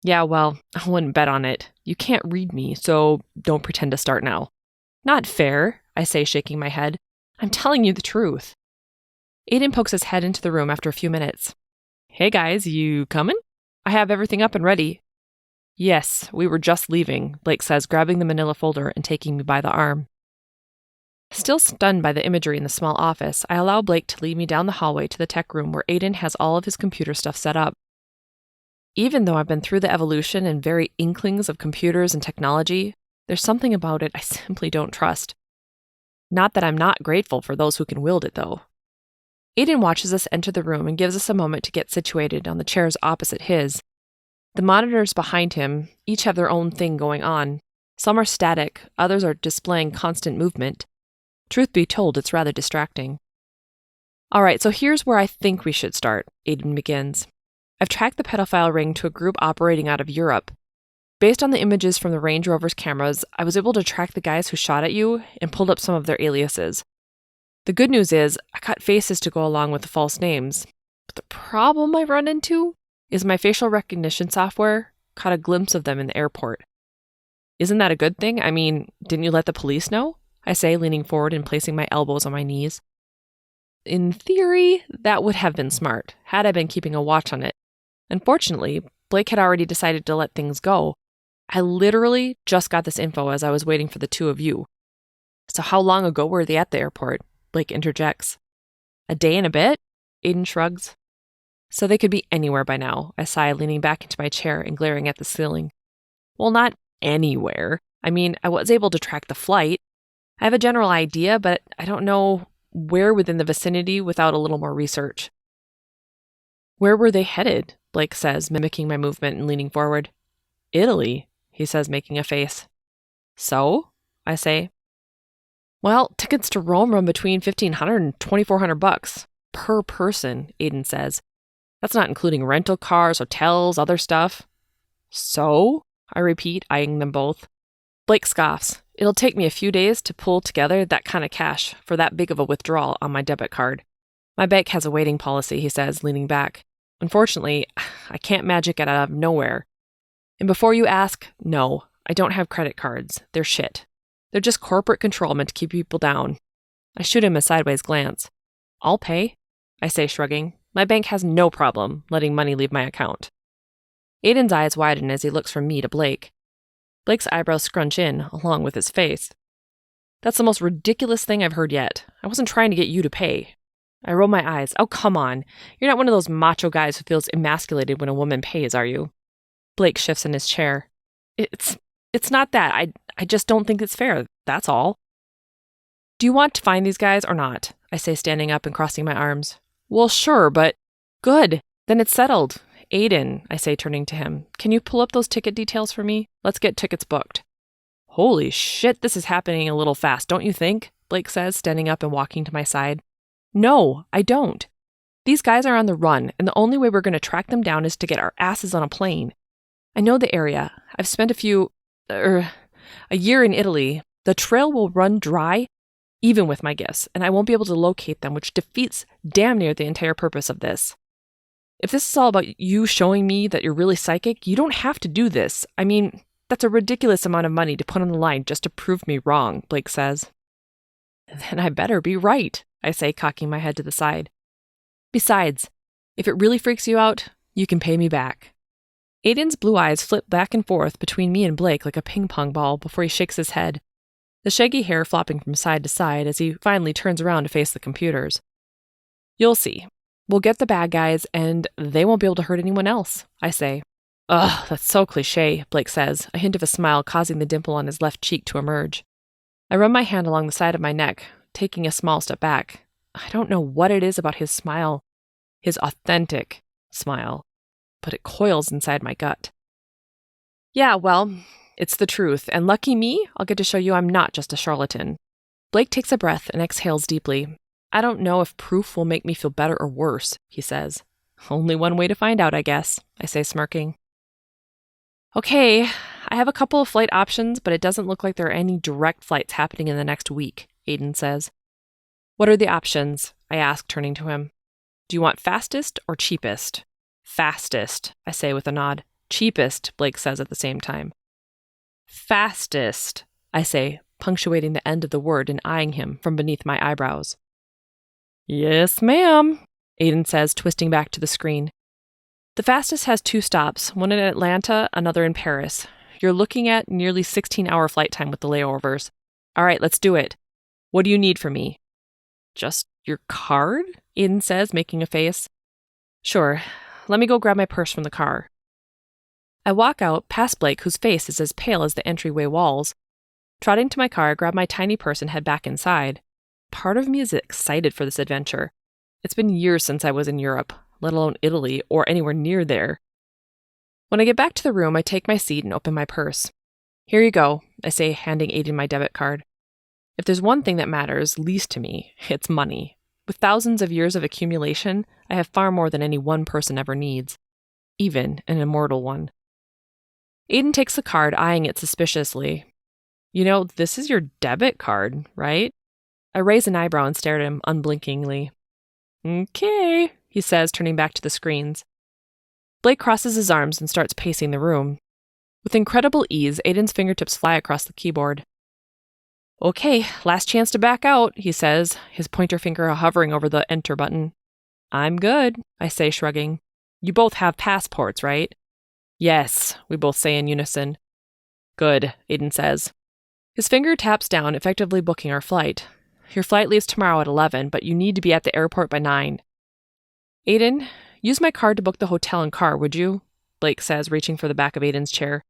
Yeah, well, I wouldn't bet on it. You can't read me, so don't pretend to start now. Not fair, I say, shaking my head. I'm telling you the truth. Aiden pokes his head into the room after a few minutes. Hey guys, you coming? I have everything up and ready. Yes, we were just leaving, Blake says, grabbing the manila folder and taking me by the arm. Still stunned by the imagery in the small office, I allow Blake to lead me down the hallway to the tech room where Aiden has all of his computer stuff set up. Even though I've been through the evolution and very inklings of computers and technology, there's something about it I simply don't trust. Not that I'm not grateful for those who can wield it, though. Aiden watches us enter the room and gives us a moment to get situated on the chairs opposite his. The monitors behind him each have their own thing going on. Some are static, others are displaying constant movement. Truth be told, it's rather distracting. All right, so here's where I think we should start, Aiden begins. I've tracked the pedophile ring to a group operating out of Europe. Based on the images from the Range Rover's cameras, I was able to track the guys who shot at you and pulled up some of their aliases. The good news is, I cut faces to go along with the false names. But the problem I've run into is my facial recognition software caught a glimpse of them in the airport. Isn't that a good thing? I mean, didn't you let the police know? I say, leaning forward and placing my elbows on my knees. In theory, that would have been smart, had I been keeping a watch on it. Unfortunately, Blake had already decided to let things go. I literally just got this info as I was waiting for the two of you. So how long ago were they at the airport? Blake interjects. A day and a bit? Aiden shrugs. So they could be anywhere by now, I sigh, leaning back into my chair and glaring at the ceiling. Well, not anywhere. I mean, I was able to track the flight. I have a general idea, but I don't know where within the vicinity without a little more research. Where were they headed? Blake says, mimicking my movement and leaning forward. Italy, he says, making a face. So? I say. Well, tickets to Rome run between $1,500 and $2,400 per person, Aiden says. That's not including rental cars, hotels, other stuff. So? I repeat, eyeing them both. Blake scoffs. It'll take me a few days to pull together that kind of cash for that big of a withdrawal on my debit card. My bank has a waiting policy, he says, leaning back. Unfortunately, I can't magic it out of nowhere. And before you ask, no, I don't have credit cards. They're shit. They're just corporate control meant to keep people down. I shoot him a sideways glance. I'll pay, I say, shrugging. My bank has no problem letting money leave my account. Aiden's eyes widen as he looks from me to Blake. Blake's eyebrows scrunch in, along with his face. That's the most ridiculous thing I've heard yet. I wasn't trying to get you to pay. I roll my eyes. Oh, come on. You're not one of those macho guys who feels emasculated when a woman pays, are you? Blake shifts in his chair. It's not that. I just don't think it's fair. That's all. Do you want to find these guys or not? I say, standing up and crossing my arms. Well, sure, but... Good. Then it's settled. Aiden, I say, turning to him, can you pull up those ticket details for me? Let's get tickets booked. Holy shit, this is happening a little fast, don't you think? Blake says, standing up and walking to my side. No, I don't. These guys are on the run, and the only way we're going to track them down is to get our asses on a plane. I know the area. I've spent a year in Italy. The trail will run dry, even with my gifts, and I won't be able to locate them, which defeats damn near the entire purpose of this. If this is all about you showing me that you're really psychic, you don't have to do this. I mean, that's a ridiculous amount of money to put on the line just to prove me wrong, Blake says. Then I better be right, I say, cocking my head to the side. Besides, if it really freaks you out, you can pay me back. Aiden's blue eyes flip back and forth between me and Blake like a ping-pong ball before he shakes his head, the shaggy hair flopping from side to side as he finally turns around to face the computers. You'll see. We'll get the bad guys, and they won't be able to hurt anyone else, I say. Ugh, that's so cliché, Blake says, a hint of a smile causing the dimple on his left cheek to emerge. I run my hand along the side of my neck, taking a small step back. I don't know what it is about his smile, his authentic smile, but it coils inside my gut. Yeah, well, it's the truth, and lucky me, I'll get to show you I'm not just a charlatan. Blake takes a breath and exhales deeply. I don't know if proof will make me feel better or worse, he says. Only one way to find out, I guess, I say, smirking. Okay, I have a couple of flight options, but it doesn't look like there are any direct flights happening in the next week, Aiden says. What are the options? I ask, turning to him. Do you want fastest or cheapest? Fastest, I say with a nod. Cheapest, Blake says at the same time. Fastest, I say, punctuating the end of the word and eyeing him from beneath my eyebrows. Yes, ma'am, Aiden says, twisting back to the screen. The fastest has 2 stops, one in Atlanta, another in Paris. You're looking at nearly 16-hour flight time with the layovers. All right, let's do it. What do you need from me? Just your card? Aiden says, making a face. Sure. Let me go grab my purse from the car. I walk out, past Blake, whose face is as pale as the entryway walls. Trotting to my car, I grab my tiny purse and head back inside. Part of me is excited for this adventure. It's been years since I was in Europe, let alone Italy or anywhere near there. When I get back to the room, I take my seat and open my purse. Here you go, I say, handing Aiden my debit card. If there's one thing that matters least to me, it's money. With thousands of years of accumulation, I have far more than any one person ever needs, even an immortal one. Aiden takes the card, eyeing it suspiciously. You know, this is your debit card, right? I raise an eyebrow and stare at him unblinkingly. Okay, he says, turning back to the screens. Blake crosses his arms and starts pacing the room. With incredible ease, Aiden's fingertips fly across the keyboard. Okay, last chance to back out, he says, his pointer finger hovering over the enter button. I'm good, I say, shrugging. You both have passports, right? Yes, we both say in unison. Good, Aiden says. His finger taps down, effectively booking our flight. Your flight leaves tomorrow at 11, but you need to be at the airport by 9. Aiden, use my card to book the hotel and car, would you? Blake says, reaching for the back of Aiden's chair.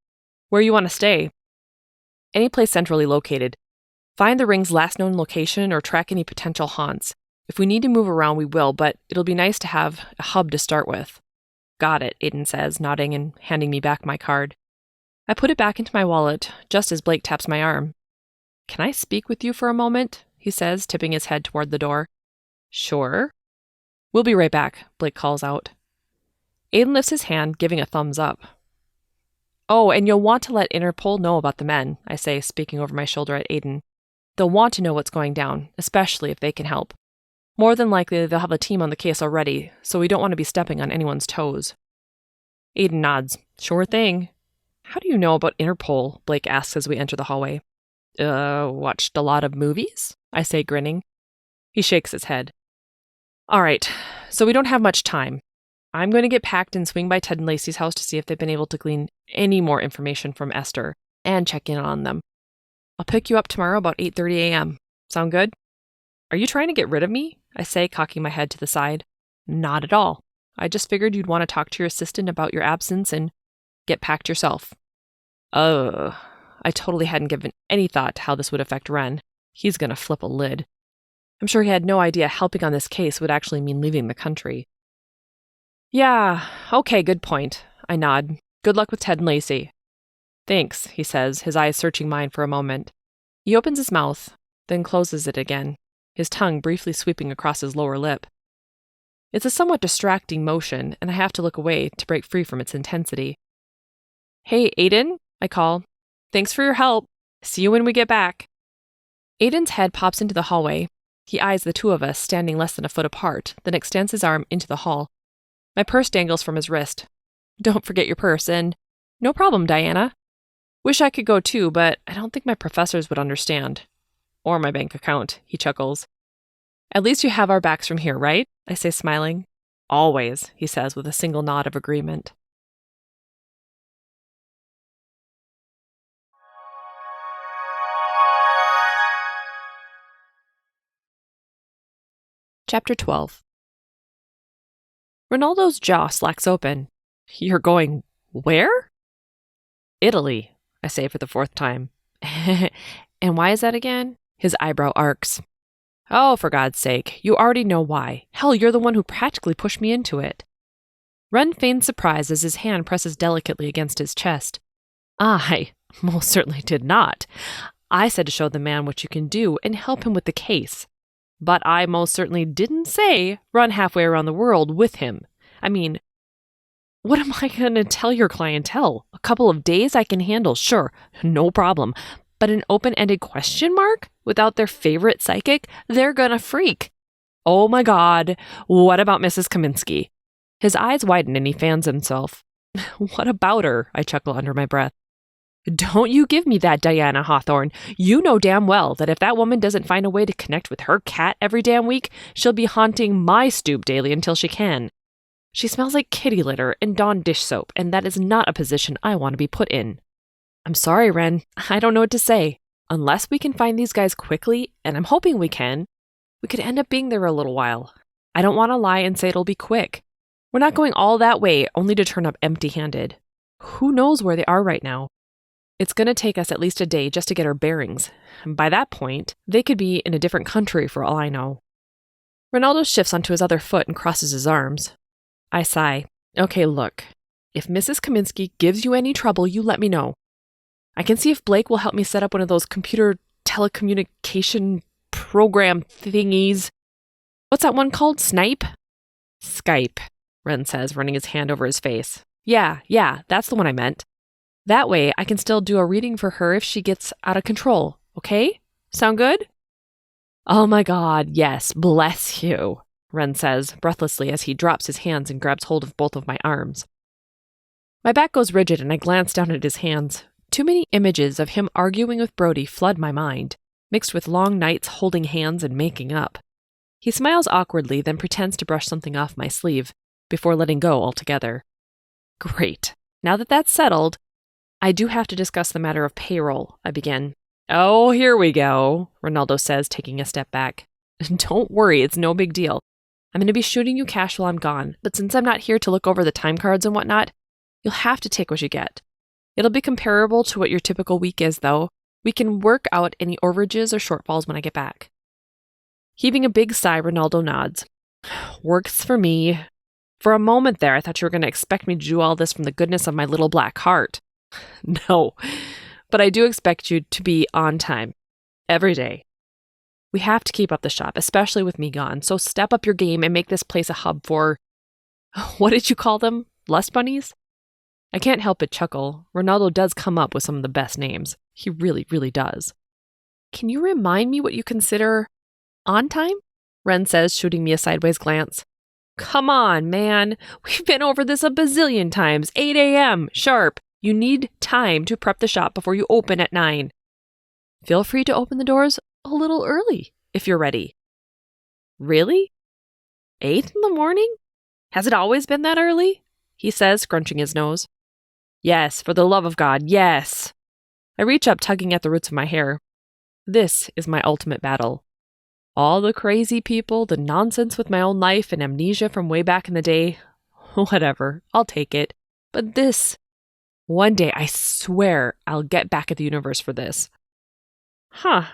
Where you want to stay? Any place centrally located. Find the ring's last known location or track any potential haunts. If we need to move around, we will, but it'll be nice to have a hub to start with. Got it, Aiden says, nodding and handing me back my card. I put it back into my wallet, just as Blake taps my arm. Can I speak with you for a moment? He says, tipping his head toward the door. Sure. We'll be right back, Blake calls out. Aiden lifts his hand, giving a thumbs up. Oh, and you'll want to let Interpol know about the men, I say, speaking over my shoulder at Aiden. They'll want to know what's going down, especially if they can help. More than likely, they'll have a team on the case already, so we don't want to be stepping on anyone's toes. Aiden nods. Sure thing. How do you know about Interpol? Blake asks as we enter the hallway. Watched a lot of movies? I say, grinning. He shakes his head. All right, so we don't have much time. I'm going to get packed and swing by Ted and Lacey's house to see if they've been able to glean any more information from Esther and check in on them. I'll pick you up tomorrow about 8:30 a.m. Sound good? Are you trying to get rid of me? I say, cocking my head to the side. Not at all. I just figured you'd want to talk to your assistant about your absence and get packed yourself. I totally hadn't given any thought to how this would affect Ren. He's going to flip a lid. I'm sure he had no idea helping on this case would actually mean leaving the country. Yeah, okay, good point. I nod. Good luck with Ted and Lacey. Thanks, he says, his eyes searching mine for a moment. He opens his mouth, then closes it again, his tongue briefly sweeping across his lower lip. It's a somewhat distracting motion, and I have to look away to break free from its intensity. Hey, Aiden, I call. Thanks for your help. See you when we get back. Aiden's head pops into the hallway. He eyes the two of us, standing less than a foot apart, then extends his arm into the hall. My purse dangles from his wrist. Don't forget your purse, and no problem, Diana. Wish I could go too, but I don't think my professors would understand. Or my bank account, he chuckles. At least you have our backs from here, right? I say, smiling. Always, he says with a single nod of agreement. Chapter 12. Ronaldo's jaw slacks open. You're going where? Italy, I say for the 4th time. And why is that again? His eyebrow arcs. Oh, for God's sake, you already know why. Hell, you're the one who practically pushed me into it. Ren feigns surprise as his hand presses delicately against his chest. I most certainly did not. I said to show the man what you can do and help him with the case. But I most certainly didn't say run halfway around the world with him. I mean, what am I going to tell your clientele? A couple of days I can handle, sure, no problem. But an open-ended question mark? Without their favorite psychic? They're gonna freak. Oh my God, what about Mrs. Kaminsky? His eyes widen and he fans himself. What about her? I chuckle under my breath. Don't you give me that, Diana Hawthorne. You know damn well that if that woman doesn't find a way to connect with her cat every damn week, she'll be haunting my stoop daily until she can. She smells like kitty litter and Dawn dish soap, and that is not a position I want to be put in. I'm sorry, Ren. I don't know what to say. unless we can find these guys quickly, and I'm hoping we can, we could end up being there a little while. I don't want to lie and say it'll be quick. We're not going all that way only to turn up empty-handed. Who knows where they are right now? It's going to take us at least a day just to get our bearings. And by that point, they could be in a different country for all I know. Ronaldo shifts onto his other foot and crosses his arms. I sigh. Okay, look. If Mrs. Kaminsky gives you any trouble, you let me know. I can see if Blake will help me set up one of those computer telecommunication program thingies. What's that one called? Snipe? Skype, Ren says, running his hand over his face. Yeah, that's the one I meant. That way, I can still do a reading for her if she gets out of control, okay? Sound good? Oh my God, yes, bless you, Ren says, breathlessly as he drops his hands and grabs hold of both of my arms. My back goes rigid and I glance down at his hands. Too many images of him arguing with Brody flood my mind, mixed with long nights holding hands and making up. He smiles awkwardly, then pretends to brush something off my sleeve, before letting go altogether. Great. Now that that's settled, I do have to discuss the matter of payroll, I begin. Oh, here we go, Ronaldo says, taking a step back. Don't worry, it's no big deal. I'm going to be shooting you cash while I'm gone, but since I'm not here to look over the time cards and whatnot, you'll have to take what you get. It'll be comparable to what your typical week is, though. We can work out any overages or shortfalls when I get back. Heaving a big sigh, Ronaldo nods. Works for me. For a moment there, I thought you were going to expect me to do all this from the goodness of my little black heart. No, but I do expect you to be on time. Every day. We have to keep up the shop, especially with me gone, so step up your game and make this place a hub for... What did you call them? Lust bunnies? I can't help but chuckle. Ronaldo does come up with some of the best names. He really, really does. Can you remind me what you consider on time? Ren says, shooting me a sideways glance. Come on, man. We've been over this a bazillion times. 8 a.m. sharp. You need time to prep the shop before you open at 9. Feel free to open the doors a little early if you're ready. Really? 8 in the morning? Has it always been that early? He says, scrunching his nose. Yes, for the love of God, yes. I reach up, tugging at the roots of my hair. This is my ultimate battle. All the crazy people, the nonsense with my own life and amnesia from way back in the day. Whatever, I'll take it. But this, one day I swear I'll get back at the universe for this. Huh.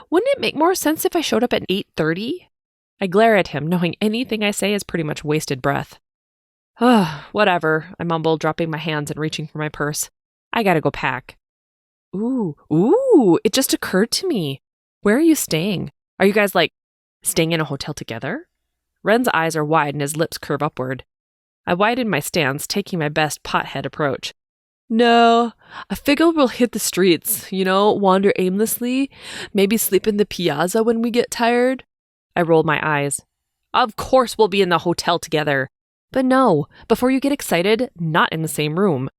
Wouldn't it make more sense if I showed up at 8:30? I glare at him, knowing anything I say is pretty much wasted breath. Whatever, I mumble, dropping my hands and reaching for my purse. I gotta go pack. Ooh, it just occurred to me. Where are you staying? Are you guys, staying in a hotel together? Ren's eyes are wide and his lips curve upward. I widen my stance, taking my best pothead approach. No, I figure we'll hit the streets, wander aimlessly, maybe sleep in the piazza when we get tired. I roll my eyes. Of course we'll be in the hotel together. But no, before you get excited, not in the same room.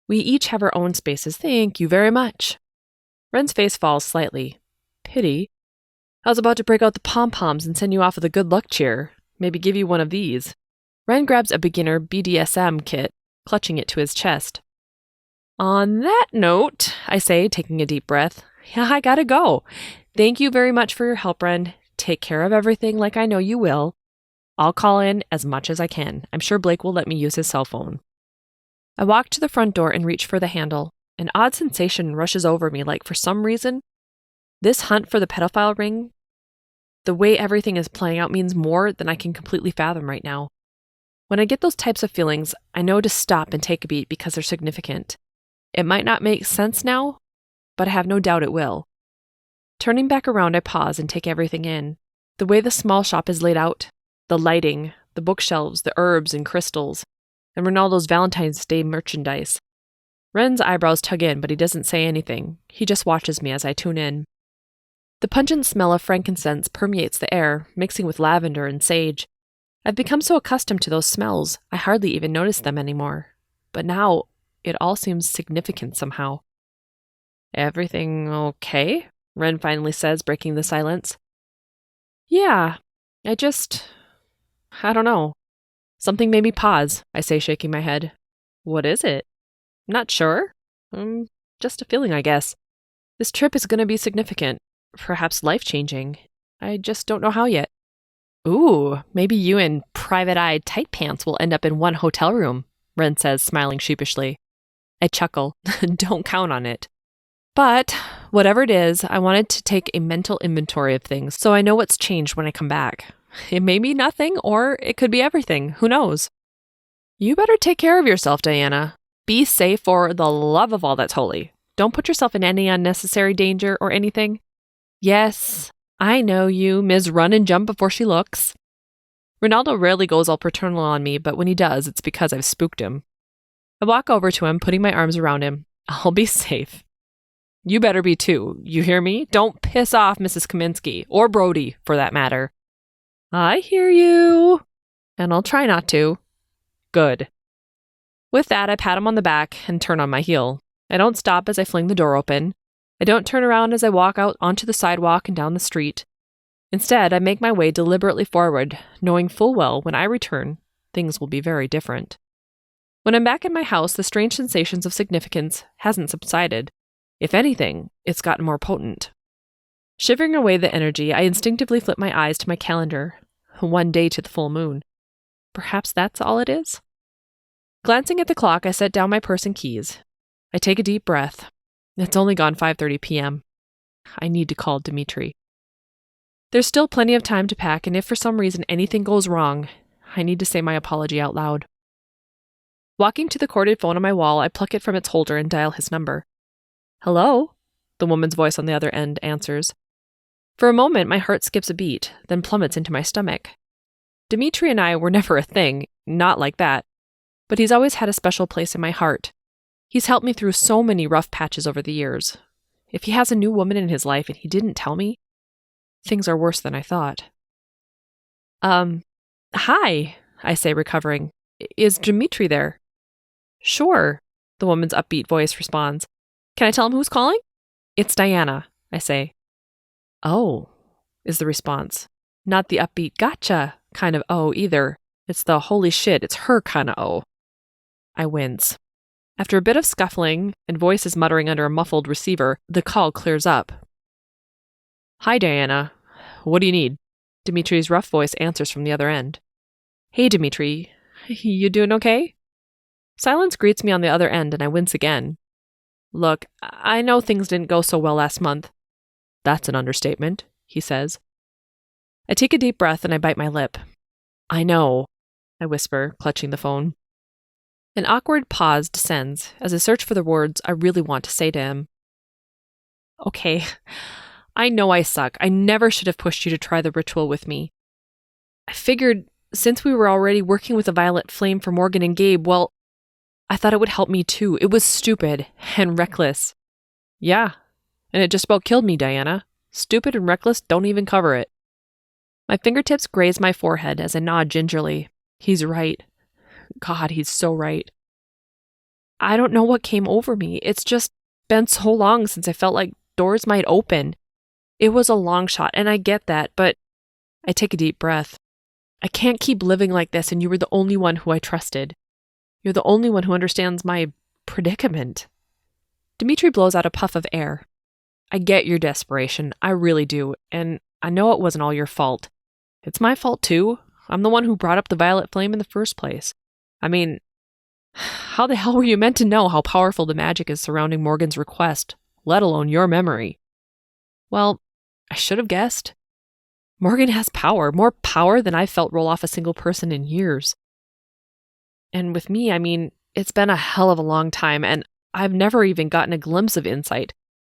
We each have our own spaces, thank you very much. Ren's face falls slightly. Pity. I was about to break out the pom-poms and send you off with a good luck cheer. Maybe give you one of these. Ren grabs a beginner BDSM kit, clutching it to his chest. On that note, I say, taking a deep breath, I gotta go. Thank you very much for your help, Ren. Take care of everything like I know you will. I'll call in as much as I can. I'm sure Blake will let me use his cell phone. I walk to the front door and reach for the handle. An odd sensation rushes over me, like for some reason, this hunt for the pedophile ring, the way everything is playing out means more than I can completely fathom right now. When I get those types of feelings, I know to stop and take a beat because they're significant. It might not make sense now, but I have no doubt it will. Turning back around, I pause and take everything in. The way the small shop is laid out, the lighting, the bookshelves, the herbs and crystals, and Ronaldo's Valentine's Day merchandise. Ren's eyebrows tug in, but he doesn't say anything. He just watches me as I tune in. The pungent smell of frankincense permeates the air, mixing with lavender and sage. I've become so accustomed to those smells, I hardly even notice them anymore. But now, it all seems significant somehow. Everything okay? Ren finally says, breaking the silence. Yeah, I don't know. Something made me pause, I say, shaking my head. What is it? Not sure. Just a feeling, I guess. This trip is going to be significant, perhaps life-changing. I just don't know how yet. Ooh, maybe you and private-eyed tight pants will end up in one hotel room, Ren says, smiling sheepishly. I chuckle. Don't count on it. But whatever it is, I wanted to take a mental inventory of things so I know what's changed when I come back. It may be nothing, or it could be everything. Who knows? You better take care of yourself, Diana. Be safe for the love of all that's holy. Don't put yourself in any unnecessary danger or anything. Yes, I know you, Ms. Run and Jump Before She Looks. Ronaldo rarely goes all paternal on me, but when he does, it's because I've spooked him. I walk over to him, putting my arms around him. I'll be safe. You better be too. You hear me? Don't piss off Mrs. Kaminsky, or Brody, for that matter. I hear you. And I'll try not to. Good. With that, I pat him on the back and turn on my heel. I don't stop as I fling the door open. I don't turn around as I walk out onto the sidewalk and down the street. Instead, I make my way deliberately forward, knowing full well when I return, things will be very different. When I'm back in my house, the strange sensations of significance hasn't subsided. If anything, it's gotten more potent. Shivering away the energy, I instinctively flip my eyes to my calendar. 1 day to the full moon. Perhaps that's all it is? Glancing at the clock, I set down my purse and keys. I take a deep breath. It's only gone 5:30 p.m. I need to call Dimitri. There's still plenty of time to pack, and if for some reason anything goes wrong, I need to say my apology out loud. Walking to the corded phone on my wall, I pluck it from its holder and dial his number. Hello? The woman's voice on the other end answers. For a moment, my heart skips a beat, then plummets into my stomach. Dimitri and I were never a thing, not like that, but he's always had a special place in my heart. He's helped me through so many rough patches over the years. If he has a new woman in his life and he didn't tell me, things are worse than I thought. Hi, I say, recovering. Is Dimitri there? Sure, the woman's upbeat voice responds. Can I tell him who's calling? It's Diana, I say. Oh, is the response. Not the upbeat gotcha kind of oh either. It's the holy shit, it's her kind of oh. I wince. After a bit of scuffling and voices muttering under a muffled receiver, the call clears up. Hi, Diana. What do you need? Dimitri's rough voice answers from the other end. Hey, Dimitri. You doing okay? Silence greets me on the other end, and I wince again. Look, I know things didn't go so well last month. That's an understatement, he says. I take a deep breath and I bite my lip. I know, I whisper, clutching the phone. An awkward pause descends as I search for the words I really want to say to him. Okay, I know I suck. I never should have pushed you to try the ritual with me. I figured since we were already working with a violet flame for Morgan and Gabe, well, I thought it would help me too. It was stupid and reckless. Yeah, and it just about killed me, Diana. Stupid and reckless don't even cover it. My fingertips graze my forehead as I nod gingerly. He's right. God, he's so right. I don't know what came over me. It's just been so long since I felt like doors might open. It was a long shot, and I get that, but I take a deep breath. I can't keep living like this, and you were the only one who I trusted. You're the only one who understands my predicament. Dimitri blows out a puff of air. I get your desperation, I really do, and I know it wasn't all your fault. It's my fault too. I'm the one who brought up the violet flame in the first place. I mean, how the hell were you meant to know how powerful the magic is surrounding Morgan's request, let alone your memory? Well, I should have guessed. Morgan has power, more power than I've felt roll off a single person in years. And with me, I mean, it's been a hell of a long time, and I've never even gotten a glimpse of insight,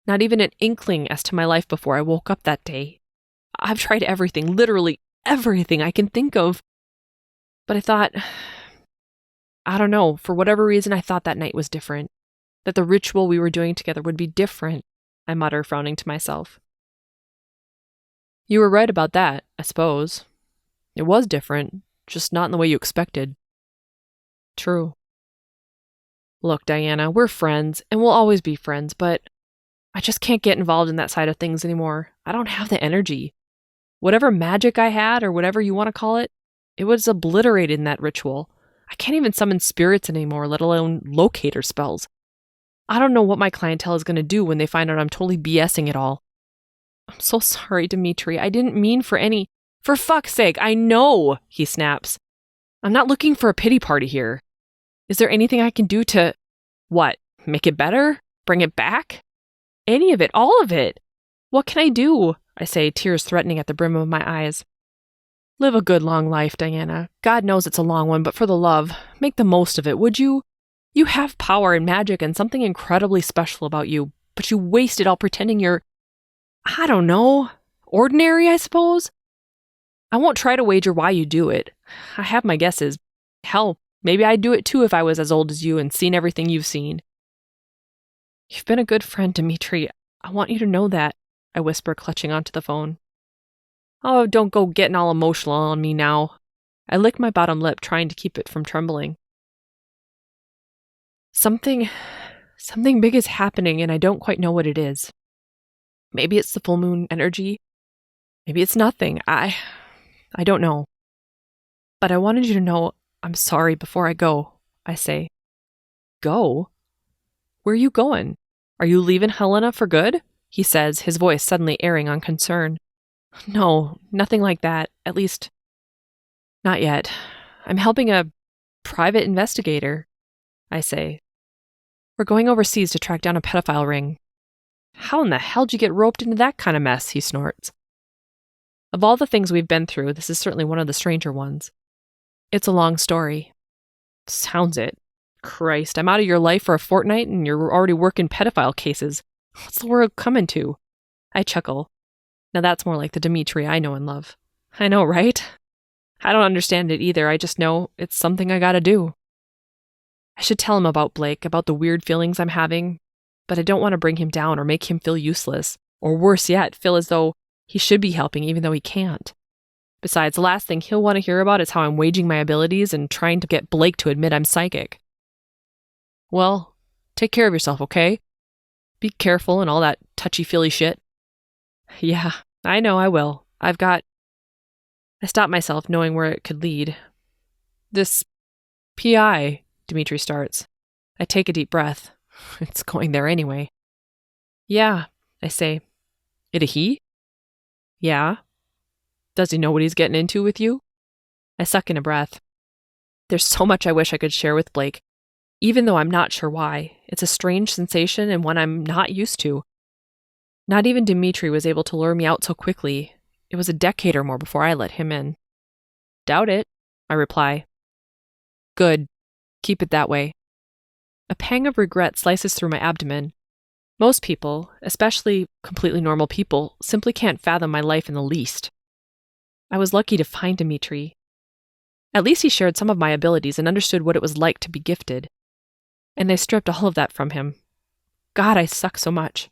not even an inkling as to my life before I woke up that day. I've tried everything, literally everything I can think of. But I thought, I don't know, for whatever reason, I thought that night was different. That the ritual we were doing together would be different, I mutter, frowning to myself. You were right about that, I suppose. It was different, just not in the way you expected. True. Look, Diana, we're friends, and we'll always be friends, but I just can't get involved in that side of things anymore. I don't have the energy. Whatever magic I had, or whatever you want to call it, it was obliterated in that ritual. I can't even summon spirits anymore, let alone locator spells. I don't know what my clientele is going to do when they find out I'm totally BSing it all. I'm so sorry, Dimitri. I didn't mean for any... For fuck's sake, I know, he snaps. I'm not looking for a pity party here. Is there anything I can do to... What? Make it better? Bring it back? Any of it, all of it. What can I do? I say, tears threatening at the brim of my eyes. Live a good long life, Diana. God knows it's a long one, but for the love, make the most of it, would you? You have power and magic and something incredibly special about you, but you waste it all pretending you're, I don't know, ordinary, I suppose? I won't try to wager why you do it. I have my guesses. Hell, maybe I'd do it too if I was as old as you and seen everything you've seen. You've been a good friend, Dimitri. I want you to know that, I whisper, clutching onto the phone. Oh, don't go getting all emotional on me now. I lick my bottom lip, trying to keep it from trembling. Something big is happening and I don't quite know what it is. Maybe it's the full moon energy. Maybe it's nothing. I don't know. But I wanted you to know I'm sorry before I go, I say. Go? Where are you going? Are you leaving Helena for good? He says, his voice suddenly airing on concern. No, nothing like that. At least, not yet. I'm helping a private investigator, I say. We're going overseas to track down a pedophile ring. How in the hell did you get roped into that kind of mess? He snorts. Of all the things we've been through, this is certainly one of the stranger ones. It's a long story. Sounds it. Christ, I'm out of your life for a fortnight and you're already working pedophile cases. What's the world coming to? I chuckle. Now that's more like the Dimitri I know and love. I know, right? I don't understand it either. I just know it's something I gotta do. I should tell him about Blake, about the weird feelings I'm having, but I don't want to bring him down or make him feel useless, or worse yet, feel as though he should be helping even though he can't. Besides, the last thing he'll want to hear about is how I'm waging my abilities and trying to get Blake to admit I'm psychic. Well, take care of yourself, okay? Be careful and all that touchy-feely shit. Yeah, I know I will. I stop myself knowing where it could lead. This PI, Dimitri starts. I take a deep breath. It's going there anyway. Yeah, I say. It a he? Yeah. Does he know what he's getting into with you? I suck in a breath. There's so much I wish I could share with Blake, even though I'm not sure why. It's a strange sensation and one I'm not used to. Not even Dimitri was able to lure me out so quickly. It was a decade or more before I let him in. Doubt it, I reply. Good. Keep it that way. A pang of regret slices through my abdomen. Most people, especially completely normal people, simply can't fathom my life in the least. I was lucky to find Dimitri. At least he shared some of my abilities and understood what it was like to be gifted. And they stripped all of that from him. God, I suck so much.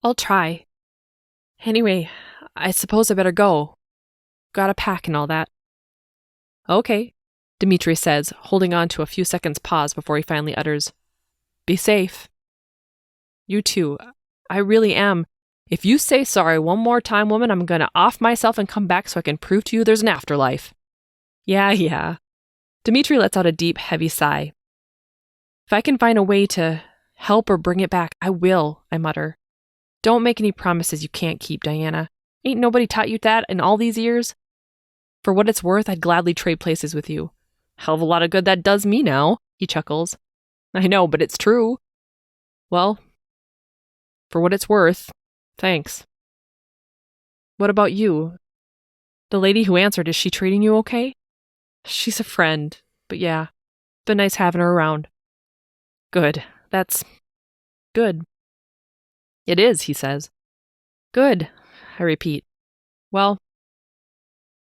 I'll try. Anyway, I suppose I better go. Gotta pack and all that. Okay, Dimitri says, holding on to a few seconds' pause before he finally utters, Be safe. You too. I really am. If you say sorry one more time, woman, I'm gonna off myself and come back so I can prove to you there's an afterlife. Yeah. Dimitri lets out a deep, heavy sigh. If I can find a way to help or bring it back, I will, I mutter. Don't make any promises you can't keep, Diana. Ain't nobody taught you that in all these years? For what it's worth, I'd gladly trade places with you. Hell of a lot of good that does me now, he chuckles. I know, but it's true. Well, for what it's worth, thanks. What about you? The lady who answered, is she treating you okay? She's a friend, but yeah, it's been nice having her around. Good. That's good. It is, he says. Good, I repeat. Well,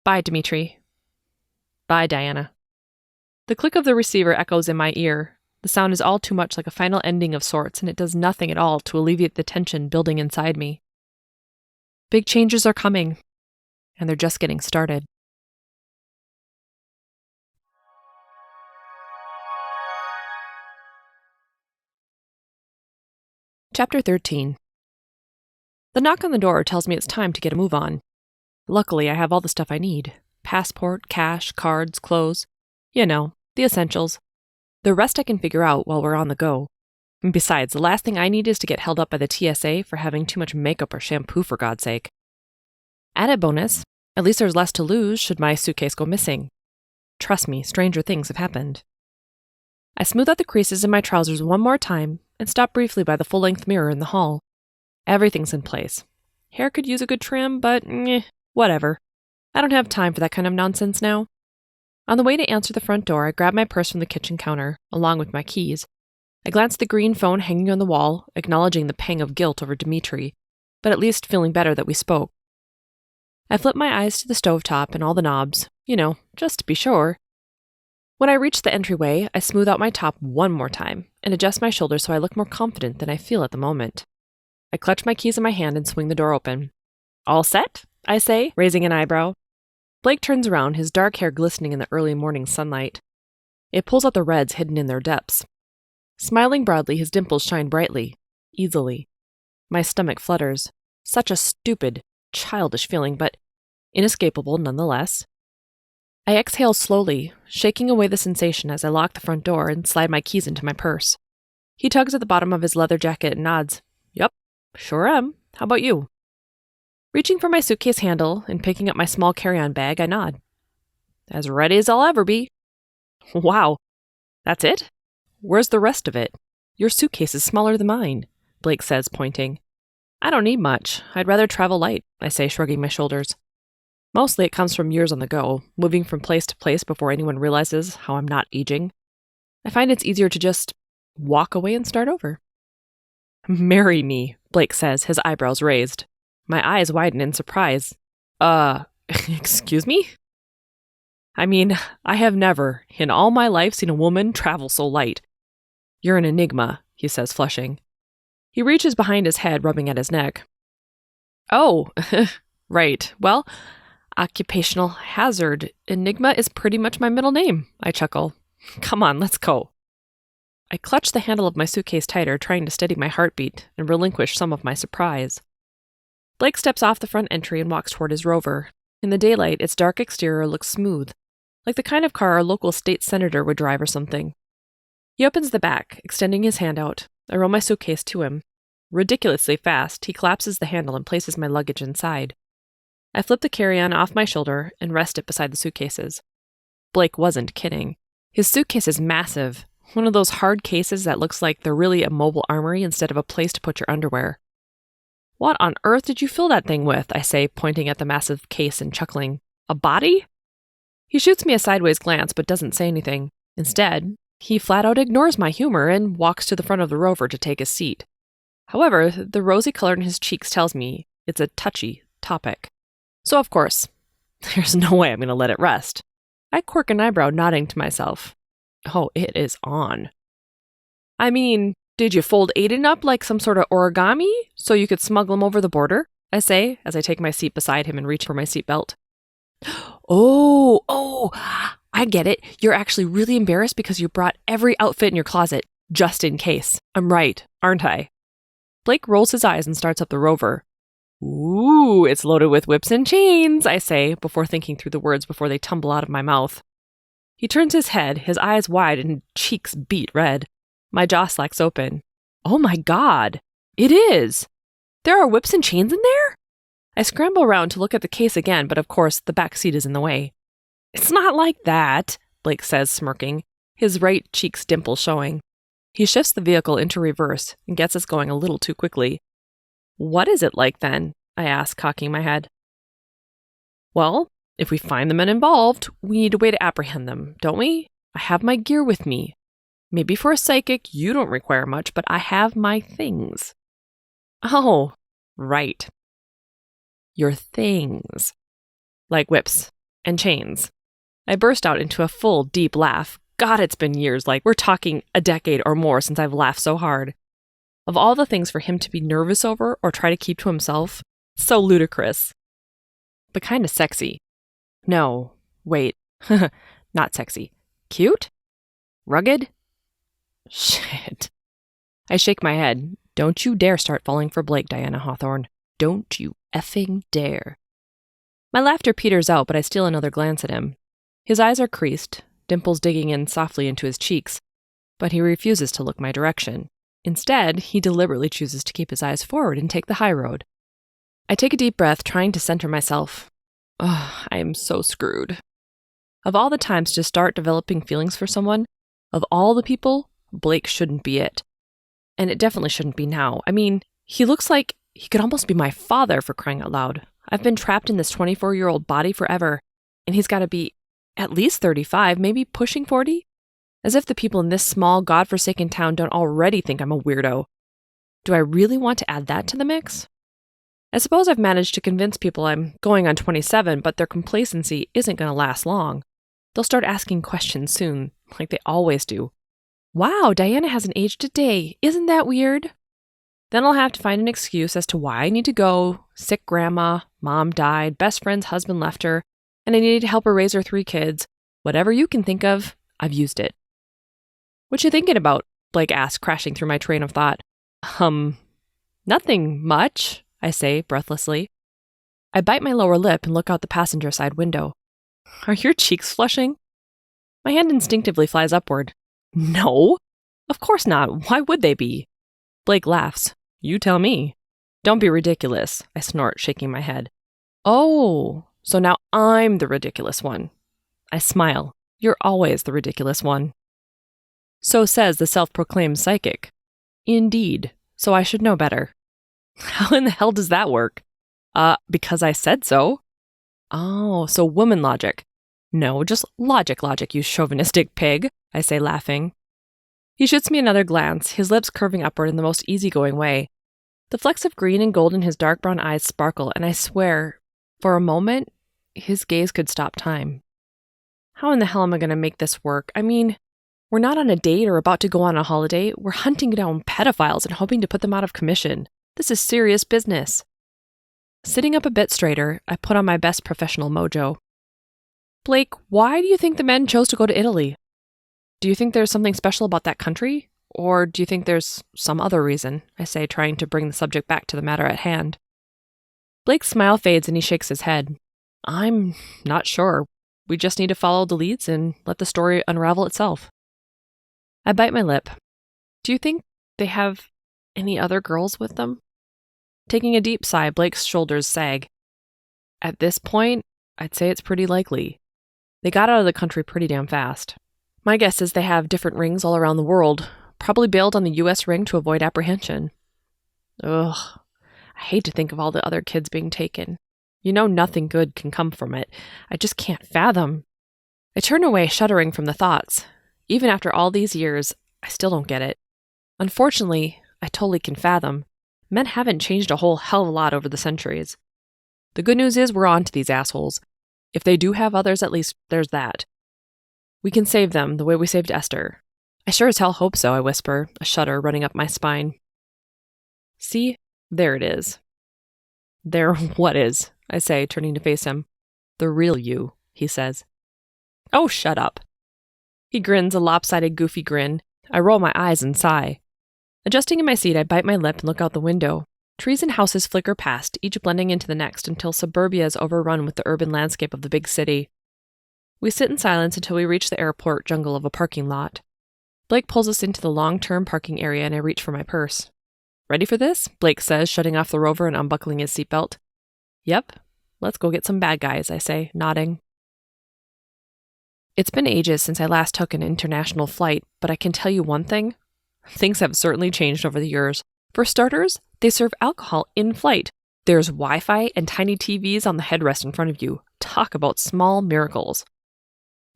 bye, Dimitri. Bye, Diana. The click of the receiver echoes in my ear. The sound is all too much like a final ending of sorts, and it does nothing at all to alleviate the tension building inside me. Big changes are coming, and they're just getting started. Chapter 13. The knock on the door tells me it's time to get a move on. Luckily, I have all the stuff I need. Passport, cash, cards, clothes. You know, the essentials. The rest I can figure out while we're on the go. And besides, the last thing I need is to get held up by the TSA for having too much makeup or shampoo, for God's sake. Added bonus, at least there's less to lose should my suitcase go missing. Trust me, stranger things have happened. I smooth out the creases in my trousers one more time and stop briefly by the full-length mirror in the hall. Everything's in place. Hair could use a good trim, but whatever. I don't have time for that kind of nonsense now. On the way to answer the front door, I grab my purse from the kitchen counter, along with my keys. I glance at the green phone hanging on the wall, acknowledging the pang of guilt over Dimitri, but at least feeling better that we spoke. I flip my eyes to the stovetop and all the knobs, just to be sure. When I reach the entryway, I smooth out my top one more time and adjust my shoulders so I look more confident than I feel at the moment. I clutch my keys in my hand and swing the door open. All set? I say, raising an eyebrow. Blake turns around, his dark hair glistening in the early morning sunlight. It pulls out the reds hidden in their depths. Smiling broadly, his dimples shine brightly, easily. My stomach flutters. Such a stupid, childish feeling, but inescapable nonetheless. I exhale slowly, shaking away the sensation as I lock the front door and slide my keys into my purse. He tugs at the bottom of his leather jacket and nods. Yup, sure am. How about you? Reaching for my suitcase handle and picking up my small carry-on bag, I nod. As ready as I'll ever be. Wow, that's it? Where's the rest of it? Your suitcase is smaller than mine, Blake says, pointing. I don't need much. I'd rather travel light, I say, shrugging my shoulders. Mostly it comes from years on the go, moving from place to place before anyone realizes how I'm not aging. I find it's easier to just walk away and start over. Marry me, Blake says, his eyebrows raised. My eyes widen in surprise. Excuse me? I mean, I have never, in all my life, seen a woman travel so light. You're an enigma, he says, flushing. He reaches behind his head, rubbing at his neck. Oh, right. Well, occupational hazard. Enigma is pretty much my middle name, I chuckle. Come on, let's go. I clutch the handle of my suitcase tighter, trying to steady my heartbeat and relinquish some of my surprise. Blake steps off the front entry and walks toward his Rover. In the daylight, its dark exterior looks smooth, like the kind of car a local state senator would drive or something. He opens the back, extending his hand out. I roll my suitcase to him. Ridiculously fast, he collapses the handle and places my luggage inside. I flip the carry-on off my shoulder and rest it beside the suitcases. Blake wasn't kidding. His suitcase is massive, one of those hard cases that looks like they're really a mobile armory instead of a place to put your underwear. What on earth did you fill that thing with? I say, pointing at the massive case and chuckling. A body? He shoots me a sideways glance but doesn't say anything. Instead, he flat out ignores my humor and walks to the front of the Rover to take his seat. However, the rosy color in his cheeks tells me it's a touchy topic. So of course, there's no way I'm going to let it rest. I quirk an eyebrow, nodding to myself. Oh, it is on. I mean, did you fold Aiden up like some sort of origami so you could smuggle him over the border? I say, as I take my seat beside him and reach for my seatbelt. Oh, I get it. You're actually really embarrassed because you brought every outfit in your closet, just in case. I'm right, aren't I? Blake rolls his eyes and starts up the Rover. Ooh, it's loaded with whips and chains, I say, before thinking through the words before they tumble out of my mouth. He turns his head, his eyes wide and cheeks beet red. My jaw slacks open. Oh my God, it is! There are whips and chains in there? I scramble around to look at the case again, but of course the back seat is in the way. It's not like that, Blake says, smirking, his right cheek's dimple showing. He shifts the vehicle into reverse and gets us going a little too quickly. What is it like then? I ask, cocking my head. Well, if we find the men involved, we need a way to apprehend them, don't we? I have my gear with me. Maybe for a psychic, you don't require much, but I have my things. Oh, right. Your things. Like whips and chains. I burst out into a full, deep laugh. God, it's been years, like we're talking a decade or more since I've laughed so hard. Of all the things for him to be nervous over or try to keep to himself, so ludicrous. But kind of sexy. No, wait, not sexy. Cute? Rugged? Shit. I shake my head. Don't you dare start falling for Blake, Diana Hawthorne. Don't you effing dare. My laughter peters out, but I steal another glance at him. His eyes are creased, dimples digging in softly into his cheeks, but he refuses to look my direction. Instead, he deliberately chooses to keep his eyes forward and take the high road. I take a deep breath, trying to center myself. I am so screwed. Of all the times to start developing feelings for someone, of all the people, Blake shouldn't be it. And it definitely shouldn't be now. I mean, he looks like he could almost be my father, for crying out loud. I've been trapped in this 24-year-old body forever, and he's got to be at least 35, maybe pushing 40? As if the people in this small, godforsaken town don't already think I'm a weirdo. Do I really want to add that to the mix? I suppose I've managed to convince people I'm going on 27, but their complacency isn't going to last long. They'll start asking questions soon, like they always do. Wow, Diana hasn't aged a day. Isn't that weird? Then I'll have to find an excuse as to why I need to go. Sick grandma, mom died, best friend's husband left her, and I needed to help her raise her 3 kids. Whatever you can think of, I've used it. What you thinking about? Blake asked, crashing through my train of thought. Nothing much, I say breathlessly. I bite my lower lip and look out the passenger side window. Are your cheeks flushing? My hand instinctively flies upward. No, of course not. Why would they be? Blake laughs. You tell me. Don't be ridiculous, I snort, shaking my head. Oh, so now I'm the ridiculous one. I smile. You're always the ridiculous one. So says the self-proclaimed psychic. Indeed, so I should know better. How in the hell does that work? Because I said so. Oh, so woman logic. No, just logic, you chauvinistic pig, I say, laughing. He shoots me another glance, his lips curving upward in the most easygoing way. The flecks of green and gold in his dark brown eyes sparkle, and I swear, for a moment, his gaze could stop time. How in the hell am I going to make this work? I mean, we're not on a date or about to go on a holiday. We're hunting down pedophiles and hoping to put them out of commission. This is serious business. Sitting up a bit straighter, I put on my best professional mojo. Blake, why do you think the men chose to go to Italy? Do you think there's something special about that country? Or do you think there's some other reason? I say, trying to bring the subject back to the matter at hand. Blake's smile fades and he shakes his head. I'm not sure. We just need to follow the leads and let the story unravel itself. I bite my lip. Do you think they have any other girls with them? Taking a deep sigh, Blake's shoulders sag. At this point, I'd say it's pretty likely. They got out of the country pretty damn fast. My guess is they have different rings all around the world, probably bailed on the U.S. ring to avoid apprehension. Ugh, I hate to think of all the other kids being taken. You know nothing good can come from it. I just can't fathom. I turn away, shuddering from the thoughts. Even after all these years, I still don't get it. Unfortunately, I totally can fathom. Men haven't changed a whole hell of a lot over the centuries. The good news is we're on to these assholes. If they do have others, at least there's that. We can save them the way we saved Esther. I sure as hell hope so, I whisper, a shudder running up my spine. See, there it is. There what is, I say, turning to face him. The real you, he says. Oh, shut up. He grins a lopsided, goofy grin. I roll my eyes and sigh. Adjusting in my seat, I bite my lip and look out the window. Trees and houses flicker past, each blending into the next until suburbia is overrun with the urban landscape of the big city. We sit in silence until we reach the airport jungle of a parking lot. Blake pulls us into the long-term parking area and I reach for my purse. Ready for this? Blake says, shutting off the Rover and unbuckling his seatbelt. Yep, let's go get some bad guys, I say, nodding. It's been ages since I last took an international flight, but I can tell you one thing. Things have certainly changed over the years. For starters, they serve alcohol in flight. There's Wi-Fi and tiny TVs on the headrest in front of you. Talk about small miracles.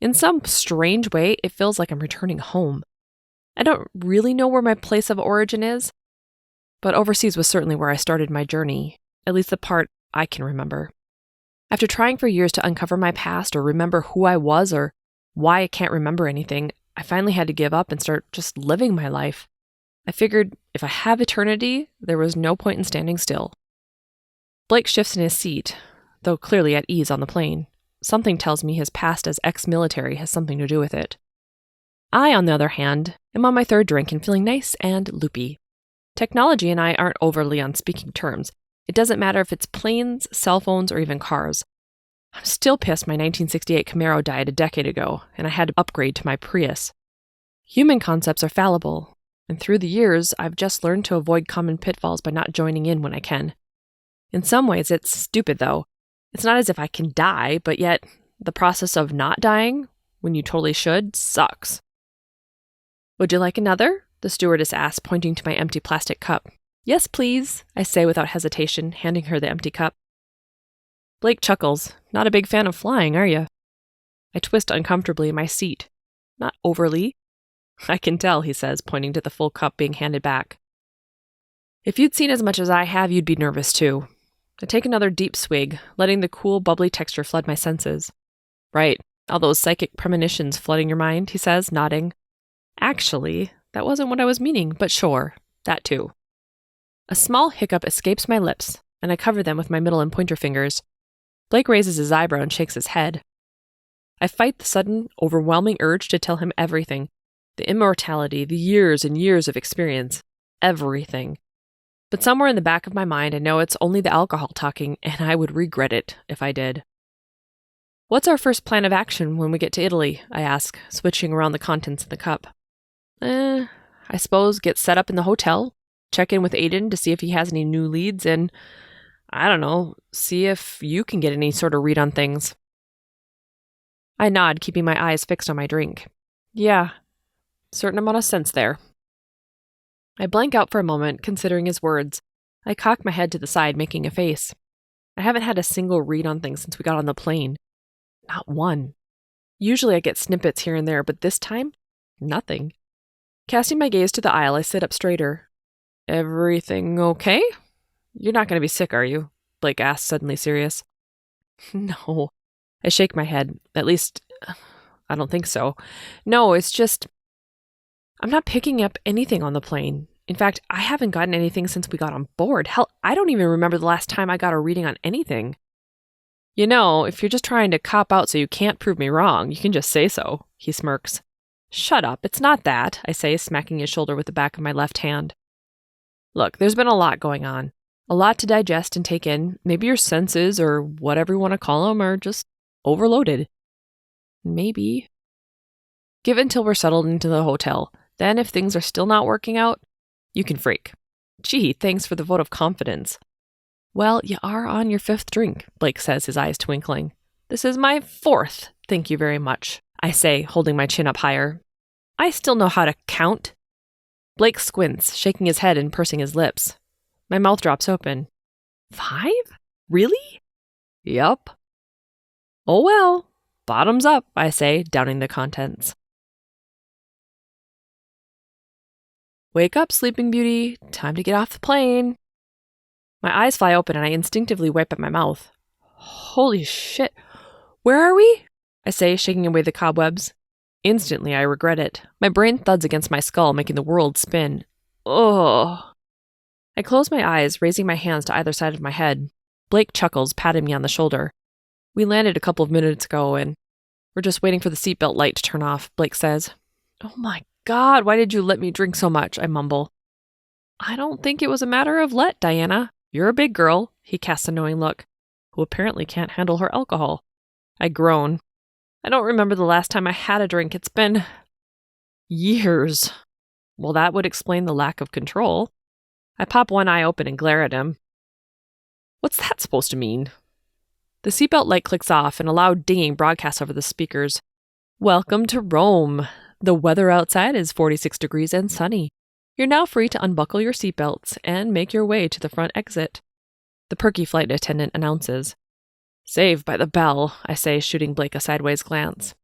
In some strange way, it feels like I'm returning home. I don't really know where my place of origin is, but overseas was certainly where I started my journey, at least the part I can remember. After trying for years to uncover my past or remember who I was or why I can't remember anything, I finally had to give up and start just living my life. I figured if I have eternity, there was no point in standing still. Blake shifts in his seat, though clearly at ease on the plane. Something tells me his past as ex-military has something to do with it. I, on the other hand, am on my 3rd drink and feeling nice and loopy. Technology and I aren't overly on speaking terms. It doesn't matter if it's planes, cell phones, or even cars. I'm still pissed my 1968 Camaro died a decade ago, and I had to upgrade to my Prius. Human concepts are fallible, And through the years, I've just learned to avoid common pitfalls by not joining in when I can. In some ways, it's stupid, though. It's not as if I can die, but yet the process of not dying, when you totally should, sucks. Would you like another? The stewardess asked, pointing to my empty plastic cup. Yes, please, I say without hesitation, handing her the empty cup. Blake chuckles. Not a big fan of flying, are you? I twist uncomfortably in my seat. Not overly. I can tell, he says, pointing to the full cup being handed back. If you'd seen as much as I have, you'd be nervous too. I take another deep swig, letting the cool, bubbly texture flood my senses. Right, all those psychic premonitions flooding your mind, he says, nodding. Actually, that wasn't what I was meaning, but sure, that too. A small hiccup escapes my lips, and I cover them with my middle and pointer fingers. Blake raises his eyebrow and shakes his head. I fight the sudden, overwhelming urge to tell him everything. The immortality, the years and years of experience. Everything. But somewhere in the back of my mind, I know it's only the alcohol talking, and I would regret it if I did. What's our first plan of action when we get to Italy? I ask, switching around the contents of the cup. I suppose get set up in the hotel, check in with Aiden to see if he has any new leads, and, I don't know, see if you can get any sort of read on things. I nod, keeping my eyes fixed on my drink. Yeah. Certain amount of sense there. I blank out for a moment, considering his words. I cock my head to the side, making a face. I haven't had a single read on things since we got on the plane. Not one. Usually I get snippets here and there, but this time, nothing. Casting my gaze to the aisle, I sit up straighter. Everything okay? You're not going to be sick, are you? Blake asks, suddenly serious. No. I shake my head. At least, I don't think so. No, it's just... I'm not picking up anything on the plane. In fact, I haven't gotten anything since we got on board. Hell, I don't even remember the last time I got a reading on anything. You know, if you're just trying to cop out so you can't prove me wrong, you can just say so, he smirks. Shut up, it's not that, I say, smacking his shoulder with the back of my left hand. Look, there's been a lot going on. A lot to digest and take in. Maybe your senses, or whatever you want to call them, are just overloaded. Maybe. Give it until we're settled into the hotel. Then, if things are still not working out, you can freak. Gee, thanks for the vote of confidence. Well, you are on your 5th drink, Blake says, his eyes twinkling. This is my 4th, thank you very much, I say, holding my chin up higher. I still know how to count. Blake squints, shaking his head and pursing his lips. My mouth drops open. 5? Really? Yup. Oh well, bottoms up, I say, downing the contents. Wake up, Sleeping Beauty. Time to get off the plane. My eyes fly open and I instinctively wipe at my mouth. Holy shit. Where are we? I say, shaking away the cobwebs. Instantly, I regret it. My brain thuds against my skull, making the world spin. Ugh. I close my eyes, raising my hands to either side of my head. Blake chuckles, patting me on the shoulder. We landed a couple of minutes ago and we're just waiting for the seatbelt light to turn off, Blake says. Oh my God, why did you let me drink so much? I mumble. I don't think it was a matter of let, Diana. You're a big girl, he casts a knowing look, who apparently can't handle her alcohol. I groan. I don't remember the last time I had a drink. It's been years. Well, that would explain the lack of control. I pop one eye open and glare at him. What's that supposed to mean? The seatbelt light clicks off and a loud dinging broadcasts over the speakers. Welcome to Rome. The weather outside is 46 degrees and sunny. You're now free to unbuckle your seatbelts and make your way to the front exit. The perky flight attendant announces. Saved by the bell, I say, shooting Blake a sideways glance.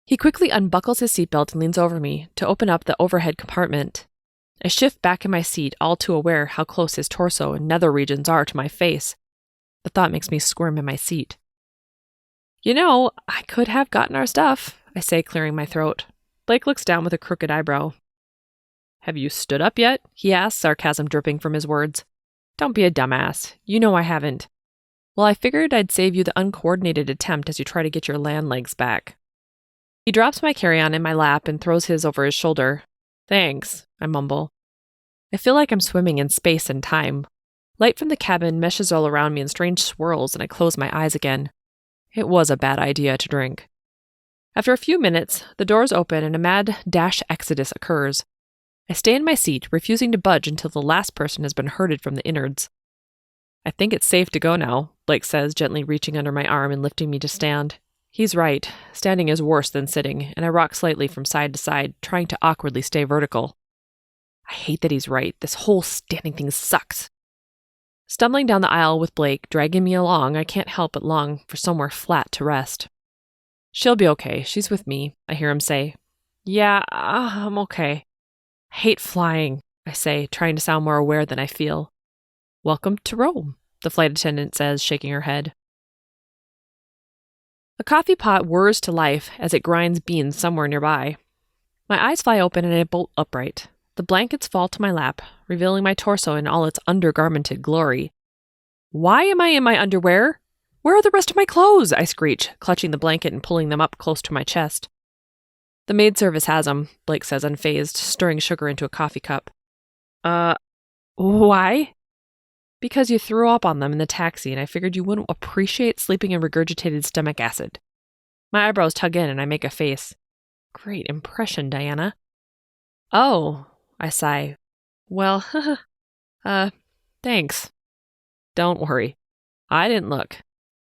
He quickly unbuckles his seatbelt and leans over me to open up the overhead compartment. I shift back in my seat, all too aware how close his torso and nether regions are to my face. The thought makes me squirm in my seat. You know, I could have gotten our stuff, I say, clearing my throat. Blake looks down with a crooked eyebrow. Have you stood up yet? He asks, sarcasm dripping from his words. Don't be a dumbass. You know I haven't. Well, I figured I'd save you the uncoordinated attempt as you try to get your land legs back. He drops my carry-on in my lap and throws his over his shoulder. Thanks, I mumble. I feel like I'm swimming in space and time. Light from the cabin meshes all around me in strange swirls, and I close my eyes again. It was a bad idea to drink. After a few minutes, the doors open and a mad dash exodus occurs. I stay in my seat, refusing to budge until the last person has been herded from the innards. I think it's safe to go now, Blake says, gently reaching under my arm and lifting me to stand. He's right. Standing is worse than sitting, and I rock slightly from side to side, trying to awkwardly stay vertical. I hate that he's right. This whole standing thing sucks. Stumbling down the aisle with Blake, dragging me along, I can't help but long for somewhere flat to rest. She'll be okay. She's with me, I hear him say. Yeah, I'm okay. I hate flying, I say, trying to sound more aware than I feel. Welcome to Rome, the flight attendant says, shaking her head. A coffee pot whirs to life as it grinds beans somewhere nearby. My eyes fly open and I bolt upright. The blankets fall to my lap, revealing my torso in all its undergarmented glory. Why am I in my underwear? Where are the rest of my clothes? I screech, clutching the blanket and pulling them up close to my chest. The maid service has them, Blake says unfazed, stirring sugar into a coffee cup. Why? Because you threw up on them in the taxi and I figured you wouldn't appreciate sleeping in regurgitated stomach acid. My eyebrows tug in and I make a face. Great impression, Diana. Oh, I sigh. Well, thanks. Don't worry. I didn't look.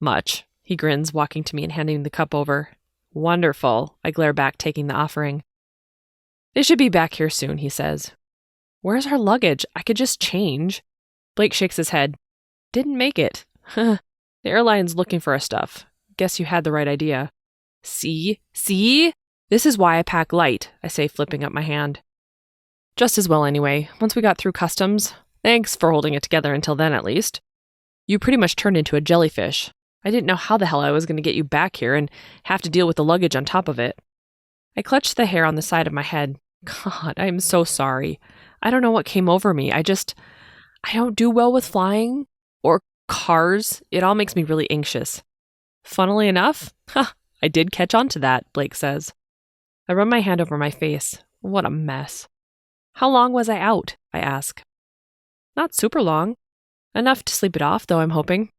Much, he grins, walking to me and handing the cup over. Wonderful, I glare back, taking the offering. They should be back here soon, he says. Where's our luggage? I could just change. Blake shakes his head. Didn't make it. The airline's looking for our stuff. Guess you had the right idea. See? This is why I pack light, I say, flipping up my hand. Just as well anyway, once we got through customs. Thanks for holding it together until then, at least. You pretty much turned into a jellyfish. I didn't know how the hell I was going to get you back here and have to deal with the luggage on top of it. I clutched the hair on the side of my head. God, I am so sorry. I don't know what came over me. I don't do well with flying or cars. It all makes me really anxious. Funnily enough, I did catch on to that, Blake says. I run my hand over my face. What a mess. How long was I out? I ask. Not super long. Enough to sleep it off, though, I'm hoping.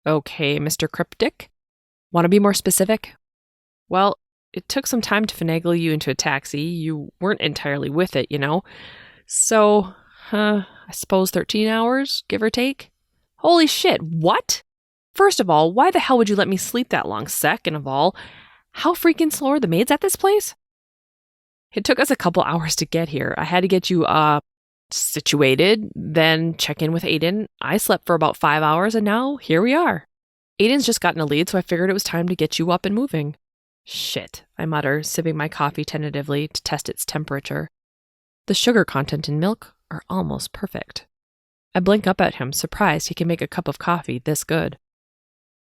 Okay, Mr. Cryptic. Want to be more specific? Well, it took some time to finagle you into a taxi. You weren't entirely with it, you know. So, I suppose 13 hours, give or take? Holy shit, what? First of all, why the hell would you let me sleep that long? Second of all, how freaking slow are the maids at this place? It took us a couple hours to get here. I had to get you, situated, then check in with Aiden. I slept for about 5 hours, and now here we are. Aiden's just gotten a lead, so I figured it was time to get you up and moving. Shit, I mutter, sipping my coffee tentatively to test its temperature. The sugar content in milk are almost perfect. I blink up at him, surprised he can make a cup of coffee this good.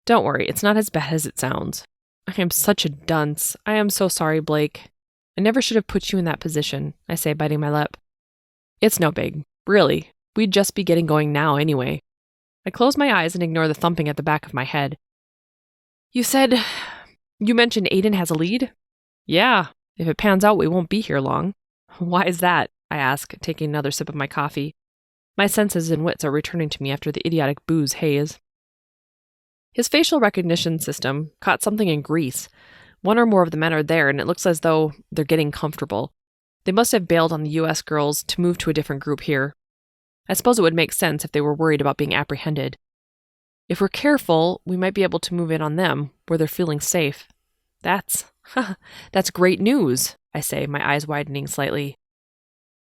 Don't worry, it's not as bad as it sounds. I am such a dunce. I am so sorry, Blake. I never should have put you in that position, I say, biting my lip. It's no big. Really. We'd just be getting going now anyway. I close my eyes and ignore the thumping at the back of my head. You mentioned Aiden has a lead? Yeah. If it pans out, we won't be here long. Why is that? I ask, taking another sip of my coffee. My senses and wits are returning to me after the idiotic booze haze. His facial recognition system caught something in Greece. One or more of the men are there, and it looks as though they're getting comfortable. They must have bailed on the U.S. girls to move to a different group here. I suppose it would make sense if they were worried about being apprehended. If we're careful, we might be able to move in on them, where they're feeling safe. That's great news, I say, my eyes widening slightly.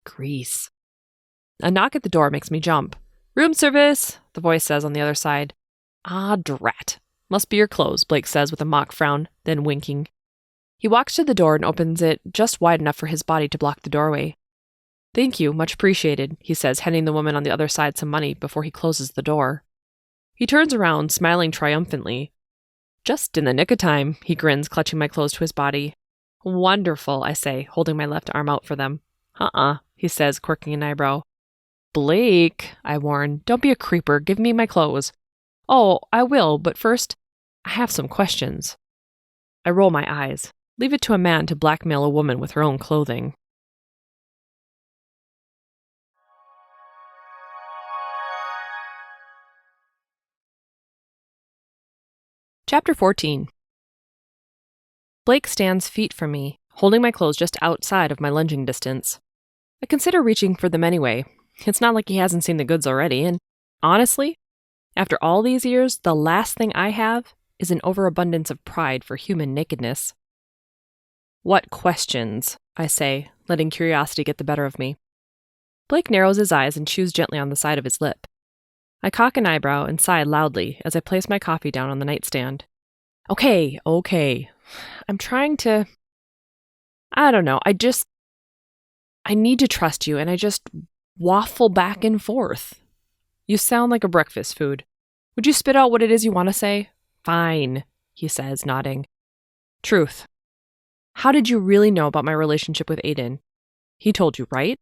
Greece. A knock at the door makes me jump. Room service, the voice says on the other side. Ah, drat. Must be your clothes, Blake says with a mock frown, then winking. He walks to the door and opens it just wide enough for his body to block the doorway. Thank you, much appreciated, he says, handing the woman on the other side some money before he closes the door. He turns around, smiling triumphantly. Just in the nick of time, he grins, clutching my clothes to his body. Wonderful, I say, holding my left arm out for them. He says, quirking an eyebrow. Blake, I warn, don't be a creeper, give me my clothes. Oh, I will, but first, I have some questions. I roll my eyes. Leave it to a man to blackmail a woman with her own clothing. Chapter 14. Blake stands feet from me, holding my clothes just outside of my lunging distance. I consider reaching for them anyway. It's not like he hasn't seen the goods already, and honestly, after all these years, the last thing I have is an overabundance of pride for human nakedness. What questions? I say, letting curiosity get the better of me. Blake narrows his eyes and chews gently on the side of his lip. I cock an eyebrow and sigh loudly as I place my coffee down on the nightstand. Okay. I'm trying to... I don't know, I need to trust you, and I just waffle back and forth. You sound like a breakfast food. Would you spit out what it is you want to say? Fine, he says, nodding. Truth. How did you really know about my relationship with Aiden? He told you, right?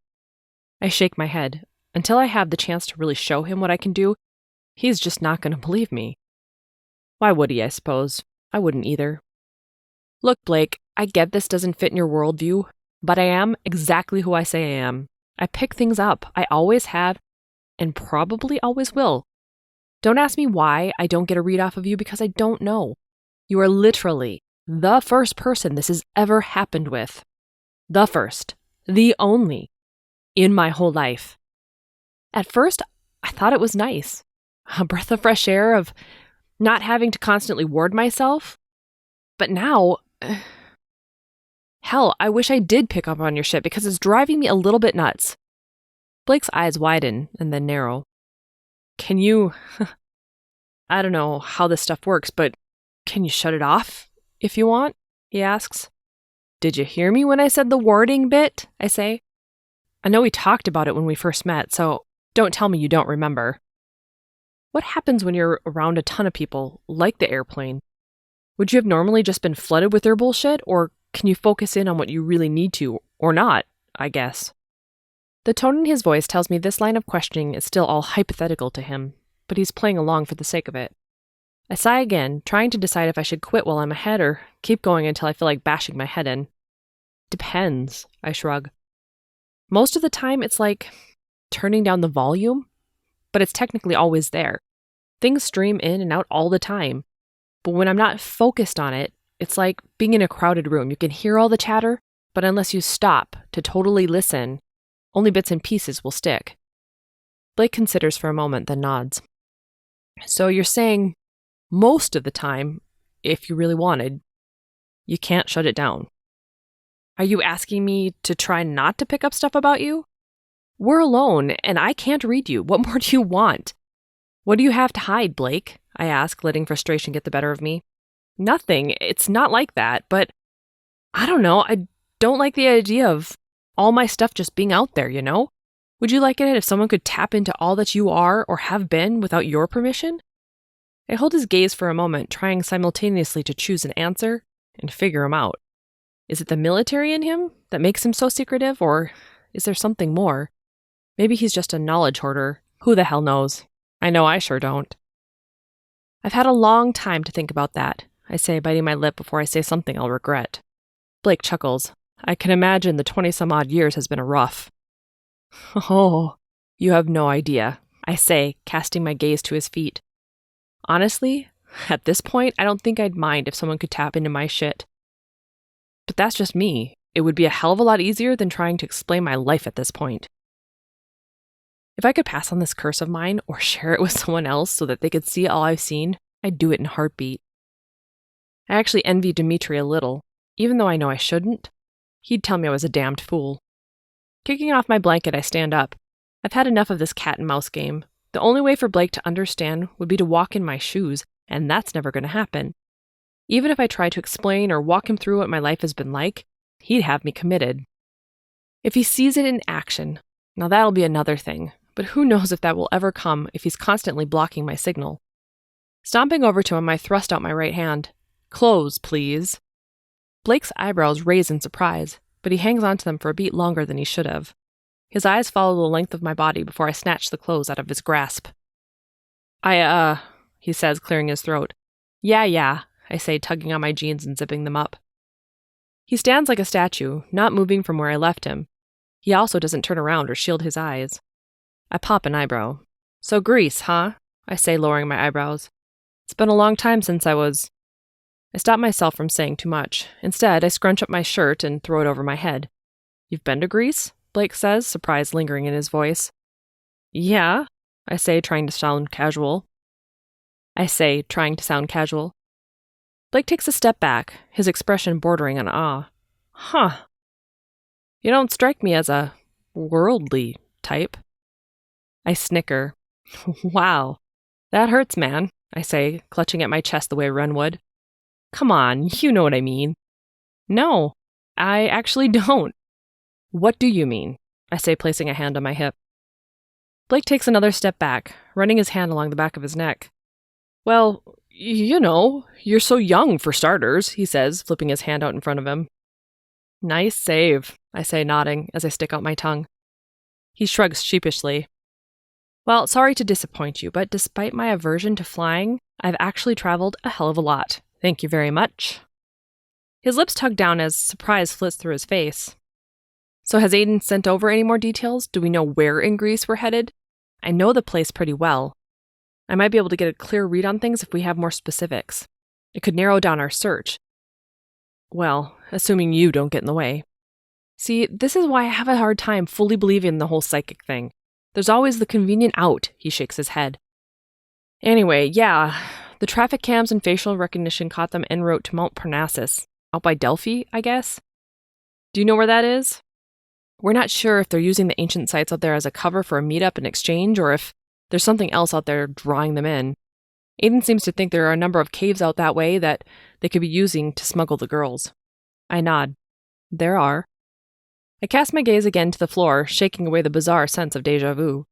I shake my head. Until I have the chance to really show him what I can do, he's just not going to believe me. Why would he, I suppose? I wouldn't either. Look, Blake, I get this doesn't fit in your worldview, but I am exactly who I say I am. I pick things up. I always have, and probably always will. Don't ask me why I don't get a read off of you, because I don't know. You are literally the first person this has ever happened with. The first. The only. In my whole life. At first, I thought it was nice. A breath of fresh air of not having to constantly ward myself. But now... Hell, I wish I did pick up on your shit because it's driving me a little bit nuts. Blake's eyes widen and then narrow. Can you... I don't know how this stuff works, but can you shut it off if you want? He asks. Did you hear me when I said the warding bit? I say. I know we talked about it when we first met, so don't tell me you don't remember. What happens when you're around a ton of people, like the airplane? Would you have normally just been flooded with their bullshit, or can you focus in on what you really need to, or not, I guess? The tone in his voice tells me this line of questioning is still all hypothetical to him, but he's playing along for the sake of it. I sigh again, trying to decide if I should quit while I'm ahead or keep going until I feel like bashing my head in. Depends, I shrug. Most of the time, it's like turning down the volume, but it's technically always there. Things stream in and out all the time. But when I'm not focused on it, it's like being in a crowded room. You can hear all the chatter, but unless you stop to totally listen, only bits and pieces will stick. Blake considers for a moment, then nods. So you're saying most of the time, if you really wanted, you can't shut it down. Are you asking me to try not to pick up stuff about you? We're alone, and I can't read you. What more do you want? What do you have to hide, Blake? I ask, letting frustration get the better of me. Nothing. It's not like that, but I don't know. I don't like the idea of all my stuff just being out there, you know? Would you like it if someone could tap into all that you are or have been without your permission? I hold his gaze for a moment, trying simultaneously to choose an answer and figure him out. Is it the military in him that makes him so secretive, or is there something more? Maybe he's just a knowledge hoarder. Who the hell knows? I know I sure don't. I've had a long time to think about that, I say, biting my lip before I say something I'll regret. Blake chuckles. I can imagine the 20-some-odd years has been rough. Oh, you have no idea, I say, casting my gaze to his feet. Honestly, at this point, I don't think I'd mind if someone could tap into my shit. But that's just me. It would be a hell of a lot easier than trying to explain my life at this point. If I could pass on this curse of mine or share it with someone else so that they could see all I've seen, I'd do it in a heartbeat. I actually envy Dimitri a little, even though I know I shouldn't. He'd tell me I was a damned fool. Kicking off my blanket, I stand up. I've had enough of this cat and mouse game. The only way for Blake to understand would be to walk in my shoes, and that's never going to happen. Even if I try to explain or walk him through what my life has been like, he'd have me committed. If he sees it in action, now that'll be another thing, but who knows if that will ever come if he's constantly blocking my signal. Stomping over to him, I thrust out my right hand. Clothes, please. Blake's eyebrows raise in surprise, but he hangs onto them for a beat longer than he should have. His eyes follow the length of my body before I snatch the clothes out of his grasp. He says, clearing his throat. Yeah, I say, tugging on my jeans and zipping them up. He stands like a statue, not moving from where I left him. He also doesn't turn around or shield his eyes. I pop an eyebrow. So Greece, huh? I say, lowering my eyebrows. It's been a long time since I stop myself from saying too much. Instead, I scrunch up my shirt and throw it over my head. You've been to Greece? Blake says, surprise lingering in his voice. Yeah, I say, trying to sound casual. Blake takes a step back, his expression bordering on awe. Huh. You don't strike me as a worldly type. I snicker. Wow. That hurts, man, I say, clutching at my chest the way Ren would. Come on, you know what I mean. No, I actually don't. What do you mean? I say, placing a hand on my hip. Blake takes another step back, running his hand along the back of his neck. Well, you know, you're so young for starters, he says, flipping his hand out in front of him. Nice save, I say, nodding as I stick out my tongue. He shrugs sheepishly. Well, sorry to disappoint you, but despite my aversion to flying, I've actually traveled a hell of a lot. Thank you very much. His lips tug down as surprise flits through his face. So has Aiden sent over any more details? Do we know where in Greece we're headed? I know the place pretty well. I might be able to get a clear read on things if we have more specifics. It could narrow down our search. Well, assuming you don't get in the way. See, this is why I have a hard time fully believing the whole psychic thing. There's always the convenient out, he shakes his head. Anyway, yeah, the traffic cams and facial recognition caught them en route to Mount Parnassus, out by Delphi, I guess? Do you know where that is? We're not sure if they're using the ancient sites out there as a cover for a meetup and exchange, or if there's something else out there drawing them in. Aiden seems to think there are a number of caves out that way that they could be using to smuggle the girls. I nod. There are. I cast my gaze again to the floor, shaking away the bizarre sense of déjà vu.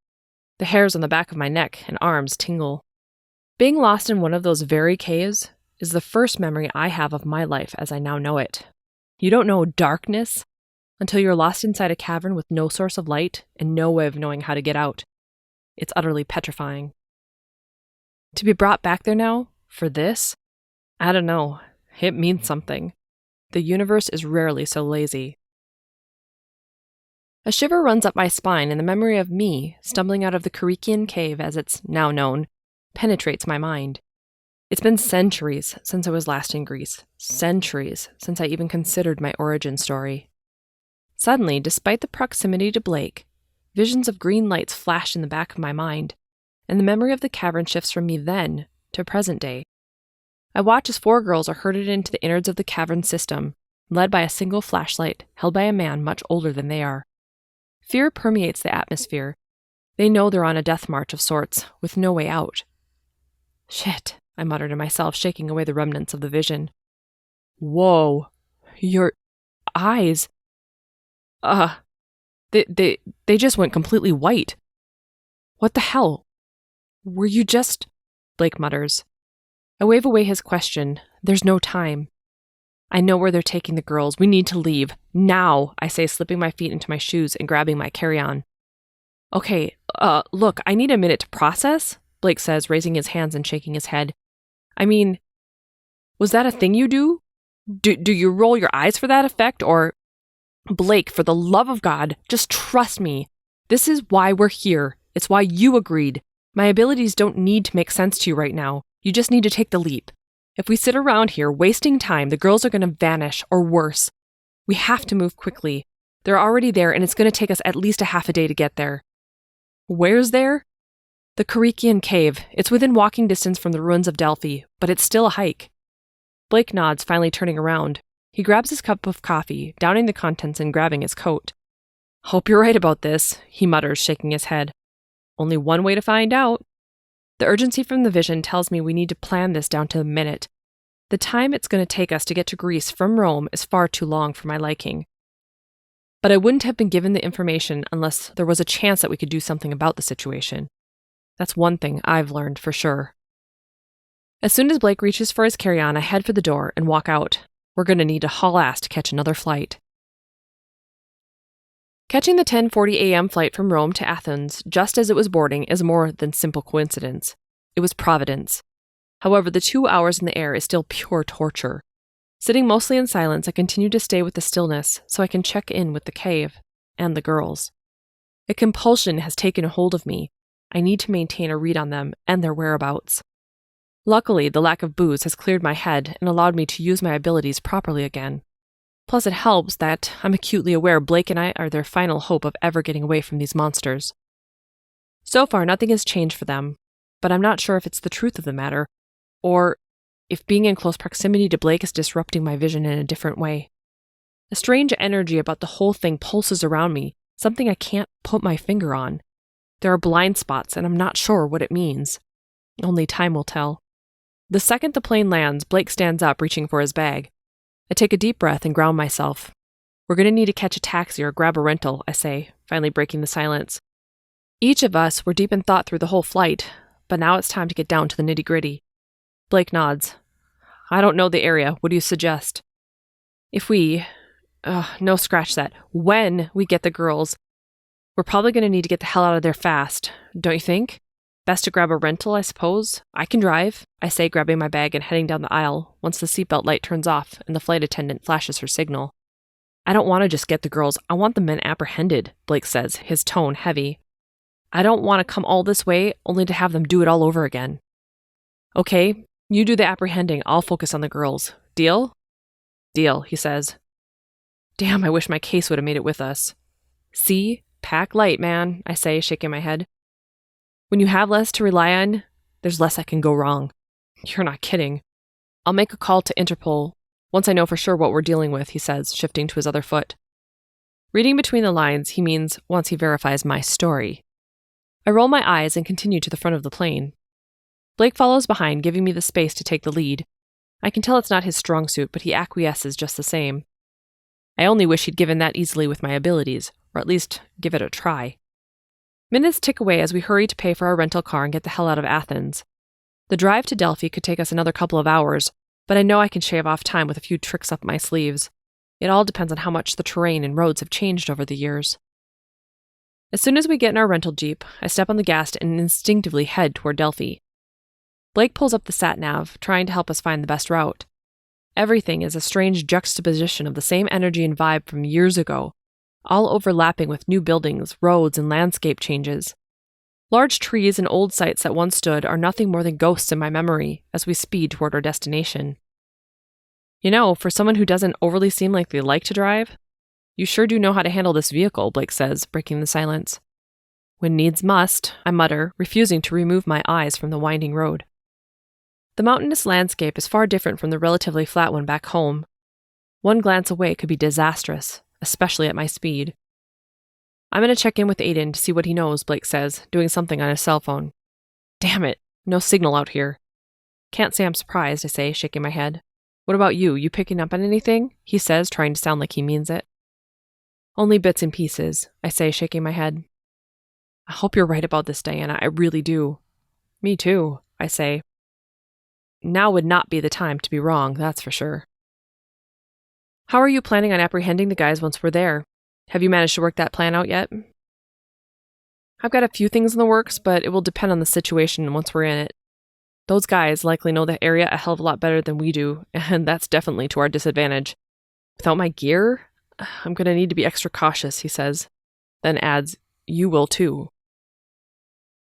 The hairs on the back of my neck and arms tingle. Being lost in one of those very caves is the first memory I have of my life as I now know it. You don't know darkness until you're lost inside a cavern with no source of light and no way of knowing how to get out. It's utterly petrifying. To be brought back there now, for this? I don't know. It means something. The universe is rarely so lazy. A shiver runs up my spine, and the memory of me, stumbling out of the Karikian cave as it's now known, penetrates my mind. It's been centuries since I was last in Greece. Centuries since I even considered my origin story. Suddenly, despite the proximity to Blake, visions of green lights flash in the back of my mind, and the memory of the cavern shifts from me then to present day. I watch as 4 girls are herded into the innards of the cavern system, led by a single flashlight held by a man much older than they are. Fear permeates the atmosphere. They know they're on a death march of sorts, with no way out. Shit, I mutter to myself, shaking away the remnants of the vision. Whoa, your eyes. They just went completely white. What the hell? Were you just... Blake mutters. I wave away his question. There's no time. I know where they're taking the girls. We need to leave. Now, I say, slipping my feet into my shoes and grabbing my carry-on. Okay, look, I need a minute to process, Blake says, raising his hands and shaking his head. I mean, was that a thing you do? Do you roll your eyes for that effect, or... Blake, for the love of God, just trust me. This is why we're here. It's why you agreed. My abilities don't need to make sense to you right now. You just need to take the leap. If we sit around here wasting time, the girls are going to vanish, or worse. We have to move quickly. They're already there, and it's going to take us at least a half a day to get there. Where's there? The Karikian cave. It's within walking distance from the ruins of Delphi, but it's still a hike. Blake nods, finally turning around. He grabs his cup of coffee, downing the contents and grabbing his coat. Hope you're right about this, he mutters, shaking his head. Only one way to find out. The urgency from the vision tells me we need to plan this down to the minute. The time it's going to take us to get to Greece from Rome is far too long for my liking. But I wouldn't have been given the information unless there was a chance that we could do something about the situation. That's one thing I've learned for sure. As soon as Blake reaches for his carry-on, I head for the door and walk out. We're going to need to haul ass to catch another flight. Catching the 10:40 a.m. flight from Rome to Athens just as it was boarding is more than simple coincidence. It was providence. However, the 2 hours in the air is still pure torture. Sitting mostly in silence, I continue to stay with the stillness so I can check in with the cave and the girls. A compulsion has taken a hold of me. I need to maintain a read on them and their whereabouts. Luckily, the lack of booze has cleared my head and allowed me to use my abilities properly again. Plus, it helps that I'm acutely aware Blake and I are their final hope of ever getting away from these monsters. So far, nothing has changed for them, but I'm not sure if it's the truth of the matter, or if being in close proximity to Blake is disrupting my vision in a different way. A strange energy about the whole thing pulses around me, something I can't put my finger on. There are blind spots, and I'm not sure what it means. Only time will tell. The second the plane lands, Blake stands up, reaching for his bag. I take a deep breath and ground myself. We're going to need to catch a taxi or grab a rental, I say, finally breaking the silence. Each of us were deep in thought through the whole flight, but now it's time to get down to the nitty-gritty. Blake nods. I don't know the area. What do you suggest? If we... no, scratch that. When we get the girls, we're probably going to need to get the hell out of there fast, don't you think? Best to grab a rental, I suppose. I can drive, I say, grabbing my bag and heading down the aisle once the seatbelt light turns off and the flight attendant flashes her signal. I don't want to just get the girls. I want the men apprehended, Blake says, his tone heavy. I don't want to come all this way only to have them do it all over again. Okay, you do the apprehending. I'll focus on the girls. Deal? Deal, he says. Damn, I wish my case would have made it with us. See? Pack light, man, I say, shaking my head. When you have less to rely on, there's less that can go wrong. You're not kidding. I'll make a call to Interpol once I know for sure what we're dealing with, he says, shifting to his other foot. Reading between the lines, he means once he verifies my story. I roll my eyes and continue to the front of the plane. Blake follows behind, giving me the space to take the lead. I can tell it's not his strong suit, but he acquiesces just the same. I only wish he'd given that easily with my abilities, or at least give it a try. Minutes tick away as we hurry to pay for our rental car and get the hell out of Athens. The drive to Delphi could take us another couple of hours, but I know I can shave off time with a few tricks up my sleeves. It all depends on how much the terrain and roads have changed over the years. As soon as we get in our rental Jeep, I step on the gas and instinctively head toward Delphi. Blake pulls up the sat-nav, trying to help us find the best route. Everything is a strange juxtaposition of the same energy and vibe from years ago, all overlapping with new buildings, roads, and landscape changes. Large trees and old sites that once stood are nothing more than ghosts in my memory as we speed toward our destination. You know, for someone who doesn't overly seem like they like to drive, you sure do know how to handle this vehicle, Blake says, breaking the silence. When needs must, I mutter, refusing to remove my eyes from the winding road. The mountainous landscape is far different from the relatively flat one back home. One glance away could be disastrous, especially at my speed. I'm going to check in with Aiden to see what he knows, Blake says, doing something on his cell phone. Damn it, no signal out here. Can't say I'm surprised, I say, shaking my head. What about you? You picking up on anything? He says, trying to sound like he means it. Only bits and pieces, I say, shaking my head. I hope you're right about this, Diana. I really do. Me too, I say. Now would not be the time to be wrong, that's for sure. How are you planning on apprehending the guys once we're there? Have you managed to work that plan out yet? I've got a few things in the works, but it will depend on the situation once we're in it. Those guys likely know the area a hell of a lot better than we do, and that's definitely to our disadvantage. Without my gear, I'm going to need to be extra cautious, he says, then adds, you will too.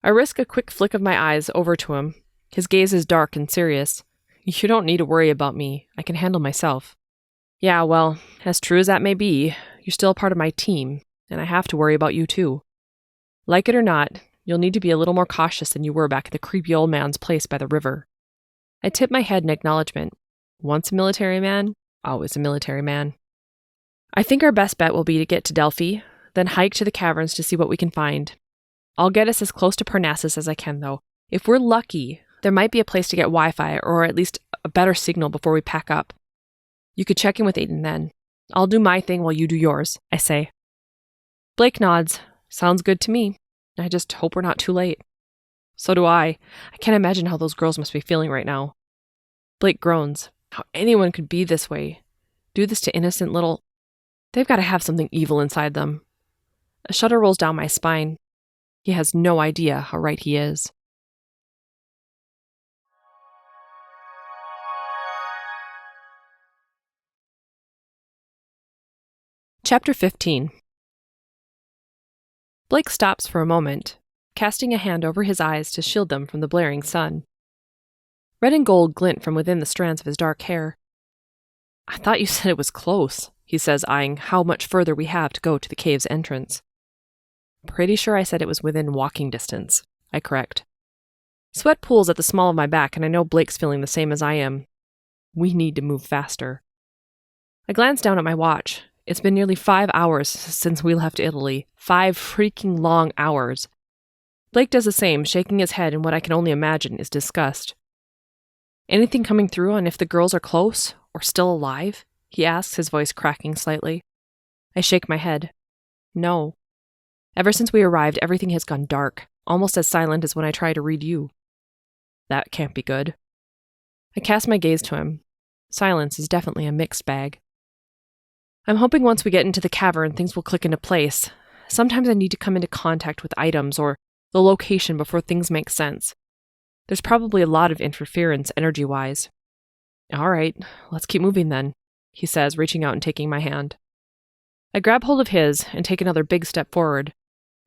I risk a quick flick of my eyes over to him. His gaze is dark and serious. You don't need to worry about me. I can handle myself. Yeah, well, as true as that may be, you're still a part of my team, and I have to worry about you too. Like it or not, you'll need to be a little more cautious than you were back at the creepy old man's place by the river. I tip my head in acknowledgement. Once a military man, always a military man. I think our best bet will be to get to Delphi, then hike to the caverns to see what we can find. I'll get us as close to Parnassus as I can, though. If we're lucky, there might be a place to get Wi-Fi, or at least a better signal before we pack up. You could check in with Aiden then. I'll do my thing while you do yours, I say. Blake nods. Sounds good to me. I just hope we're not too late. So do I. I can't imagine how those girls must be feeling right now. Blake groans. How anyone could be this way. Do this to innocent little... They've got to have something evil inside them. A shudder rolls down my spine. He has no idea how right he is. Chapter 15. Blake stops for a moment, casting a hand over his eyes to shield them from the blaring sun. Red and gold glint from within the strands of his dark hair. I thought you said it was close, he says, eyeing how much further we have to go to the cave's entrance. Pretty sure I said it was within walking distance, I correct. Sweat pools at the small of my back, and I know Blake's feeling the same as I am. We need to move faster. I glance down at my watch. It's been nearly 5 hours since we left Italy. 5 freaking long hours. Blake does the same, shaking his head in what I can only imagine is disgust. Anything coming through on if the girls are close or still alive? He asks, his voice cracking slightly. I shake my head. No. Ever since we arrived, everything has gone dark, almost as silent as when I try to read you. That can't be good. I cast my gaze to him. Silence is definitely a mixed bag. I'm hoping once we get into the cavern, things will click into place. Sometimes I need to come into contact with items or the location before things make sense. There's probably a lot of interference energy-wise. All right, let's keep moving then, he says, reaching out and taking my hand. I grab hold of his and take another big step forward.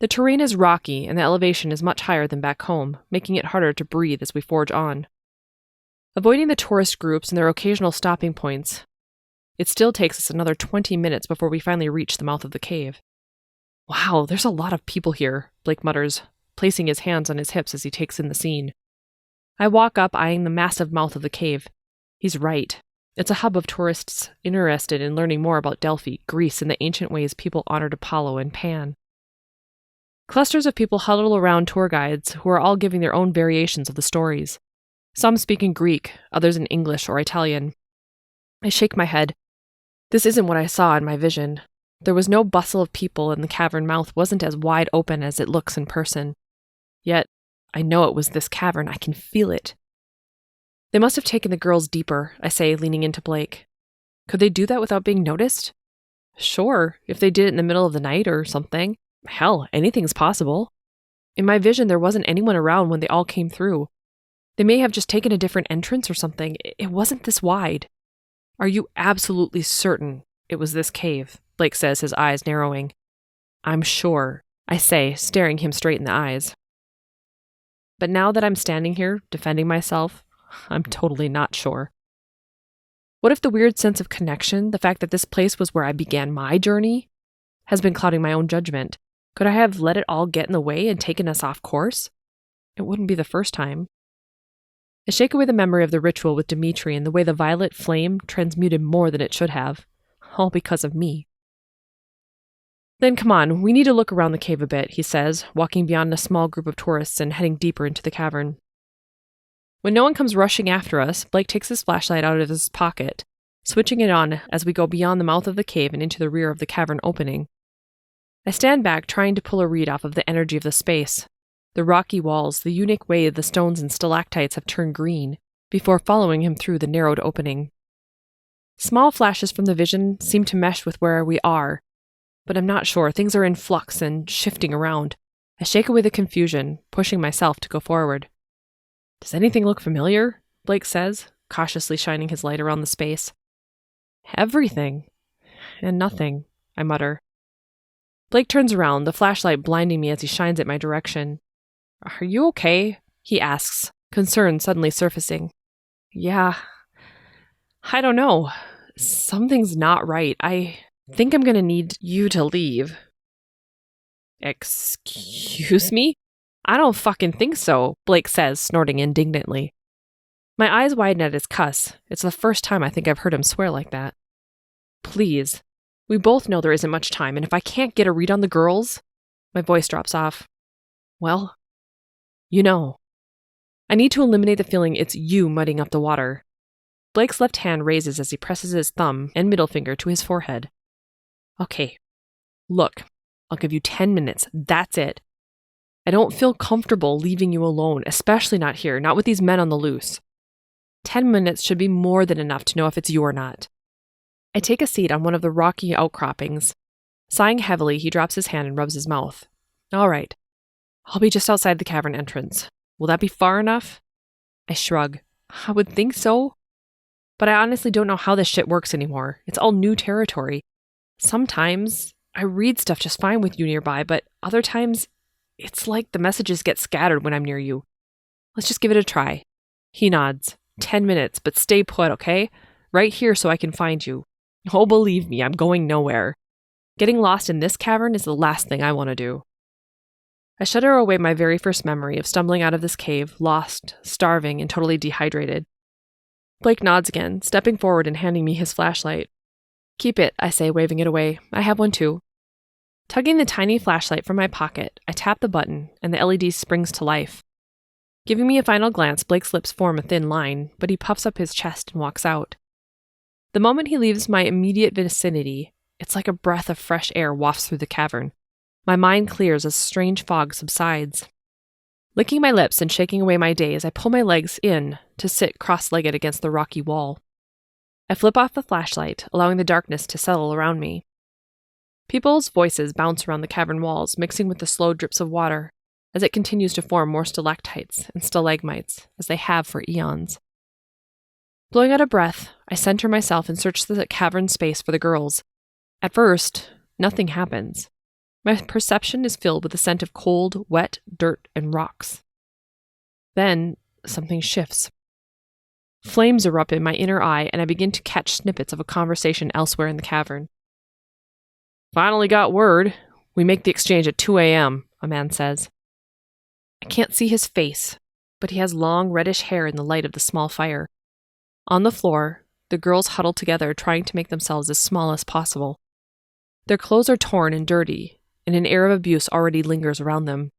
The terrain is rocky and the elevation is much higher than back home, making it harder to breathe as we forge on. Avoiding the tourist groups and their occasional stopping points, it still takes us another 20 minutes before we finally reach the mouth of the cave. Wow, there's a lot of people here, Blake mutters, placing his hands on his hips as he takes in the scene. I walk up, eyeing the massive mouth of the cave. He's right. It's a hub of tourists interested in learning more about Delphi, Greece, and the ancient ways people honored Apollo and Pan. Clusters of people huddle around tour guides who are all giving their own variations of the stories. Some speak in Greek, others in English or Italian. I shake my head. This isn't what I saw in my vision. There was no bustle of people, and the cavern mouth wasn't as wide open as it looks in person. Yet, I know it was this cavern. I can feel it. They must have taken the girls deeper, I say, leaning into Blake. Could they do that without being noticed? Sure, if they did it in the middle of the night or something. Hell, anything's possible. In my vision, there wasn't anyone around when they all came through. They may have just taken a different entrance or something. It wasn't this wide. Are you absolutely certain it was this cave? Blake says, his eyes narrowing. I'm sure, I say, staring him straight in the eyes. But now that I'm standing here, defending myself, I'm totally not sure. What if the weird sense of connection, the fact that this place was where I began my journey, has been clouding my own judgment? Could I have let it all get in the way and taken us off course? It wouldn't be the first time. I shake away the memory of the ritual with Dimitri and the way the violet flame transmuted more than it should have, all because of me. Then come on, we need to look around the cave a bit, he says, walking beyond a small group of tourists and heading deeper into the cavern. When no one comes rushing after us, Blake takes his flashlight out of his pocket, switching it on as we go beyond the mouth of the cave and into the rear of the cavern opening. I stand back, trying to pull a read off of the energy of the space. The rocky walls, the unique way the stones and stalactites have turned green, before following him through the narrowed opening. Small flashes from the vision seem to mesh with where we are, but I'm not sure. Things are in flux and shifting around. I shake away the confusion, pushing myself to go forward. Does anything look familiar? Blake says, cautiously shining his light around the space. Everything. And nothing, I mutter. Blake turns around, the flashlight blinding me as he shines it my direction. Are you okay? He asks, concern suddenly surfacing. Yeah. I don't know. Something's not right. I think I'm gonna need you to leave. Excuse me? I don't fucking think so, Blake says, snorting indignantly. My eyes widen at his cuss. It's the first time I think I've heard him swear like that. Please. We both know there isn't much time, and if I can't get a read on the girls... My voice drops off. Well, you know. I need to eliminate the feeling it's you muddying up the water. Blake's left hand raises as he presses his thumb and middle finger to his forehead. Okay. Look, I'll give you 10 minutes. That's it. I don't feel comfortable leaving you alone, especially not here, not with these men on the loose. 10 minutes should be more than enough to know if it's you or not. I take a seat on one of the rocky outcroppings. Sighing heavily, he drops his hand and rubs his mouth. All right. I'll be just outside the cavern entrance. Will that be far enough? I shrug. I would think so. But I honestly don't know how this shit works anymore. It's all new territory. Sometimes I read stuff just fine with you nearby, but other times it's like the messages get scattered when I'm near you. Let's just give it a try. He nods. 10 minutes, but stay put, okay? Right here so I can find you. Oh, believe me, I'm going nowhere. Getting lost in this cavern is the last thing I want to do. I shudder away my very first memory of stumbling out of this cave, lost, starving, and totally dehydrated. Blake nods again, stepping forward and handing me his flashlight. Keep it, I say, waving it away. I have one too. Tugging the tiny flashlight from my pocket, I tap the button, and the LED springs to life. Giving me a final glance, Blake's lips form a thin line, but he puffs up his chest and walks out. The moment he leaves my immediate vicinity, it's like a breath of fresh air wafts through the cavern. My mind clears as strange fog subsides. Licking my lips and shaking away my daze, I pull my legs in to sit cross-legged against the rocky wall. I flip off the flashlight, allowing the darkness to settle around me. People's voices bounce around the cavern walls, mixing with the slow drips of water, as it continues to form more stalactites and stalagmites, as they have for eons. Blowing out a breath, I center myself and search the cavern space for the girls. At first, nothing happens. My perception is filled with the scent of cold, wet dirt and rocks. Then, something shifts. Flames erupt in my inner eye, and I begin to catch snippets of a conversation elsewhere in the cavern. Finally got word. We make the exchange at 2 a.m., a man says. I can't see his face, but he has long reddish hair in the light of the small fire. On the floor, the girls huddle together, trying to make themselves as small as possible. Their clothes are torn and dirty, and an air of abuse already lingers around them.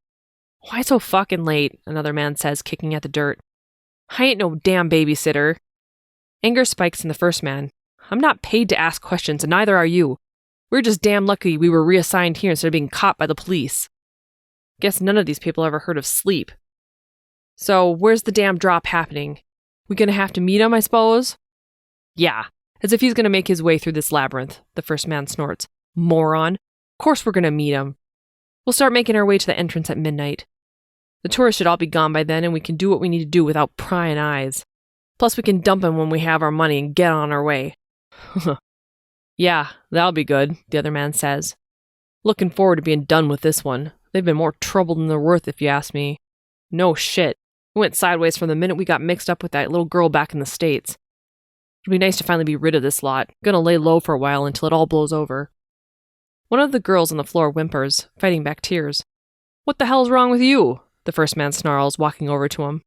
Why so fucking late? Another man says, kicking at the dirt. I ain't no damn babysitter. Anger spikes in the first man. I'm not paid to ask questions, and neither are you. We're just damn lucky we were reassigned here instead of being caught by the police. Guess none of these people ever heard of sleep. So, where's the damn drop happening? We gonna have to meet him, I suppose? Yeah, as if he's gonna make his way through this labyrinth, the first man snorts. Moron. Of course we're gonna meet him. We'll start making our way to the entrance at midnight. The tourists should all be gone by then, and we can do what we need to do without prying eyes. Plus, we can dump him when we have our money and get on our way. Yeah, that'll be good, the other man says. Looking forward to being done with this one. They've been more trouble than they're worth, if you ask me. No shit. We went sideways from the minute we got mixed up with that little girl back in the States. It'll be nice to finally be rid of this lot. Gonna lay low for a while until it all blows over. One of the girls on the floor whimpers, fighting back tears. What the hell's wrong with you? The first man snarls, walking over to him.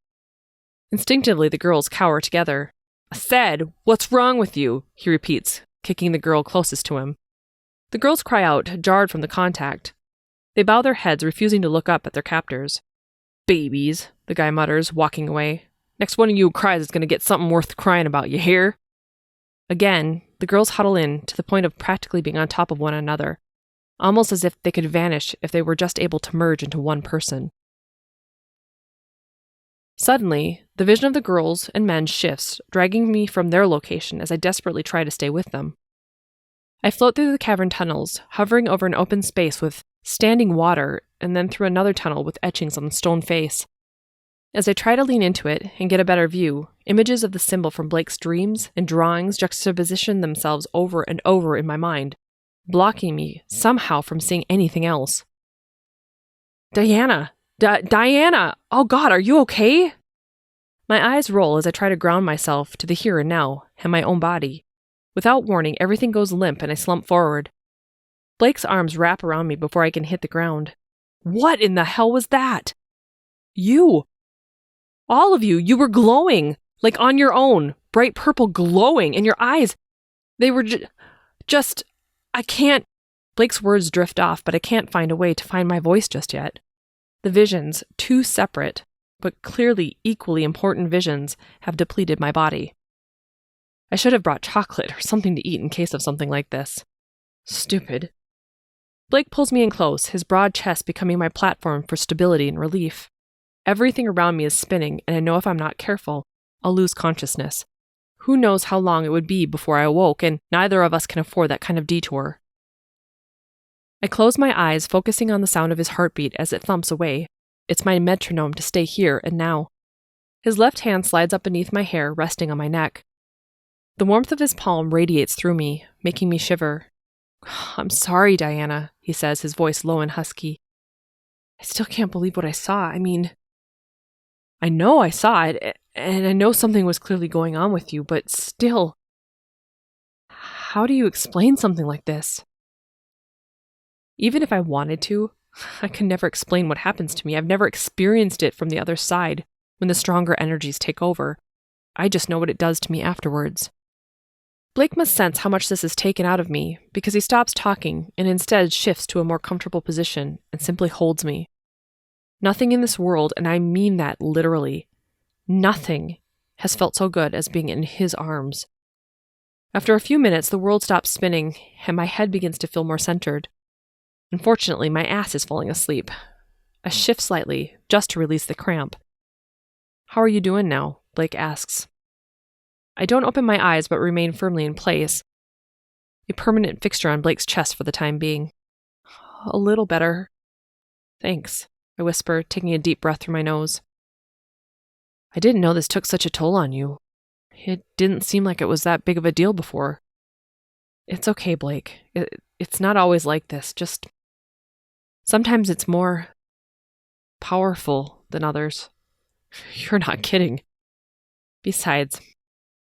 Instinctively, the girls cower together. I said, what's wrong with you? He repeats, kicking the girl closest to him. The girls cry out, jarred from the contact. They bow their heads, refusing to look up at their captors. Babies, the guy mutters, walking away. Next one of you who cries is going to get something worth crying about, you hear? Again, the girls huddle in, to the point of practically being on top of one another, almost as if they could vanish if they were just able to merge into one person. Suddenly, the vision of the girls and men shifts, dragging me from their location as I desperately try to stay with them. I float through the cavern tunnels, hovering over an open space with standing water, and then through another tunnel with etchings on the stone face. As I try to lean into it and get a better view, images of the symbol from Blake's dreams and drawings juxtaposition themselves over and over in my mind, blocking me somehow from seeing anything else. Diana! Diana! Oh God, are you okay? My eyes roll as I try to ground myself to the here and now and my own body. Without warning, everything goes limp and I slump forward. Blake's arms wrap around me before I can hit the ground. What in the hell was that? You! All of you! You were glowing! Like on your own! Bright purple glowing! And your eyes! They were just... I can't... Blake's words drift off, but I can't find a way to find my voice just yet. The visions, two separate, but clearly equally important visions, have depleted my body. I should have brought chocolate or something to eat in case of something like this. Stupid. Blake pulls me in close, his broad chest becoming my platform for stability and relief. Everything around me is spinning, and I know if I'm not careful, I'll lose consciousness. Who knows how long it would be before I awoke, and neither of us can afford that kind of detour. I close my eyes, focusing on the sound of his heartbeat as it thumps away. It's my metronome to stay here and now. His left hand slides up beneath my hair, resting on my neck. The warmth of his palm radiates through me, making me shiver. I'm sorry, Diana, he says, his voice low and husky. I still can't believe what I saw. I mean, I know I saw it, and I know something was clearly going on with you, but still... How do you explain something like this? Even if I wanted to, I can never explain what happens to me. I've never experienced it from the other side when the stronger energies take over. I just know what it does to me afterwards. Blake must sense how much this is taken out of me because he stops talking and instead shifts to a more comfortable position and simply holds me. Nothing in this world, and I mean that literally, nothing has felt so good as being in his arms. After a few minutes, the world stops spinning and my head begins to feel more centered. Unfortunately, my ass is falling asleep. I shift slightly, just to release the cramp. "How are you doing now?" Blake asks. I don't open my eyes but remain firmly in place, a permanent fixture on Blake's chest for the time being. "A little better." "Thanks," I whisper, taking a deep breath through my nose. "I didn't know this took such a toll on you. It didn't seem like it was that big of a deal before." "It's okay, Blake. It's not always like this. Just sometimes it's more powerful than others." "You're not kidding." "Besides,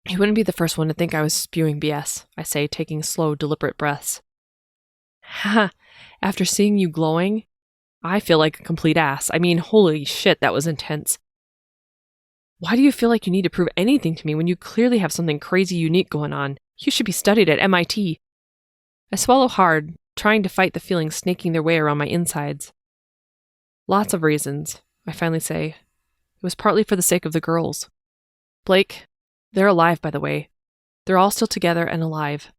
you wouldn't be the first one to think I was spewing BS," I say, taking slow, deliberate breaths. "Ha! After seeing you glowing, I feel like a complete ass. I mean, holy shit, that was intense. Why do you feel like you need to prove anything to me when you clearly have something crazy unique going on? You should be studied at MIT. I swallow hard, trying to fight the feelings snaking their way around my insides. "Lots of reasons," I finally say. "It was partly for the sake of the girls. Blake, they're alive, by the way. They're all still together and alive.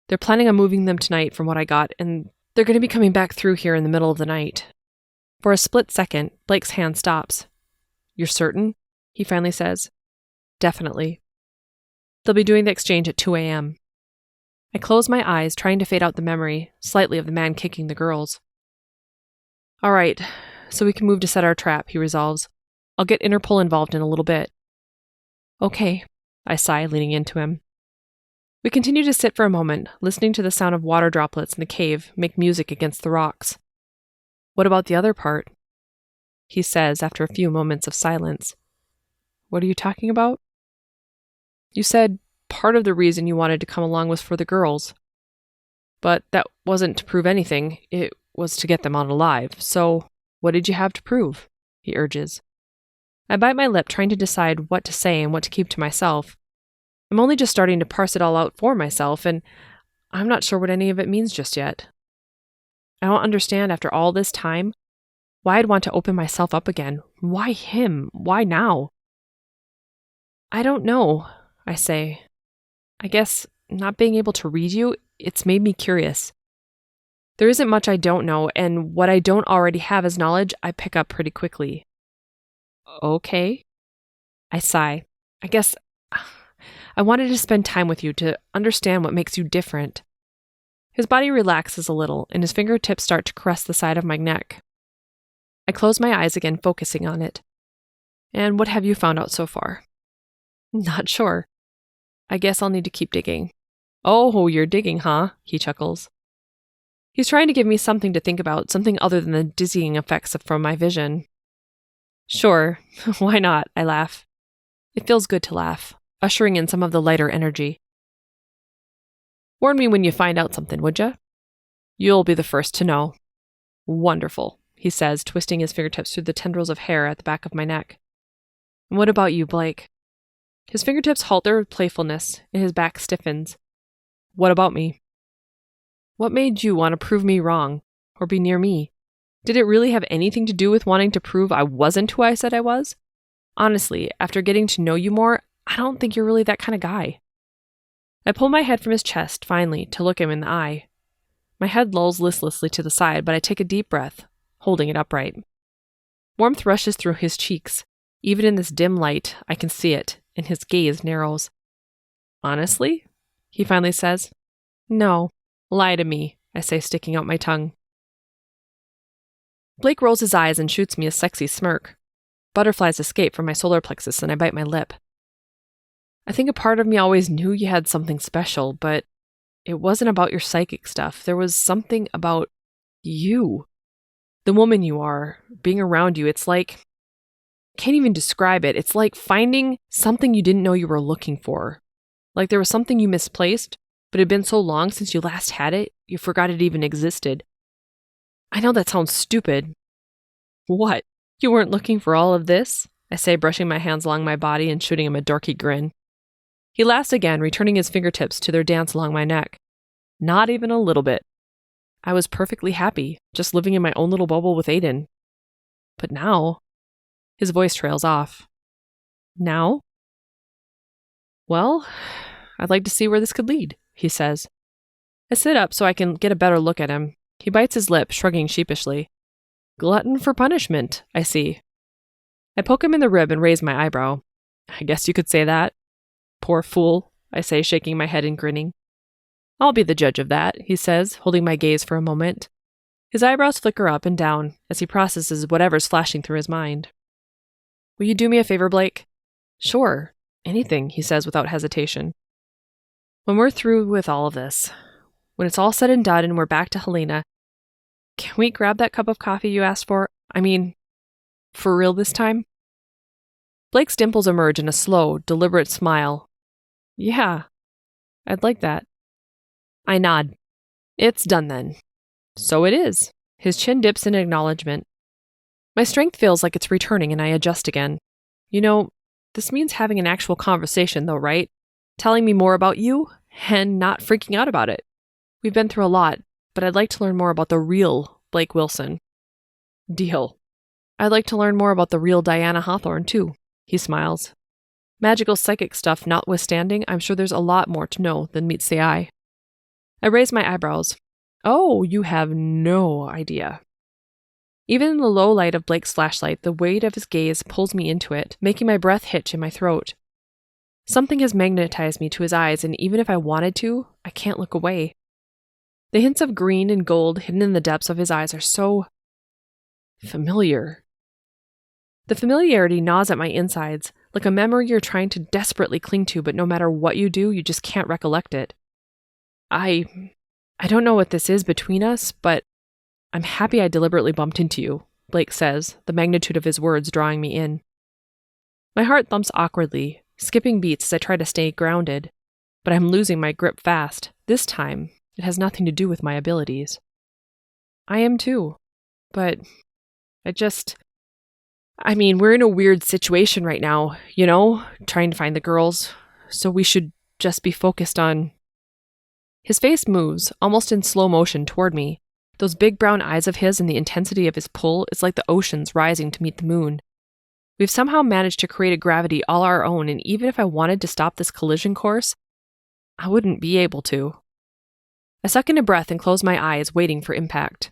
They're planning on moving them tonight from what I got, and they're going to be coming back through here in the middle of the night." For a split second, Blake's hand stops. "You're certain?" he finally says. "Definitely. They'll be doing the exchange at 2 a.m. I close my eyes, trying to fade out the memory, slightly, of the man kicking the girls. "All right, so we can move to set our trap," he resolves. "I'll get Interpol involved in a little bit." "Okay," I sigh, leaning into him. We continue to sit for a moment, listening to the sound of water droplets in the cave make music against the rocks. "What about the other part?" he says after a few moments of silence. "What are you talking about?" "You said part of the reason you wanted to come along was for the girls. But that wasn't to prove anything. It was to get them out alive. So, what did you have to prove?" he urges. I bite my lip, trying to decide what to say and what to keep to myself. I'm only just starting to parse it all out for myself, and I'm not sure what any of it means just yet. I don't understand, after all this time, why I'd want to open myself up again. Why him? Why now? "I don't know," I say. "I guess not being able to read you, it's made me curious. There isn't much I don't know, and what I don't already have as knowledge, I pick up pretty quickly." "Okay." I sigh. "I guess I wanted to spend time with you to understand what makes you different." His body relaxes a little, and his fingertips start to caress the side of my neck. I close my eyes again, focusing on it. "And what have you found out so far?" "Not sure. I guess I'll need to keep digging." "Oh, you're digging, huh?" he chuckles. He's trying to give me something to think about, something other than the dizzying effects from my vision. "Sure, why not?" I laugh. It feels good to laugh, ushering in some of the lighter energy. "Warn me when you find out something, would ya?" "You'll be the first to know." "Wonderful," he says, twisting his fingertips through the tendrils of hair at the back of my neck. "And what about you, Blake?" His fingertips halter with playfulness, and his back stiffens. "What about me?" "What made you want to prove me wrong, or be near me? Did it really have anything to do with wanting to prove I wasn't who I said I was? Honestly, after getting to know you more, I don't think you're really that kind of guy." I pull my head from his chest, finally, to look him in the eye. My head lolls listlessly to the side, but I take a deep breath, holding it upright. Warmth rushes through his cheeks. Even in this dim light, I can see it, and his gaze narrows. "Honestly?" he finally says. "No. Lie to me," I say, sticking out my tongue. Blake rolls his eyes and shoots me a sexy smirk. Butterflies escape from my solar plexus, and I bite my lip. "I think a part of me always knew you had something special, but it wasn't about your psychic stuff. There was something about you. The woman you are, being around you, it's like, can't even describe it. It's like finding something you didn't know you were looking for. Like there was something you misplaced, but it had been so long since you last had it, you forgot it even existed. I know that sounds stupid. What? You weren't looking for all of this? I say, brushing my hands along my body and shooting him a dorky grin. He laughs again, returning his fingertips to their dance along my neck. Not even a little bit. I was perfectly happy, just living in my own little bubble with Aiden. But now... His voice trails off. Now? Well, I'd like to see where this could lead, he says. I sit up so I can get a better look at him. He bites his lip, shrugging sheepishly. Glutton for punishment, I see. I poke him in the rib and raise my eyebrow. I guess you could say that. Poor fool, I say, shaking my head and grinning. I'll be the judge of that, he says, holding my gaze for a moment. His eyebrows flicker up and down as he processes whatever's flashing through his mind. Will you do me a favor, Blake? Sure, anything, he says without hesitation. When we're through with all of this, when it's all said and done and we're back to Helena, can we grab that cup of coffee you asked for? I mean, for real this time? Blake's dimples emerge in a slow, deliberate smile. Yeah, I'd like that. I nod. It's done then. So it is. His chin dips in acknowledgement. My strength feels like it's returning and I adjust again. You know, this means having an actual conversation though, right? Telling me more about you and not freaking out about it. We've been through a lot, but I'd like to learn more about the real Blake Wilson. Deal. I'd like to learn more about the real Diana Hawthorne too, he smiles. Magical psychic stuff notwithstanding, I'm sure there's a lot more to know than meets the eye. I raise my eyebrows. Oh, you have no idea. Even in the low light of Blake's flashlight, the weight of his gaze pulls me into it, making my breath hitch in my throat. Something has magnetized me to his eyes, and even if I wanted to, I can't look away. The hints of green and gold hidden in the depths of his eyes are so... familiar. The familiarity gnaws at my insides, like a memory you're trying to desperately cling to, but no matter what you do, you just can't recollect it. I don't know what this is between us, but I'm happy I deliberately bumped into you, Blake says, the magnitude of his words drawing me in. My heart thumps awkwardly, skipping beats as I try to stay grounded, but I'm losing my grip fast. This time, it has nothing to do with my abilities. I am too, but we're in a weird situation right now, you know, trying to find the girls, so we should just be focused on... His face moves, almost in slow motion, toward me. Those big brown eyes of his and the intensity of his pull is like the oceans rising to meet the moon. We've somehow managed to create a gravity all our own, and even if I wanted to stop this collision course, I wouldn't be able to. I suck in a breath and close my eyes, waiting for impact.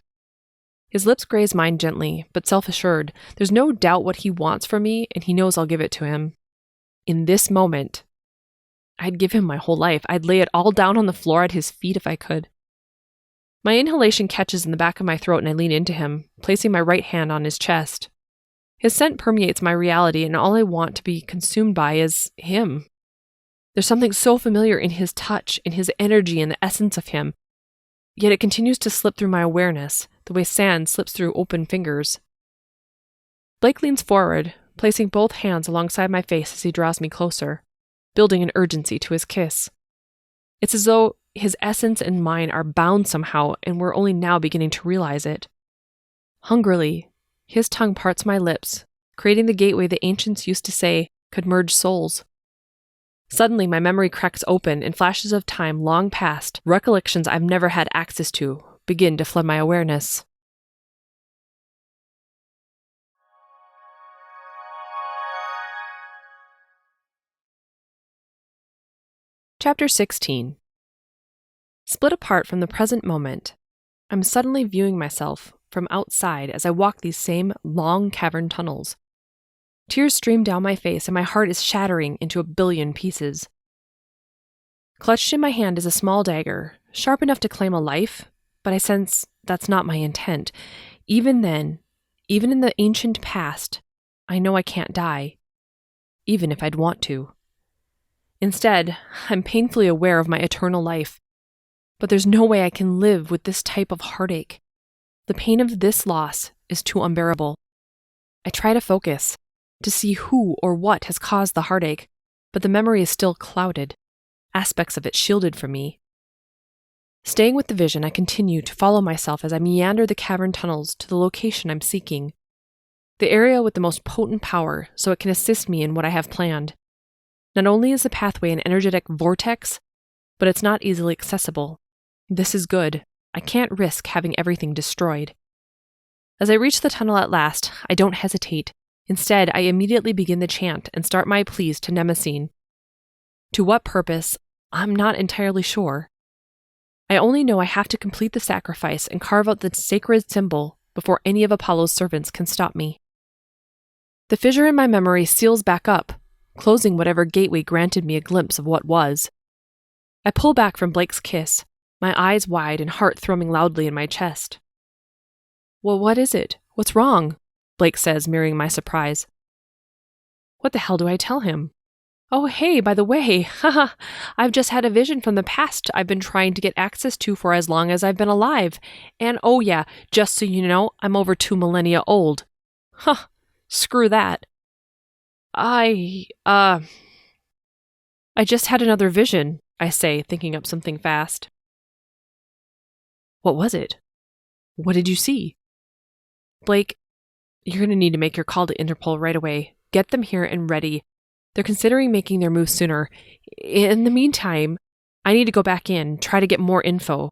His lips graze mine gently, but self-assured. There's no doubt what he wants from me, and he knows I'll give it to him. In this moment, I'd give him my whole life. I'd lay it all down on the floor at his feet if I could. My inhalation catches in the back of my throat and I lean into him, placing my right hand on his chest. His scent permeates my reality and all I want to be consumed by is him. There's something so familiar in his touch, in his energy, and the essence of him. Yet it continues to slip through my awareness, the way sand slips through open fingers. Blake leans forward, placing both hands alongside my face as he draws me closer, building an urgency to his kiss. It's as though his essence and mine are bound somehow, and we're only now beginning to realize it. Hungrily, his tongue parts my lips, creating the gateway the ancients used to say could merge souls. Suddenly, my memory cracks open, and flashes of time long past, recollections I've never had access to, begin to flood my awareness. Chapter 16. Split apart from the present moment, I'm suddenly viewing myself from outside as I walk these same long cavern tunnels. Tears stream down my face and my heart is shattering into a billion pieces. Clutched in my hand is a small dagger, sharp enough to claim a life, but I sense that's not my intent. Even then, even in the ancient past, I know I can't die, even if I'd want to. Instead, I'm painfully aware of my eternal life, but there's no way I can live with this type of heartache. The pain of this loss is too unbearable. I try to focus, to see who or what has caused the heartache, but the memory is still clouded, aspects of it shielded from me. Staying with the vision, I continue to follow myself as I meander the cavern tunnels to the location I'm seeking. The area with the most potent power, so it can assist me in what I have planned. Not only is the pathway an energetic vortex, but it's not easily accessible. This is good. I can't risk having everything destroyed. As I reach the tunnel at last, I don't hesitate. Instead, I immediately begin the chant and start my pleas to Mnemosyne. To what purpose, I'm not entirely sure. I only know I have to complete the sacrifice and carve out the sacred symbol before any of Apollo's servants can stop me. The fissure in my memory seals back up, closing whatever gateway granted me a glimpse of what was. I pull back from Blake's kiss, my eyes wide and heart thrumming loudly in my chest. Well, what is it? What's wrong? Blake says, mirroring my surprise. What the hell do I tell him? Oh, hey, by the way, haha, I've just had a vision from the past I've been trying to get access to for as long as I've been alive. And oh yeah, just so you know, I'm over 2 millennia old. Huh, screw that. I just had another vision, I say, thinking up something fast. What was it? What did you see? Blake, you're going to need to make your call to Interpol right away. Get them here and ready. They're considering making their move sooner. In the meantime, I need to go back in, try to get more info,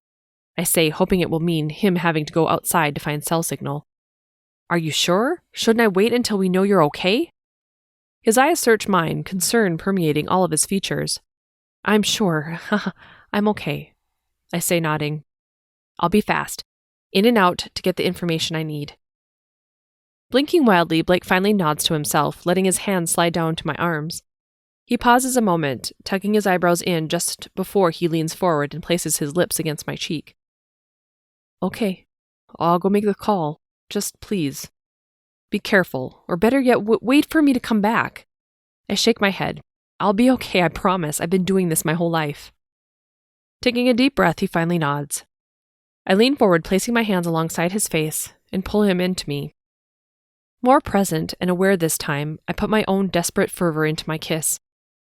I say, hoping it will mean him having to go outside to find cell signal. Are you sure? Shouldn't I wait until we know you're okay? His eyes search mine, concern permeating all of his features. I'm sure. I'm okay, I say, nodding. I'll be fast. In and out to get the information I need. Blinking wildly, Blake finally nods to himself, letting his hands slide down to my arms. He pauses a moment, tucking his eyebrows in just before he leans forward and places his lips against my cheek. Okay, I'll go make the call. Just please. Be careful, or better yet, wait for me to come back. I shake my head. I'll be okay, I promise. I've been doing this my whole life. Taking a deep breath, he finally nods. I lean forward, placing my hands alongside his face, and pull him into me. More present and aware this time, I put my own desperate fervor into my kiss.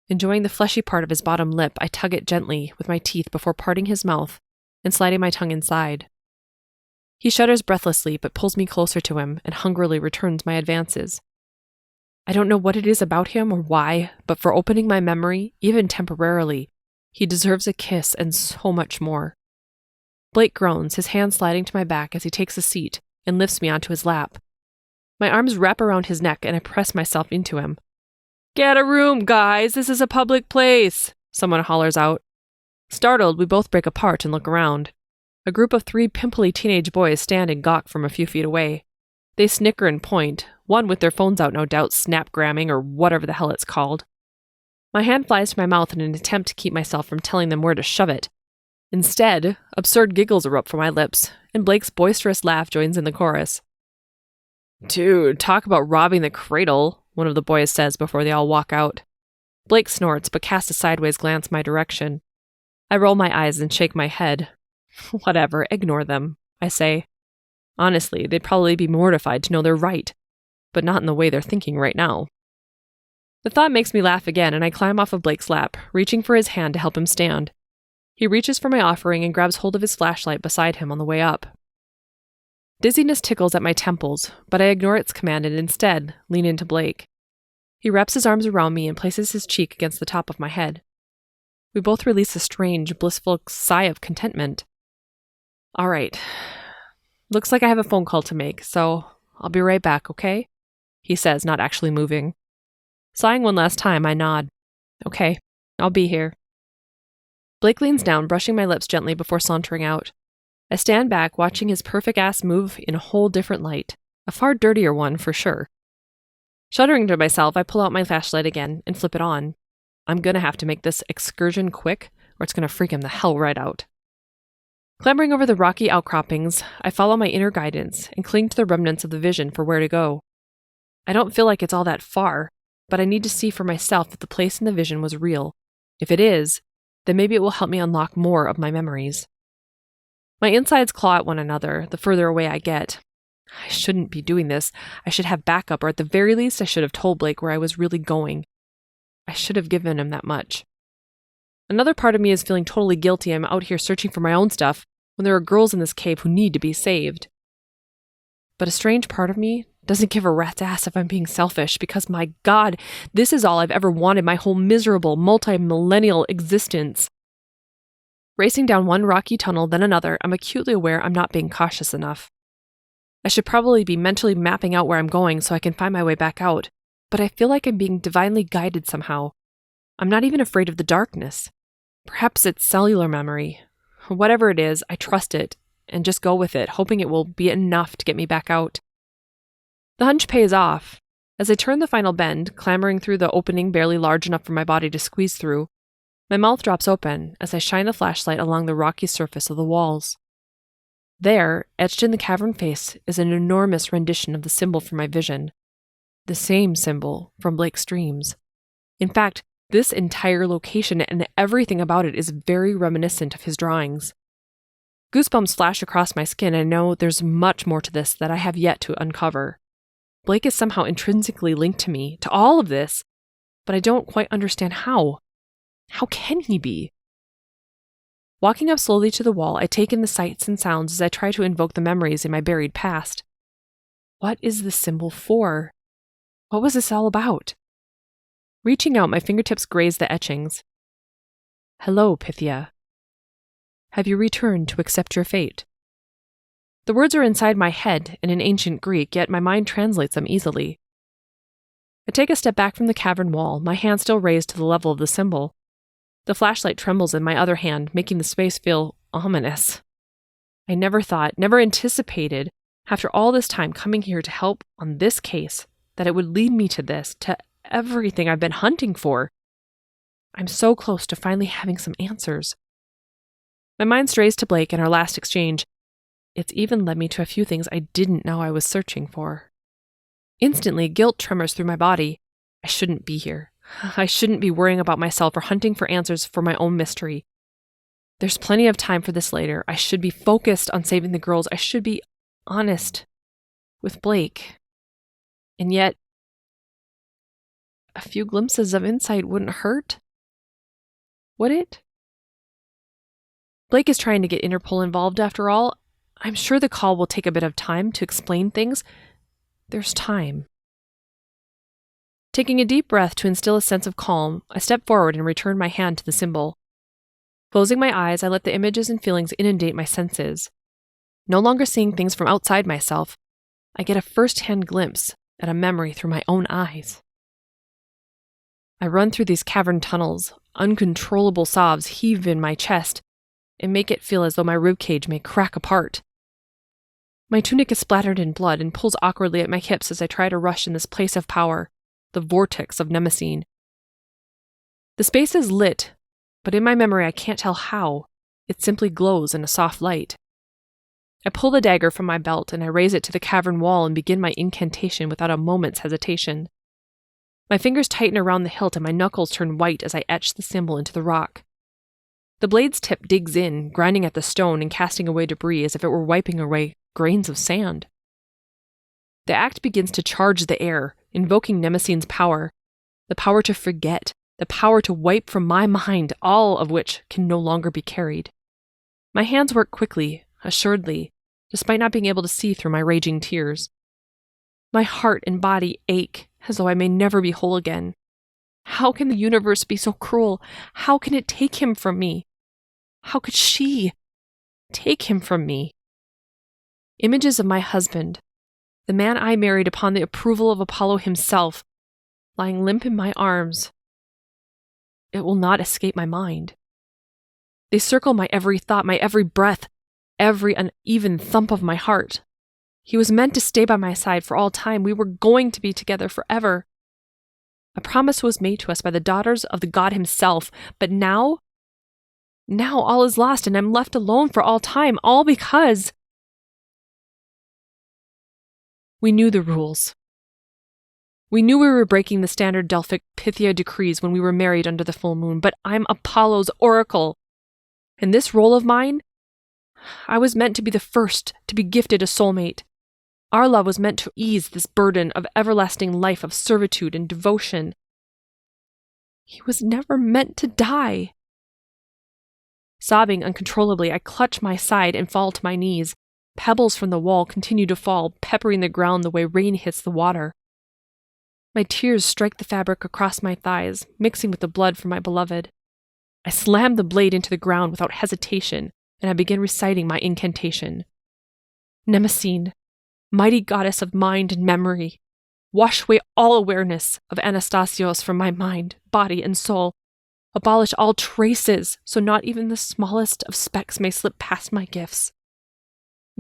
Enjoying the fleshy part of his bottom lip, I tug it gently with my teeth before parting his mouth and sliding my tongue inside. He shudders breathlessly but pulls me closer to him and hungrily returns my advances. I don't know what it is about him or why, but for opening my memory, even temporarily, he deserves a kiss and so much more. Blake groans, his hand sliding to my back as he takes a seat and lifts me onto his lap. My arms wrap around his neck and I press myself into him. Get a room, guys! This is a public place! Someone hollers out. Startled, we both break apart and look around. A group of 3 pimply teenage boys stand and gawk from a few feet away. They snicker and point, one with their phones out, no doubt, snapgramming or whatever the hell it's called. My hand flies to my mouth in an attempt to keep myself from telling them where to shove it. Instead, absurd giggles erupt from my lips, and Blake's boisterous laugh joins in the chorus. Dude, talk about robbing the cradle, one of the boys says before they all walk out. Blake snorts, but casts a sideways glance my direction. I roll my eyes and shake my head. Whatever, ignore them, I say. Honestly, they'd probably be mortified to know they're right, but not in the way they're thinking right now. The thought makes me laugh again, and I climb off of Blake's lap, reaching for his hand to help him stand. He reaches for my offering and grabs hold of his flashlight beside him on the way up. Dizziness tickles at my temples, but I ignore its command and instead lean into Blake. He wraps his arms around me and places his cheek against the top of my head. We both release a strange, blissful sigh of contentment. All right. Looks like I have a phone call to make, so I'll be right back, okay? He says, not actually moving. Sighing one last time, I nod. Okay, I'll be here. Blake leans down, brushing my lips gently before sauntering out. I stand back, watching his perfect ass move in a whole different light. A far dirtier one, for sure. Shuddering to myself, I pull out my flashlight again and flip it on. I'm gonna have to make this excursion quick, or it's gonna freak him the hell right out. Clambering over the rocky outcroppings, I follow my inner guidance and cling to the remnants of the vision for where to go. I don't feel like it's all that far, but I need to see for myself that the place in the vision was real. If it is, then maybe it will help me unlock more of my memories. My insides claw at one another the further away I get. I shouldn't be doing this. I should have backup, or at the very least I should have told Blake where I was really going. I should have given him that much. Another part of me is feeling totally guilty I'm out here searching for my own stuff when there are girls in this cave who need to be saved. But a strange part of me doesn't give a rat's ass if I'm being selfish, because my God, this is all I've ever wanted my whole miserable, multi-millennial existence. Racing down one rocky tunnel, then another, I'm acutely aware I'm not being cautious enough. I should probably be mentally mapping out where I'm going so I can find my way back out, but I feel like I'm being divinely guided somehow. I'm not even afraid of the darkness. Perhaps it's cellular memory. Whatever it is, I trust it and just go with it, hoping it will be enough to get me back out. The hunch pays off. As I turn the final bend, clambering through the opening barely large enough for my body to squeeze through, my mouth drops open as I shine the flashlight along the rocky surface of the walls. There, etched in the cavern face, is an enormous rendition of the symbol for my vision. The same symbol from Blake's dreams. In fact, this entire location and everything about it is very reminiscent of his drawings. Goosebumps flash across my skin, and I know there's much more to this that I have yet to uncover. Blake is somehow intrinsically linked to me, to all of this, but I don't quite understand how. How can he be? Walking up slowly to the wall, I take in the sights and sounds as I try to invoke the memories in my buried past. What is this symbol for? What was this all about? Reaching out, my fingertips graze the etchings. Hello, Pythia. Have you returned to accept your fate? The words are inside my head in an ancient Greek, yet my mind translates them easily. I take a step back from the cavern wall, my hand still raised to the level of the symbol. The flashlight trembles in my other hand, making the space feel ominous. I never anticipated, after all this time coming here to help on this case, that it would lead me to this, to everything I've been hunting for. I'm so close to finally having some answers. My mind strays to Blake and our last exchange. It's even led me to a few things I didn't know I was searching for. Instantly, guilt tremors through my body. I shouldn't be here. I shouldn't be worrying about myself or hunting for answers for my own mystery. There's plenty of time for this later. I should be focused on saving the girls. I should be honest with Blake. And yet, a few glimpses of insight wouldn't hurt. Would it? Blake is trying to get Interpol involved after all. I'm sure the call will take a bit of time to explain things. There's time. Taking a deep breath to instill a sense of calm, I step forward and return my hand to the symbol. Closing my eyes, I let the images and feelings inundate my senses. No longer seeing things from outside myself, I get a first-hand glimpse at a memory through my own eyes. I run through these cavern tunnels, uncontrollable sobs heave in my chest and make it feel as though my ribcage may crack apart. My tunic is splattered in blood and pulls awkwardly at my hips as I try to rush in this place of power, the vortex of Mnemosyne. The space is lit, but in my memory I can't tell how. It simply glows in a soft light. I pull the dagger from my belt and I raise it to the cavern wall and begin my incantation without a moment's hesitation. My fingers tighten around the hilt and my knuckles turn white as I etch the symbol into the rock. The blade's tip digs in, grinding at the stone and casting away debris as if it were wiping away grains of sand. The act begins to charge the air, invoking Mnemosyne's power, the power to forget, the power to wipe from my mind all of which can no longer be carried. My hands work quickly, assuredly, despite not being able to see through my raging tears. My heart and body ache as though I may never be whole again. How can the universe be so cruel? How can it take him from me? How could she take him from me? Images of my husband, the man I married upon the approval of Apollo himself, lying limp in my arms. It will not escape my mind. They circle my every thought, my every breath, every uneven thump of my heart. He was meant to stay by my side for all time. We were going to be together forever. A promise was made to us by the daughters of the god himself, but now all is lost and I'm left alone for all time, all because we knew the rules. We knew we were breaking the standard Delphic Pythia decrees when we were married under the full moon, but I'm Apollo's oracle. And this role of mine, I was meant to be the first to be gifted a soulmate. Our love was meant to ease this burden of everlasting life of servitude and devotion. He was never meant to die. Sobbing uncontrollably, I clutch my side and fall to my knees. Pebbles from the wall continue to fall, peppering the ground the way rain hits the water. My tears strike the fabric across my thighs, mixing with the blood from my beloved. I slam the blade into the ground without hesitation, and I begin reciting my incantation. Mnemosyne, mighty goddess of mind and memory, wash away all awareness of Anastasios from my mind, body, and soul. Abolish all traces, so not even the smallest of specks may slip past my gifts.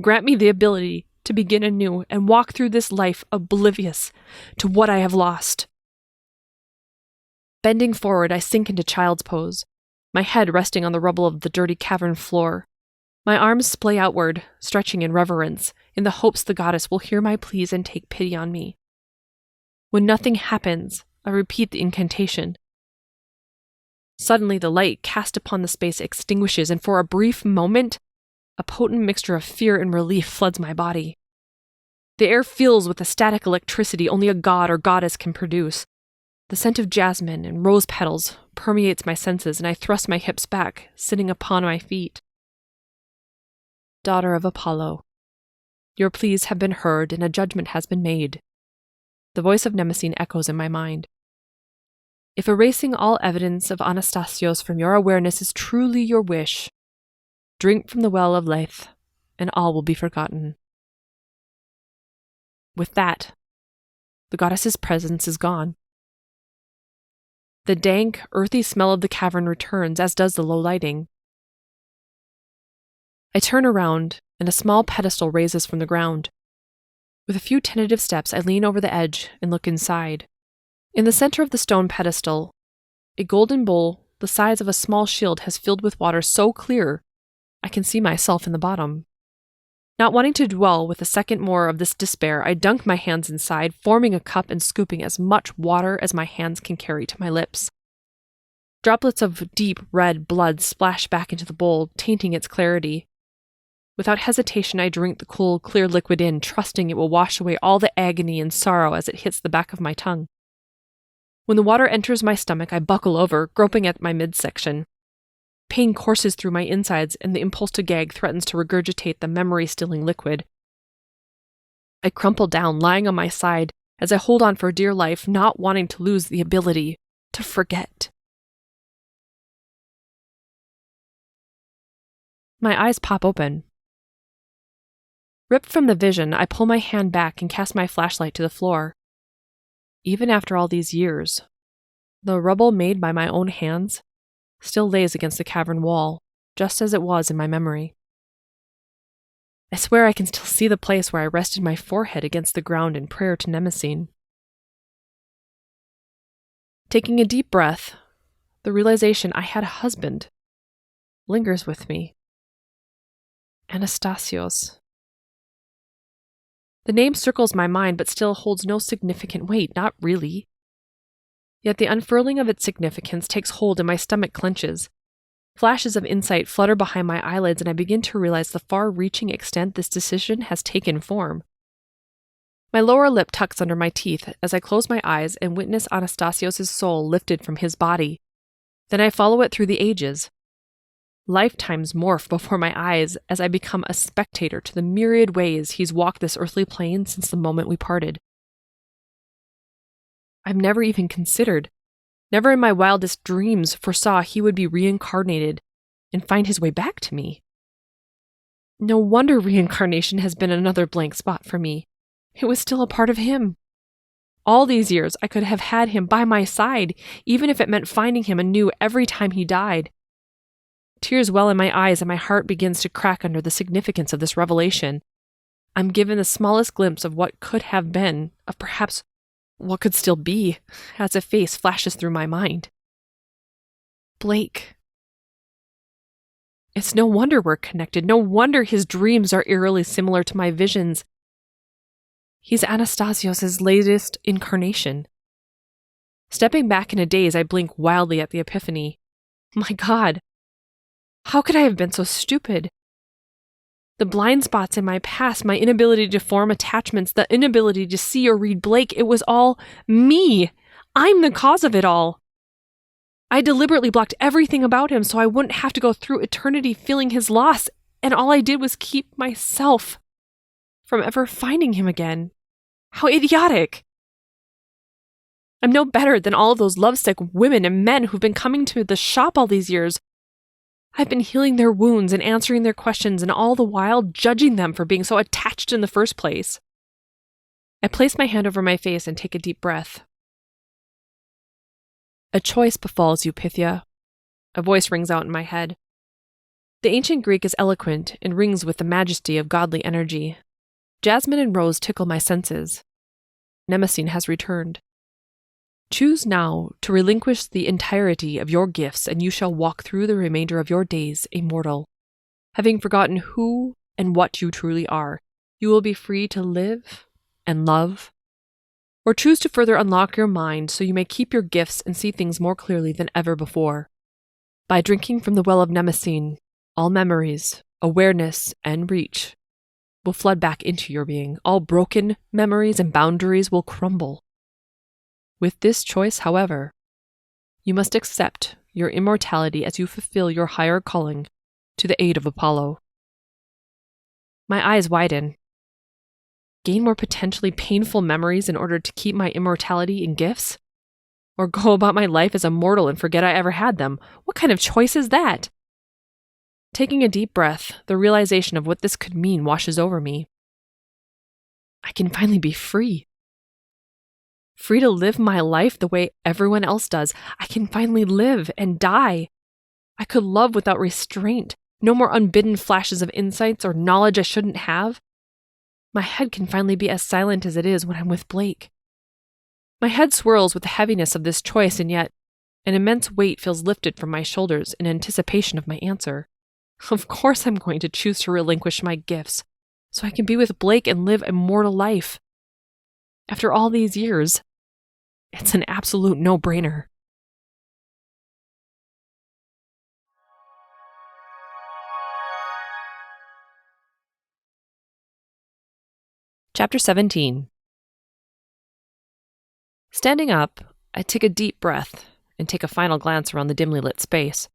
Grant me the ability to begin anew and walk through this life oblivious to what I have lost. Bending forward, I sink into child's pose, my head resting on the rubble of the dirty cavern floor. My arms splay outward, stretching in reverence, in the hopes the goddess will hear my pleas and take pity on me. When nothing happens, I repeat the incantation. Suddenly, the light cast upon the space extinguishes, and for a brief moment, a potent mixture of fear and relief floods my body. The air fills with a static electricity only a god or goddess can produce. The scent of jasmine and rose petals permeates my senses, and I thrust my hips back, sitting upon my feet. Daughter of Apollo, your pleas have been heard, and a judgment has been made. The voice of Mnemosyne echoes in my mind. If erasing all evidence of Anastasios from your awareness is truly your wish, drink from the well of Lethe, and all will be forgotten. With that, the goddess's presence is gone. The dank, earthy smell of the cavern returns, as does the low lighting. I turn around, and a small pedestal raises from the ground. With a few tentative steps, I lean over the edge and look inside. In the center of the stone pedestal, a golden bowl the size of a small shield has filled with water so clear I can see myself in the bottom. Not wanting to dwell with a second more of this despair, I dunk my hands inside, forming a cup and scooping as much water as my hands can carry to my lips. Droplets of deep red blood splash back into the bowl, tainting its clarity. Without hesitation, I drink the cool, clear liquid in, trusting it will wash away all the agony and sorrow as it hits the back of my tongue. When the water enters my stomach, I buckle over, groping at my midsection. Pain courses through my insides, and the impulse to gag threatens to regurgitate the memory-stilling liquid. I crumple down, lying on my side, as I hold on for dear life, not wanting to lose the ability to forget. My eyes pop open. Ripped from the vision, I pull my hand back and cast my flashlight to the floor. Even after all these years, the rubble made by my own hands still lays against the cavern wall, just as it was in my memory. I swear I can still see the place where I rested my forehead against the ground in prayer to Mnemosyne. Taking a deep breath, the realization I had a husband lingers with me. Anastasios. The name circles my mind but still holds no significant weight, not really. Yet the unfurling of its significance takes hold and my stomach clenches. Flashes of insight flutter behind my eyelids and I begin to realize the far-reaching extent this decision has taken form. My lower lip tucks under my teeth as I close my eyes and witness Anastasios' soul lifted from his body. Then I follow it through the ages. Lifetimes morph before my eyes as I become a spectator to the myriad ways he's walked this earthly plane since the moment we parted. I've never even considered, never in my wildest dreams foresaw he would be reincarnated and find his way back to me. No wonder reincarnation has been another blank spot for me. It was still a part of him. All these years I could have had him by my side, even if it meant finding him anew every time he died. Tears well in my eyes and my heart begins to crack under the significance of this revelation. I'm given the smallest glimpse of what could have been, of perhaps what could still be, as a face flashes through my mind. Blake. It's no wonder we're connected. No wonder his dreams are eerily similar to my visions. He's Anastasios' latest incarnation. Stepping back in a daze, I blink wildly at the epiphany. My God. How could I have been so stupid? The blind spots in my past, my inability to form attachments, the inability to see or read Blake, it was all me. I'm the cause of it all. I deliberately blocked everything about him so I wouldn't have to go through eternity feeling his loss, and all I did was keep myself from ever finding him again. How idiotic! I'm no better than all of those lovesick women and men who've been coming to the shop all these years. I've been healing their wounds and answering their questions, and all the while judging them for being so attached in the first place. I place my hand over my face and take a deep breath. A choice befalls you, Pythia. A voice rings out in my head. The ancient Greek is eloquent and rings with the majesty of godly energy. Jasmine and rose tickle my senses. Mnemosyne has returned. Choose now to relinquish the entirety of your gifts, and you shall walk through the remainder of your days a mortal. Having forgotten who and what you truly are, you will be free to live and love, or choose to further unlock your mind so you may keep your gifts and see things more clearly than ever before. By drinking from the well of Mnemosyne, all memories, awareness, and reach will flood back into your being. All broken memories and boundaries will crumble. With this choice, however, you must accept your immortality as you fulfill your higher calling to the aid of Apollo. My eyes widen. Gain more potentially painful memories in order to keep my immortality and gifts? Or go about my life as a mortal and forget I ever had them? What kind of choice is that? Taking a deep breath, the realization of what this could mean washes over me. I can finally be free. Free to live my life the way everyone else does. I can finally live and die. I could love without restraint. No more unbidden flashes of insights or knowledge I shouldn't have. My head can finally be as silent as it is when I'm with Blake. My head swirls with the heaviness of this choice, and yet an immense weight feels lifted from my shoulders in anticipation of my answer. Of course I'm going to choose to relinquish my gifts, so I can be with Blake and live a mortal life. After all these years, it's an absolute no-brainer. Chapter 17. Standing up, I take a deep breath and take a final glance around the dimly lit space.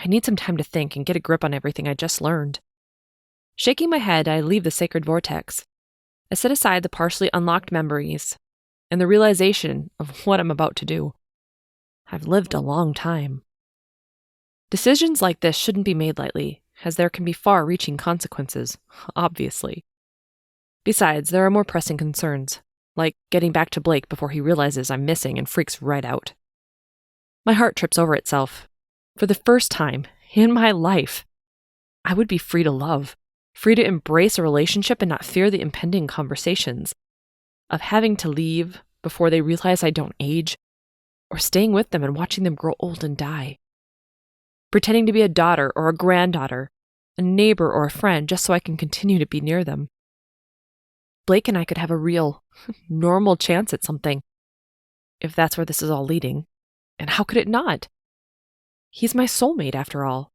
I need some time to think and get a grip on everything I just learned. Shaking my head, I leave the sacred vortex. I set aside the partially unlocked memories and the realization of what I'm about to do. I've lived a long time. Decisions like this shouldn't be made lightly, as there can be far-reaching consequences, obviously. Besides, there are more pressing concerns, like getting back to Blake before he realizes I'm missing and freaks right out. My heart trips over itself. For the first time in my life, I would be free to love, free to embrace a relationship and not fear the impending conversations of having to leave before they realize I don't age, or staying with them and watching them grow old and die. Pretending to be a daughter or a granddaughter, a neighbor or a friend just so I can continue to be near them. Blake and I could have a real, normal chance at something, if that's where this is all leading. And how could it not? He's my soulmate, after all.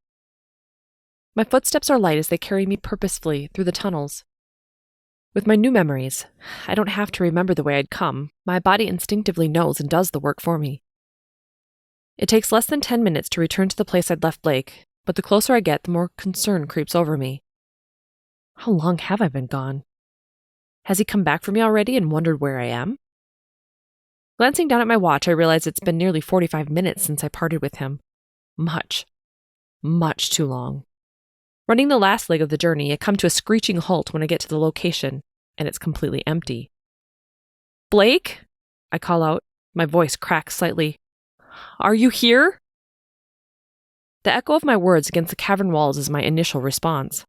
My footsteps are light as they carry me purposefully through the tunnels. With my new memories, I don't have to remember the way I'd come. My body instinctively knows and does the work for me. It takes less than 10 minutes to return to the place I'd left Blake, but the closer I get, the more concern creeps over me. How long have I been gone? Has he come back for me already and wondered where I am? Glancing down at my watch, I realize it's been nearly 45 minutes since I parted with him. Much too long. Running the last leg of the journey, I come to a screeching halt when I get to the location, and it's completely empty. Blake? I call out. My voice cracks slightly. Are you here? The echo of my words against the cavern walls is my initial response.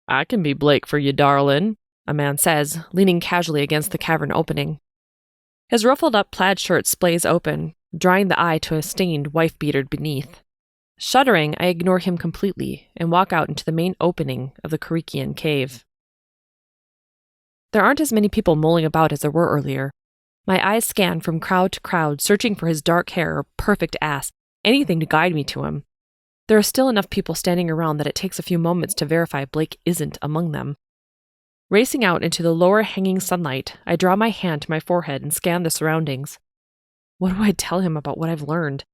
I can be Blake for you, darlin', a man says, leaning casually against the cavern opening. His ruffled-up plaid shirt splays open, drawing the eye to a stained wife-beater beneath. Shuddering, I ignore him completely and walk out into the main opening of the Karikian cave. There aren't as many people mulling about as there were earlier. My eyes scan from crowd to crowd, searching for his dark hair or perfect ass, anything to guide me to him. There are still enough people standing around that it takes a few moments to verify Blake isn't among them. Racing out into the lower hanging sunlight, I draw my hand to my forehead and scan the surroundings. What do I tell him about what I've learned?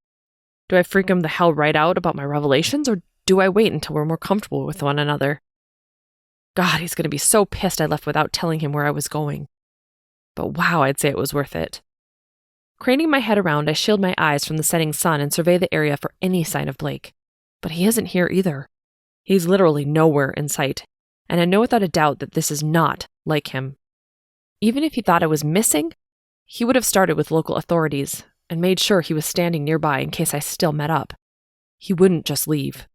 Do I freak him the hell right out about my revelations, or do I wait until we're more comfortable with one another? God, he's going to be so pissed I left without telling him where I was going. But wow, I'd say it was worth it. Craning my head around, I shield my eyes from the setting sun and survey the area for any sign of Blake. But he isn't here either. He's literally nowhere in sight, and I know without a doubt that this is not like him. Even if he thought I was missing, he would have started with local authorities and made sure he was standing nearby in case I still met up. He wouldn't just leave.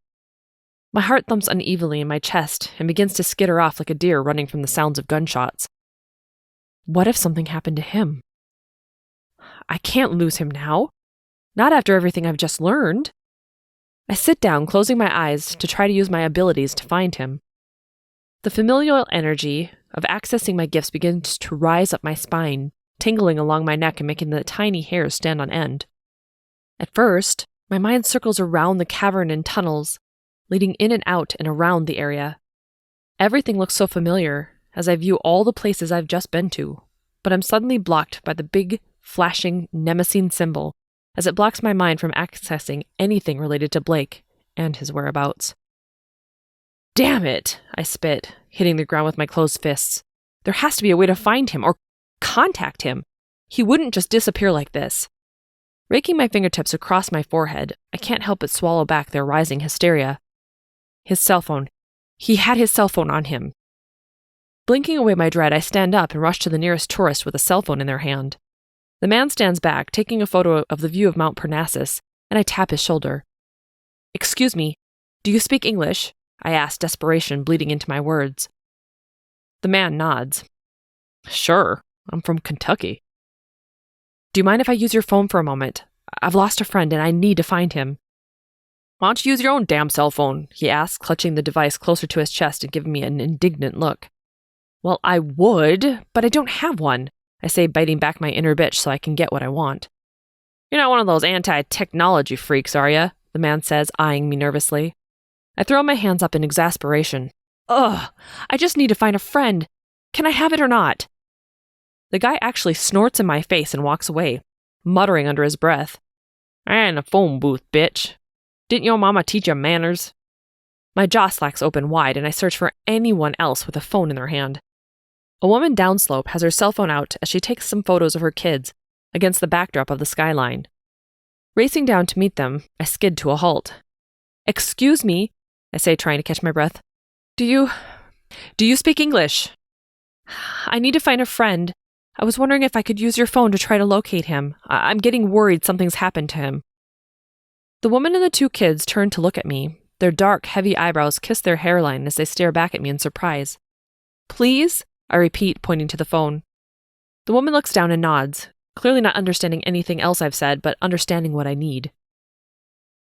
My heart thumps unevenly in my chest and begins to skitter off like a deer running from the sounds of gunshots. What if something happened to him? I can't lose him now. Not after everything I've just learned. I sit down, closing my eyes to try to use my abilities to find him. The familial energy of accessing my gifts begins to rise up my spine, tingling along my neck and making the tiny hairs stand on end. At first, my mind circles around the cavern and tunnels, leading in and out and around the area. Everything looks so familiar as I view all the places I've just been to, but I'm suddenly blocked by the big, flashing Nemesine symbol as it blocks my mind from accessing anything related to Blake and his whereabouts. Damn it, I spit, hitting the ground with my closed fists. There has to be a way to find him or contact him. He wouldn't just disappear like this. Raking my fingertips across my forehead, I can't help but swallow back their rising hysteria. His cell phone. He had his cell phone on him. Blinking away my dread, I stand up and rush to the nearest tourist with a cell phone in their hand. The man stands back, taking a photo of the view of Mount Parnassus, and I tap his shoulder. Excuse me, do you speak English? I ask, desperation bleeding into my words. The man nods. Sure, I'm from Kentucky. Do you mind if I use your phone for a moment? I've lost a friend and I need to find him. Why don't you use your own damn cell phone? He asks, clutching the device closer to his chest and giving me an indignant look. Well, I would, but I don't have one, I say, biting back my inner bitch so I can get what I want. You're not one of those anti-technology freaks, are you? The man says, eyeing me nervously. I throw my hands up in exasperation. Ugh, I just need to find a friend. Can I have it or not? The guy actually snorts in my face and walks away, muttering under his breath. I ain't a phone booth, bitch. Didn't your mama teach you manners? My jaw slacks open wide and I search for anyone else with a phone in their hand. A woman downslope has her cell phone out as she takes some photos of her kids against the backdrop of the skyline. Racing down to meet them, I skid to a halt. Excuse me, I say, trying to catch my breath. Do you speak English? I need to find a friend. I was wondering if I could use your phone to try to locate him. I'm getting worried something's happened to him. The woman and the two kids turn to look at me. Their dark, heavy eyebrows kiss their hairline as they stare back at me in surprise. Please? I repeat, pointing to the phone. The woman looks down and nods, clearly not understanding anything else I've said, but understanding what I need.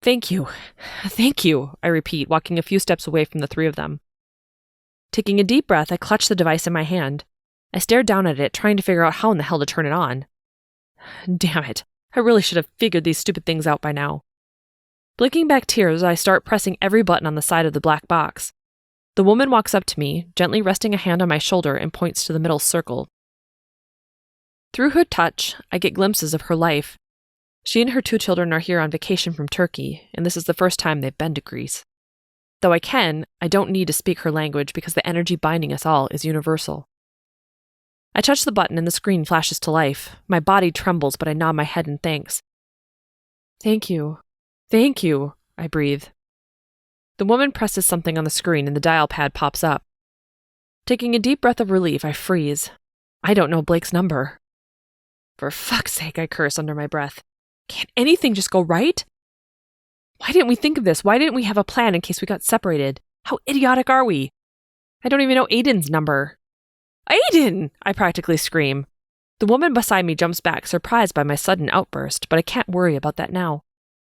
Thank you, I repeat, walking a few steps away from the three of them. Taking a deep breath, I clutch the device in my hand. I stare down at it, trying to figure out how in the hell to turn it on. Damn it, I really should have figured these stupid things out by now. Blinking back tears, I start pressing every button on the side of the black box. The woman walks up to me, gently resting a hand on my shoulder and points to the middle circle. Through her touch, I get glimpses of her life. She and her two children are here on vacation from Turkey, and this is the first time they've been to Greece. Though I don't need to speak her language because the energy binding us all is universal. I touch the button and the screen flashes to life. My body trembles, but I nod my head in thanks. Thank you, I breathe. The woman presses something on the screen and the dial pad pops up. Taking a deep breath of relief, I freeze. I don't know Blake's number. For fuck's sake, I curse under my breath. Can't anything just go right? Why didn't we think of this? Why didn't we have a plan in case we got separated? How idiotic are we? I don't even know Aiden's number. Aiden! I practically scream. The woman beside me jumps back, surprised by my sudden outburst, but I can't worry about that now.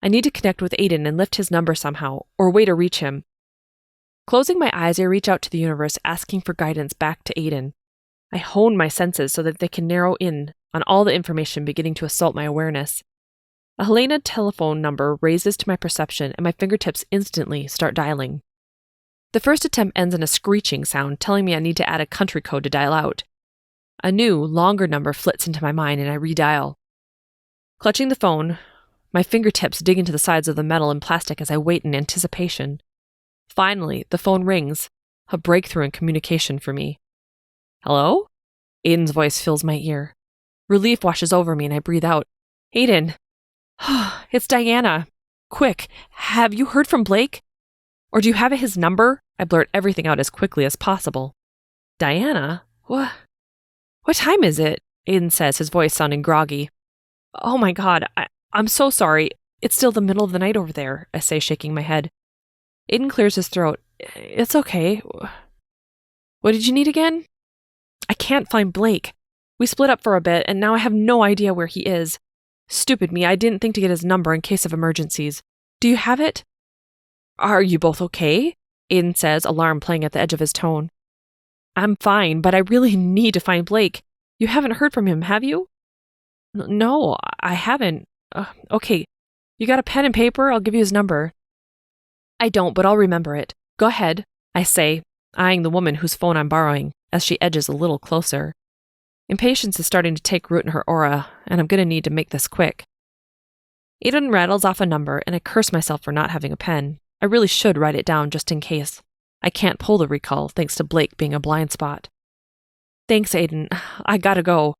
I need to connect with Aiden and lift his number somehow, or a way to reach him. Closing my eyes, I reach out to the universe, asking for guidance back to Aiden. I hone my senses so that they can narrow in on all the information beginning to assault my awareness. A Helena telephone number raises to my perception, and my fingertips instantly start dialing. The first attempt ends in a screeching sound, telling me I need to add a country code to dial out. A new, longer number flits into my mind, and I redial. Clutching the phone, My fingertips dig into the sides of the metal and plastic as I wait in anticipation. Finally, the phone rings, a breakthrough in communication for me. Hello? Aiden's voice fills my ear. Relief washes over me and I breathe out. Aiden! It's Diana. Quick, have you heard from Blake? Or do you have his number? I blurt everything out as quickly as possible. Diana? What time is it? Aiden says, his voice sounding groggy. Oh my God, I'm so sorry. It's still the middle of the night over there, I say, shaking my head. Aiden clears his throat. It's okay. What did you need again? I can't find Blake. We split up for a bit, and now I have no idea where he is. Stupid me, I didn't think to get his number in case of emergencies. Do you have it? Are you both okay? Aiden says, alarm playing at the edge of his tone. I'm fine, but I really need to find Blake. You haven't heard from him, have you? No, I haven't. Okay, you got a pen and paper? I'll give you his number. I don't, but I'll remember it. Go ahead, I say, eyeing the woman whose phone I'm borrowing, as she edges a little closer. Impatience is starting to take root in her aura, and I'm going to need to make this quick. Aiden rattles off a number, and I curse myself for not having a pen. I really should write it down just in case. I can't pull the recall thanks to Blake being a blind spot. Thanks, Aiden. I gotta go.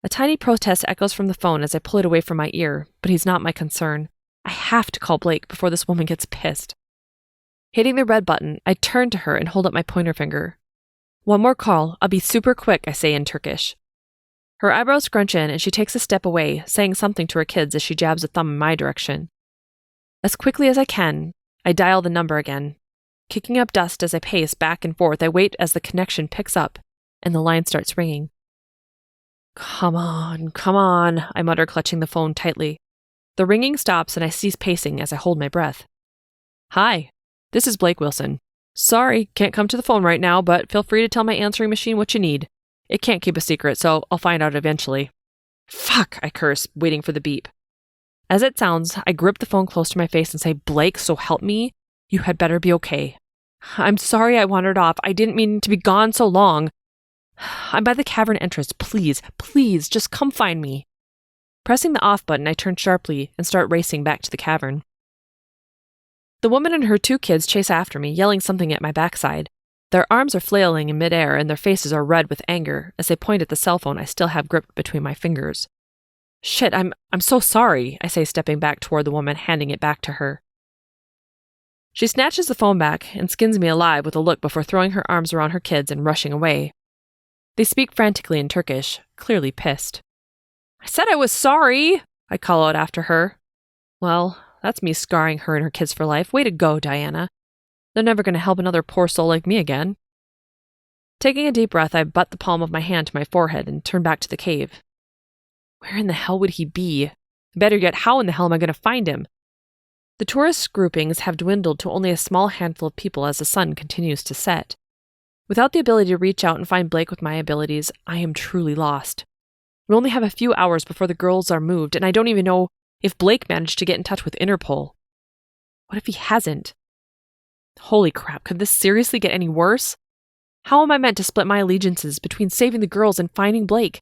A tiny protest echoes from the phone as I pull it away from my ear, but he's not my concern. I have to call Blake before this woman gets pissed. Hitting the red button, I turn to her and hold up my pointer finger. One more call. I'll be super quick, I say in Turkish. Her eyebrows scrunch in and she takes a step away, saying something to her kids as she jabs a thumb in my direction. As quickly as I can, I dial the number again. Kicking up dust as I pace back and forth, I wait as the connection picks up and the line starts ringing. Come on, I mutter, clutching the phone tightly. The ringing stops and I cease pacing as I hold my breath. Hi, this is Blake Wilson. Sorry, can't come to the phone right now, but feel free to tell my answering machine what you need. It can't keep a secret, so I'll find out eventually. Fuck, I curse, waiting for the beep. As it sounds, I grip the phone close to my face and say, Blake, so help me, you had better be okay. I'm sorry I wandered off. I didn't mean to be gone so long. I'm by the cavern entrance. Please, just come find me. Pressing the off button, I turn sharply and start racing back to the cavern. The woman and her 2 kids chase after me, yelling something at my backside. Their arms are flailing in midair and their faces are red with anger as they point at the cell phone I still have gripped between my fingers. Shit, I'm so sorry, I say, stepping back toward the woman, handing it back to her. She snatches the phone back and skins me alive with a look before throwing her arms around her kids and rushing away. They speak frantically in Turkish, clearly pissed. I said I was sorry, I call out after her. Well, that's me scarring her and her kids for life. Way to go, Diana. They're never going to help another poor soul like me again. Taking a deep breath, I butt the palm of my hand to my forehead and turn back to the cave. Where in the hell would he be? Better yet, how in the hell am I going to find him? The tourist groupings have dwindled to only a small handful of people as the sun continues to set. Without the ability to reach out and find Blake with my abilities, I am truly lost. We only have a few hours before the girls are moved, and I don't even know if Blake managed to get in touch with Interpol. What if he hasn't? Holy crap, could this seriously get any worse? How am I meant to split my allegiances between saving the girls and finding Blake?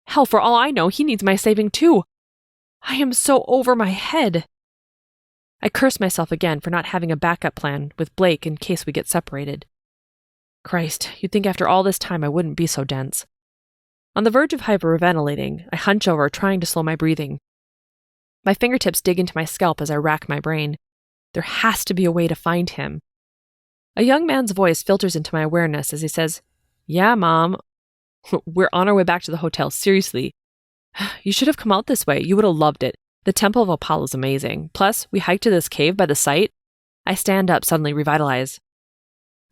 Hell, for all I know, he needs my saving too. I am so over my head. I curse myself again for not having a backup plan with Blake in case we get separated. Christ, you'd think after all this time I wouldn't be so dense. On the verge of hyperventilating, I hunch over, trying to slow my breathing. My fingertips dig into my scalp as I rack my brain. There has to be a way to find him. A young man's voice filters into my awareness as he says, Yeah, Mom. We're on our way back to the hotel, seriously. You should have come out this way. You would have loved it. The Temple of Apollo is amazing. Plus, we hiked to this cave by the site. I stand up, suddenly revitalized.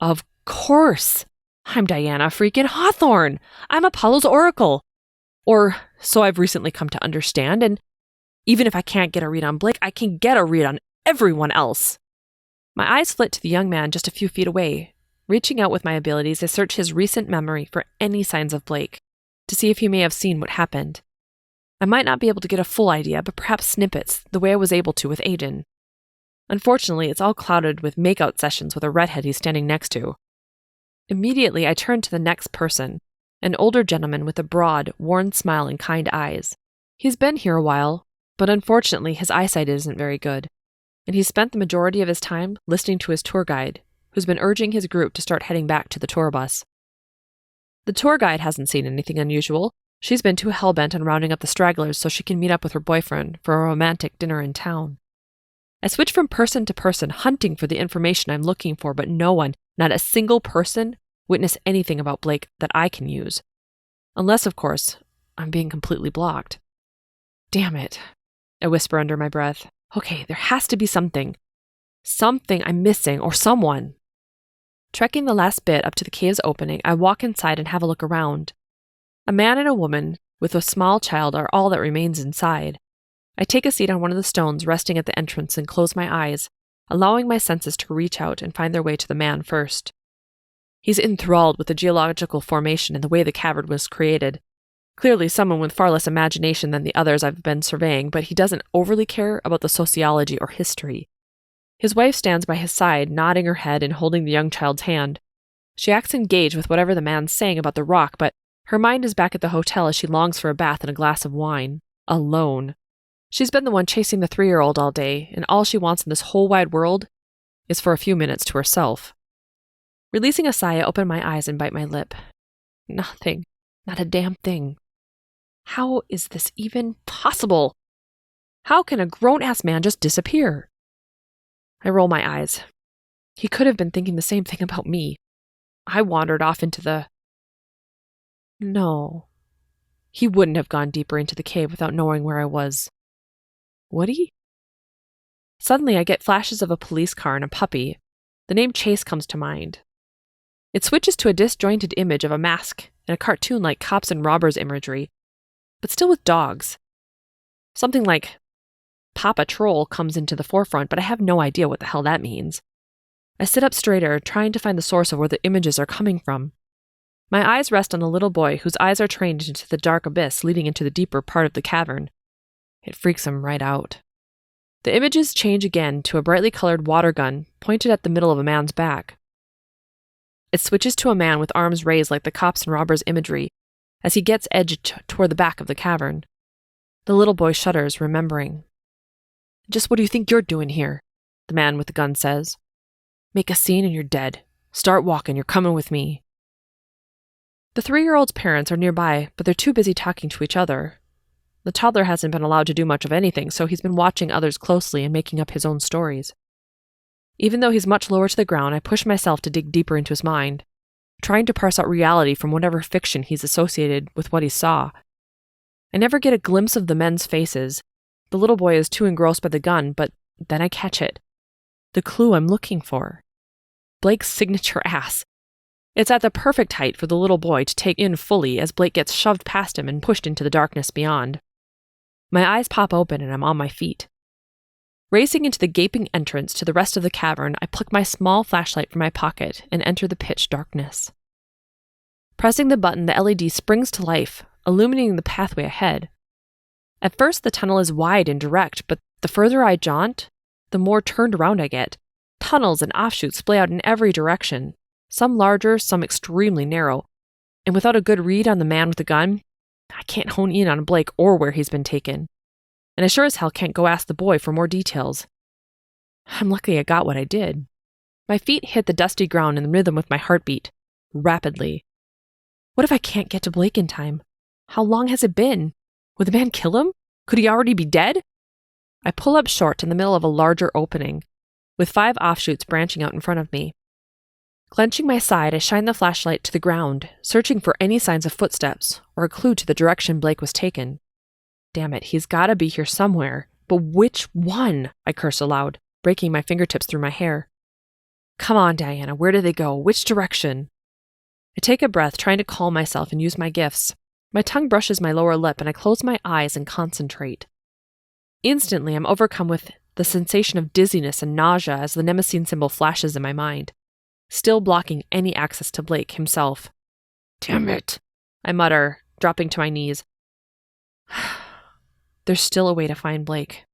Of course. I'm Diana freaking Hawthorne. I'm Apollo's oracle. Or so I've recently come to understand, and even if I can't get a read on Blake, I can get a read on everyone else. My eyes flit to the young man just a few feet away. Reaching out with my abilities, I search his recent memory for any signs of Blake, to see if he may have seen what happened. I might not be able to get a full idea, but perhaps snippets, the way I was able to with Aiden. Unfortunately, it's all clouded with makeout sessions with a redhead he's standing next to. Immediately, I turn to the next person, an older gentleman with a broad, worn smile and kind eyes. He's been here a while, but unfortunately his eyesight isn't very good, and he's spent the majority of his time listening to his tour guide, who's been urging his group to start heading back to the tour bus. The tour guide hasn't seen anything unusual. She's been too hell-bent on rounding up the stragglers so she can meet up with her boyfriend for a romantic dinner in town. I switch from person to person, hunting for the information I'm looking for, but no one, not a single person, witnessed anything about Blake that I can use. Unless, of course, I'm being completely blocked. Damn it, I whisper under my breath. Okay, there has to be something. Something I'm missing, or someone. Trekking the last bit up to the cave's opening, I walk inside and have a look around. A man and a woman with a small child are all that remains inside. I take a seat on one of the stones resting at the entrance and close my eyes, allowing my senses to reach out and find their way to the man first. He's enthralled with the geological formation and the way the cavern was created. Clearly someone with far less imagination than the others I've been surveying, but he doesn't overly care about the sociology or history. His wife stands by his side, nodding her head and holding the young child's hand. She acts engaged with whatever the man's saying about the rock, but her mind is back at the hotel as she longs for a bath and a glass of wine. Alone. She's been the one chasing the 3-year-old all day, and all she wants in this whole wide world is for a few minutes to herself. Releasing a sigh, I open my eyes and bite my lip. Nothing. Not a damn thing. How is this even possible? How can a grown-ass man just disappear? I roll my eyes. He could have been thinking the same thing about me. I wandered off into the... No. He wouldn't have gone deeper into the cave without knowing where I was. Would he? Suddenly, I get flashes of a police car and a puppy. The name Chase comes to mind. It switches to a disjointed image of a mask and a cartoon like cops and robbers imagery, but still with dogs. Something like Papa Troll comes into the forefront, but I have no idea what the hell that means. I sit up straighter, trying to find the source of where the images are coming from. My eyes rest on the little boy, whose eyes are trained into the dark abyss leading into the deeper part of the cavern. It freaks him right out. The images change again to a brightly colored water gun pointed at the middle of a man's back. It switches to a man with arms raised like the cops and robbers imagery as he gets edged toward the back of the cavern. The little boy shudders, remembering. Just what do you think you're doing here? The man with the gun says. Make a scene and you're dead. Start walking, you're coming with me. The 3-year-old's parents are nearby, but they're too busy talking to each other. The toddler hasn't been allowed to do much of anything, so he's been watching others closely and making up his own stories. Even though he's much lower to the ground, I push myself to dig deeper into his mind, trying to parse out reality from whatever fiction he's associated with what he saw. I never get a glimpse of the men's faces. The little boy is too engrossed by the gun, but then I catch it. The clue I'm looking for. Blake's signature ass. It's at the perfect height for the little boy to take in fully as Blake gets shoved past him and pushed into the darkness beyond. My eyes pop open and I'm on my feet. Racing into the gaping entrance to the rest of the cavern, I pluck my small flashlight from my pocket and enter the pitch darkness. Pressing the button, the LED springs to life, illuminating the pathway ahead. At first, the tunnel is wide and direct, but the further I jaunt, the more turned around I get. Tunnels and offshoots splay out in every direction, some larger, some extremely narrow, and without a good read on the man with the gun, I can't hone in on Blake or where he's been taken. And I sure as hell can't go ask the boy for more details. I'm lucky I got what I did. My feet hit the dusty ground in rhythm with my heartbeat, rapidly. What if I can't get to Blake in time? How long has it been? Would the man kill him? Could he already be dead? I pull up short in the middle of a larger opening, with 5 offshoots branching out in front of me. Clenching my side, I shine the flashlight to the ground, searching for any signs of footsteps or a clue to the direction Blake was taken. Damn it, he's gotta be here somewhere. But which one? I curse aloud, breaking my fingertips through my hair. Come on, Diana, where do they go? Which direction? I take a breath, trying to calm myself and use my gifts. My tongue brushes my lower lip and I close my eyes and concentrate. Instantly, I'm overcome with the sensation of dizziness and nausea as the Nemesis symbol flashes in my mind, still blocking any access to Blake himself. Damn it, I mutter, dropping to my knees. There's still a way to find Blake,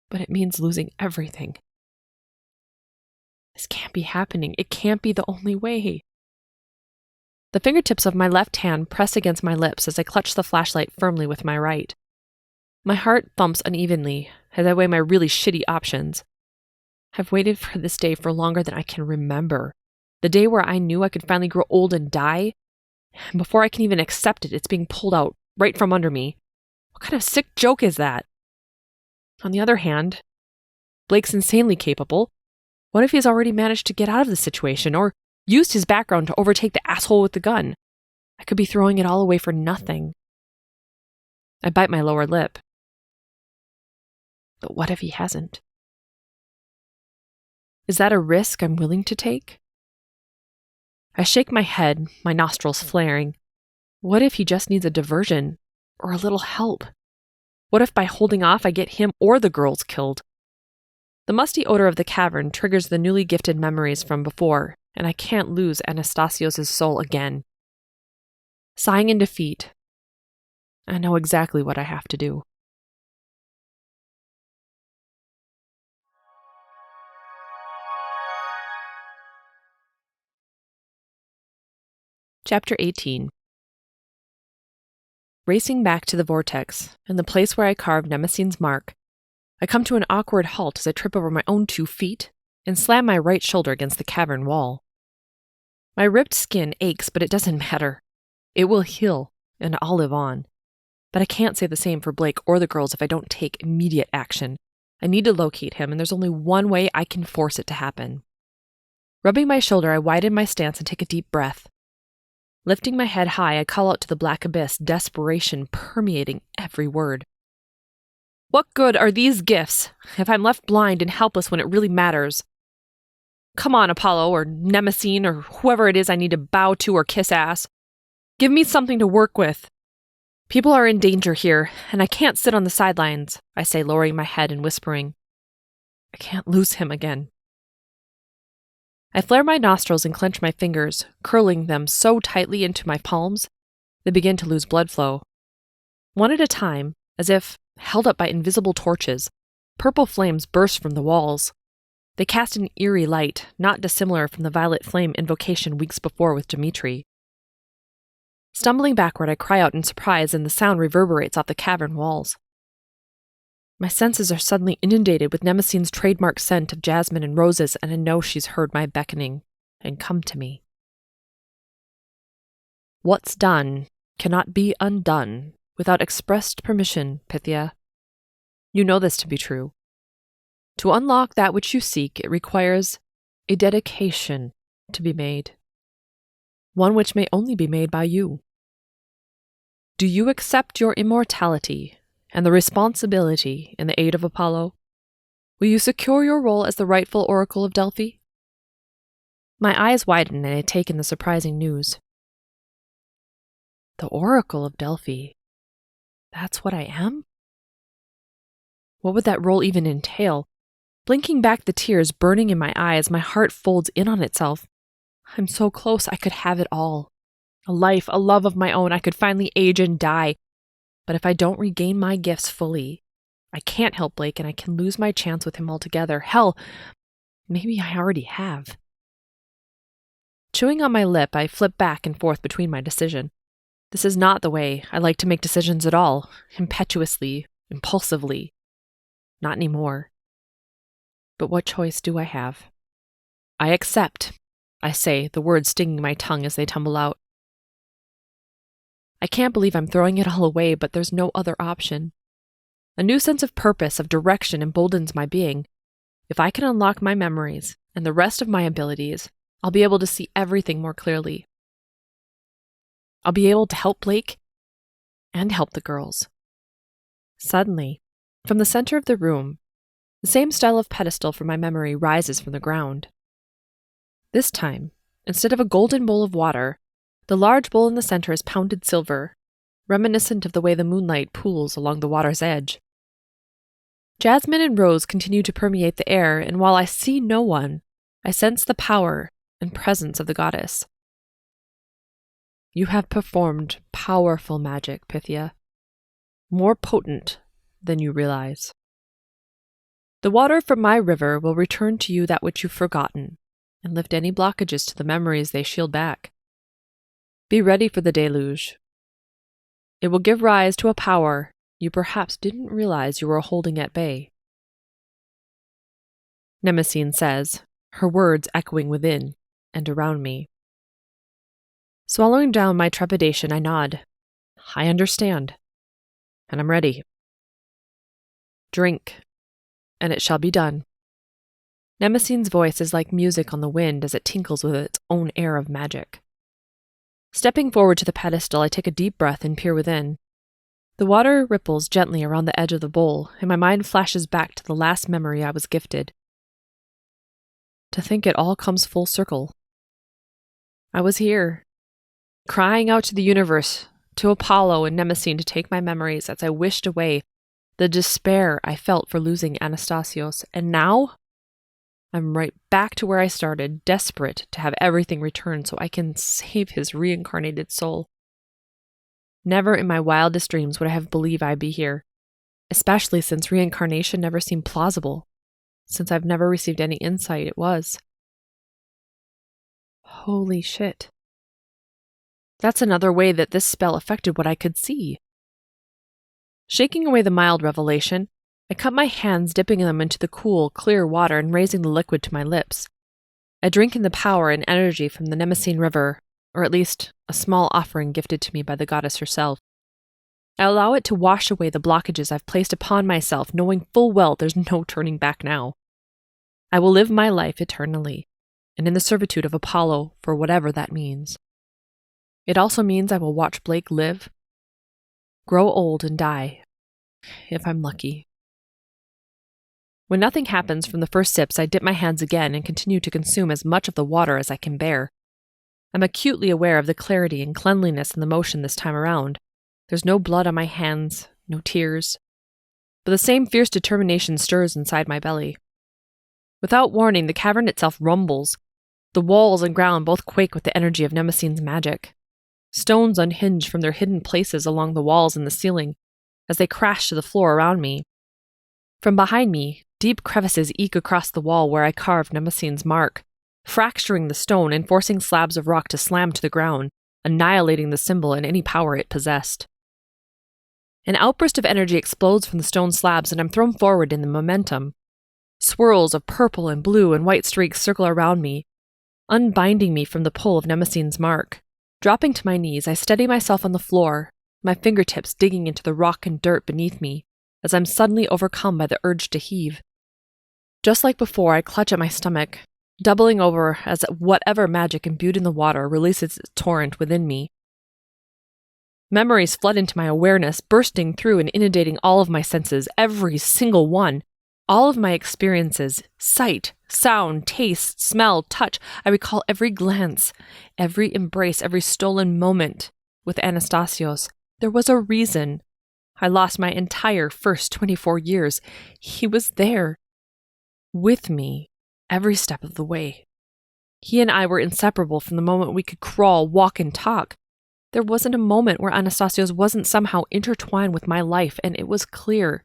but it means losing everything. This can't be happening. It can't be the only way. The fingertips of my left hand press against my lips as I clutch the flashlight firmly with my right. My heart thumps unevenly as I weigh my really shitty options. I've waited for this day for longer than I can remember. The day where I knew I could finally grow old and die. And before I can even accept it, it's being pulled out right from under me. What kind of sick joke is that? On the other hand, Blake's insanely capable. What if he's already managed to get out of the situation or used his background to overtake the asshole with the gun? I could be throwing it all away for nothing. I bite my lower lip. But what if he hasn't? Is that a risk I'm willing to take? I shake my head, my nostrils flaring. What if he just needs a diversion or a little help? What if by holding off I get him or the girls killed? The musty odor of the cavern triggers the newly gifted memories from before, and I can't lose Anastasios' soul again. Sighing in defeat, I know exactly what I have to do. Chapter 18. Racing back to the vortex, and the place where I carved Nemesine's mark, I come to an awkward halt as I trip over my own 2 feet and slam my right shoulder against the cavern wall. My ripped skin aches, but it doesn't matter. It will heal, and I'll live on. But I can't say the same for Blake or the girls if I don't take immediate action. I need to locate him, and there's only one way I can force it to happen. Rubbing my shoulder, I widen my stance and take a deep breath. Lifting my head high, I call out to the black abyss, desperation permeating every word. What good are these gifts if I'm left blind and helpless when it really matters? Come on, Apollo, or Nemesine, or whoever it is I need to bow to or kiss ass. Give me something to work with. People are in danger here, and I can't sit on the sidelines, I say, lowering my head and whispering. I can't lose him again. I flare my nostrils and clench my fingers, curling them so tightly into my palms, they begin to lose blood flow. One at a time, as if held up by invisible torches, purple flames burst from the walls. They cast an eerie light, not dissimilar from the violet flame invocation weeks before with Dimitri. Stumbling backward, I cry out in surprise, and the sound reverberates off the cavern walls. My senses are suddenly inundated with Nemesine's trademark scent of jasmine and roses, and I know she's heard my beckoning and come to me. What's done cannot be undone without expressed permission, Pythia. You know this to be true. To unlock that which you seek, it requires a dedication to be made, one which may only be made by you. Do you accept your immortality and the responsibility in the aid of Apollo? Will you secure your role as the rightful Oracle of Delphi? My eyes widen and I take in the surprising news. The Oracle of Delphi. That's what I am? What would that role even entail? Blinking back the tears burning in my eyes, my heart folds in on itself. I'm so close, I could have it all. A life, a love of my own, I could finally age and die. But if I don't regain my gifts fully, I can't help Blake and I can lose my chance with him altogether. Hell, maybe I already have. Chewing on my lip, I flip back and forth between my decision. This is not the way I like to make decisions at all, impetuously, impulsively. Not anymore. But what choice do I have? I accept, I say, the words stinging my tongue as they tumble out. I can't believe I'm throwing it all away, but there's no other option. A new sense of purpose, of direction, emboldens my being. If I can unlock my memories and the rest of my abilities, I'll be able to see everything more clearly. I'll be able to help Blake and help the girls. Suddenly, from the center of the room, the same style of pedestal for my memory rises from the ground. This time, instead of a golden bowl of water, the large bowl in the center is pounded silver, reminiscent of the way the moonlight pools along the water's edge. Jasmine and rose continue to permeate the air, and while I see no one, I sense the power and presence of the goddess. You have performed powerful magic, Pythia, more potent than you realize. The water from my river will return to you that which you've forgotten, and lift any blockages to the memories they shield back. Be ready for the deluge. It will give rise to a power you perhaps didn't realize you were holding at bay. Mnemosyne says, her words echoing within and around me. Swallowing down my trepidation, I nod. I understand, and I'm ready. Drink, and it shall be done. Mnemosyne's voice is like music on the wind as it tinkles with its own air of magic. Stepping forward to the pedestal, I take a deep breath and peer within. The water ripples gently around the edge of the bowl, and my mind flashes back to the last memory I was gifted. To think it all comes full circle. I was here, crying out to the universe, to Apollo and Mnemosyne to take my memories as I wished away the despair I felt for losing Anastasios, and now I'm right back to where I started, desperate to have everything returned so I can save his reincarnated soul. Never in my wildest dreams would I have believed I'd be here, especially since reincarnation never seemed plausible, since I've never received any insight it was. Holy shit. That's another way that this spell affected what I could see. Shaking away the mild revelation, I cut my hands, dipping them into the cool, clear water and raising the liquid to my lips. I drink in the power and energy from the Mnemosyne River, or at least a small offering gifted to me by the goddess herself. I allow it to wash away the blockages I've placed upon myself, knowing full well there's no turning back now. I will live my life eternally, and in the servitude of Apollo for whatever that means. It also means I will watch Blake live, grow old and die, if I'm lucky. When nothing happens from the first sips, I dip my hands again and continue to consume as much of the water as I can bear. I'm acutely aware of the clarity and cleanliness in the motion this time around. There's no blood on my hands, no tears, but the same fierce determination stirs inside my belly. Without warning, the cavern itself rumbles. The walls and ground both quake with the energy of Mnemosyne's magic. Stones unhinge from their hidden places along the walls and the ceiling as they crash to the floor around me. From behind me, deep crevices eke across the wall where I carved Mnemosyne's mark, fracturing the stone and forcing slabs of rock to slam to the ground, annihilating the symbol and any power it possessed. An outburst of energy explodes from the stone slabs and I'm thrown forward in the momentum. Swirls of purple and blue and white streaks circle around me, unbinding me from the pull of Mnemosyne's mark. Dropping to my knees, I steady myself on the floor, my fingertips digging into the rock and dirt beneath me, as I'm suddenly overcome by the urge to heave. Just like before, I clutch at my stomach, doubling over as whatever magic imbued in the water releases its torrent within me. Memories flood into my awareness, bursting through and inundating all of my senses, every single one. All of my experiences, sight, sound, taste, smell, touch. I recall every glance, every embrace, every stolen moment with Anastasios. There was a reason. I lost my entire first 24 years. He was there, with me, every step of the way. He and I were inseparable from the moment we could crawl, walk, and talk. There wasn't a moment where Anastasios wasn't somehow intertwined with my life, and it was clear,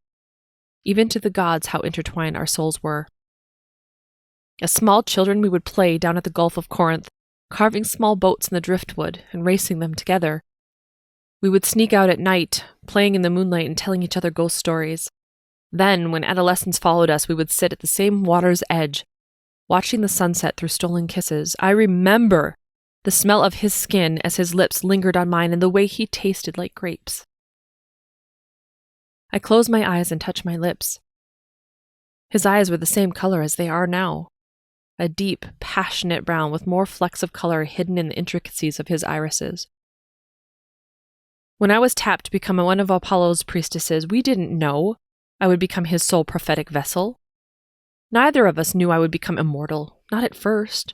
even to the gods, how intertwined our souls were. As small children, we would play down at the Gulf of Corinth, carving small boats in the driftwood and racing them together. We would sneak out at night, playing in the moonlight and telling each other ghost stories. Then, when adolescence followed us, we would sit at the same water's edge, watching the sunset through stolen kisses. I remember the smell of his skin as his lips lingered on mine and the way he tasted like grapes. I closed my eyes and touched my lips. His eyes were the same color as they are now, a deep, passionate brown with more flecks of color hidden in the intricacies of his irises. When I was tapped to become one of Apollo's priestesses, we didn't know I would become his sole prophetic vessel. Neither of us knew I would become immortal, not at first.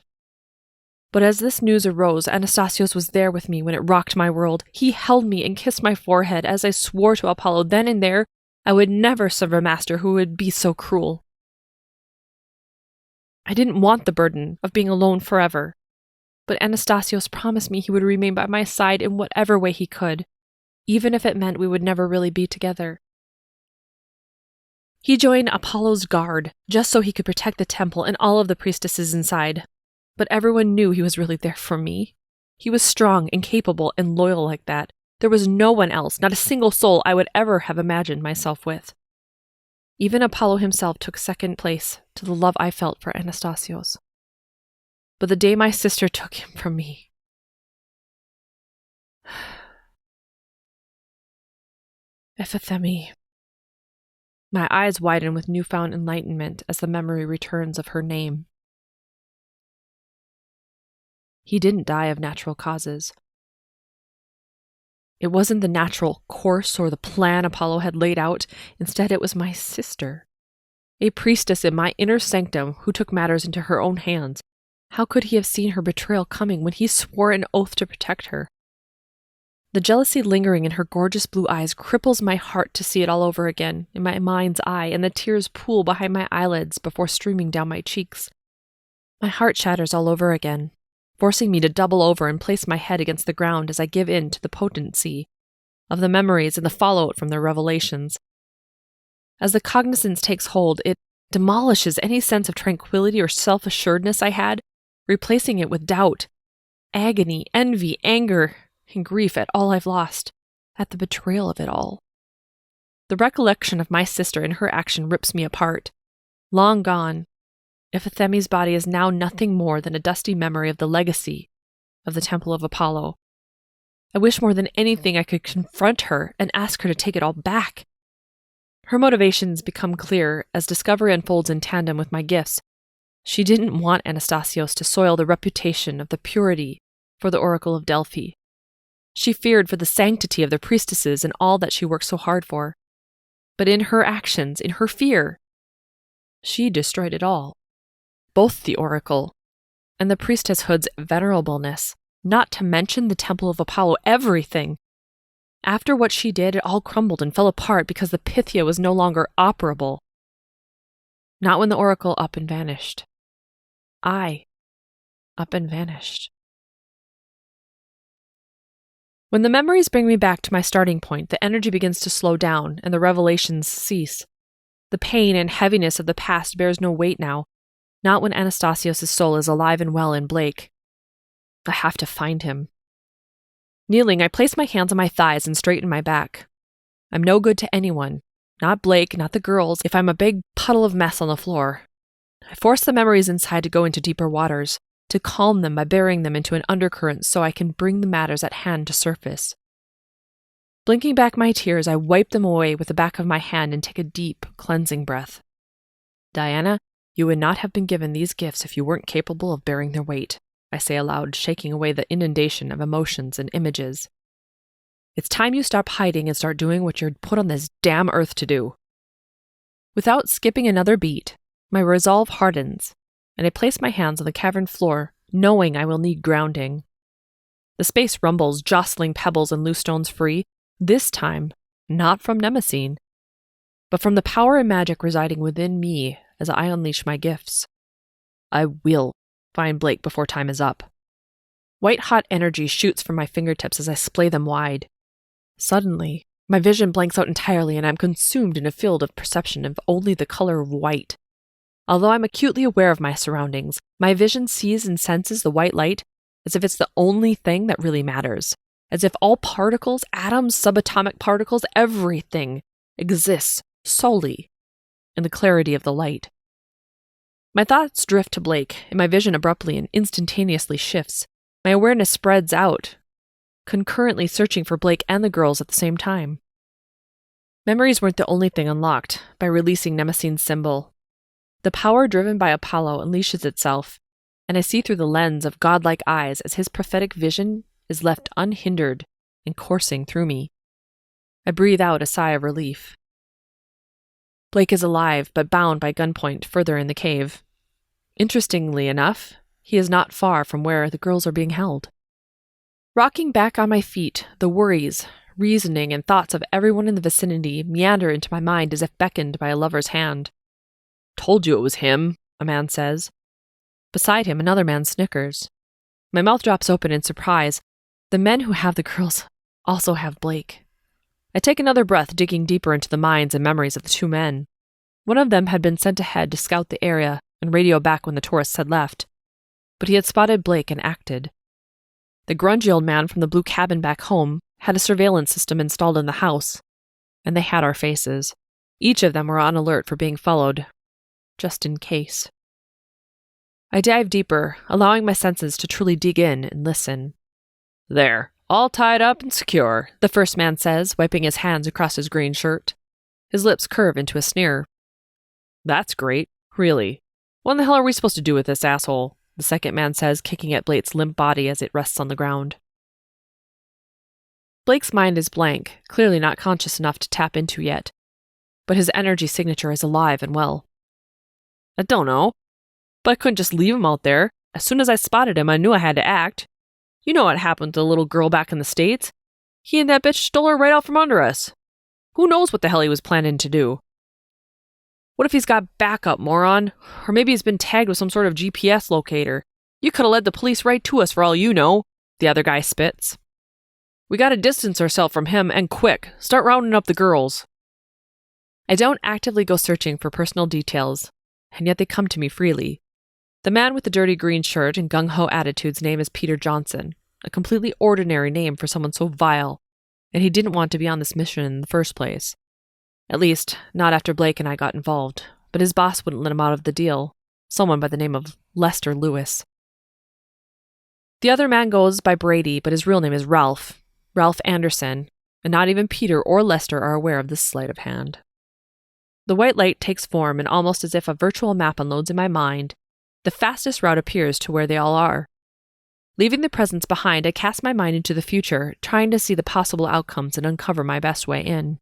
But as this news arose, Anastasios was there with me when it rocked my world. He held me and kissed my forehead as I swore to Apollo then and there I would never serve a master who would be so cruel. I didn't want the burden of being alone forever, but Anastasios promised me he would remain by my side in whatever way he could, even if it meant we would never really be together. He joined Apollo's guard just so he could protect the temple and all of the priestesses inside. But everyone knew he was really there for me. He was strong and capable and loyal like that, There was no one else, not a single soul I would ever have imagined myself with. Even Apollo himself took second place to the love I felt for Anastasios. But the day my sister took him from me... Epithemi. My eyes widen with newfound enlightenment as the memory returns of her name. He didn't die of natural causes. It wasn't the natural course or the plan Apollo had laid out. Instead, it was my sister, a priestess in my inner sanctum who took matters into her own hands. How could he have seen her betrayal coming when he swore an oath to protect her? The jealousy lingering in her gorgeous blue eyes cripples my heart to see it all over again in my mind's eye, and the tears pool behind my eyelids before streaming down my cheeks. My heart shatters all over again, forcing me to double over and place my head against the ground as I give in to the potency of the memories and the fallout from their revelations. As the cognizance takes hold, it demolishes any sense of tranquility or self-assuredness I had, replacing it with doubt, agony, envy, anger, and grief at all I've lost, at the betrayal of it all. The recollection of my sister and her action rips me apart. Long gone, Epithemi's body is now nothing more than a dusty memory of the legacy of the Temple of Apollo. I wish more than anything I could confront her and ask her to take it all back. Her motivations become clear as discovery unfolds in tandem with my gifts. She didn't want Anastasios to soil the reputation of the purity for the Oracle of Delphi. She feared for the sanctity of the priestesses and all that she worked so hard for. But in her actions, in her fear, she destroyed it all. Both the Oracle and the priestesshood's venerableness, not to mention the Temple of Apollo, everything. After what she did, it all crumbled and fell apart because the Pythia was no longer operable. Not when the Oracle up and vanished. I up and vanished. When the memories bring me back to my starting point, the energy begins to slow down and the revelations cease. The pain and heaviness of the past bears no weight now, not when Anastasios' soul is alive and well in Blake. I have to find him. Kneeling, I place my hands on my thighs and straighten my back. I'm no good to anyone, not Blake, not the girls, if I'm a big puddle of mess on the floor. I force the memories inside to go into deeper waters, to calm them by burying them into an undercurrent so I can bring the matters at hand to surface. Blinking back my tears, I wipe them away with the back of my hand and take a deep, cleansing breath. Diana, you would not have been given these gifts if you weren't capable of bearing their weight, I say aloud, shaking away the inundation of emotions and images. It's time you stop hiding and start doing what you're put on this damn earth to do. Without skipping another beat, my resolve hardens, and I place my hands on the cavern floor, knowing I will need grounding. The space rumbles, jostling pebbles and loose stones free, this time not from Mnemosyne, but from the power and magic residing within me as I unleash my gifts. I will find Blake before time is up. White-hot energy shoots from my fingertips as I splay them wide. Suddenly, my vision blanks out entirely and I'm consumed in a field of perception of only the color of white. Although I'm acutely aware of my surroundings, my vision sees and senses the white light as if it's the only thing that really matters. As if all particles, atoms, subatomic particles, everything exists solely in the clarity of the light. My thoughts drift to Blake, and my vision abruptly and instantaneously shifts. My awareness spreads out, concurrently searching for Blake and the girls at the same time. Memories weren't the only thing unlocked by releasing Mnemosyne's symbol. The power driven by Apollo unleashes itself, and I see through the lens of godlike eyes as his prophetic vision is left unhindered and coursing through me. I breathe out a sigh of relief. Blake is alive, but bound by gunpoint further in the cave. Interestingly enough, he is not far from where the girls are being held. Rocking back on my feet, the worries, reasoning, and thoughts of everyone in the vicinity meander into my mind as if beckoned by a lover's hand. "Told you it was him," a man says. Beside him, another man snickers. My mouth drops open in surprise. The men who have the girls also have Blake. I take another breath, digging deeper into the minds and memories of the two men. One of them had been sent ahead to scout the area and radio back when the tourists had left, but he had spotted Blake and acted. The grungy old man from the blue cabin back home had a surveillance system installed in the house, and they had our faces. Each of them were on alert for being followed, just in case. I dive deeper, allowing my senses to truly dig in and listen. "There, all tied up and secure," the first man says, wiping his hands across his green shirt. His lips curve into a sneer. "That's great, really. What in the hell are we supposed to do with this asshole?" the second man says, kicking at Blake's limp body as it rests on the ground. Blake's mind is blank, clearly not conscious enough to tap into yet, but his energy signature is alive and well. "I don't know, but I couldn't just leave him out there. As soon as I spotted him, I knew I had to act. You know what happened to the little girl back in the States? He and that bitch stole her right out from under us. Who knows what the hell he was planning to do? What if he's got backup, moron? Or maybe he's been tagged with some sort of GPS locator. You could have led the police right to us for all you know," the other guy spits. "We gotta distance ourselves from him, and quick. Start rounding up the girls." I don't actively go searching for personal details, and yet they come to me freely. The man with the dirty green shirt and gung-ho attitude's name is Peter Johnson, a completely ordinary name for someone so vile, and he didn't want to be on this mission in the first place. At least, not after Blake and I got involved, but his boss wouldn't let him out of the deal, someone by the name of Lester Lewis. The other man goes by Brady, but his real name is Ralph Anderson, and not even Peter or Lester are aware of this sleight of hand. The white light takes form, and almost as if a virtual map unloads in my mind, the fastest route appears to where they all are. Leaving the presents behind, I cast my mind into the future, trying to see the possible outcomes and uncover my best way in.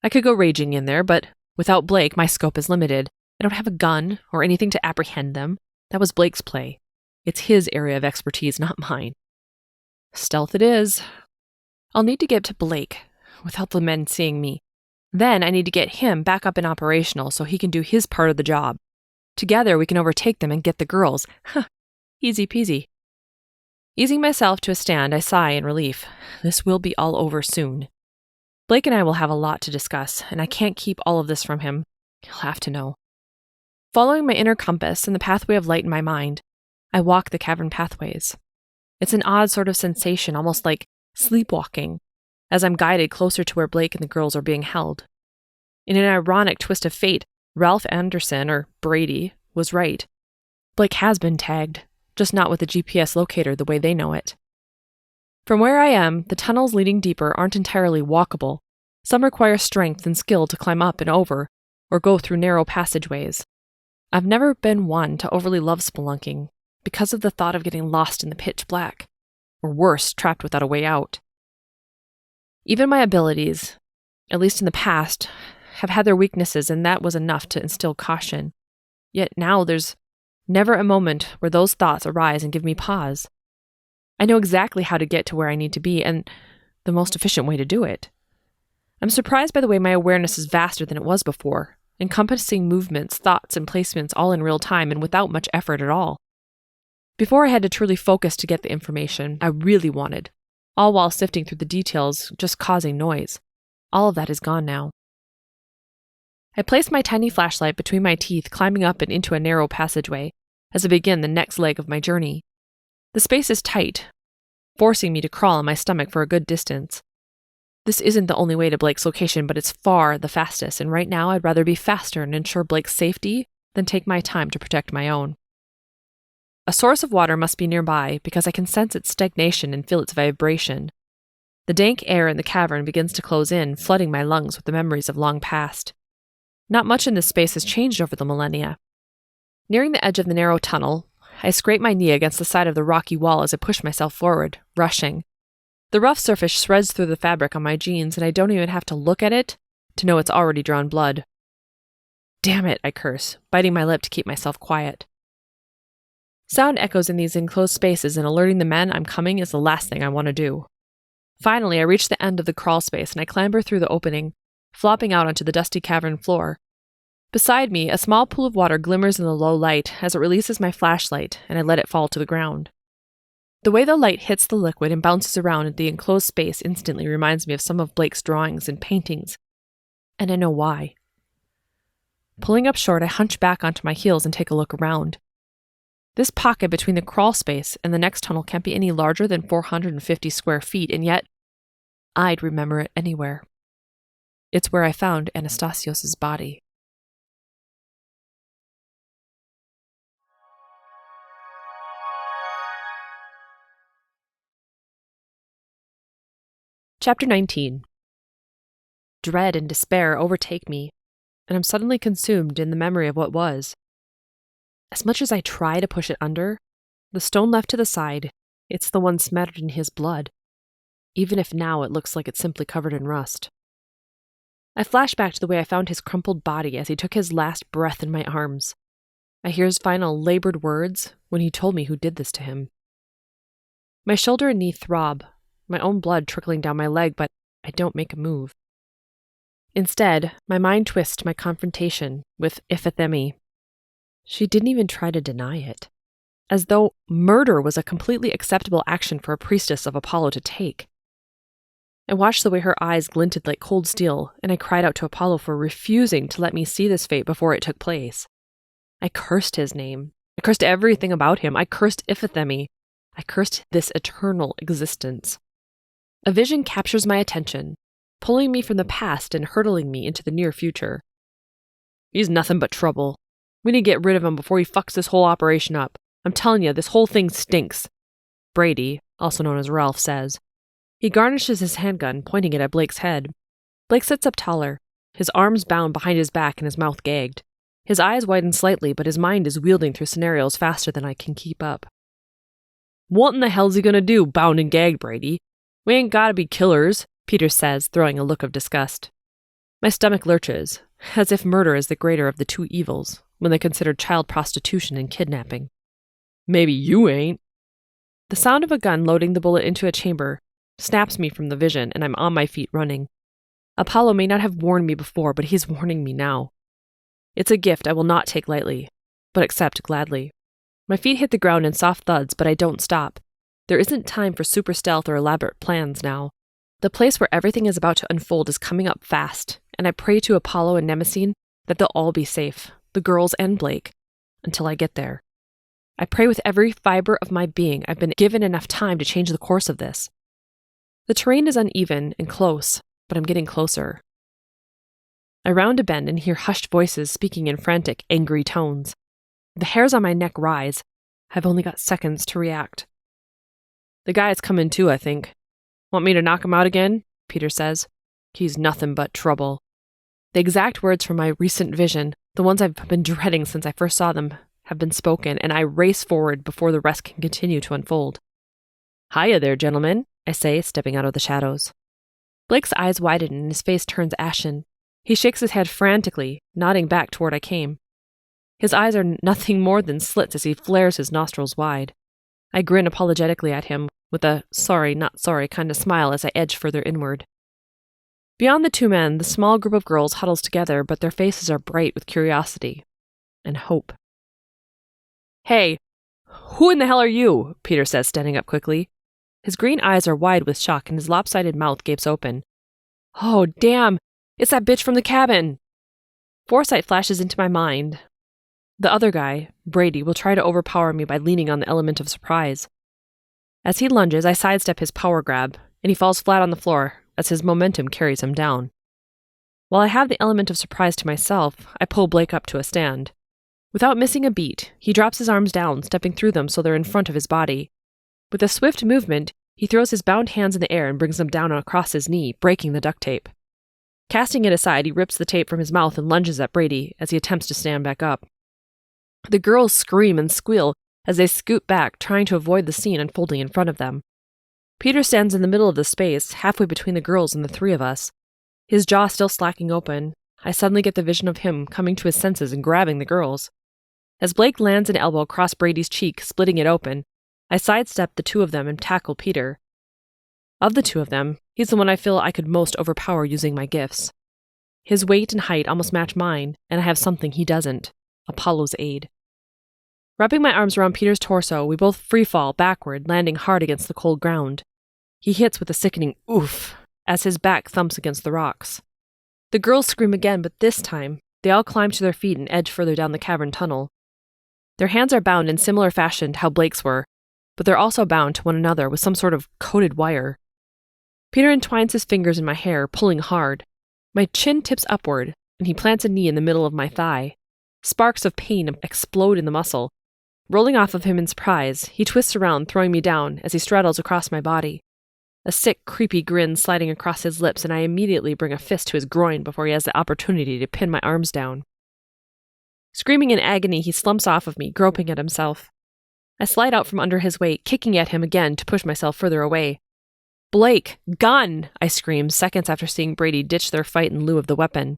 I could go raging in there, but without Blake, my scope is limited. I don't have a gun or anything to apprehend them. That was Blake's play. It's his area of expertise, not mine. Stealth it is. I'll need to get to Blake without the men seeing me. Then I need to get him back up and operational so he can do his part of the job. Together we can overtake them and get the girls. Easy peasy. Easing myself to a stand, I sigh in relief. This will be all over soon. Blake and I will have a lot to discuss, and I can't keep all of this from him. He'll have to know. Following my inner compass and the pathway of light in my mind, I walk the cavern pathways. It's an odd sort of sensation, almost like sleepwalking, as I'm guided closer to where Blake and the girls are being held. In an ironic twist of fate, Ralph Anderson, or Brady, was right. Blake has been tagged, just not with a GPS locator the way they know it. From where I am, the tunnels leading deeper aren't entirely walkable. Some require strength and skill to climb up and over, or go through narrow passageways. I've never been one to overly love spelunking, because of the thought of getting lost in the pitch black, or worse, trapped without a way out. Even my abilities, at least in the past, have had their weaknesses, and that was enough to instill caution. Yet now there's never a moment where those thoughts arise and give me pause. I know exactly how to get to where I need to be, and the most efficient way to do it. I'm surprised by the way my awareness is vaster than it was before, encompassing movements, thoughts, and placements all in real time and without much effort at all. Before I had to truly focus to get the information I really wanted, all while sifting through the details, just causing noise. All of that is gone now. I place my tiny flashlight between my teeth, climbing up and into a narrow passageway, as I begin the next leg of my journey. The space is tight, forcing me to crawl on my stomach for a good distance. This isn't the only way to Blake's location, but it's far the fastest, and right now I'd rather be faster and ensure Blake's safety than take my time to protect my own. A source of water must be nearby, because I can sense its stagnation and feel its vibration. The dank air in the cavern begins to close in, flooding my lungs with the memories of long past. Not much in this space has changed over the millennia. Nearing the edge of the narrow tunnel, I scrape my knee against the side of the rocky wall as I push myself forward, rushing. The rough surface shreds through the fabric on my jeans, and I don't even have to look at it to know it's already drawn blood. Damn it, I curse, biting my lip to keep myself quiet. Sound echoes in these enclosed spaces, and alerting the men I'm coming is the last thing I want to do. Finally, I reach the end of the crawl space, and I clamber through the opening, flopping out onto the dusty cavern floor. Beside me, a small pool of water glimmers in the low light as it releases my flashlight, and I let it fall to the ground. The way the light hits the liquid and bounces around in the enclosed space instantly reminds me of some of Blake's drawings and paintings, and I know why. Pulling up short, I hunch back onto my heels and take a look around. This pocket between the crawl space and the next tunnel can't be any larger than 450 square feet, and yet I'd remember it anywhere. It's where I found Anastasios' body. Chapter 19. Dread and despair overtake me, and I'm suddenly consumed in the memory of what was. As much as I try to push it under, the stone left to the side, it's the one smattered in his blood, even if now it looks like it's simply covered in rust. I flash back to the way I found his crumpled body as he took his last breath in my arms. I hear his final labored words when he told me who did this to him. My shoulder and knee throb, my own blood trickling down my leg, but I don't make a move. Instead, my mind twists to my confrontation with Iphithemi. She didn't even try to deny it, as though murder was a completely acceptable action for a priestess of Apollo to take. I watched the way her eyes glinted like cold steel, and I cried out to Apollo for refusing to let me see this fate before it took place. I cursed his name. I cursed everything about him. I cursed Iphithemi. I cursed this eternal existence. A vision captures my attention, pulling me from the past and hurtling me into the near future. He's nothing but trouble. We need to get rid of him before he fucks this whole operation up. I'm telling you, this whole thing stinks. Brady, also known as Ralph, says. He garnishes his handgun, pointing it at Blake's head. Blake sits up taller, his arms bound behind his back and his mouth gagged. His eyes widen slightly, but his mind is wielding through scenarios faster than I can keep up. What in the hell's he gonna do, bound and gagged, Brady? We ain't gotta be killers, Peter says, throwing a look of disgust. My stomach lurches, as if murder is the greater of the two evils, when they consider child prostitution and kidnapping. Maybe you ain't. The sound of a gun loading the bullet into a chamber snaps me from the vision, and I'm on my feet running. Apollo may not have warned me before, but he's warning me now. It's a gift I will not take lightly, but accept gladly. My feet hit the ground in soft thuds, but I don't stop. There isn't time for super stealth or elaborate plans now. The place where everything is about to unfold is coming up fast, and I pray to Apollo and Nemesis that they'll all be safe, the girls and Blake, until I get there. I pray with every fiber of my being I've been given enough time to change the course of this. The terrain is uneven and close, but I'm getting closer. I round a bend and hear hushed voices speaking in frantic, angry tones. The hairs on my neck rise. I've only got seconds to react. The guy's coming too, I think. Want me to knock him out again? Peter says. He's nothing but trouble. The exact words from my recent vision, the ones I've been dreading since I first saw them, have been spoken, and I race forward before the rest can continue to unfold. Hiya there, gentlemen, I say, stepping out of the shadows. Blake's eyes widen and his face turns ashen. He shakes his head frantically, nodding back toward I came. His eyes are nothing more than slits as he flares his nostrils wide. I grin apologetically at him, with a sorry, not sorry kind of smile as I edge further inward. Beyond the two men, the small group of girls huddles together, but their faces are bright with curiosity and hope. Hey, who in the hell are you? Peter says, standing up quickly. His green eyes are wide with shock and his lopsided mouth gapes open. Oh, damn! It's that bitch from the cabin! Foresight flashes into my mind. The other guy, Brady, will try to overpower me by leaning on the element of surprise. As he lunges, I sidestep his power grab, and he falls flat on the floor as his momentum carries him down. While I have the element of surprise to myself, I pull Blake up to a stand. Without missing a beat, he drops his arms down, stepping through them so they're in front of his body. With a swift movement, he throws his bound hands in the air and brings them down across his knee, breaking the duct tape. Casting it aside, he rips the tape from his mouth and lunges at Brady as he attempts to stand back up. The girls scream and squeal as they scoot back, trying to avoid the scene unfolding in front of them. Peter stands in the middle of the space, halfway between the girls and the three of us. His jaw still slacking open, I suddenly get the vision of him coming to his senses and grabbing the girls. As Blake lands an elbow across Brady's cheek, splitting it open, I sidestep the two of them and tackle Peter. Of the two of them, he's the one I feel I could most overpower using my gifts. His weight and height almost match mine, and I have something he doesn't, Apollo's aid. Wrapping my arms around Peter's torso, we both freefall backward, landing hard against the cold ground. He hits with a sickening oof as his back thumps against the rocks. The girls scream again, but this time, they all climb to their feet and edge further down the cavern tunnel. Their hands are bound in similar fashion to how Blake's were, but they're also bound to one another with some sort of coated wire. Peter entwines his fingers in my hair, pulling hard. My chin tips upward, and he plants a knee in the middle of my thigh. Sparks of pain explode in the muscle. Rolling off of him in surprise, he twists around, throwing me down as he straddles across my body. A sick, creepy grin sliding across his lips, and I immediately bring a fist to his groin before he has the opportunity to pin my arms down. Screaming in agony, he slumps off of me, groping at himself. I slide out from under his weight, kicking at him again to push myself further away. "Blake! Gun!" I scream, seconds after seeing Brady ditch their fight in lieu of the weapon.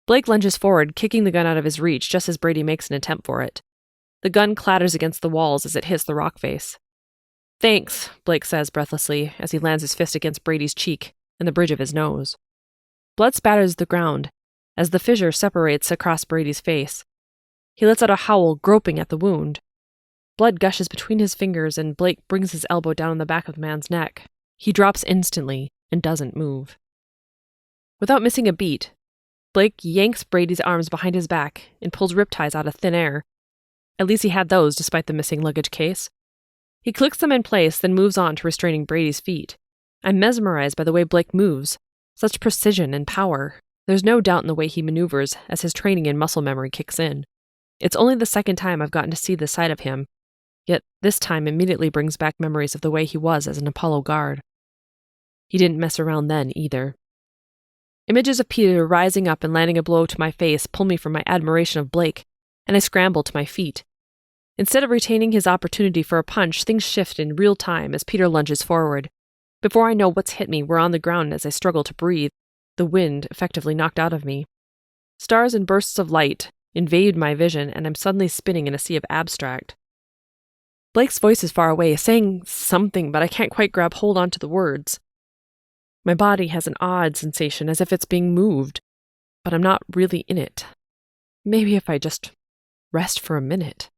Blake lunges forward, kicking the gun out of his reach just as Brady makes an attempt for it. The gun clatters against the walls as it hits the rock face. "Thanks," Blake says breathlessly as he lands his fist against Brady's cheek and the bridge of his nose. Blood spatters the ground as the fissure separates across Brady's face. He lets out a howl, groping at the wound. Blood gushes between his fingers, and Blake brings his elbow down on the back of the man's neck. He drops instantly and doesn't move. Without missing a beat, Blake yanks Brady's arms behind his back and pulls ripties out of thin air. At least he had those despite the missing luggage case. He clicks them in place, then moves on to restraining Brady's feet. I'm mesmerized by the way Blake moves. Such precision and power. There's no doubt in the way he maneuvers as his training and muscle memory kicks in. It's only the second time I've gotten to see this side of him, yet this time immediately brings back memories of the way he was as an Apollo guard. He didn't mess around then either. Images of Peter rising up and landing a blow to my face pull me from my admiration of Blake, and I scramble to my feet. Instead of retaining his opportunity for a punch, things shift in real time as Peter lunges forward. Before I know what's hit me, we're on the ground as I struggle to breathe, the wind effectively knocked out of me. Stars and bursts of light invade my vision, and I'm suddenly spinning in a sea of abstract. Blake's voice is far away, saying something, but I can't quite grab hold onto the words. My body has an odd sensation, as if it's being moved, but I'm not really in it. Maybe if I just rest for a minute.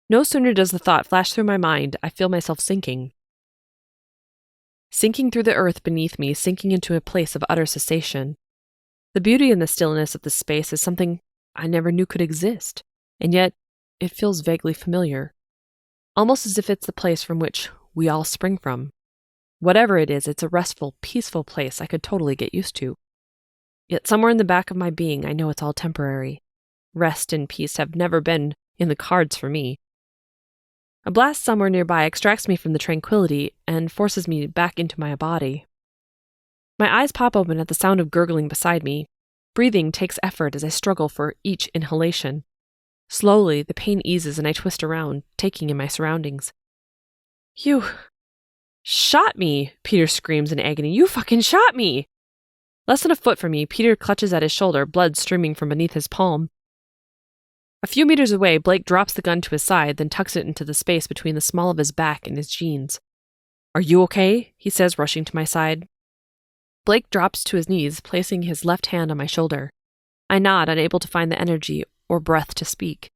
No sooner does the thought flash through my mind, I feel myself sinking. Sinking through the earth beneath me, sinking into a place of utter cessation. The beauty and the stillness of this space is something I never knew could exist, and yet it feels vaguely familiar. Almost as if it's the place from which we all spring from. Whatever it is, it's a restful, peaceful place I could totally get used to. Yet somewhere in the back of my being, I know it's all temporary. Rest and peace have never been in the cards for me. A blast somewhere nearby extracts me from the tranquility and forces me back into my body. My eyes pop open at the sound of gurgling beside me. Breathing takes effort as I struggle for each inhalation. Slowly, the pain eases and I twist around, taking in my surroundings. "You shot me!" Peter screams in agony. "You fucking shot me!" Less than a foot from me, Peter clutches at his shoulder, blood streaming from beneath his palm. A few meters away, Blake drops the gun to his side, then tucks it into the space between the small of his back and his jeans. "Are you okay?" he says, rushing to my side. Blake drops to his knees, placing his left hand on my shoulder. I nod, unable to find the energy or breath to speak.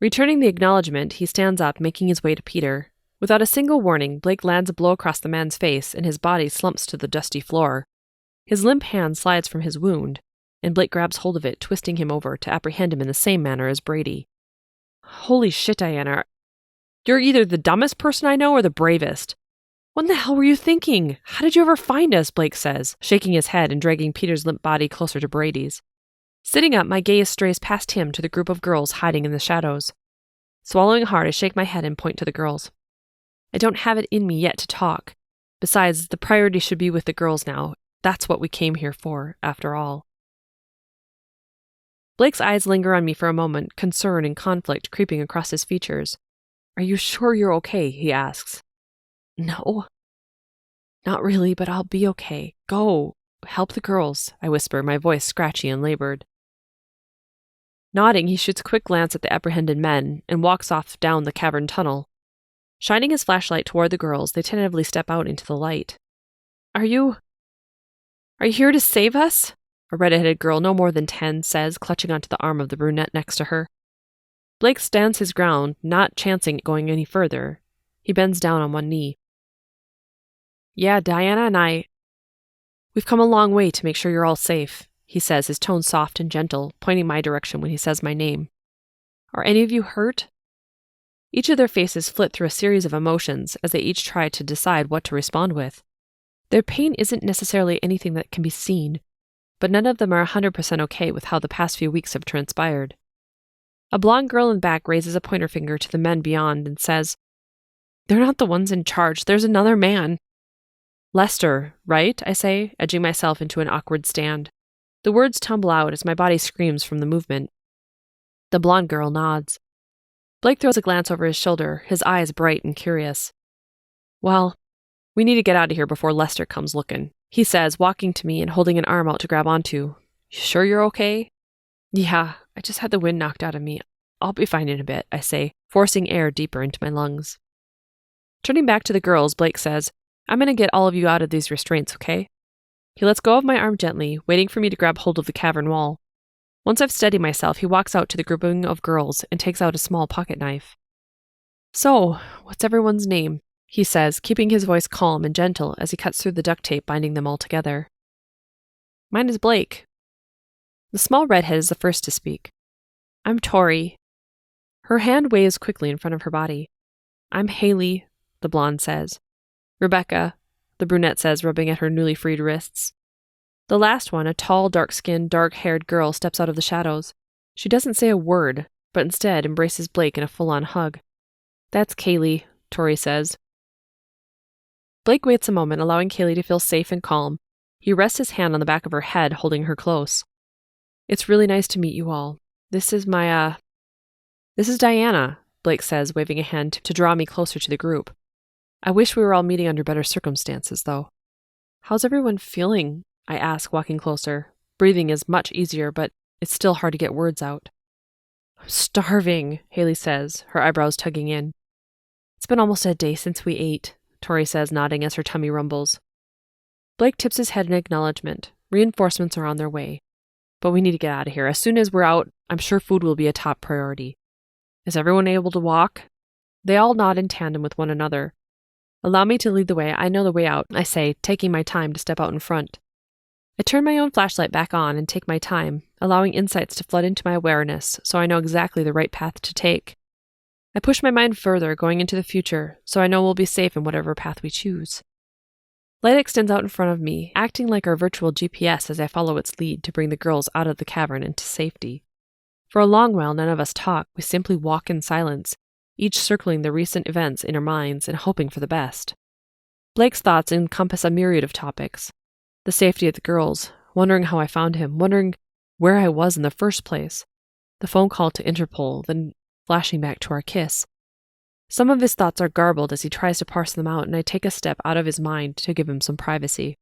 Returning the acknowledgement, he stands up, making his way to Peter. Without a single warning, Blake lands a blow across the man's face, and his body slumps to the dusty floor. His limp hand slides from his wound, and Blake grabs hold of it, twisting him over to apprehend him in the same manner as Brady. "Holy shit, Diana. You're either the dumbest person I know or the bravest. What in the hell were you thinking? How did you ever find us?" Blake says, shaking his head and dragging Peter's limp body closer to Brady's. Sitting up, my gaze strays past him to the group of girls hiding in the shadows. Swallowing hard, I shake my head and point to the girls. I don't have it in me yet to talk. Besides, the priority should be with the girls now. That's what we came here for, after all. Blake's eyes linger on me for a moment, concern and conflict creeping across his features. "Are you sure you're okay?" he asks. "No. Not really, but I'll be okay. Go. Help the girls," I whisper, my voice scratchy and labored. Nodding, he shoots a quick glance at the apprehended men and walks off down the cavern tunnel. Shining his flashlight toward the girls, they tentatively step out into the light. Are you here to save us?" a red-headed girl no more than 10 says, clutching onto the arm of the brunette next to her. Blake stands his ground, not chancing going any further. He bends down on one knee. "Yeah, Diana and we've come a long way to make sure you're all safe," he says, his tone soft and gentle, pointing my direction when he says my name. Are any of you hurt? Each of their faces flit through a series of emotions as they each try to decide what to respond with. Their pain isn't necessarily anything that can be seen, but none of them are 100% okay with how the past few weeks have transpired. A blonde girl in the back raises a pointer finger to the men beyond and says, "They're not the ones in charge. There's another man." "Lester, right?" I say, edging myself into an awkward stand. The words tumble out as my body screams from the movement. The blonde girl nods. Blake throws a glance over his shoulder, his eyes bright and curious. "Well, we need to get out of here before Lester comes looking," he says, walking to me and holding an arm out to grab onto. "You sure you're okay?" "Yeah, I just had the wind knocked out of me. I'll be fine in a bit," I say, forcing air deeper into my lungs. Turning back to the girls, Blake says, "I'm going to get all of you out of these restraints, okay?" He lets go of my arm gently, waiting for me to grab hold of the cavern wall. Once I've steadied myself, he walks out to the grouping of girls and takes out a small pocket knife. "So, what's everyone's name?" he says, keeping his voice calm and gentle as he cuts through the duct tape binding them all together. "Mine is Blake." The small redhead is the first to speak. "I'm Tori." Her hand waves quickly in front of her body. "I'm Haley," the blonde says. "Rebecca," the brunette says, rubbing at her newly freed wrists. The last one, a tall, dark-skinned, dark-haired girl, steps out of the shadows. She doesn't say a word, but instead embraces Blake in a full-on hug. "That's Kaylee," Tori says. Blake waits a moment, allowing Kaylee to feel safe and calm. He rests his hand on the back of her head, holding her close. "It's really nice to meet you all. This is Diana," Blake says, waving a hand to draw me closer to the group. "I wish we were all meeting under better circumstances, though." "How's everyone feeling?" I ask, walking closer. Breathing is much easier, but it's still hard to get words out. "I'm starving," Haley says, her eyebrows tugging in. "It's been almost a day since we ate," Tori says, nodding as her tummy rumbles. Blake tips his head in acknowledgement. Reinforcements are on their way. But we need to get out of here. As soon as we're out, I'm sure food will be a top priority. "Is everyone able to walk?" They all nod in tandem with one another. "Allow me to lead the way. I know the way out," I say, taking my time to step out in front. I turn my own flashlight back on and take my time, allowing insights to flood into my awareness so I know exactly the right path to take. I push my mind further, going into the future, so I know we'll be safe in whatever path we choose. Light extends out in front of me, acting like our virtual GPS as I follow its lead to bring the girls out of the cavern into safety. For a long while, none of us talk. We simply walk in silence, each circling the recent events in our minds and hoping for the best. Blake's thoughts encompass a myriad of topics. The safety of the girls, wondering how I found him, wondering where I was in the first place. The phone call to Interpol, then flashing back to our kiss. Some of his thoughts are garbled as he tries to parse them out, and I take a step out of his mind to give him some privacy.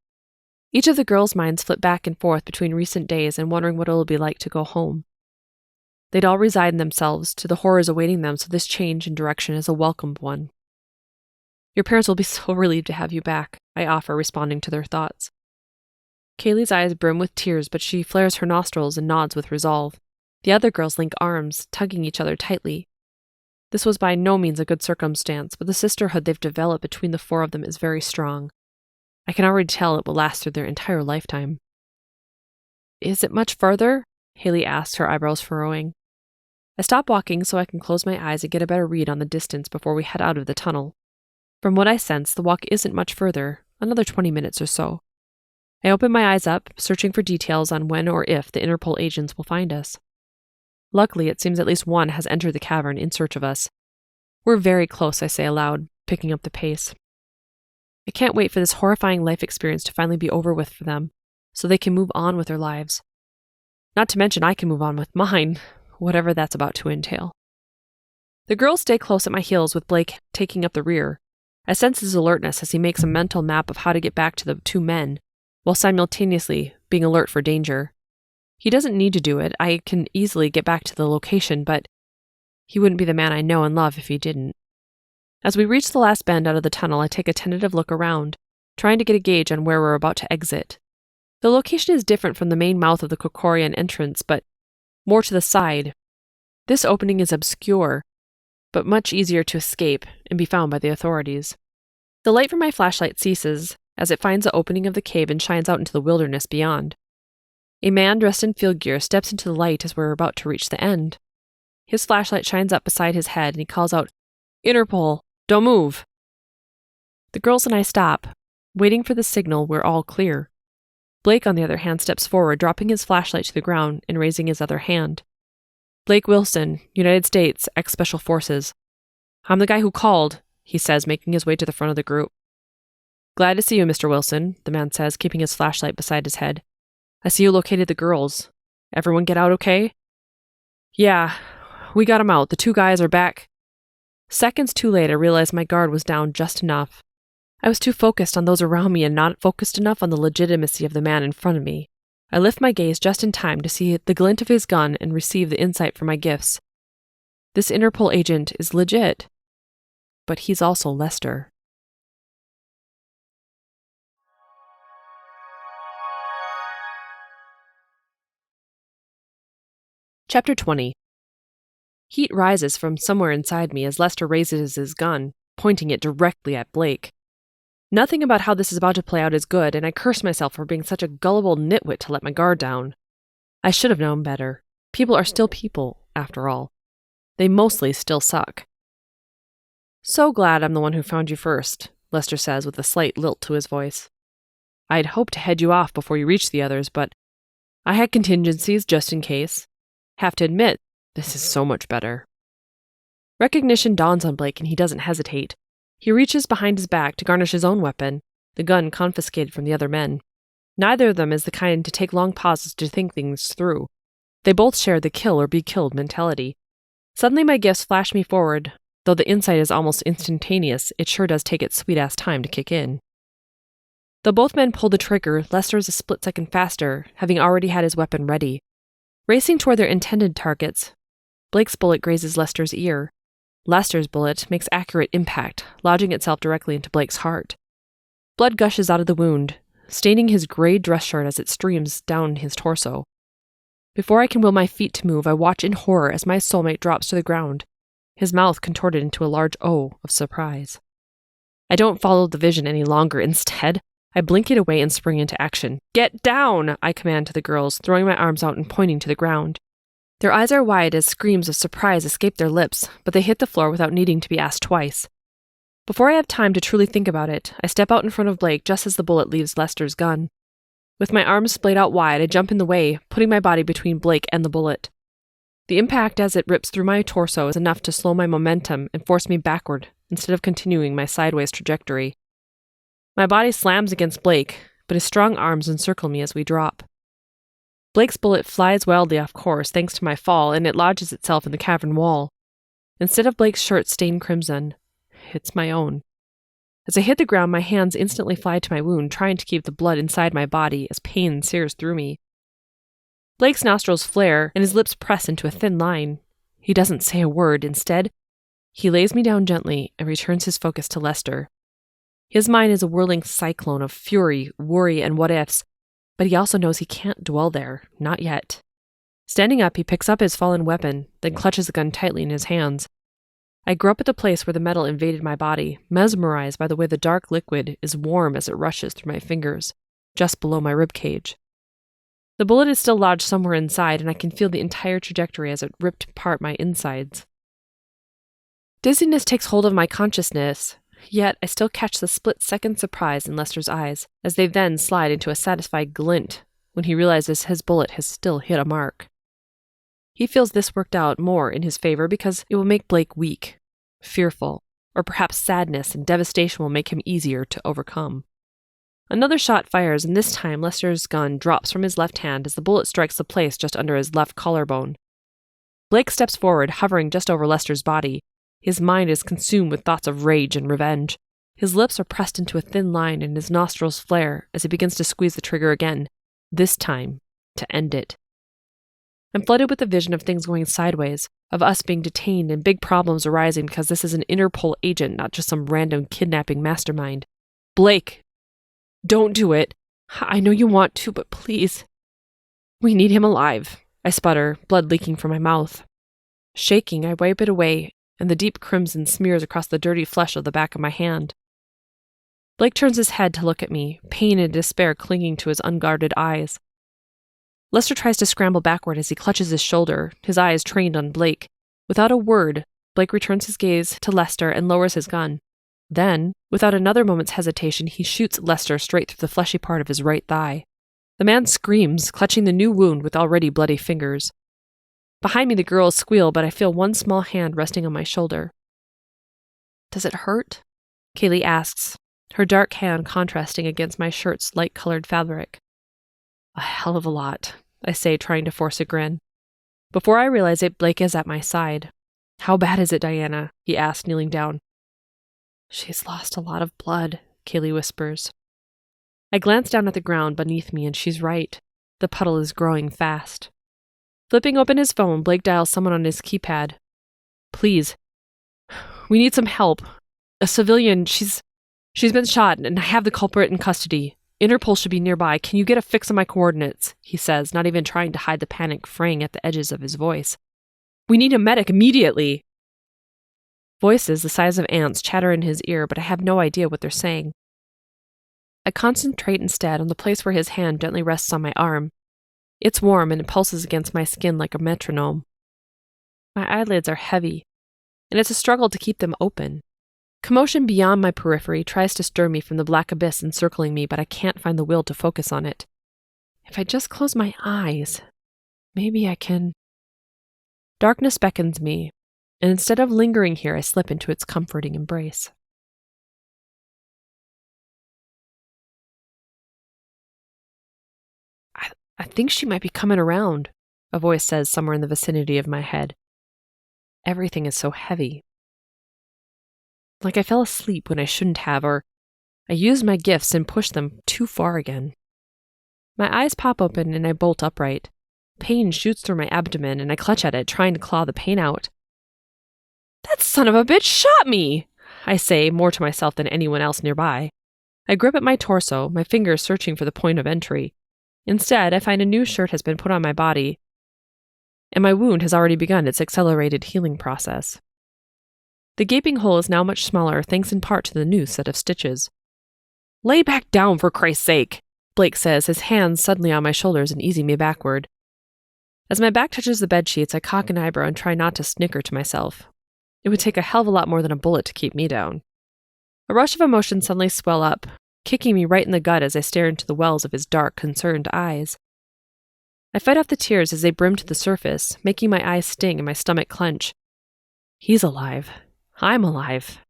Each of the girls' minds flip back and forth between recent days and wondering what it will be like to go home. They'd all resign themselves to the horrors awaiting them, so this change in direction is a welcomed one. "Your parents will be so relieved to have you back," I offer, responding to their thoughts. Kaylee's eyes brim with tears, but she flares her nostrils and nods with resolve. The other girls link arms, tugging each other tightly. This was by no means a good circumstance, but the sisterhood they've developed between the four of them is very strong. I can already tell it will last through their entire lifetime. "Is it much further?" Haley asks, her eyebrows furrowing. I stop walking so I can close my eyes and get a better read on the distance before we head out of the tunnel. From what I sense, the walk isn't much further, another 20 minutes or so. I open my eyes up, searching for details on when or if the Interpol agents will find us. Luckily, it seems at least one has entered the cavern in search of us. "We're very close," I say aloud, picking up the pace. I can't wait for this horrifying life experience to finally be over with for them, so they can move on with their lives. Not to mention I can move on with mine, whatever that's about to entail. The girls stay close at my heels with Blake taking up the rear. I sense his alertness as he makes a mental map of how to get back to the two men, while simultaneously being alert for danger. He doesn't need to do it. I can easily get back to the location, but he wouldn't be the man I know and love if he didn't. As we reach the last bend out of the tunnel, I take a tentative look around, trying to get a gauge on where we're about to exit. The location is different from the main mouth of the Kokorian entrance, but more to the side. This opening is obscure, but much easier to escape and be found by the authorities. The light from my flashlight ceases as it finds the opening of the cave and shines out into the wilderness beyond. A man dressed in field gear steps into the light as we're about to reach the end. His flashlight shines up beside his head and he calls out, "Interpol, don't move." The girls and I stop, waiting for the signal we're all clear. Blake, on the other hand, steps forward, dropping his flashlight to the ground and raising his other hand. "Blake Wilson, United States, ex-Special Forces. I'm the guy who called," he says, making his way to the front of the group. "Glad to see you, Mr. Wilson," the man says, keeping his flashlight beside his head. "I see you located the girls. Everyone get out okay?" "Yeah, we got them out. The 2 guys are back." Seconds too late, I realized my guard was down just enough. I was too focused on those around me and not focused enough on the legitimacy of the man in front of me. I lift my gaze just in time to see the glint of his gun and receive the insight for my gifts. This Interpol agent is legit, but he's also Lester. Chapter 20. Heat rises from somewhere inside me as Lester raises his gun, pointing it directly at Blake. Nothing about how this is about to play out is good, and I curse myself for being such a gullible nitwit to let my guard down. I should have known better. People are still people, after all. They mostly still suck. "So glad I'm the one who found you first," Lester says with a slight lilt to his voice. "I'd hoped to head you off before you reached the others, but I had contingencies just in case. Have to admit, this is so much better." Recognition dawns on Blake and he doesn't hesitate. He reaches behind his back to garnish his own weapon, the gun confiscated from the other men. Neither of them is the kind to take long pauses to think things through. They both share the kill or be killed mentality. Suddenly my gifts flash me forward. Though the insight is almost instantaneous, it sure does take its sweet-ass time to kick in. Though both men pull the trigger, Lester is a split second faster, having already had his weapon ready. Racing toward their intended targets, Blake's bullet grazes Lester's ear. Lester's bullet makes accurate impact, lodging itself directly into Blake's heart. Blood gushes out of the wound, staining his gray dress shirt as it streams down his torso. Before I can will my feet to move, I watch in horror as my soulmate drops to the ground, his mouth contorted into a large O of surprise. I don't follow the vision any longer. Instead, I blink it away and spring into action. "Get down!" I command to the girls, throwing my arms out and pointing to the ground. Their eyes are wide as screams of surprise escape their lips, but they hit the floor without needing to be asked twice. Before I have time to truly think about it, I step out in front of Blake just as the bullet leaves Lester's gun. With my arms splayed out wide, I jump in the way, putting my body between Blake and the bullet. The impact as it rips through my torso is enough to slow my momentum and force me backward instead of continuing my sideways trajectory. My body slams against Blake, but his strong arms encircle me as we drop. Blake's bullet flies wildly off course thanks to my fall, and it lodges itself in the cavern wall. Instead of Blake's shirt stained crimson, it's my own. As I hit the ground, my hands instantly fly to my wound, trying to keep the blood inside my body as pain sears through me. Blake's nostrils flare, and his lips press into a thin line. He doesn't say a word. Instead, he lays me down gently and returns his focus to Lester. His mind is a whirling cyclone of fury, worry, and what-ifs, but he also knows he can't dwell there, not yet. Standing up, he picks up his fallen weapon, then clutches the gun tightly in his hands. I grope at the place where the metal invaded my body, mesmerized by the way the dark liquid is warm as it rushes through my fingers, just below my ribcage. The bullet is still lodged somewhere inside, and I can feel the entire trajectory as it ripped apart my insides. Dizziness takes hold of my consciousness, yet I still catch the split-second surprise in Lester's eyes, as they then slide into a satisfied glint when he realizes his bullet has still hit a mark. He feels this worked out more in his favor because it will make Blake weak, fearful, or perhaps sadness and devastation will make him easier to overcome. Another shot fires, and this time Lester's gun drops from his left hand as the bullet strikes the place just under his left collarbone. Blake steps forward, hovering just over Lester's body. His mind is consumed with thoughts of rage and revenge. His lips are pressed into a thin line and his nostrils flare as he begins to squeeze the trigger again, this time to end it. I'm flooded with the vision of things going sideways, of us being detained and big problems arising because this is an Interpol agent, not just some random kidnapping mastermind. "Blake, don't do it. I know you want to, but please. We need him alive," I sputter, blood leaking from my mouth. Shaking, I wipe it away, and the deep crimson smears across the dirty flesh of the back of my hand. Blake turns his head to look at me, pain and despair clinging to his unguarded eyes. Lester tries to scramble backward as he clutches his shoulder, his eyes trained on Blake. Without a word, Blake returns his gaze to Lester and lowers his gun. Then, without another moment's hesitation, he shoots Lester straight through the fleshy part of his right thigh. The man screams, clutching the new wound with already bloody fingers. Behind me, the girls squeal, but I feel one small hand resting on my shoulder. "Does it hurt?" Kaylee asks, her dark hand contrasting against my shirt's light-colored fabric. "A hell of a lot," I say, trying to force a grin. Before I realize it, Blake is at my side. "How bad is it, Diana?" he asks, kneeling down. "She's lost a lot of blood," Kaylee whispers. I glance down at the ground beneath me, and she's right. The puddle is growing fast. Flipping open his phone, Blake dials someone on his keypad. "Please. We need some help. A civilian, she's been shot, and I have the culprit in custody. Interpol should be nearby. Can you get a fix on my coordinates?" he says, not even trying to hide the panic fraying at the edges of his voice. "We need a medic immediately." Voices the size of ants chatter in his ear, but I have no idea what they're saying. I concentrate instead on the place where his hand gently rests on my arm. It's warm and it pulses against my skin like a metronome. My eyelids are heavy, and it's a struggle to keep them open. Commotion beyond my periphery tries to stir me from the black abyss encircling me, but I can't find the will to focus on it. If I just close my eyes, maybe I can. Darkness beckons me, and instead of lingering here, I slip into its comforting embrace. I think she might be coming around, a voice says somewhere in the vicinity of my head. Everything is so heavy. Like I fell asleep when I shouldn't have, or I used my gifts and pushed them too far again. My eyes pop open and I bolt upright. Pain shoots through my abdomen and I clutch at it, trying to claw the pain out. "That son of a bitch shot me!" I say, more to myself than anyone else nearby. I grip at my torso, my fingers searching for the point of entry. Instead, I find a new shirt has been put on my body, and my wound has already begun its accelerated healing process. The gaping hole is now much smaller, thanks in part to the new set of stitches. "Lay back down, for Christ's sake," Blake says, his hands suddenly on my shoulders and easing me backward. As my back touches the bedsheets, I cock an eyebrow and try not to snicker to myself. It would take a hell of a lot more than a bullet to keep me down. A rush of emotion suddenly swell up, kicking me right in the gut as I stare into the wells of his dark, concerned eyes. I fight off the tears as they brim to the surface, making my eyes sting and my stomach clench. He's alive. I'm alive.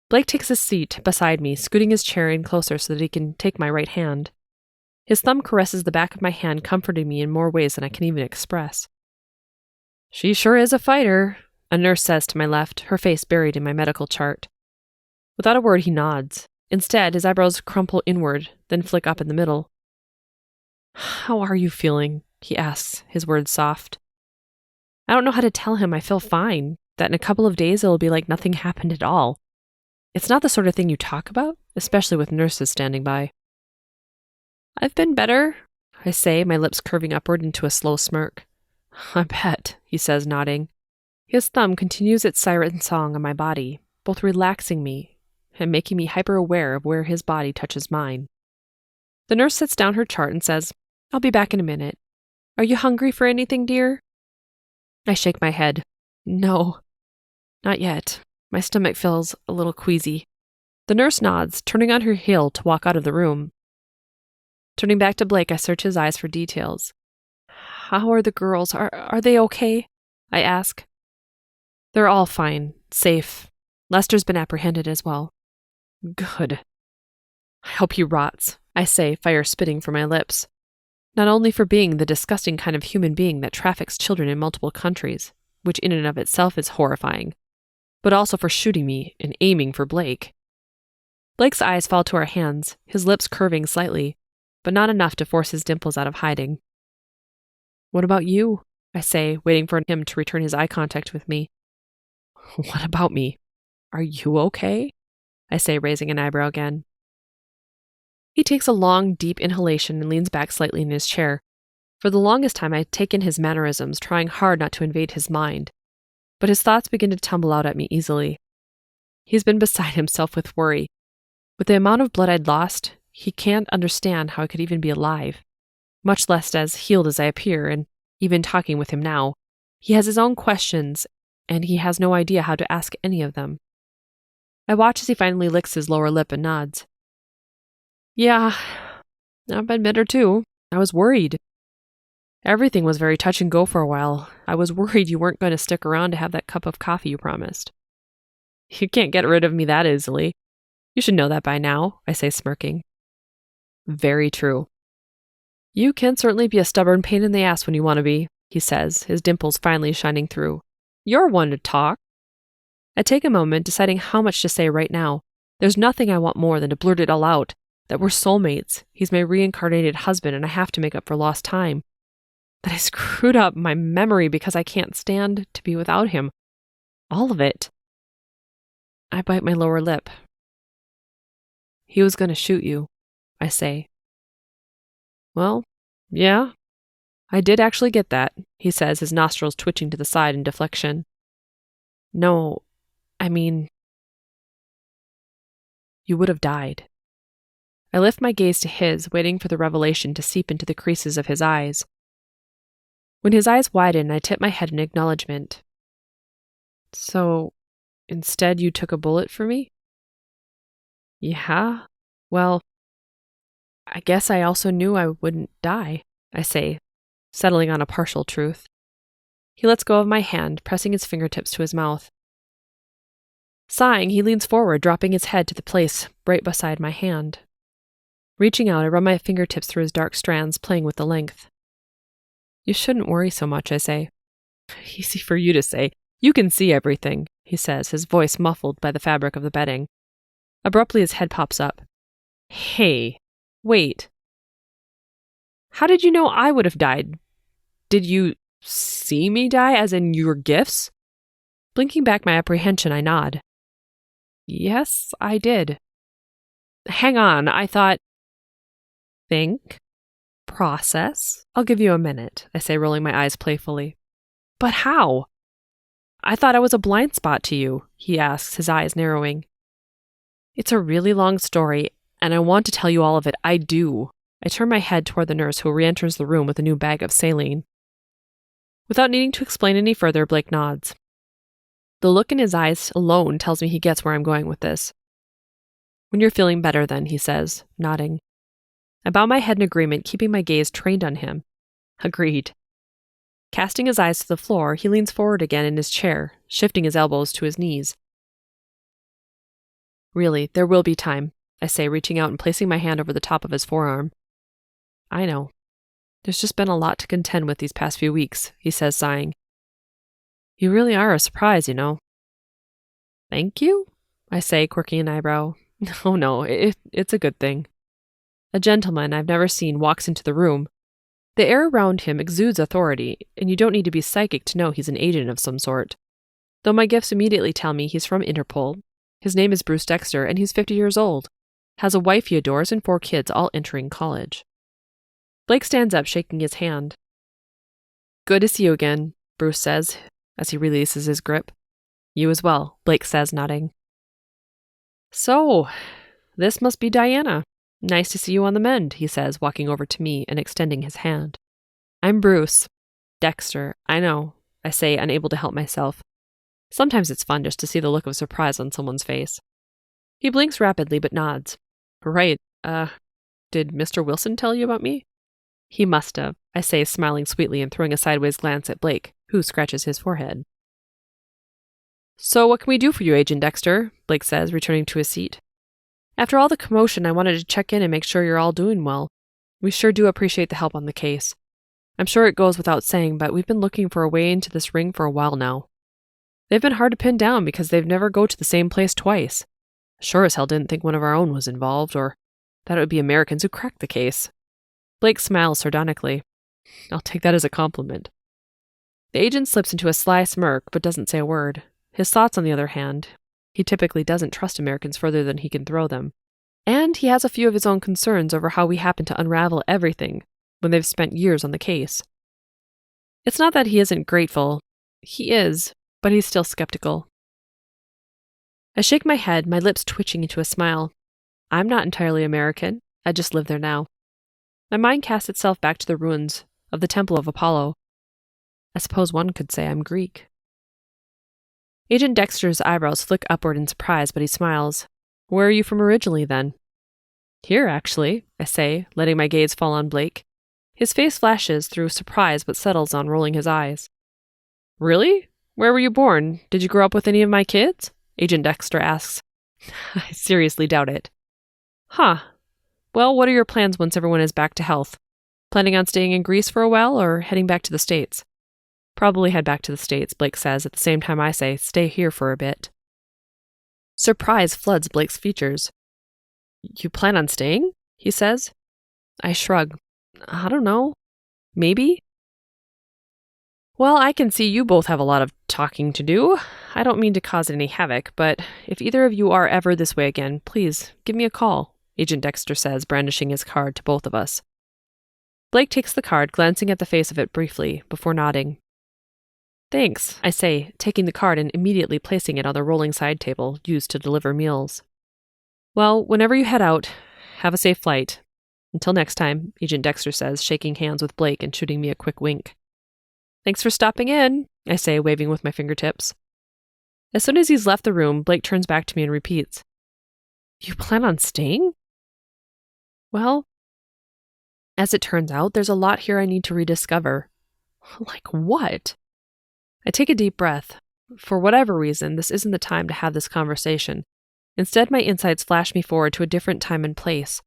Blake takes a seat beside me, scooting his chair in closer so that he can take my right hand. His thumb caresses the back of my hand, comforting me in more ways than I can even express. "She sure is a fighter," a nurse says to my left, her face buried in my medical chart. Without a word, he nods. Instead, his eyebrows crumple inward, then flick up in the middle. "How are you feeling?" he asks, his words soft. I don't know how to tell him I feel fine, that in a couple of days it'll be like nothing happened at all. It's not the sort of thing you talk about, especially with nurses standing by. "I've been better," I say, my lips curving upward into a slow smirk. "I bet," he says, nodding. His thumb continues its siren song on my body, both relaxing me and making me hyper-aware of where his body touches mine. The nurse sets down her chart and says, "I'll be back in a minute. Are you hungry for anything, dear?" I shake my head. "No, not yet. My stomach feels a little queasy." The nurse nods, turning on her heel to walk out of the room. Turning back to Blake, I search his eyes for details. "How are the girls? Are they okay?" I ask. "They're all fine, safe. Lester's been apprehended as well." "Good. I hope he rots," I say, fire spitting from my lips. Not only for being the disgusting kind of human being that traffics children in multiple countries, which in and of itself is horrifying, but also for shooting me and aiming for Blake. Blake's eyes fall to our hands, his lips curving slightly, but not enough to force his dimples out of hiding. "What about you?" I say, waiting for him to return his eye contact with me. "What about me? Are you okay?" I say, raising an eyebrow again. He takes a long, deep inhalation and leans back slightly in his chair. For the longest time, I had taken his mannerisms, trying hard not to invade his mind. But his thoughts begin to tumble out at me easily. He's been beside himself with worry. With the amount of blood I'd lost, he can't understand how I could even be alive, much less as healed as I appear, and even talking with him now. He has his own questions, and he has no idea how to ask any of them. I watch as he finally licks his lower lip and nods. Yeah, I've been bitter too. I was worried. Everything was very touch and go for a while. I was worried you weren't going to stick around to have that cup of coffee you promised. You can't get rid of me that easily. You should know that by now, I say, smirking. Very true. You can certainly be a stubborn pain in the ass when you want to be, he says, his dimples finally shining through. You're one to talk. I take a moment, deciding how much to say right now. There's nothing I want more than to blurt it all out, that we're soulmates. He's my reincarnated husband, and I have to make up for lost time. That I screwed up my memory because I can't stand to be without him. All of it. I bite my lower lip. He was going to shoot you, I say. Well, yeah, I did actually get that, he says, his nostrils twitching to the side in deflection. No, I mean, you would have died. I lift my gaze to his, waiting for the revelation to seep into the creases of his eyes. When his eyes widen, I tip my head in acknowledgement. So, instead you took a bullet for me? Yeah, well, I guess I also knew I wouldn't die, I say, settling on a partial truth. He lets go of my hand, pressing his fingertips to his mouth. Sighing, he leans forward, dropping his head to the place right beside my hand. Reaching out, I run my fingertips through his dark strands, playing with the length. You shouldn't worry so much, I say. Easy for you to say. You can see everything, he says, his voice muffled by the fabric of the bedding. Abruptly, his head pops up. Hey, wait. How did you know I would have died? Did you see me die, as in your gifts? Blinking back my apprehension, I nod. Yes, I did. Hang on, I thought... Think. Process. I'll give you a minute, I say, rolling my eyes playfully. But how? I thought I was a blind spot to you, he asks, his eyes narrowing. It's a really long story, and I want to tell you all of it. I do. I turn my head toward the nurse, who re-enters the room with a new bag of saline. Without needing to explain any further, Blake nods. The look in his eyes alone tells me he gets where I'm going with this. When you're feeling better then, he says, nodding. I bow my head in agreement, keeping my gaze trained on him. Agreed. Casting his eyes to the floor, he leans forward again in his chair, shifting his elbows to his knees. Really, there will be time, I say, reaching out and placing my hand over the top of his forearm. I know. There's just been a lot to contend with these past few weeks, he says, sighing. You really are a surprise, you know. Thank you? I say, quirking an eyebrow. Oh no, it's a good thing. A gentleman I've never seen walks into the room. The air around him exudes authority, and you don't need to be psychic to know he's an agent of some sort. Though my gifts immediately tell me he's from Interpol. His name is Bruce Dexter, and he's 50 years old. Has a wife he adores and 4 kids, all entering college. Blake stands up, shaking his hand. Good to see you again, Bruce says, as he releases his grip. You as well, Blake says, nodding. So, this must be Diana. Nice to see you on the mend, he says, walking over to me and extending his hand. I'm Bruce. Dexter, I know, I say, unable to help myself. Sometimes it's fun just to see the look of surprise on someone's face. He blinks rapidly but nods. Right, did Mr. Wilson tell you about me? He must have, I say, smiling sweetly and throwing a sideways glance at Blake, who scratches his forehead. So what can we do for you, Agent Dexter? Blake says, returning to his seat. After all the commotion, I wanted to check in and make sure you're all doing well. We sure do appreciate the help on the case. I'm sure it goes without saying, but we've been looking for a way into this ring for a while now. They've been hard to pin down because they've never go to the same place twice. Sure as hell didn't think one of our own was involved, or that it would be Americans who cracked the case. Blake smiles sardonically. I'll take that as a compliment. The agent slips into a sly smirk, but doesn't say a word. His thoughts, on the other hand, he typically doesn't trust Americans further than he can throw them. And he has a few of his own concerns over how we happen to unravel everything when they've spent years on the case. It's not that he isn't grateful. He is, but he's still skeptical. I shake my head, my lips twitching into a smile. I'm not entirely American. I just live there now. My mind casts itself back to the ruins of the Temple of Apollo. I suppose one could say I'm Greek. Agent Dexter's eyebrows flick upward in surprise, but he smiles. Where are you from originally, then? Here, actually, I say, letting my gaze fall on Blake. His face flashes through surprise but settles on rolling his eyes. Really? Where were you born? Did you grow up with any of my kids? Agent Dexter asks. I seriously doubt it. Huh. Well, what are your plans once everyone is back to health? Planning on staying in Greece for a while or heading back to the States? Probably head back to the States, Blake says at the same time I say, stay here for a bit. Surprise floods Blake's features. You plan on staying? He says. I shrug. I don't know. Maybe? Well, I can see you both have a lot of talking to do. I don't mean to cause any havoc, but if either of you are ever this way again, please give me a call, Agent Dexter says, brandishing his card to both of us. Blake takes the card, glancing at the face of it briefly, before nodding. Thanks, I say, taking the card and immediately placing it on the rolling side table used to deliver meals. Well, whenever you head out, have a safe flight. Until next time, Agent Dexter says, shaking hands with Blake and shooting me a quick wink. Thanks for stopping in, I say, waving with my fingertips. As soon as he's left the room, Blake turns back to me and repeats, You plan on staying? Well, as it turns out, there's a lot here I need to rediscover. Like what? I take a deep breath. For whatever reason, this isn't the time to have this conversation. Instead, my insights flash me forward to a different time and place,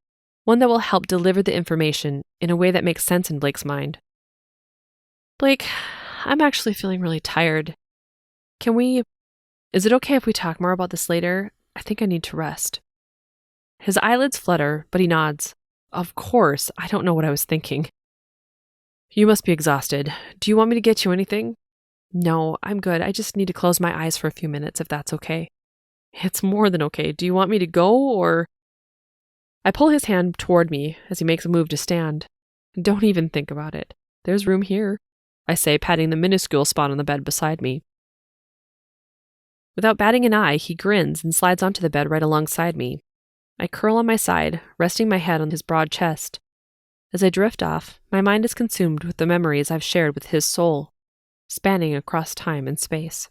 one that will help deliver the information in a way that makes sense in Blake's mind. Blake, I'm actually feeling really tired. Is it okay if we talk more about this later? I think I need to rest. His eyelids flutter, but he nods. Of course, I don't know what I was thinking. You must be exhausted. Do you want me to get you anything? No, I'm good. I just need to close my eyes for a few minutes, if that's okay. It's more than okay. Do you want me to go, or... I pull his hand toward me as he makes a move to stand. Don't even think about it. There's room here, I say, patting the minuscule spot on the bed beside me. Without batting an eye, he grins and slides onto the bed right alongside me. I curl on my side, resting my head on his broad chest. As I drift off, my mind is consumed with the memories I've shared with his soul, spanning across time and space.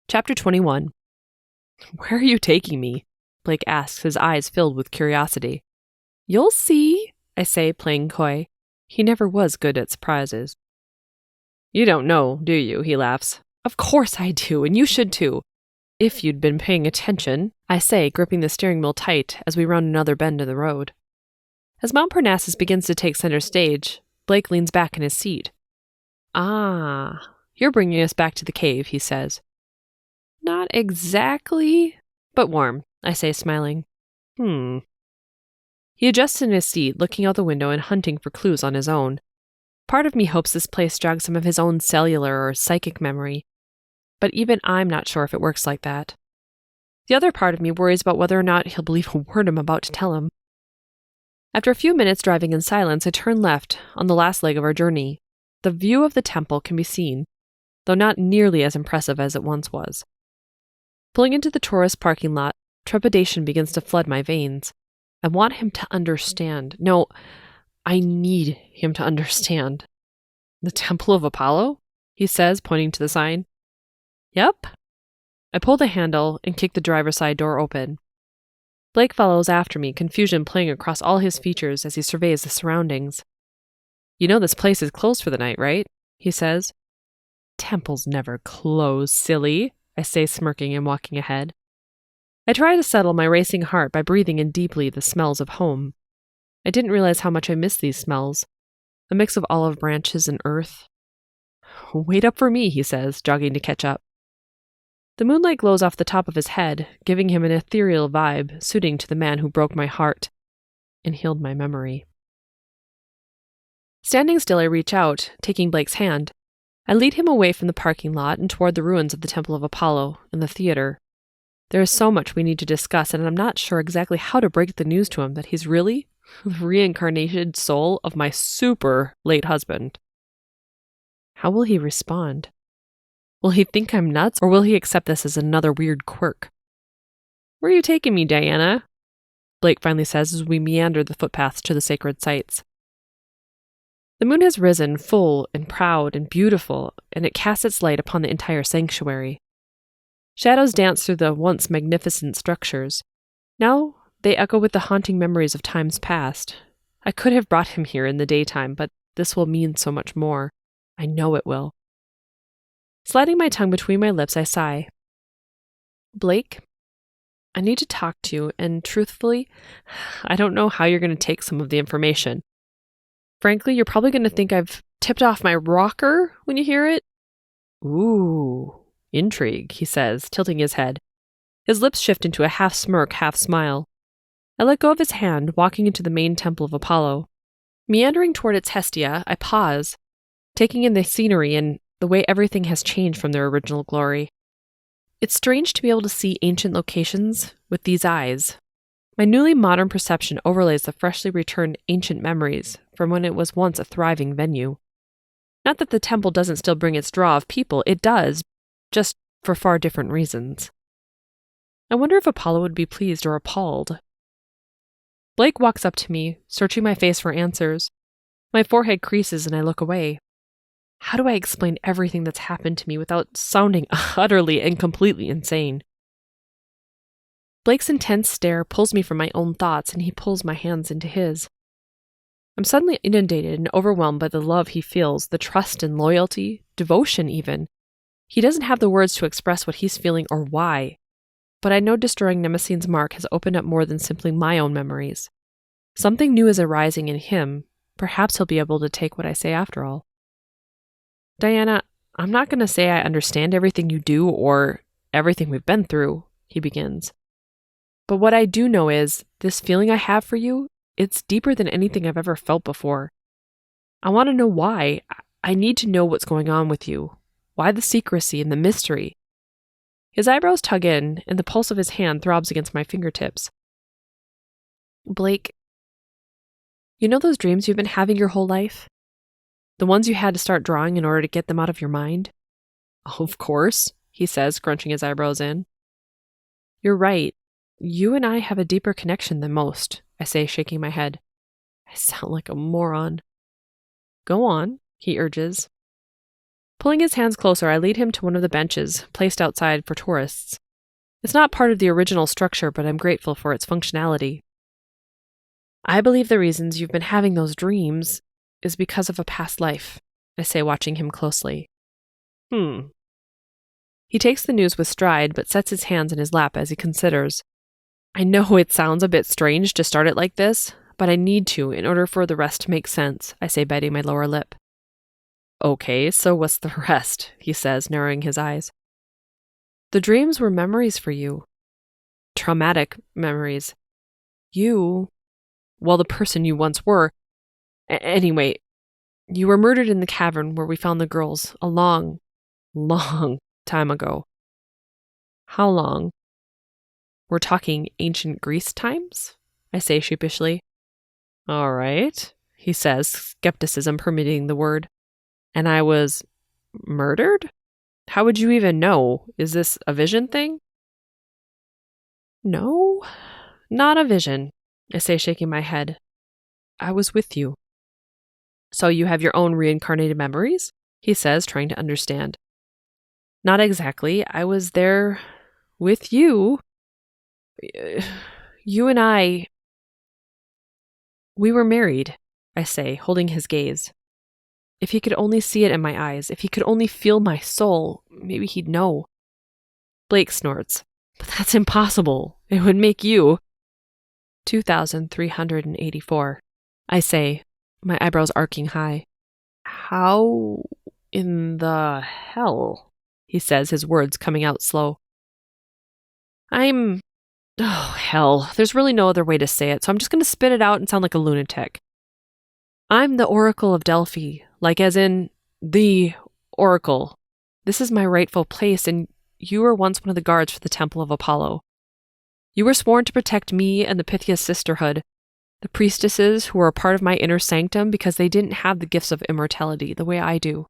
Chapter 21. Where are you taking me? Blake asks, his eyes filled with curiosity. You'll see, I say, playing coy. He never was good at surprises. You don't know, do you? He laughs. Of course I do, and you should too. If you'd been paying attention, I say, gripping the steering wheel tight as we round another bend in the road. As Mount Parnassus begins to take center stage, Blake leans back in his seat. Ah, you're bringing us back to the cave, he says. Not exactly, but warm, I say, smiling. He adjusts in his seat, looking out the window and hunting for clues on his own. Part of me hopes this place jogs some of his own cellular or psychic memory, but even I'm not sure if it works like that. The other part of me worries about whether or not he'll believe a word I'm about to tell him. After a few minutes driving in silence, I turn left on the last leg of our journey. The view of the temple can be seen, though not nearly as impressive as it once was. Pulling into the tourist parking lot, trepidation begins to flood my veins. I want him to understand. No, I need him to understand. The Temple of Apollo? He says, pointing to the sign. Yep. I pull the handle and kick the driver's side door open. Blake follows after me, confusion playing across all his features as he surveys the surroundings. You know this place is closed for the night, right? He says. Temples never close, silly, I say, smirking and walking ahead. I try to settle my racing heart by breathing in deeply the smells of home. I didn't realize how much I missed these smells. A mix of olive branches and earth. Wait up for me, he says, jogging to catch up. The moonlight glows off the top of his head, giving him an ethereal vibe suiting to the man who broke my heart and healed my memory. Standing still, I reach out, taking Blake's hand. I lead him away from the parking lot and toward the ruins of the Temple of Apollo and the theater. There is so much we need to discuss, and I'm not sure exactly how to break the news to him that he's really the reincarnated soul of my super late husband. How will he respond? Will he think I'm nuts, or will he accept this as another weird quirk? Where are you taking me, Diana? Blake finally says as we meander the footpaths to the sacred sites. The moon has risen, full and proud and beautiful, and it casts its light upon the entire sanctuary. Shadows dance through the once magnificent structures. Now they echo with the haunting memories of times past. I could have brought him here in the daytime, but this will mean so much more. I know it will. Sliding my tongue between my lips, I sigh. Blake, I need to talk to you, and truthfully, I don't know how you're going to take some of the information. Frankly, you're probably going to think I've tipped off my rocker when you hear it. Ooh, intrigue, he says, tilting his head. His lips shift into a half smirk, half smile. I let go of his hand, walking into the main temple of Apollo. Meandering toward its Hestia, I pause, taking in the scenery and the way everything has changed from their original glory. It's strange to be able to see ancient locations with these eyes. My newly modern perception overlays the freshly returned ancient memories from when it was once a thriving venue. Not that the temple doesn't still bring its draw of people, it does, just for far different reasons. I wonder if Apollo would be pleased or appalled. Blake walks up to me, searching my face for answers. My forehead creases and I look away. How do I explain everything that's happened to me without sounding utterly and completely insane? Blake's intense stare pulls me from my own thoughts, and he pulls my hands into his. I'm suddenly inundated and overwhelmed by the love he feels, the trust and loyalty, devotion even. He doesn't have the words to express what he's feeling or why, but I know destroying Nemesine's mark has opened up more than simply my own memories. Something new is arising in him. Perhaps he'll be able to take what I say after all. Diana, I'm not going to say I understand everything you do or everything we've been through, he begins. But what I do know is, this feeling I have for you, it's deeper than anything I've ever felt before. I want to know why. I need to know what's going on with you. Why the secrecy and the mystery? His eyebrows tug in, and the pulse of his hand throbs against my fingertips. Blake, you know those dreams you've been having your whole life? The ones you had to start drawing in order to get them out of your mind? Of course, he says, scrunching his eyebrows in. You're right. You and I have a deeper connection than most, I say, shaking my head. I sound like a moron. Go on, he urges. Pulling his hands closer, I lead him to one of the benches, placed outside for tourists. It's not part of the original structure, but I'm grateful for its functionality. I believe the reasons you've been having those dreams is because of a past life, I say, watching him closely. He takes the news with stride, but sets his hands in his lap as he considers. I know it sounds a bit strange to start it like this, but I need to in order for the rest to make sense, I say, biting my lower lip. Okay, so what's the rest? He says, narrowing his eyes. The dreams were memories for you. Traumatic memories. The person you once were. Anyway, you were murdered in the cavern where we found the girls a long, long time ago. How long? We're talking ancient Greece times? I say sheepishly. All right, he says, skepticism permitting the word. And I was murdered? How would you even know? Is this a vision thing? No, not a vision, I say, shaking my head. I was with you. So you have your own reincarnated memories? He says, trying to understand. Not exactly. I was there with you. You and I... We were married, I say, holding his gaze. If he could only see it in my eyes, if he could only feel my soul, maybe he'd know. Blake snorts. But that's impossible. It would make you... 2,384. I say, my eyebrows arcing high. How in the hell? He says, his words coming out slow. Oh, hell. There's really no other way to say it, so I'm just going to spit it out and sound like a lunatic. I'm the Oracle of Delphi, like as in the Oracle. This is my rightful place, and you were once one of the guards for the Temple of Apollo. You were sworn to protect me and the Pythia Sisterhood, the priestesses who were a part of my inner sanctum because they didn't have the gifts of immortality the way I do.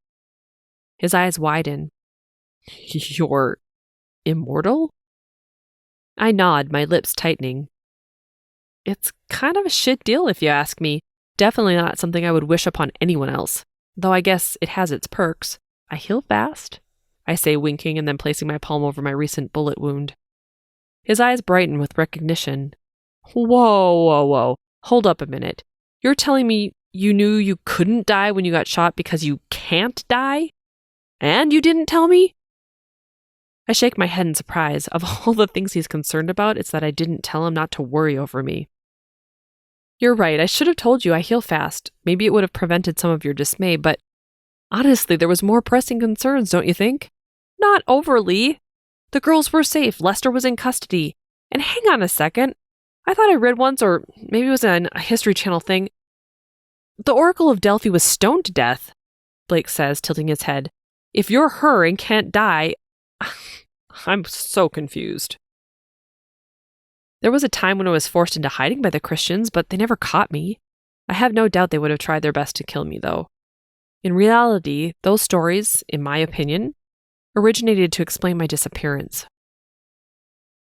His eyes widen. You're immortal? I nod, my lips tightening. It's kind of a shit deal if you ask me. Definitely not something I would wish upon anyone else. Though I guess it has its perks. I heal fast, I say, winking and then placing my palm over my recent bullet wound. His eyes brighten with recognition. Whoa. Hold up a minute. You're telling me you knew you couldn't die when you got shot because you can't die? And you didn't tell me? I shake my head in surprise. Of all the things he's concerned about, it's that I didn't tell him not to worry over me. You're right, I should have told you I heal fast. Maybe it would have prevented some of your dismay, but honestly, there was more pressing concerns, don't you think? Not overly. The girls were safe, Lester was in custody. And hang on a second. I thought I read once, or maybe it was a History Channel thing. The Oracle of Delphi was stoned to death, Blake says, tilting his head. If you're her and can't die, I'm so confused. There was a time when I was forced into hiding by the Christians, but they never caught me. I have no doubt they would have tried their best to kill me, though. In reality, those stories, in my opinion, originated to explain my disappearance.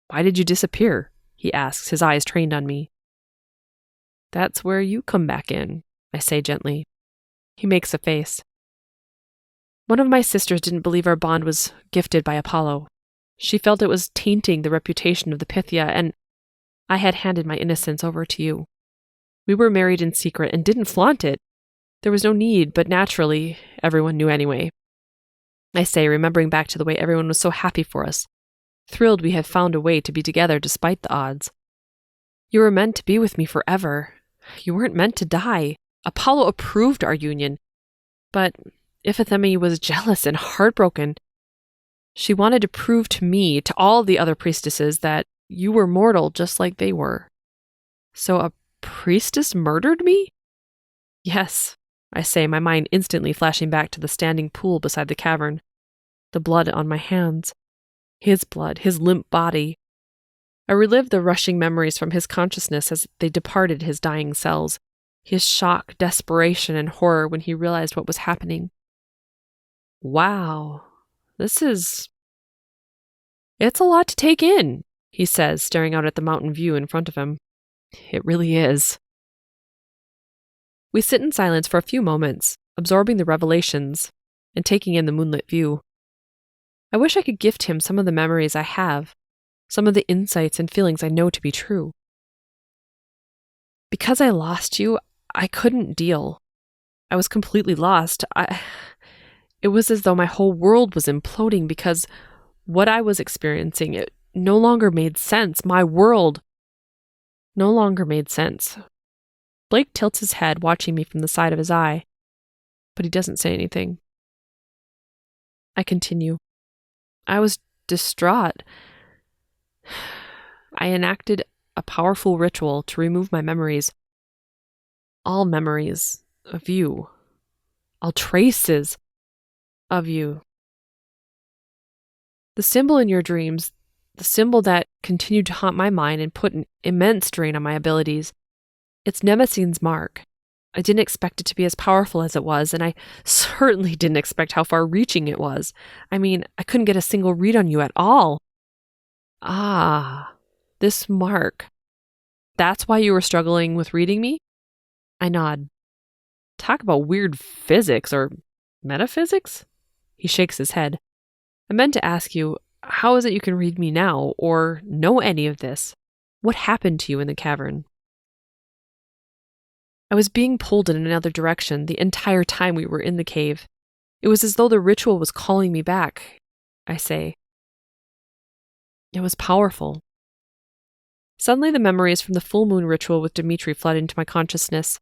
Why did you disappear? He asks, his eyes trained on me. That's where you come back in, I say gently. He makes a face. One of my sisters didn't believe our bond was gifted by Apollo. She felt it was tainting the reputation of the Pythia, and I had handed my innocence over to you. We were married in secret and didn't flaunt it. There was no need, but naturally, everyone knew anyway. I say, remembering back to the way everyone was so happy for us, thrilled we had found a way to be together despite the odds. You were meant to be with me forever. You weren't meant to die. Apollo approved our union. But Iphithemi was jealous and heartbroken. She wanted to prove to me, to all the other priestesses, that you were mortal just like they were. So a priestess murdered me? Yes, I say, my mind instantly flashing back to the standing pool beside the cavern. The blood on my hands. His blood, his limp body. I relived the rushing memories from his consciousness as they departed his dying cells. His shock, desperation, and horror when he realized what was happening. Wow, it's a lot to take in, he says, staring out at the mountain view in front of him. It really is. We sit in silence for a few moments, absorbing the revelations and taking in the moonlit view. I wish I could gift him some of the memories I have, some of the insights and feelings I know to be true. Because I lost you, I couldn't deal. I was completely lost. It was as though my whole world was imploding because what I was experiencing, it no longer made sense. My world no longer made sense. Blake tilts his head, watching me from the side of his eye, but he doesn't say anything. I continue. I was distraught. I enacted a powerful ritual to remove my memories. All memories of you. All traces of you. The symbol in your dreams, the symbol that continued to haunt my mind and put an immense strain on my abilities, it's Nemesine's mark. I didn't expect it to be as powerful as it was, and I certainly didn't expect how far-reaching it was. I mean, I couldn't get a single read on you at all. Ah, this mark. That's why you were struggling with reading me? I nod. Talk about weird physics or metaphysics? He shakes his head. I meant to ask you, how is it you can read me now, or know any of this? What happened to you in the cavern? I was being pulled in another direction the entire time we were in the cave. It was as though the ritual was calling me back, I say. It was powerful. Suddenly the memories from the full moon ritual with Dimitri flood into my consciousness.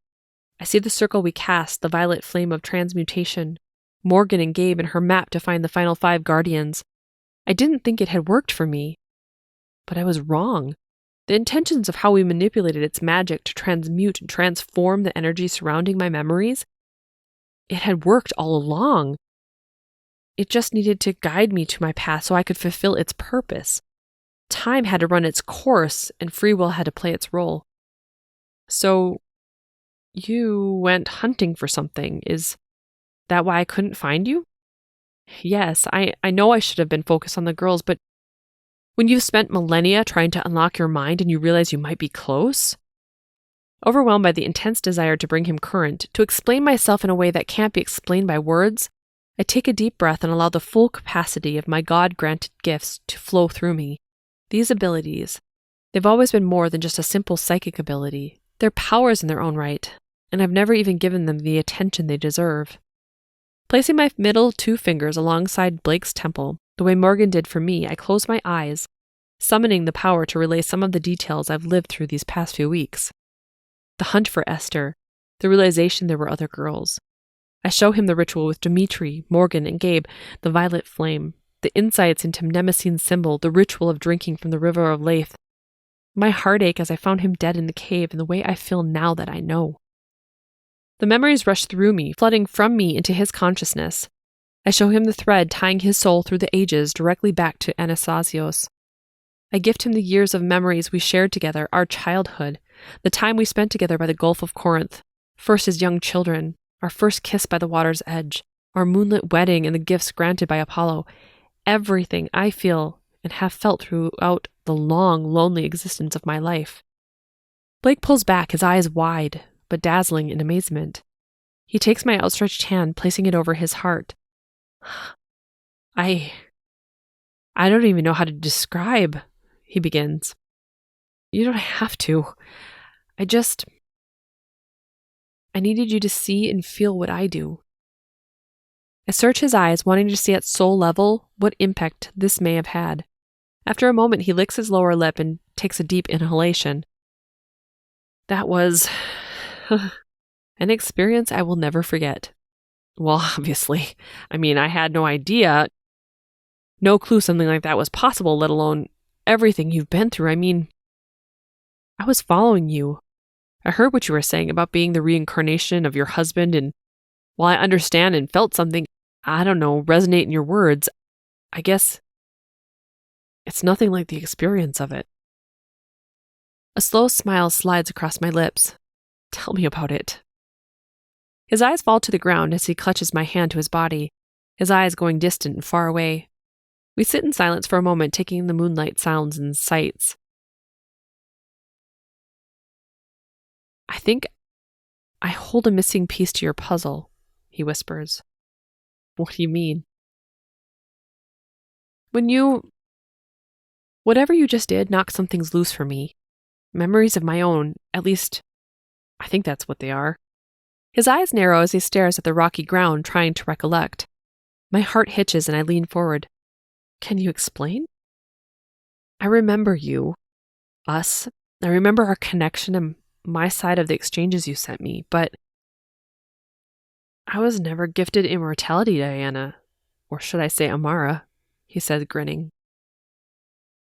I see the circle we cast, the violet flame of transmutation, Morgan and Gabe and her map to find the final 5 guardians. I didn't think it had worked for me, but I was wrong. The intentions of how we manipulated its magic to transmute and transform the energy surrounding my memories, it had worked all along. It just needed to guide me to my path so I could fulfill its purpose. Time had to run its course, and free will had to play its role. So, you went hunting for something. Is that why I couldn't find you? Yes, I know I should have been focused on the girls, but when you've spent millennia trying to unlock your mind and you realize you might be close, Overwhelmed by the intense desire to bring him current, to explain myself in a way that can't be explained by words, I take a deep breath and allow the full capacity of my God-granted gifts to flow through me. These abilities, they've always been more than just a simple psychic ability. They're powers in their own right, and I've never even given them the attention they deserve. Placing my middle 2 fingers alongside Blake's temple, the way Morgan did for me, I close my eyes, summoning the power to relay some of the details I've lived through these past few weeks. The hunt for Esther, the realization there were other girls. I show him the ritual with Dimitri, Morgan, and Gabe, the violet flame, the insights into Mnemosyne's symbol, the ritual of drinking from the river of Lethe. My heartache as I found him dead in the cave, and the way I feel now that I know. The memories rush through me, flooding from me into his consciousness. I show him the thread tying his soul through the ages directly back to Anastasios. I gift him the years of memories we shared together, our childhood, the time we spent together by the Gulf of Corinth, first as young children, our first kiss by the water's edge, our moonlit wedding and the gifts granted by Apollo, everything I feel and have felt throughout the long, lonely existence of my life. Blake pulls back, his eyes wide, but dazzling in amazement. He takes my outstretched hand, placing it over his heart. I don't even know how to describe, he begins. You don't have to. I needed you to see and feel what I do. I search his eyes, wanting to see at soul level what impact this may have had. After a moment, he licks his lower lip and takes a deep inhalation. That was an experience I will never forget. Well, obviously. I mean, I had no idea, no clue something like that was possible, let alone everything you've been through. I mean, I was following you. I heard what you were saying about being the reincarnation of your husband, and while I understand and felt something, I don't know, resonate in your words, I guess it's nothing like the experience of it. A slow smile slides across my lips. Tell me about it. His eyes fall to the ground as he clutches my hand to his body, his eyes going distant and far away. We sit in silence for a moment, taking in the moonlight sounds and sights. I think I hold a missing piece to your puzzle, he whispers. What do you mean? Whatever you just did knocked some things loose for me. Memories of my own, at least, I think that's what they are. His eyes narrow as he stares at the rocky ground, trying to recollect. My heart hitches and I lean forward. Can you explain? I remember you, us. I remember our connection and my side of the exchanges you sent me, but I was never gifted immortality, Diana. Or should I say Amara, he said, grinning.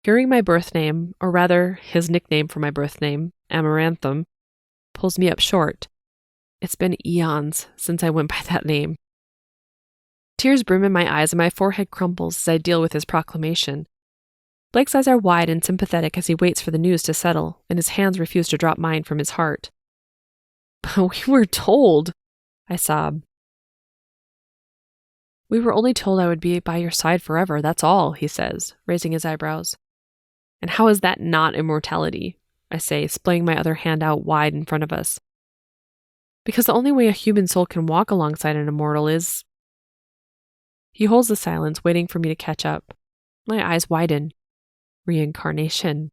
Hearing my birth name, or rather his nickname for my birth name, Amaranthum, pulls me up short. It's been eons since I went by that name. Tears brim in my eyes and my forehead crumbles as I deal with his proclamation. Blake's eyes are wide and sympathetic as he waits for the news to settle, and his hands refuse to drop mine from his heart. But we were told, I sob. We were only told I would be by your side forever, that's all, he says, raising his eyebrows. And how is that not immortality? I say, splaying my other hand out wide in front of us. Because the only way a human soul can walk alongside an immortal is... He holds the silence, waiting for me to catch up. My eyes widen. Reincarnation.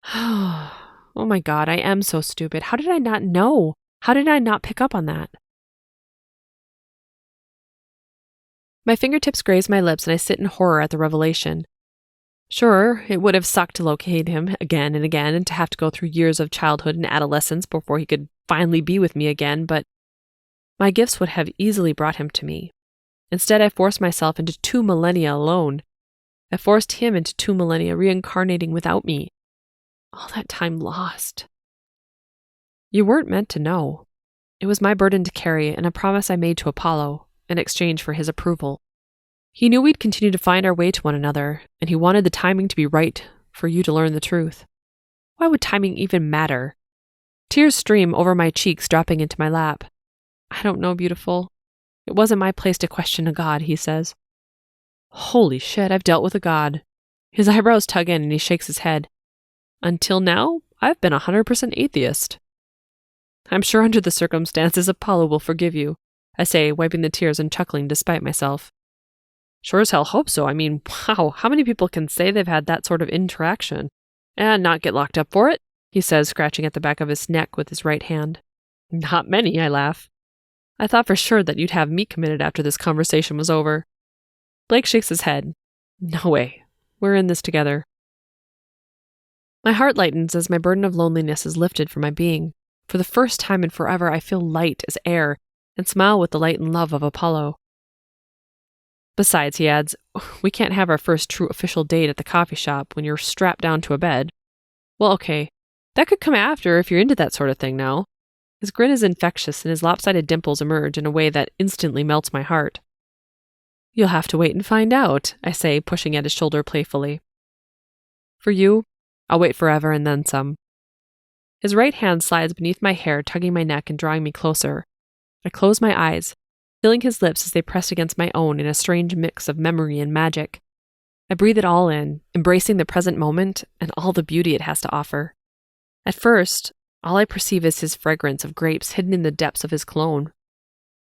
Oh my God, I am so stupid. How did I not know? How did I not pick up on that? My fingertips graze my lips and I sit in horror at the revelation. Sure, it would have sucked to locate him again and to have to go through years of childhood and adolescence before he could finally be with me again, but my gifts would have easily brought him to me. Instead, I forced myself into 2 millennia alone. I forced him into 2 millennia reincarnating without me. All that time lost. You weren't meant to know. It was my burden to carry and a promise I made to Apollo in exchange for his approval. He knew we'd continue to find our way to one another, and he wanted the timing to be right for you to learn the truth. Why would timing even matter? Tears stream over my cheeks, dropping into my lap. I don't know, beautiful. It wasn't my place to question a god, he says. Holy shit, I've dealt with a god. His eyebrows tug in and he shakes his head. Until now, I've been 100% atheist. I'm sure under the circumstances Apollo will forgive you, I say, wiping the tears and chuckling despite myself. Sure as hell hope so. I mean, wow, how many people can say they've had that sort of interaction? And not get locked up for it? He says, scratching at the back of his neck with his right hand. Not many, I laugh. I thought for sure that you'd have me committed after this conversation was over. Blake shakes his head. No way. We're in this together. My heart lightens as my burden of loneliness is lifted from my being. For the first time in forever, I feel light as air and smile with the light and love of Apollo. Besides, he adds, we can't have our first true official date at the coffee shop when you're strapped down to a bed. Well, okay, that could come after if you're into that sort of thing now. His grin is infectious and his lopsided dimples emerge in a way that instantly melts my heart. You'll have to wait and find out, I say, pushing at his shoulder playfully. For you, I'll wait forever and then some. His right hand slides beneath my hair, tugging my neck and drawing me closer. I close my eyes, feeling his lips as they press against my own in a strange mix of memory and magic. I breathe it all in, embracing the present moment and all the beauty it has to offer. At first, all I perceive is his fragrance of grapes hidden in the depths of his cologne.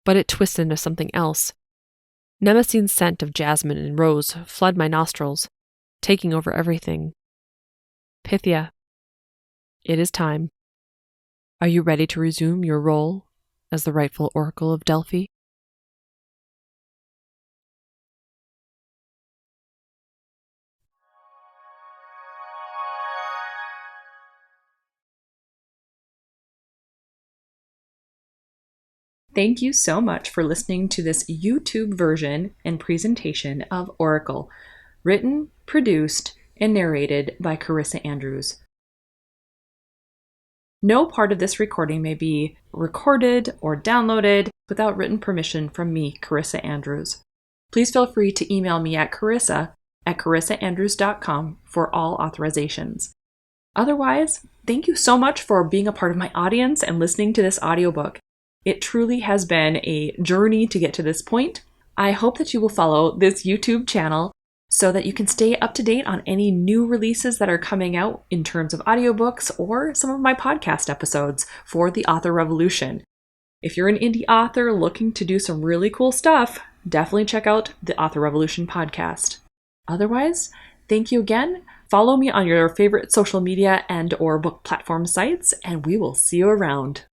But it twists into something else. Nemesine's scent of jasmine and rose flood my nostrils, taking over everything. Pythia, it is time. Are you ready to resume your role as the rightful Oracle of Delphi? Thank you so much for listening to this YouTube version and presentation of Oracle, written, produced, and narrated by Carissa Andrews. No part of this recording may be recorded or downloaded without written permission from me, Carissa Andrews. Please feel free to email me at carissaandrews.com for all authorizations. Otherwise, thank you so much for being a part of my audience and listening to this audiobook. It truly has been a journey to get to this point. I hope that you will follow this YouTube channel so that you can stay up to date on any new releases that are coming out in terms of audiobooks or some of my podcast episodes for the author revolution. If you're an indie author looking to do some really cool stuff, definitely check out the Author Revolution podcast. Otherwise, thank you again. Follow me on your favorite social media and or book platform sites, and we will see you around.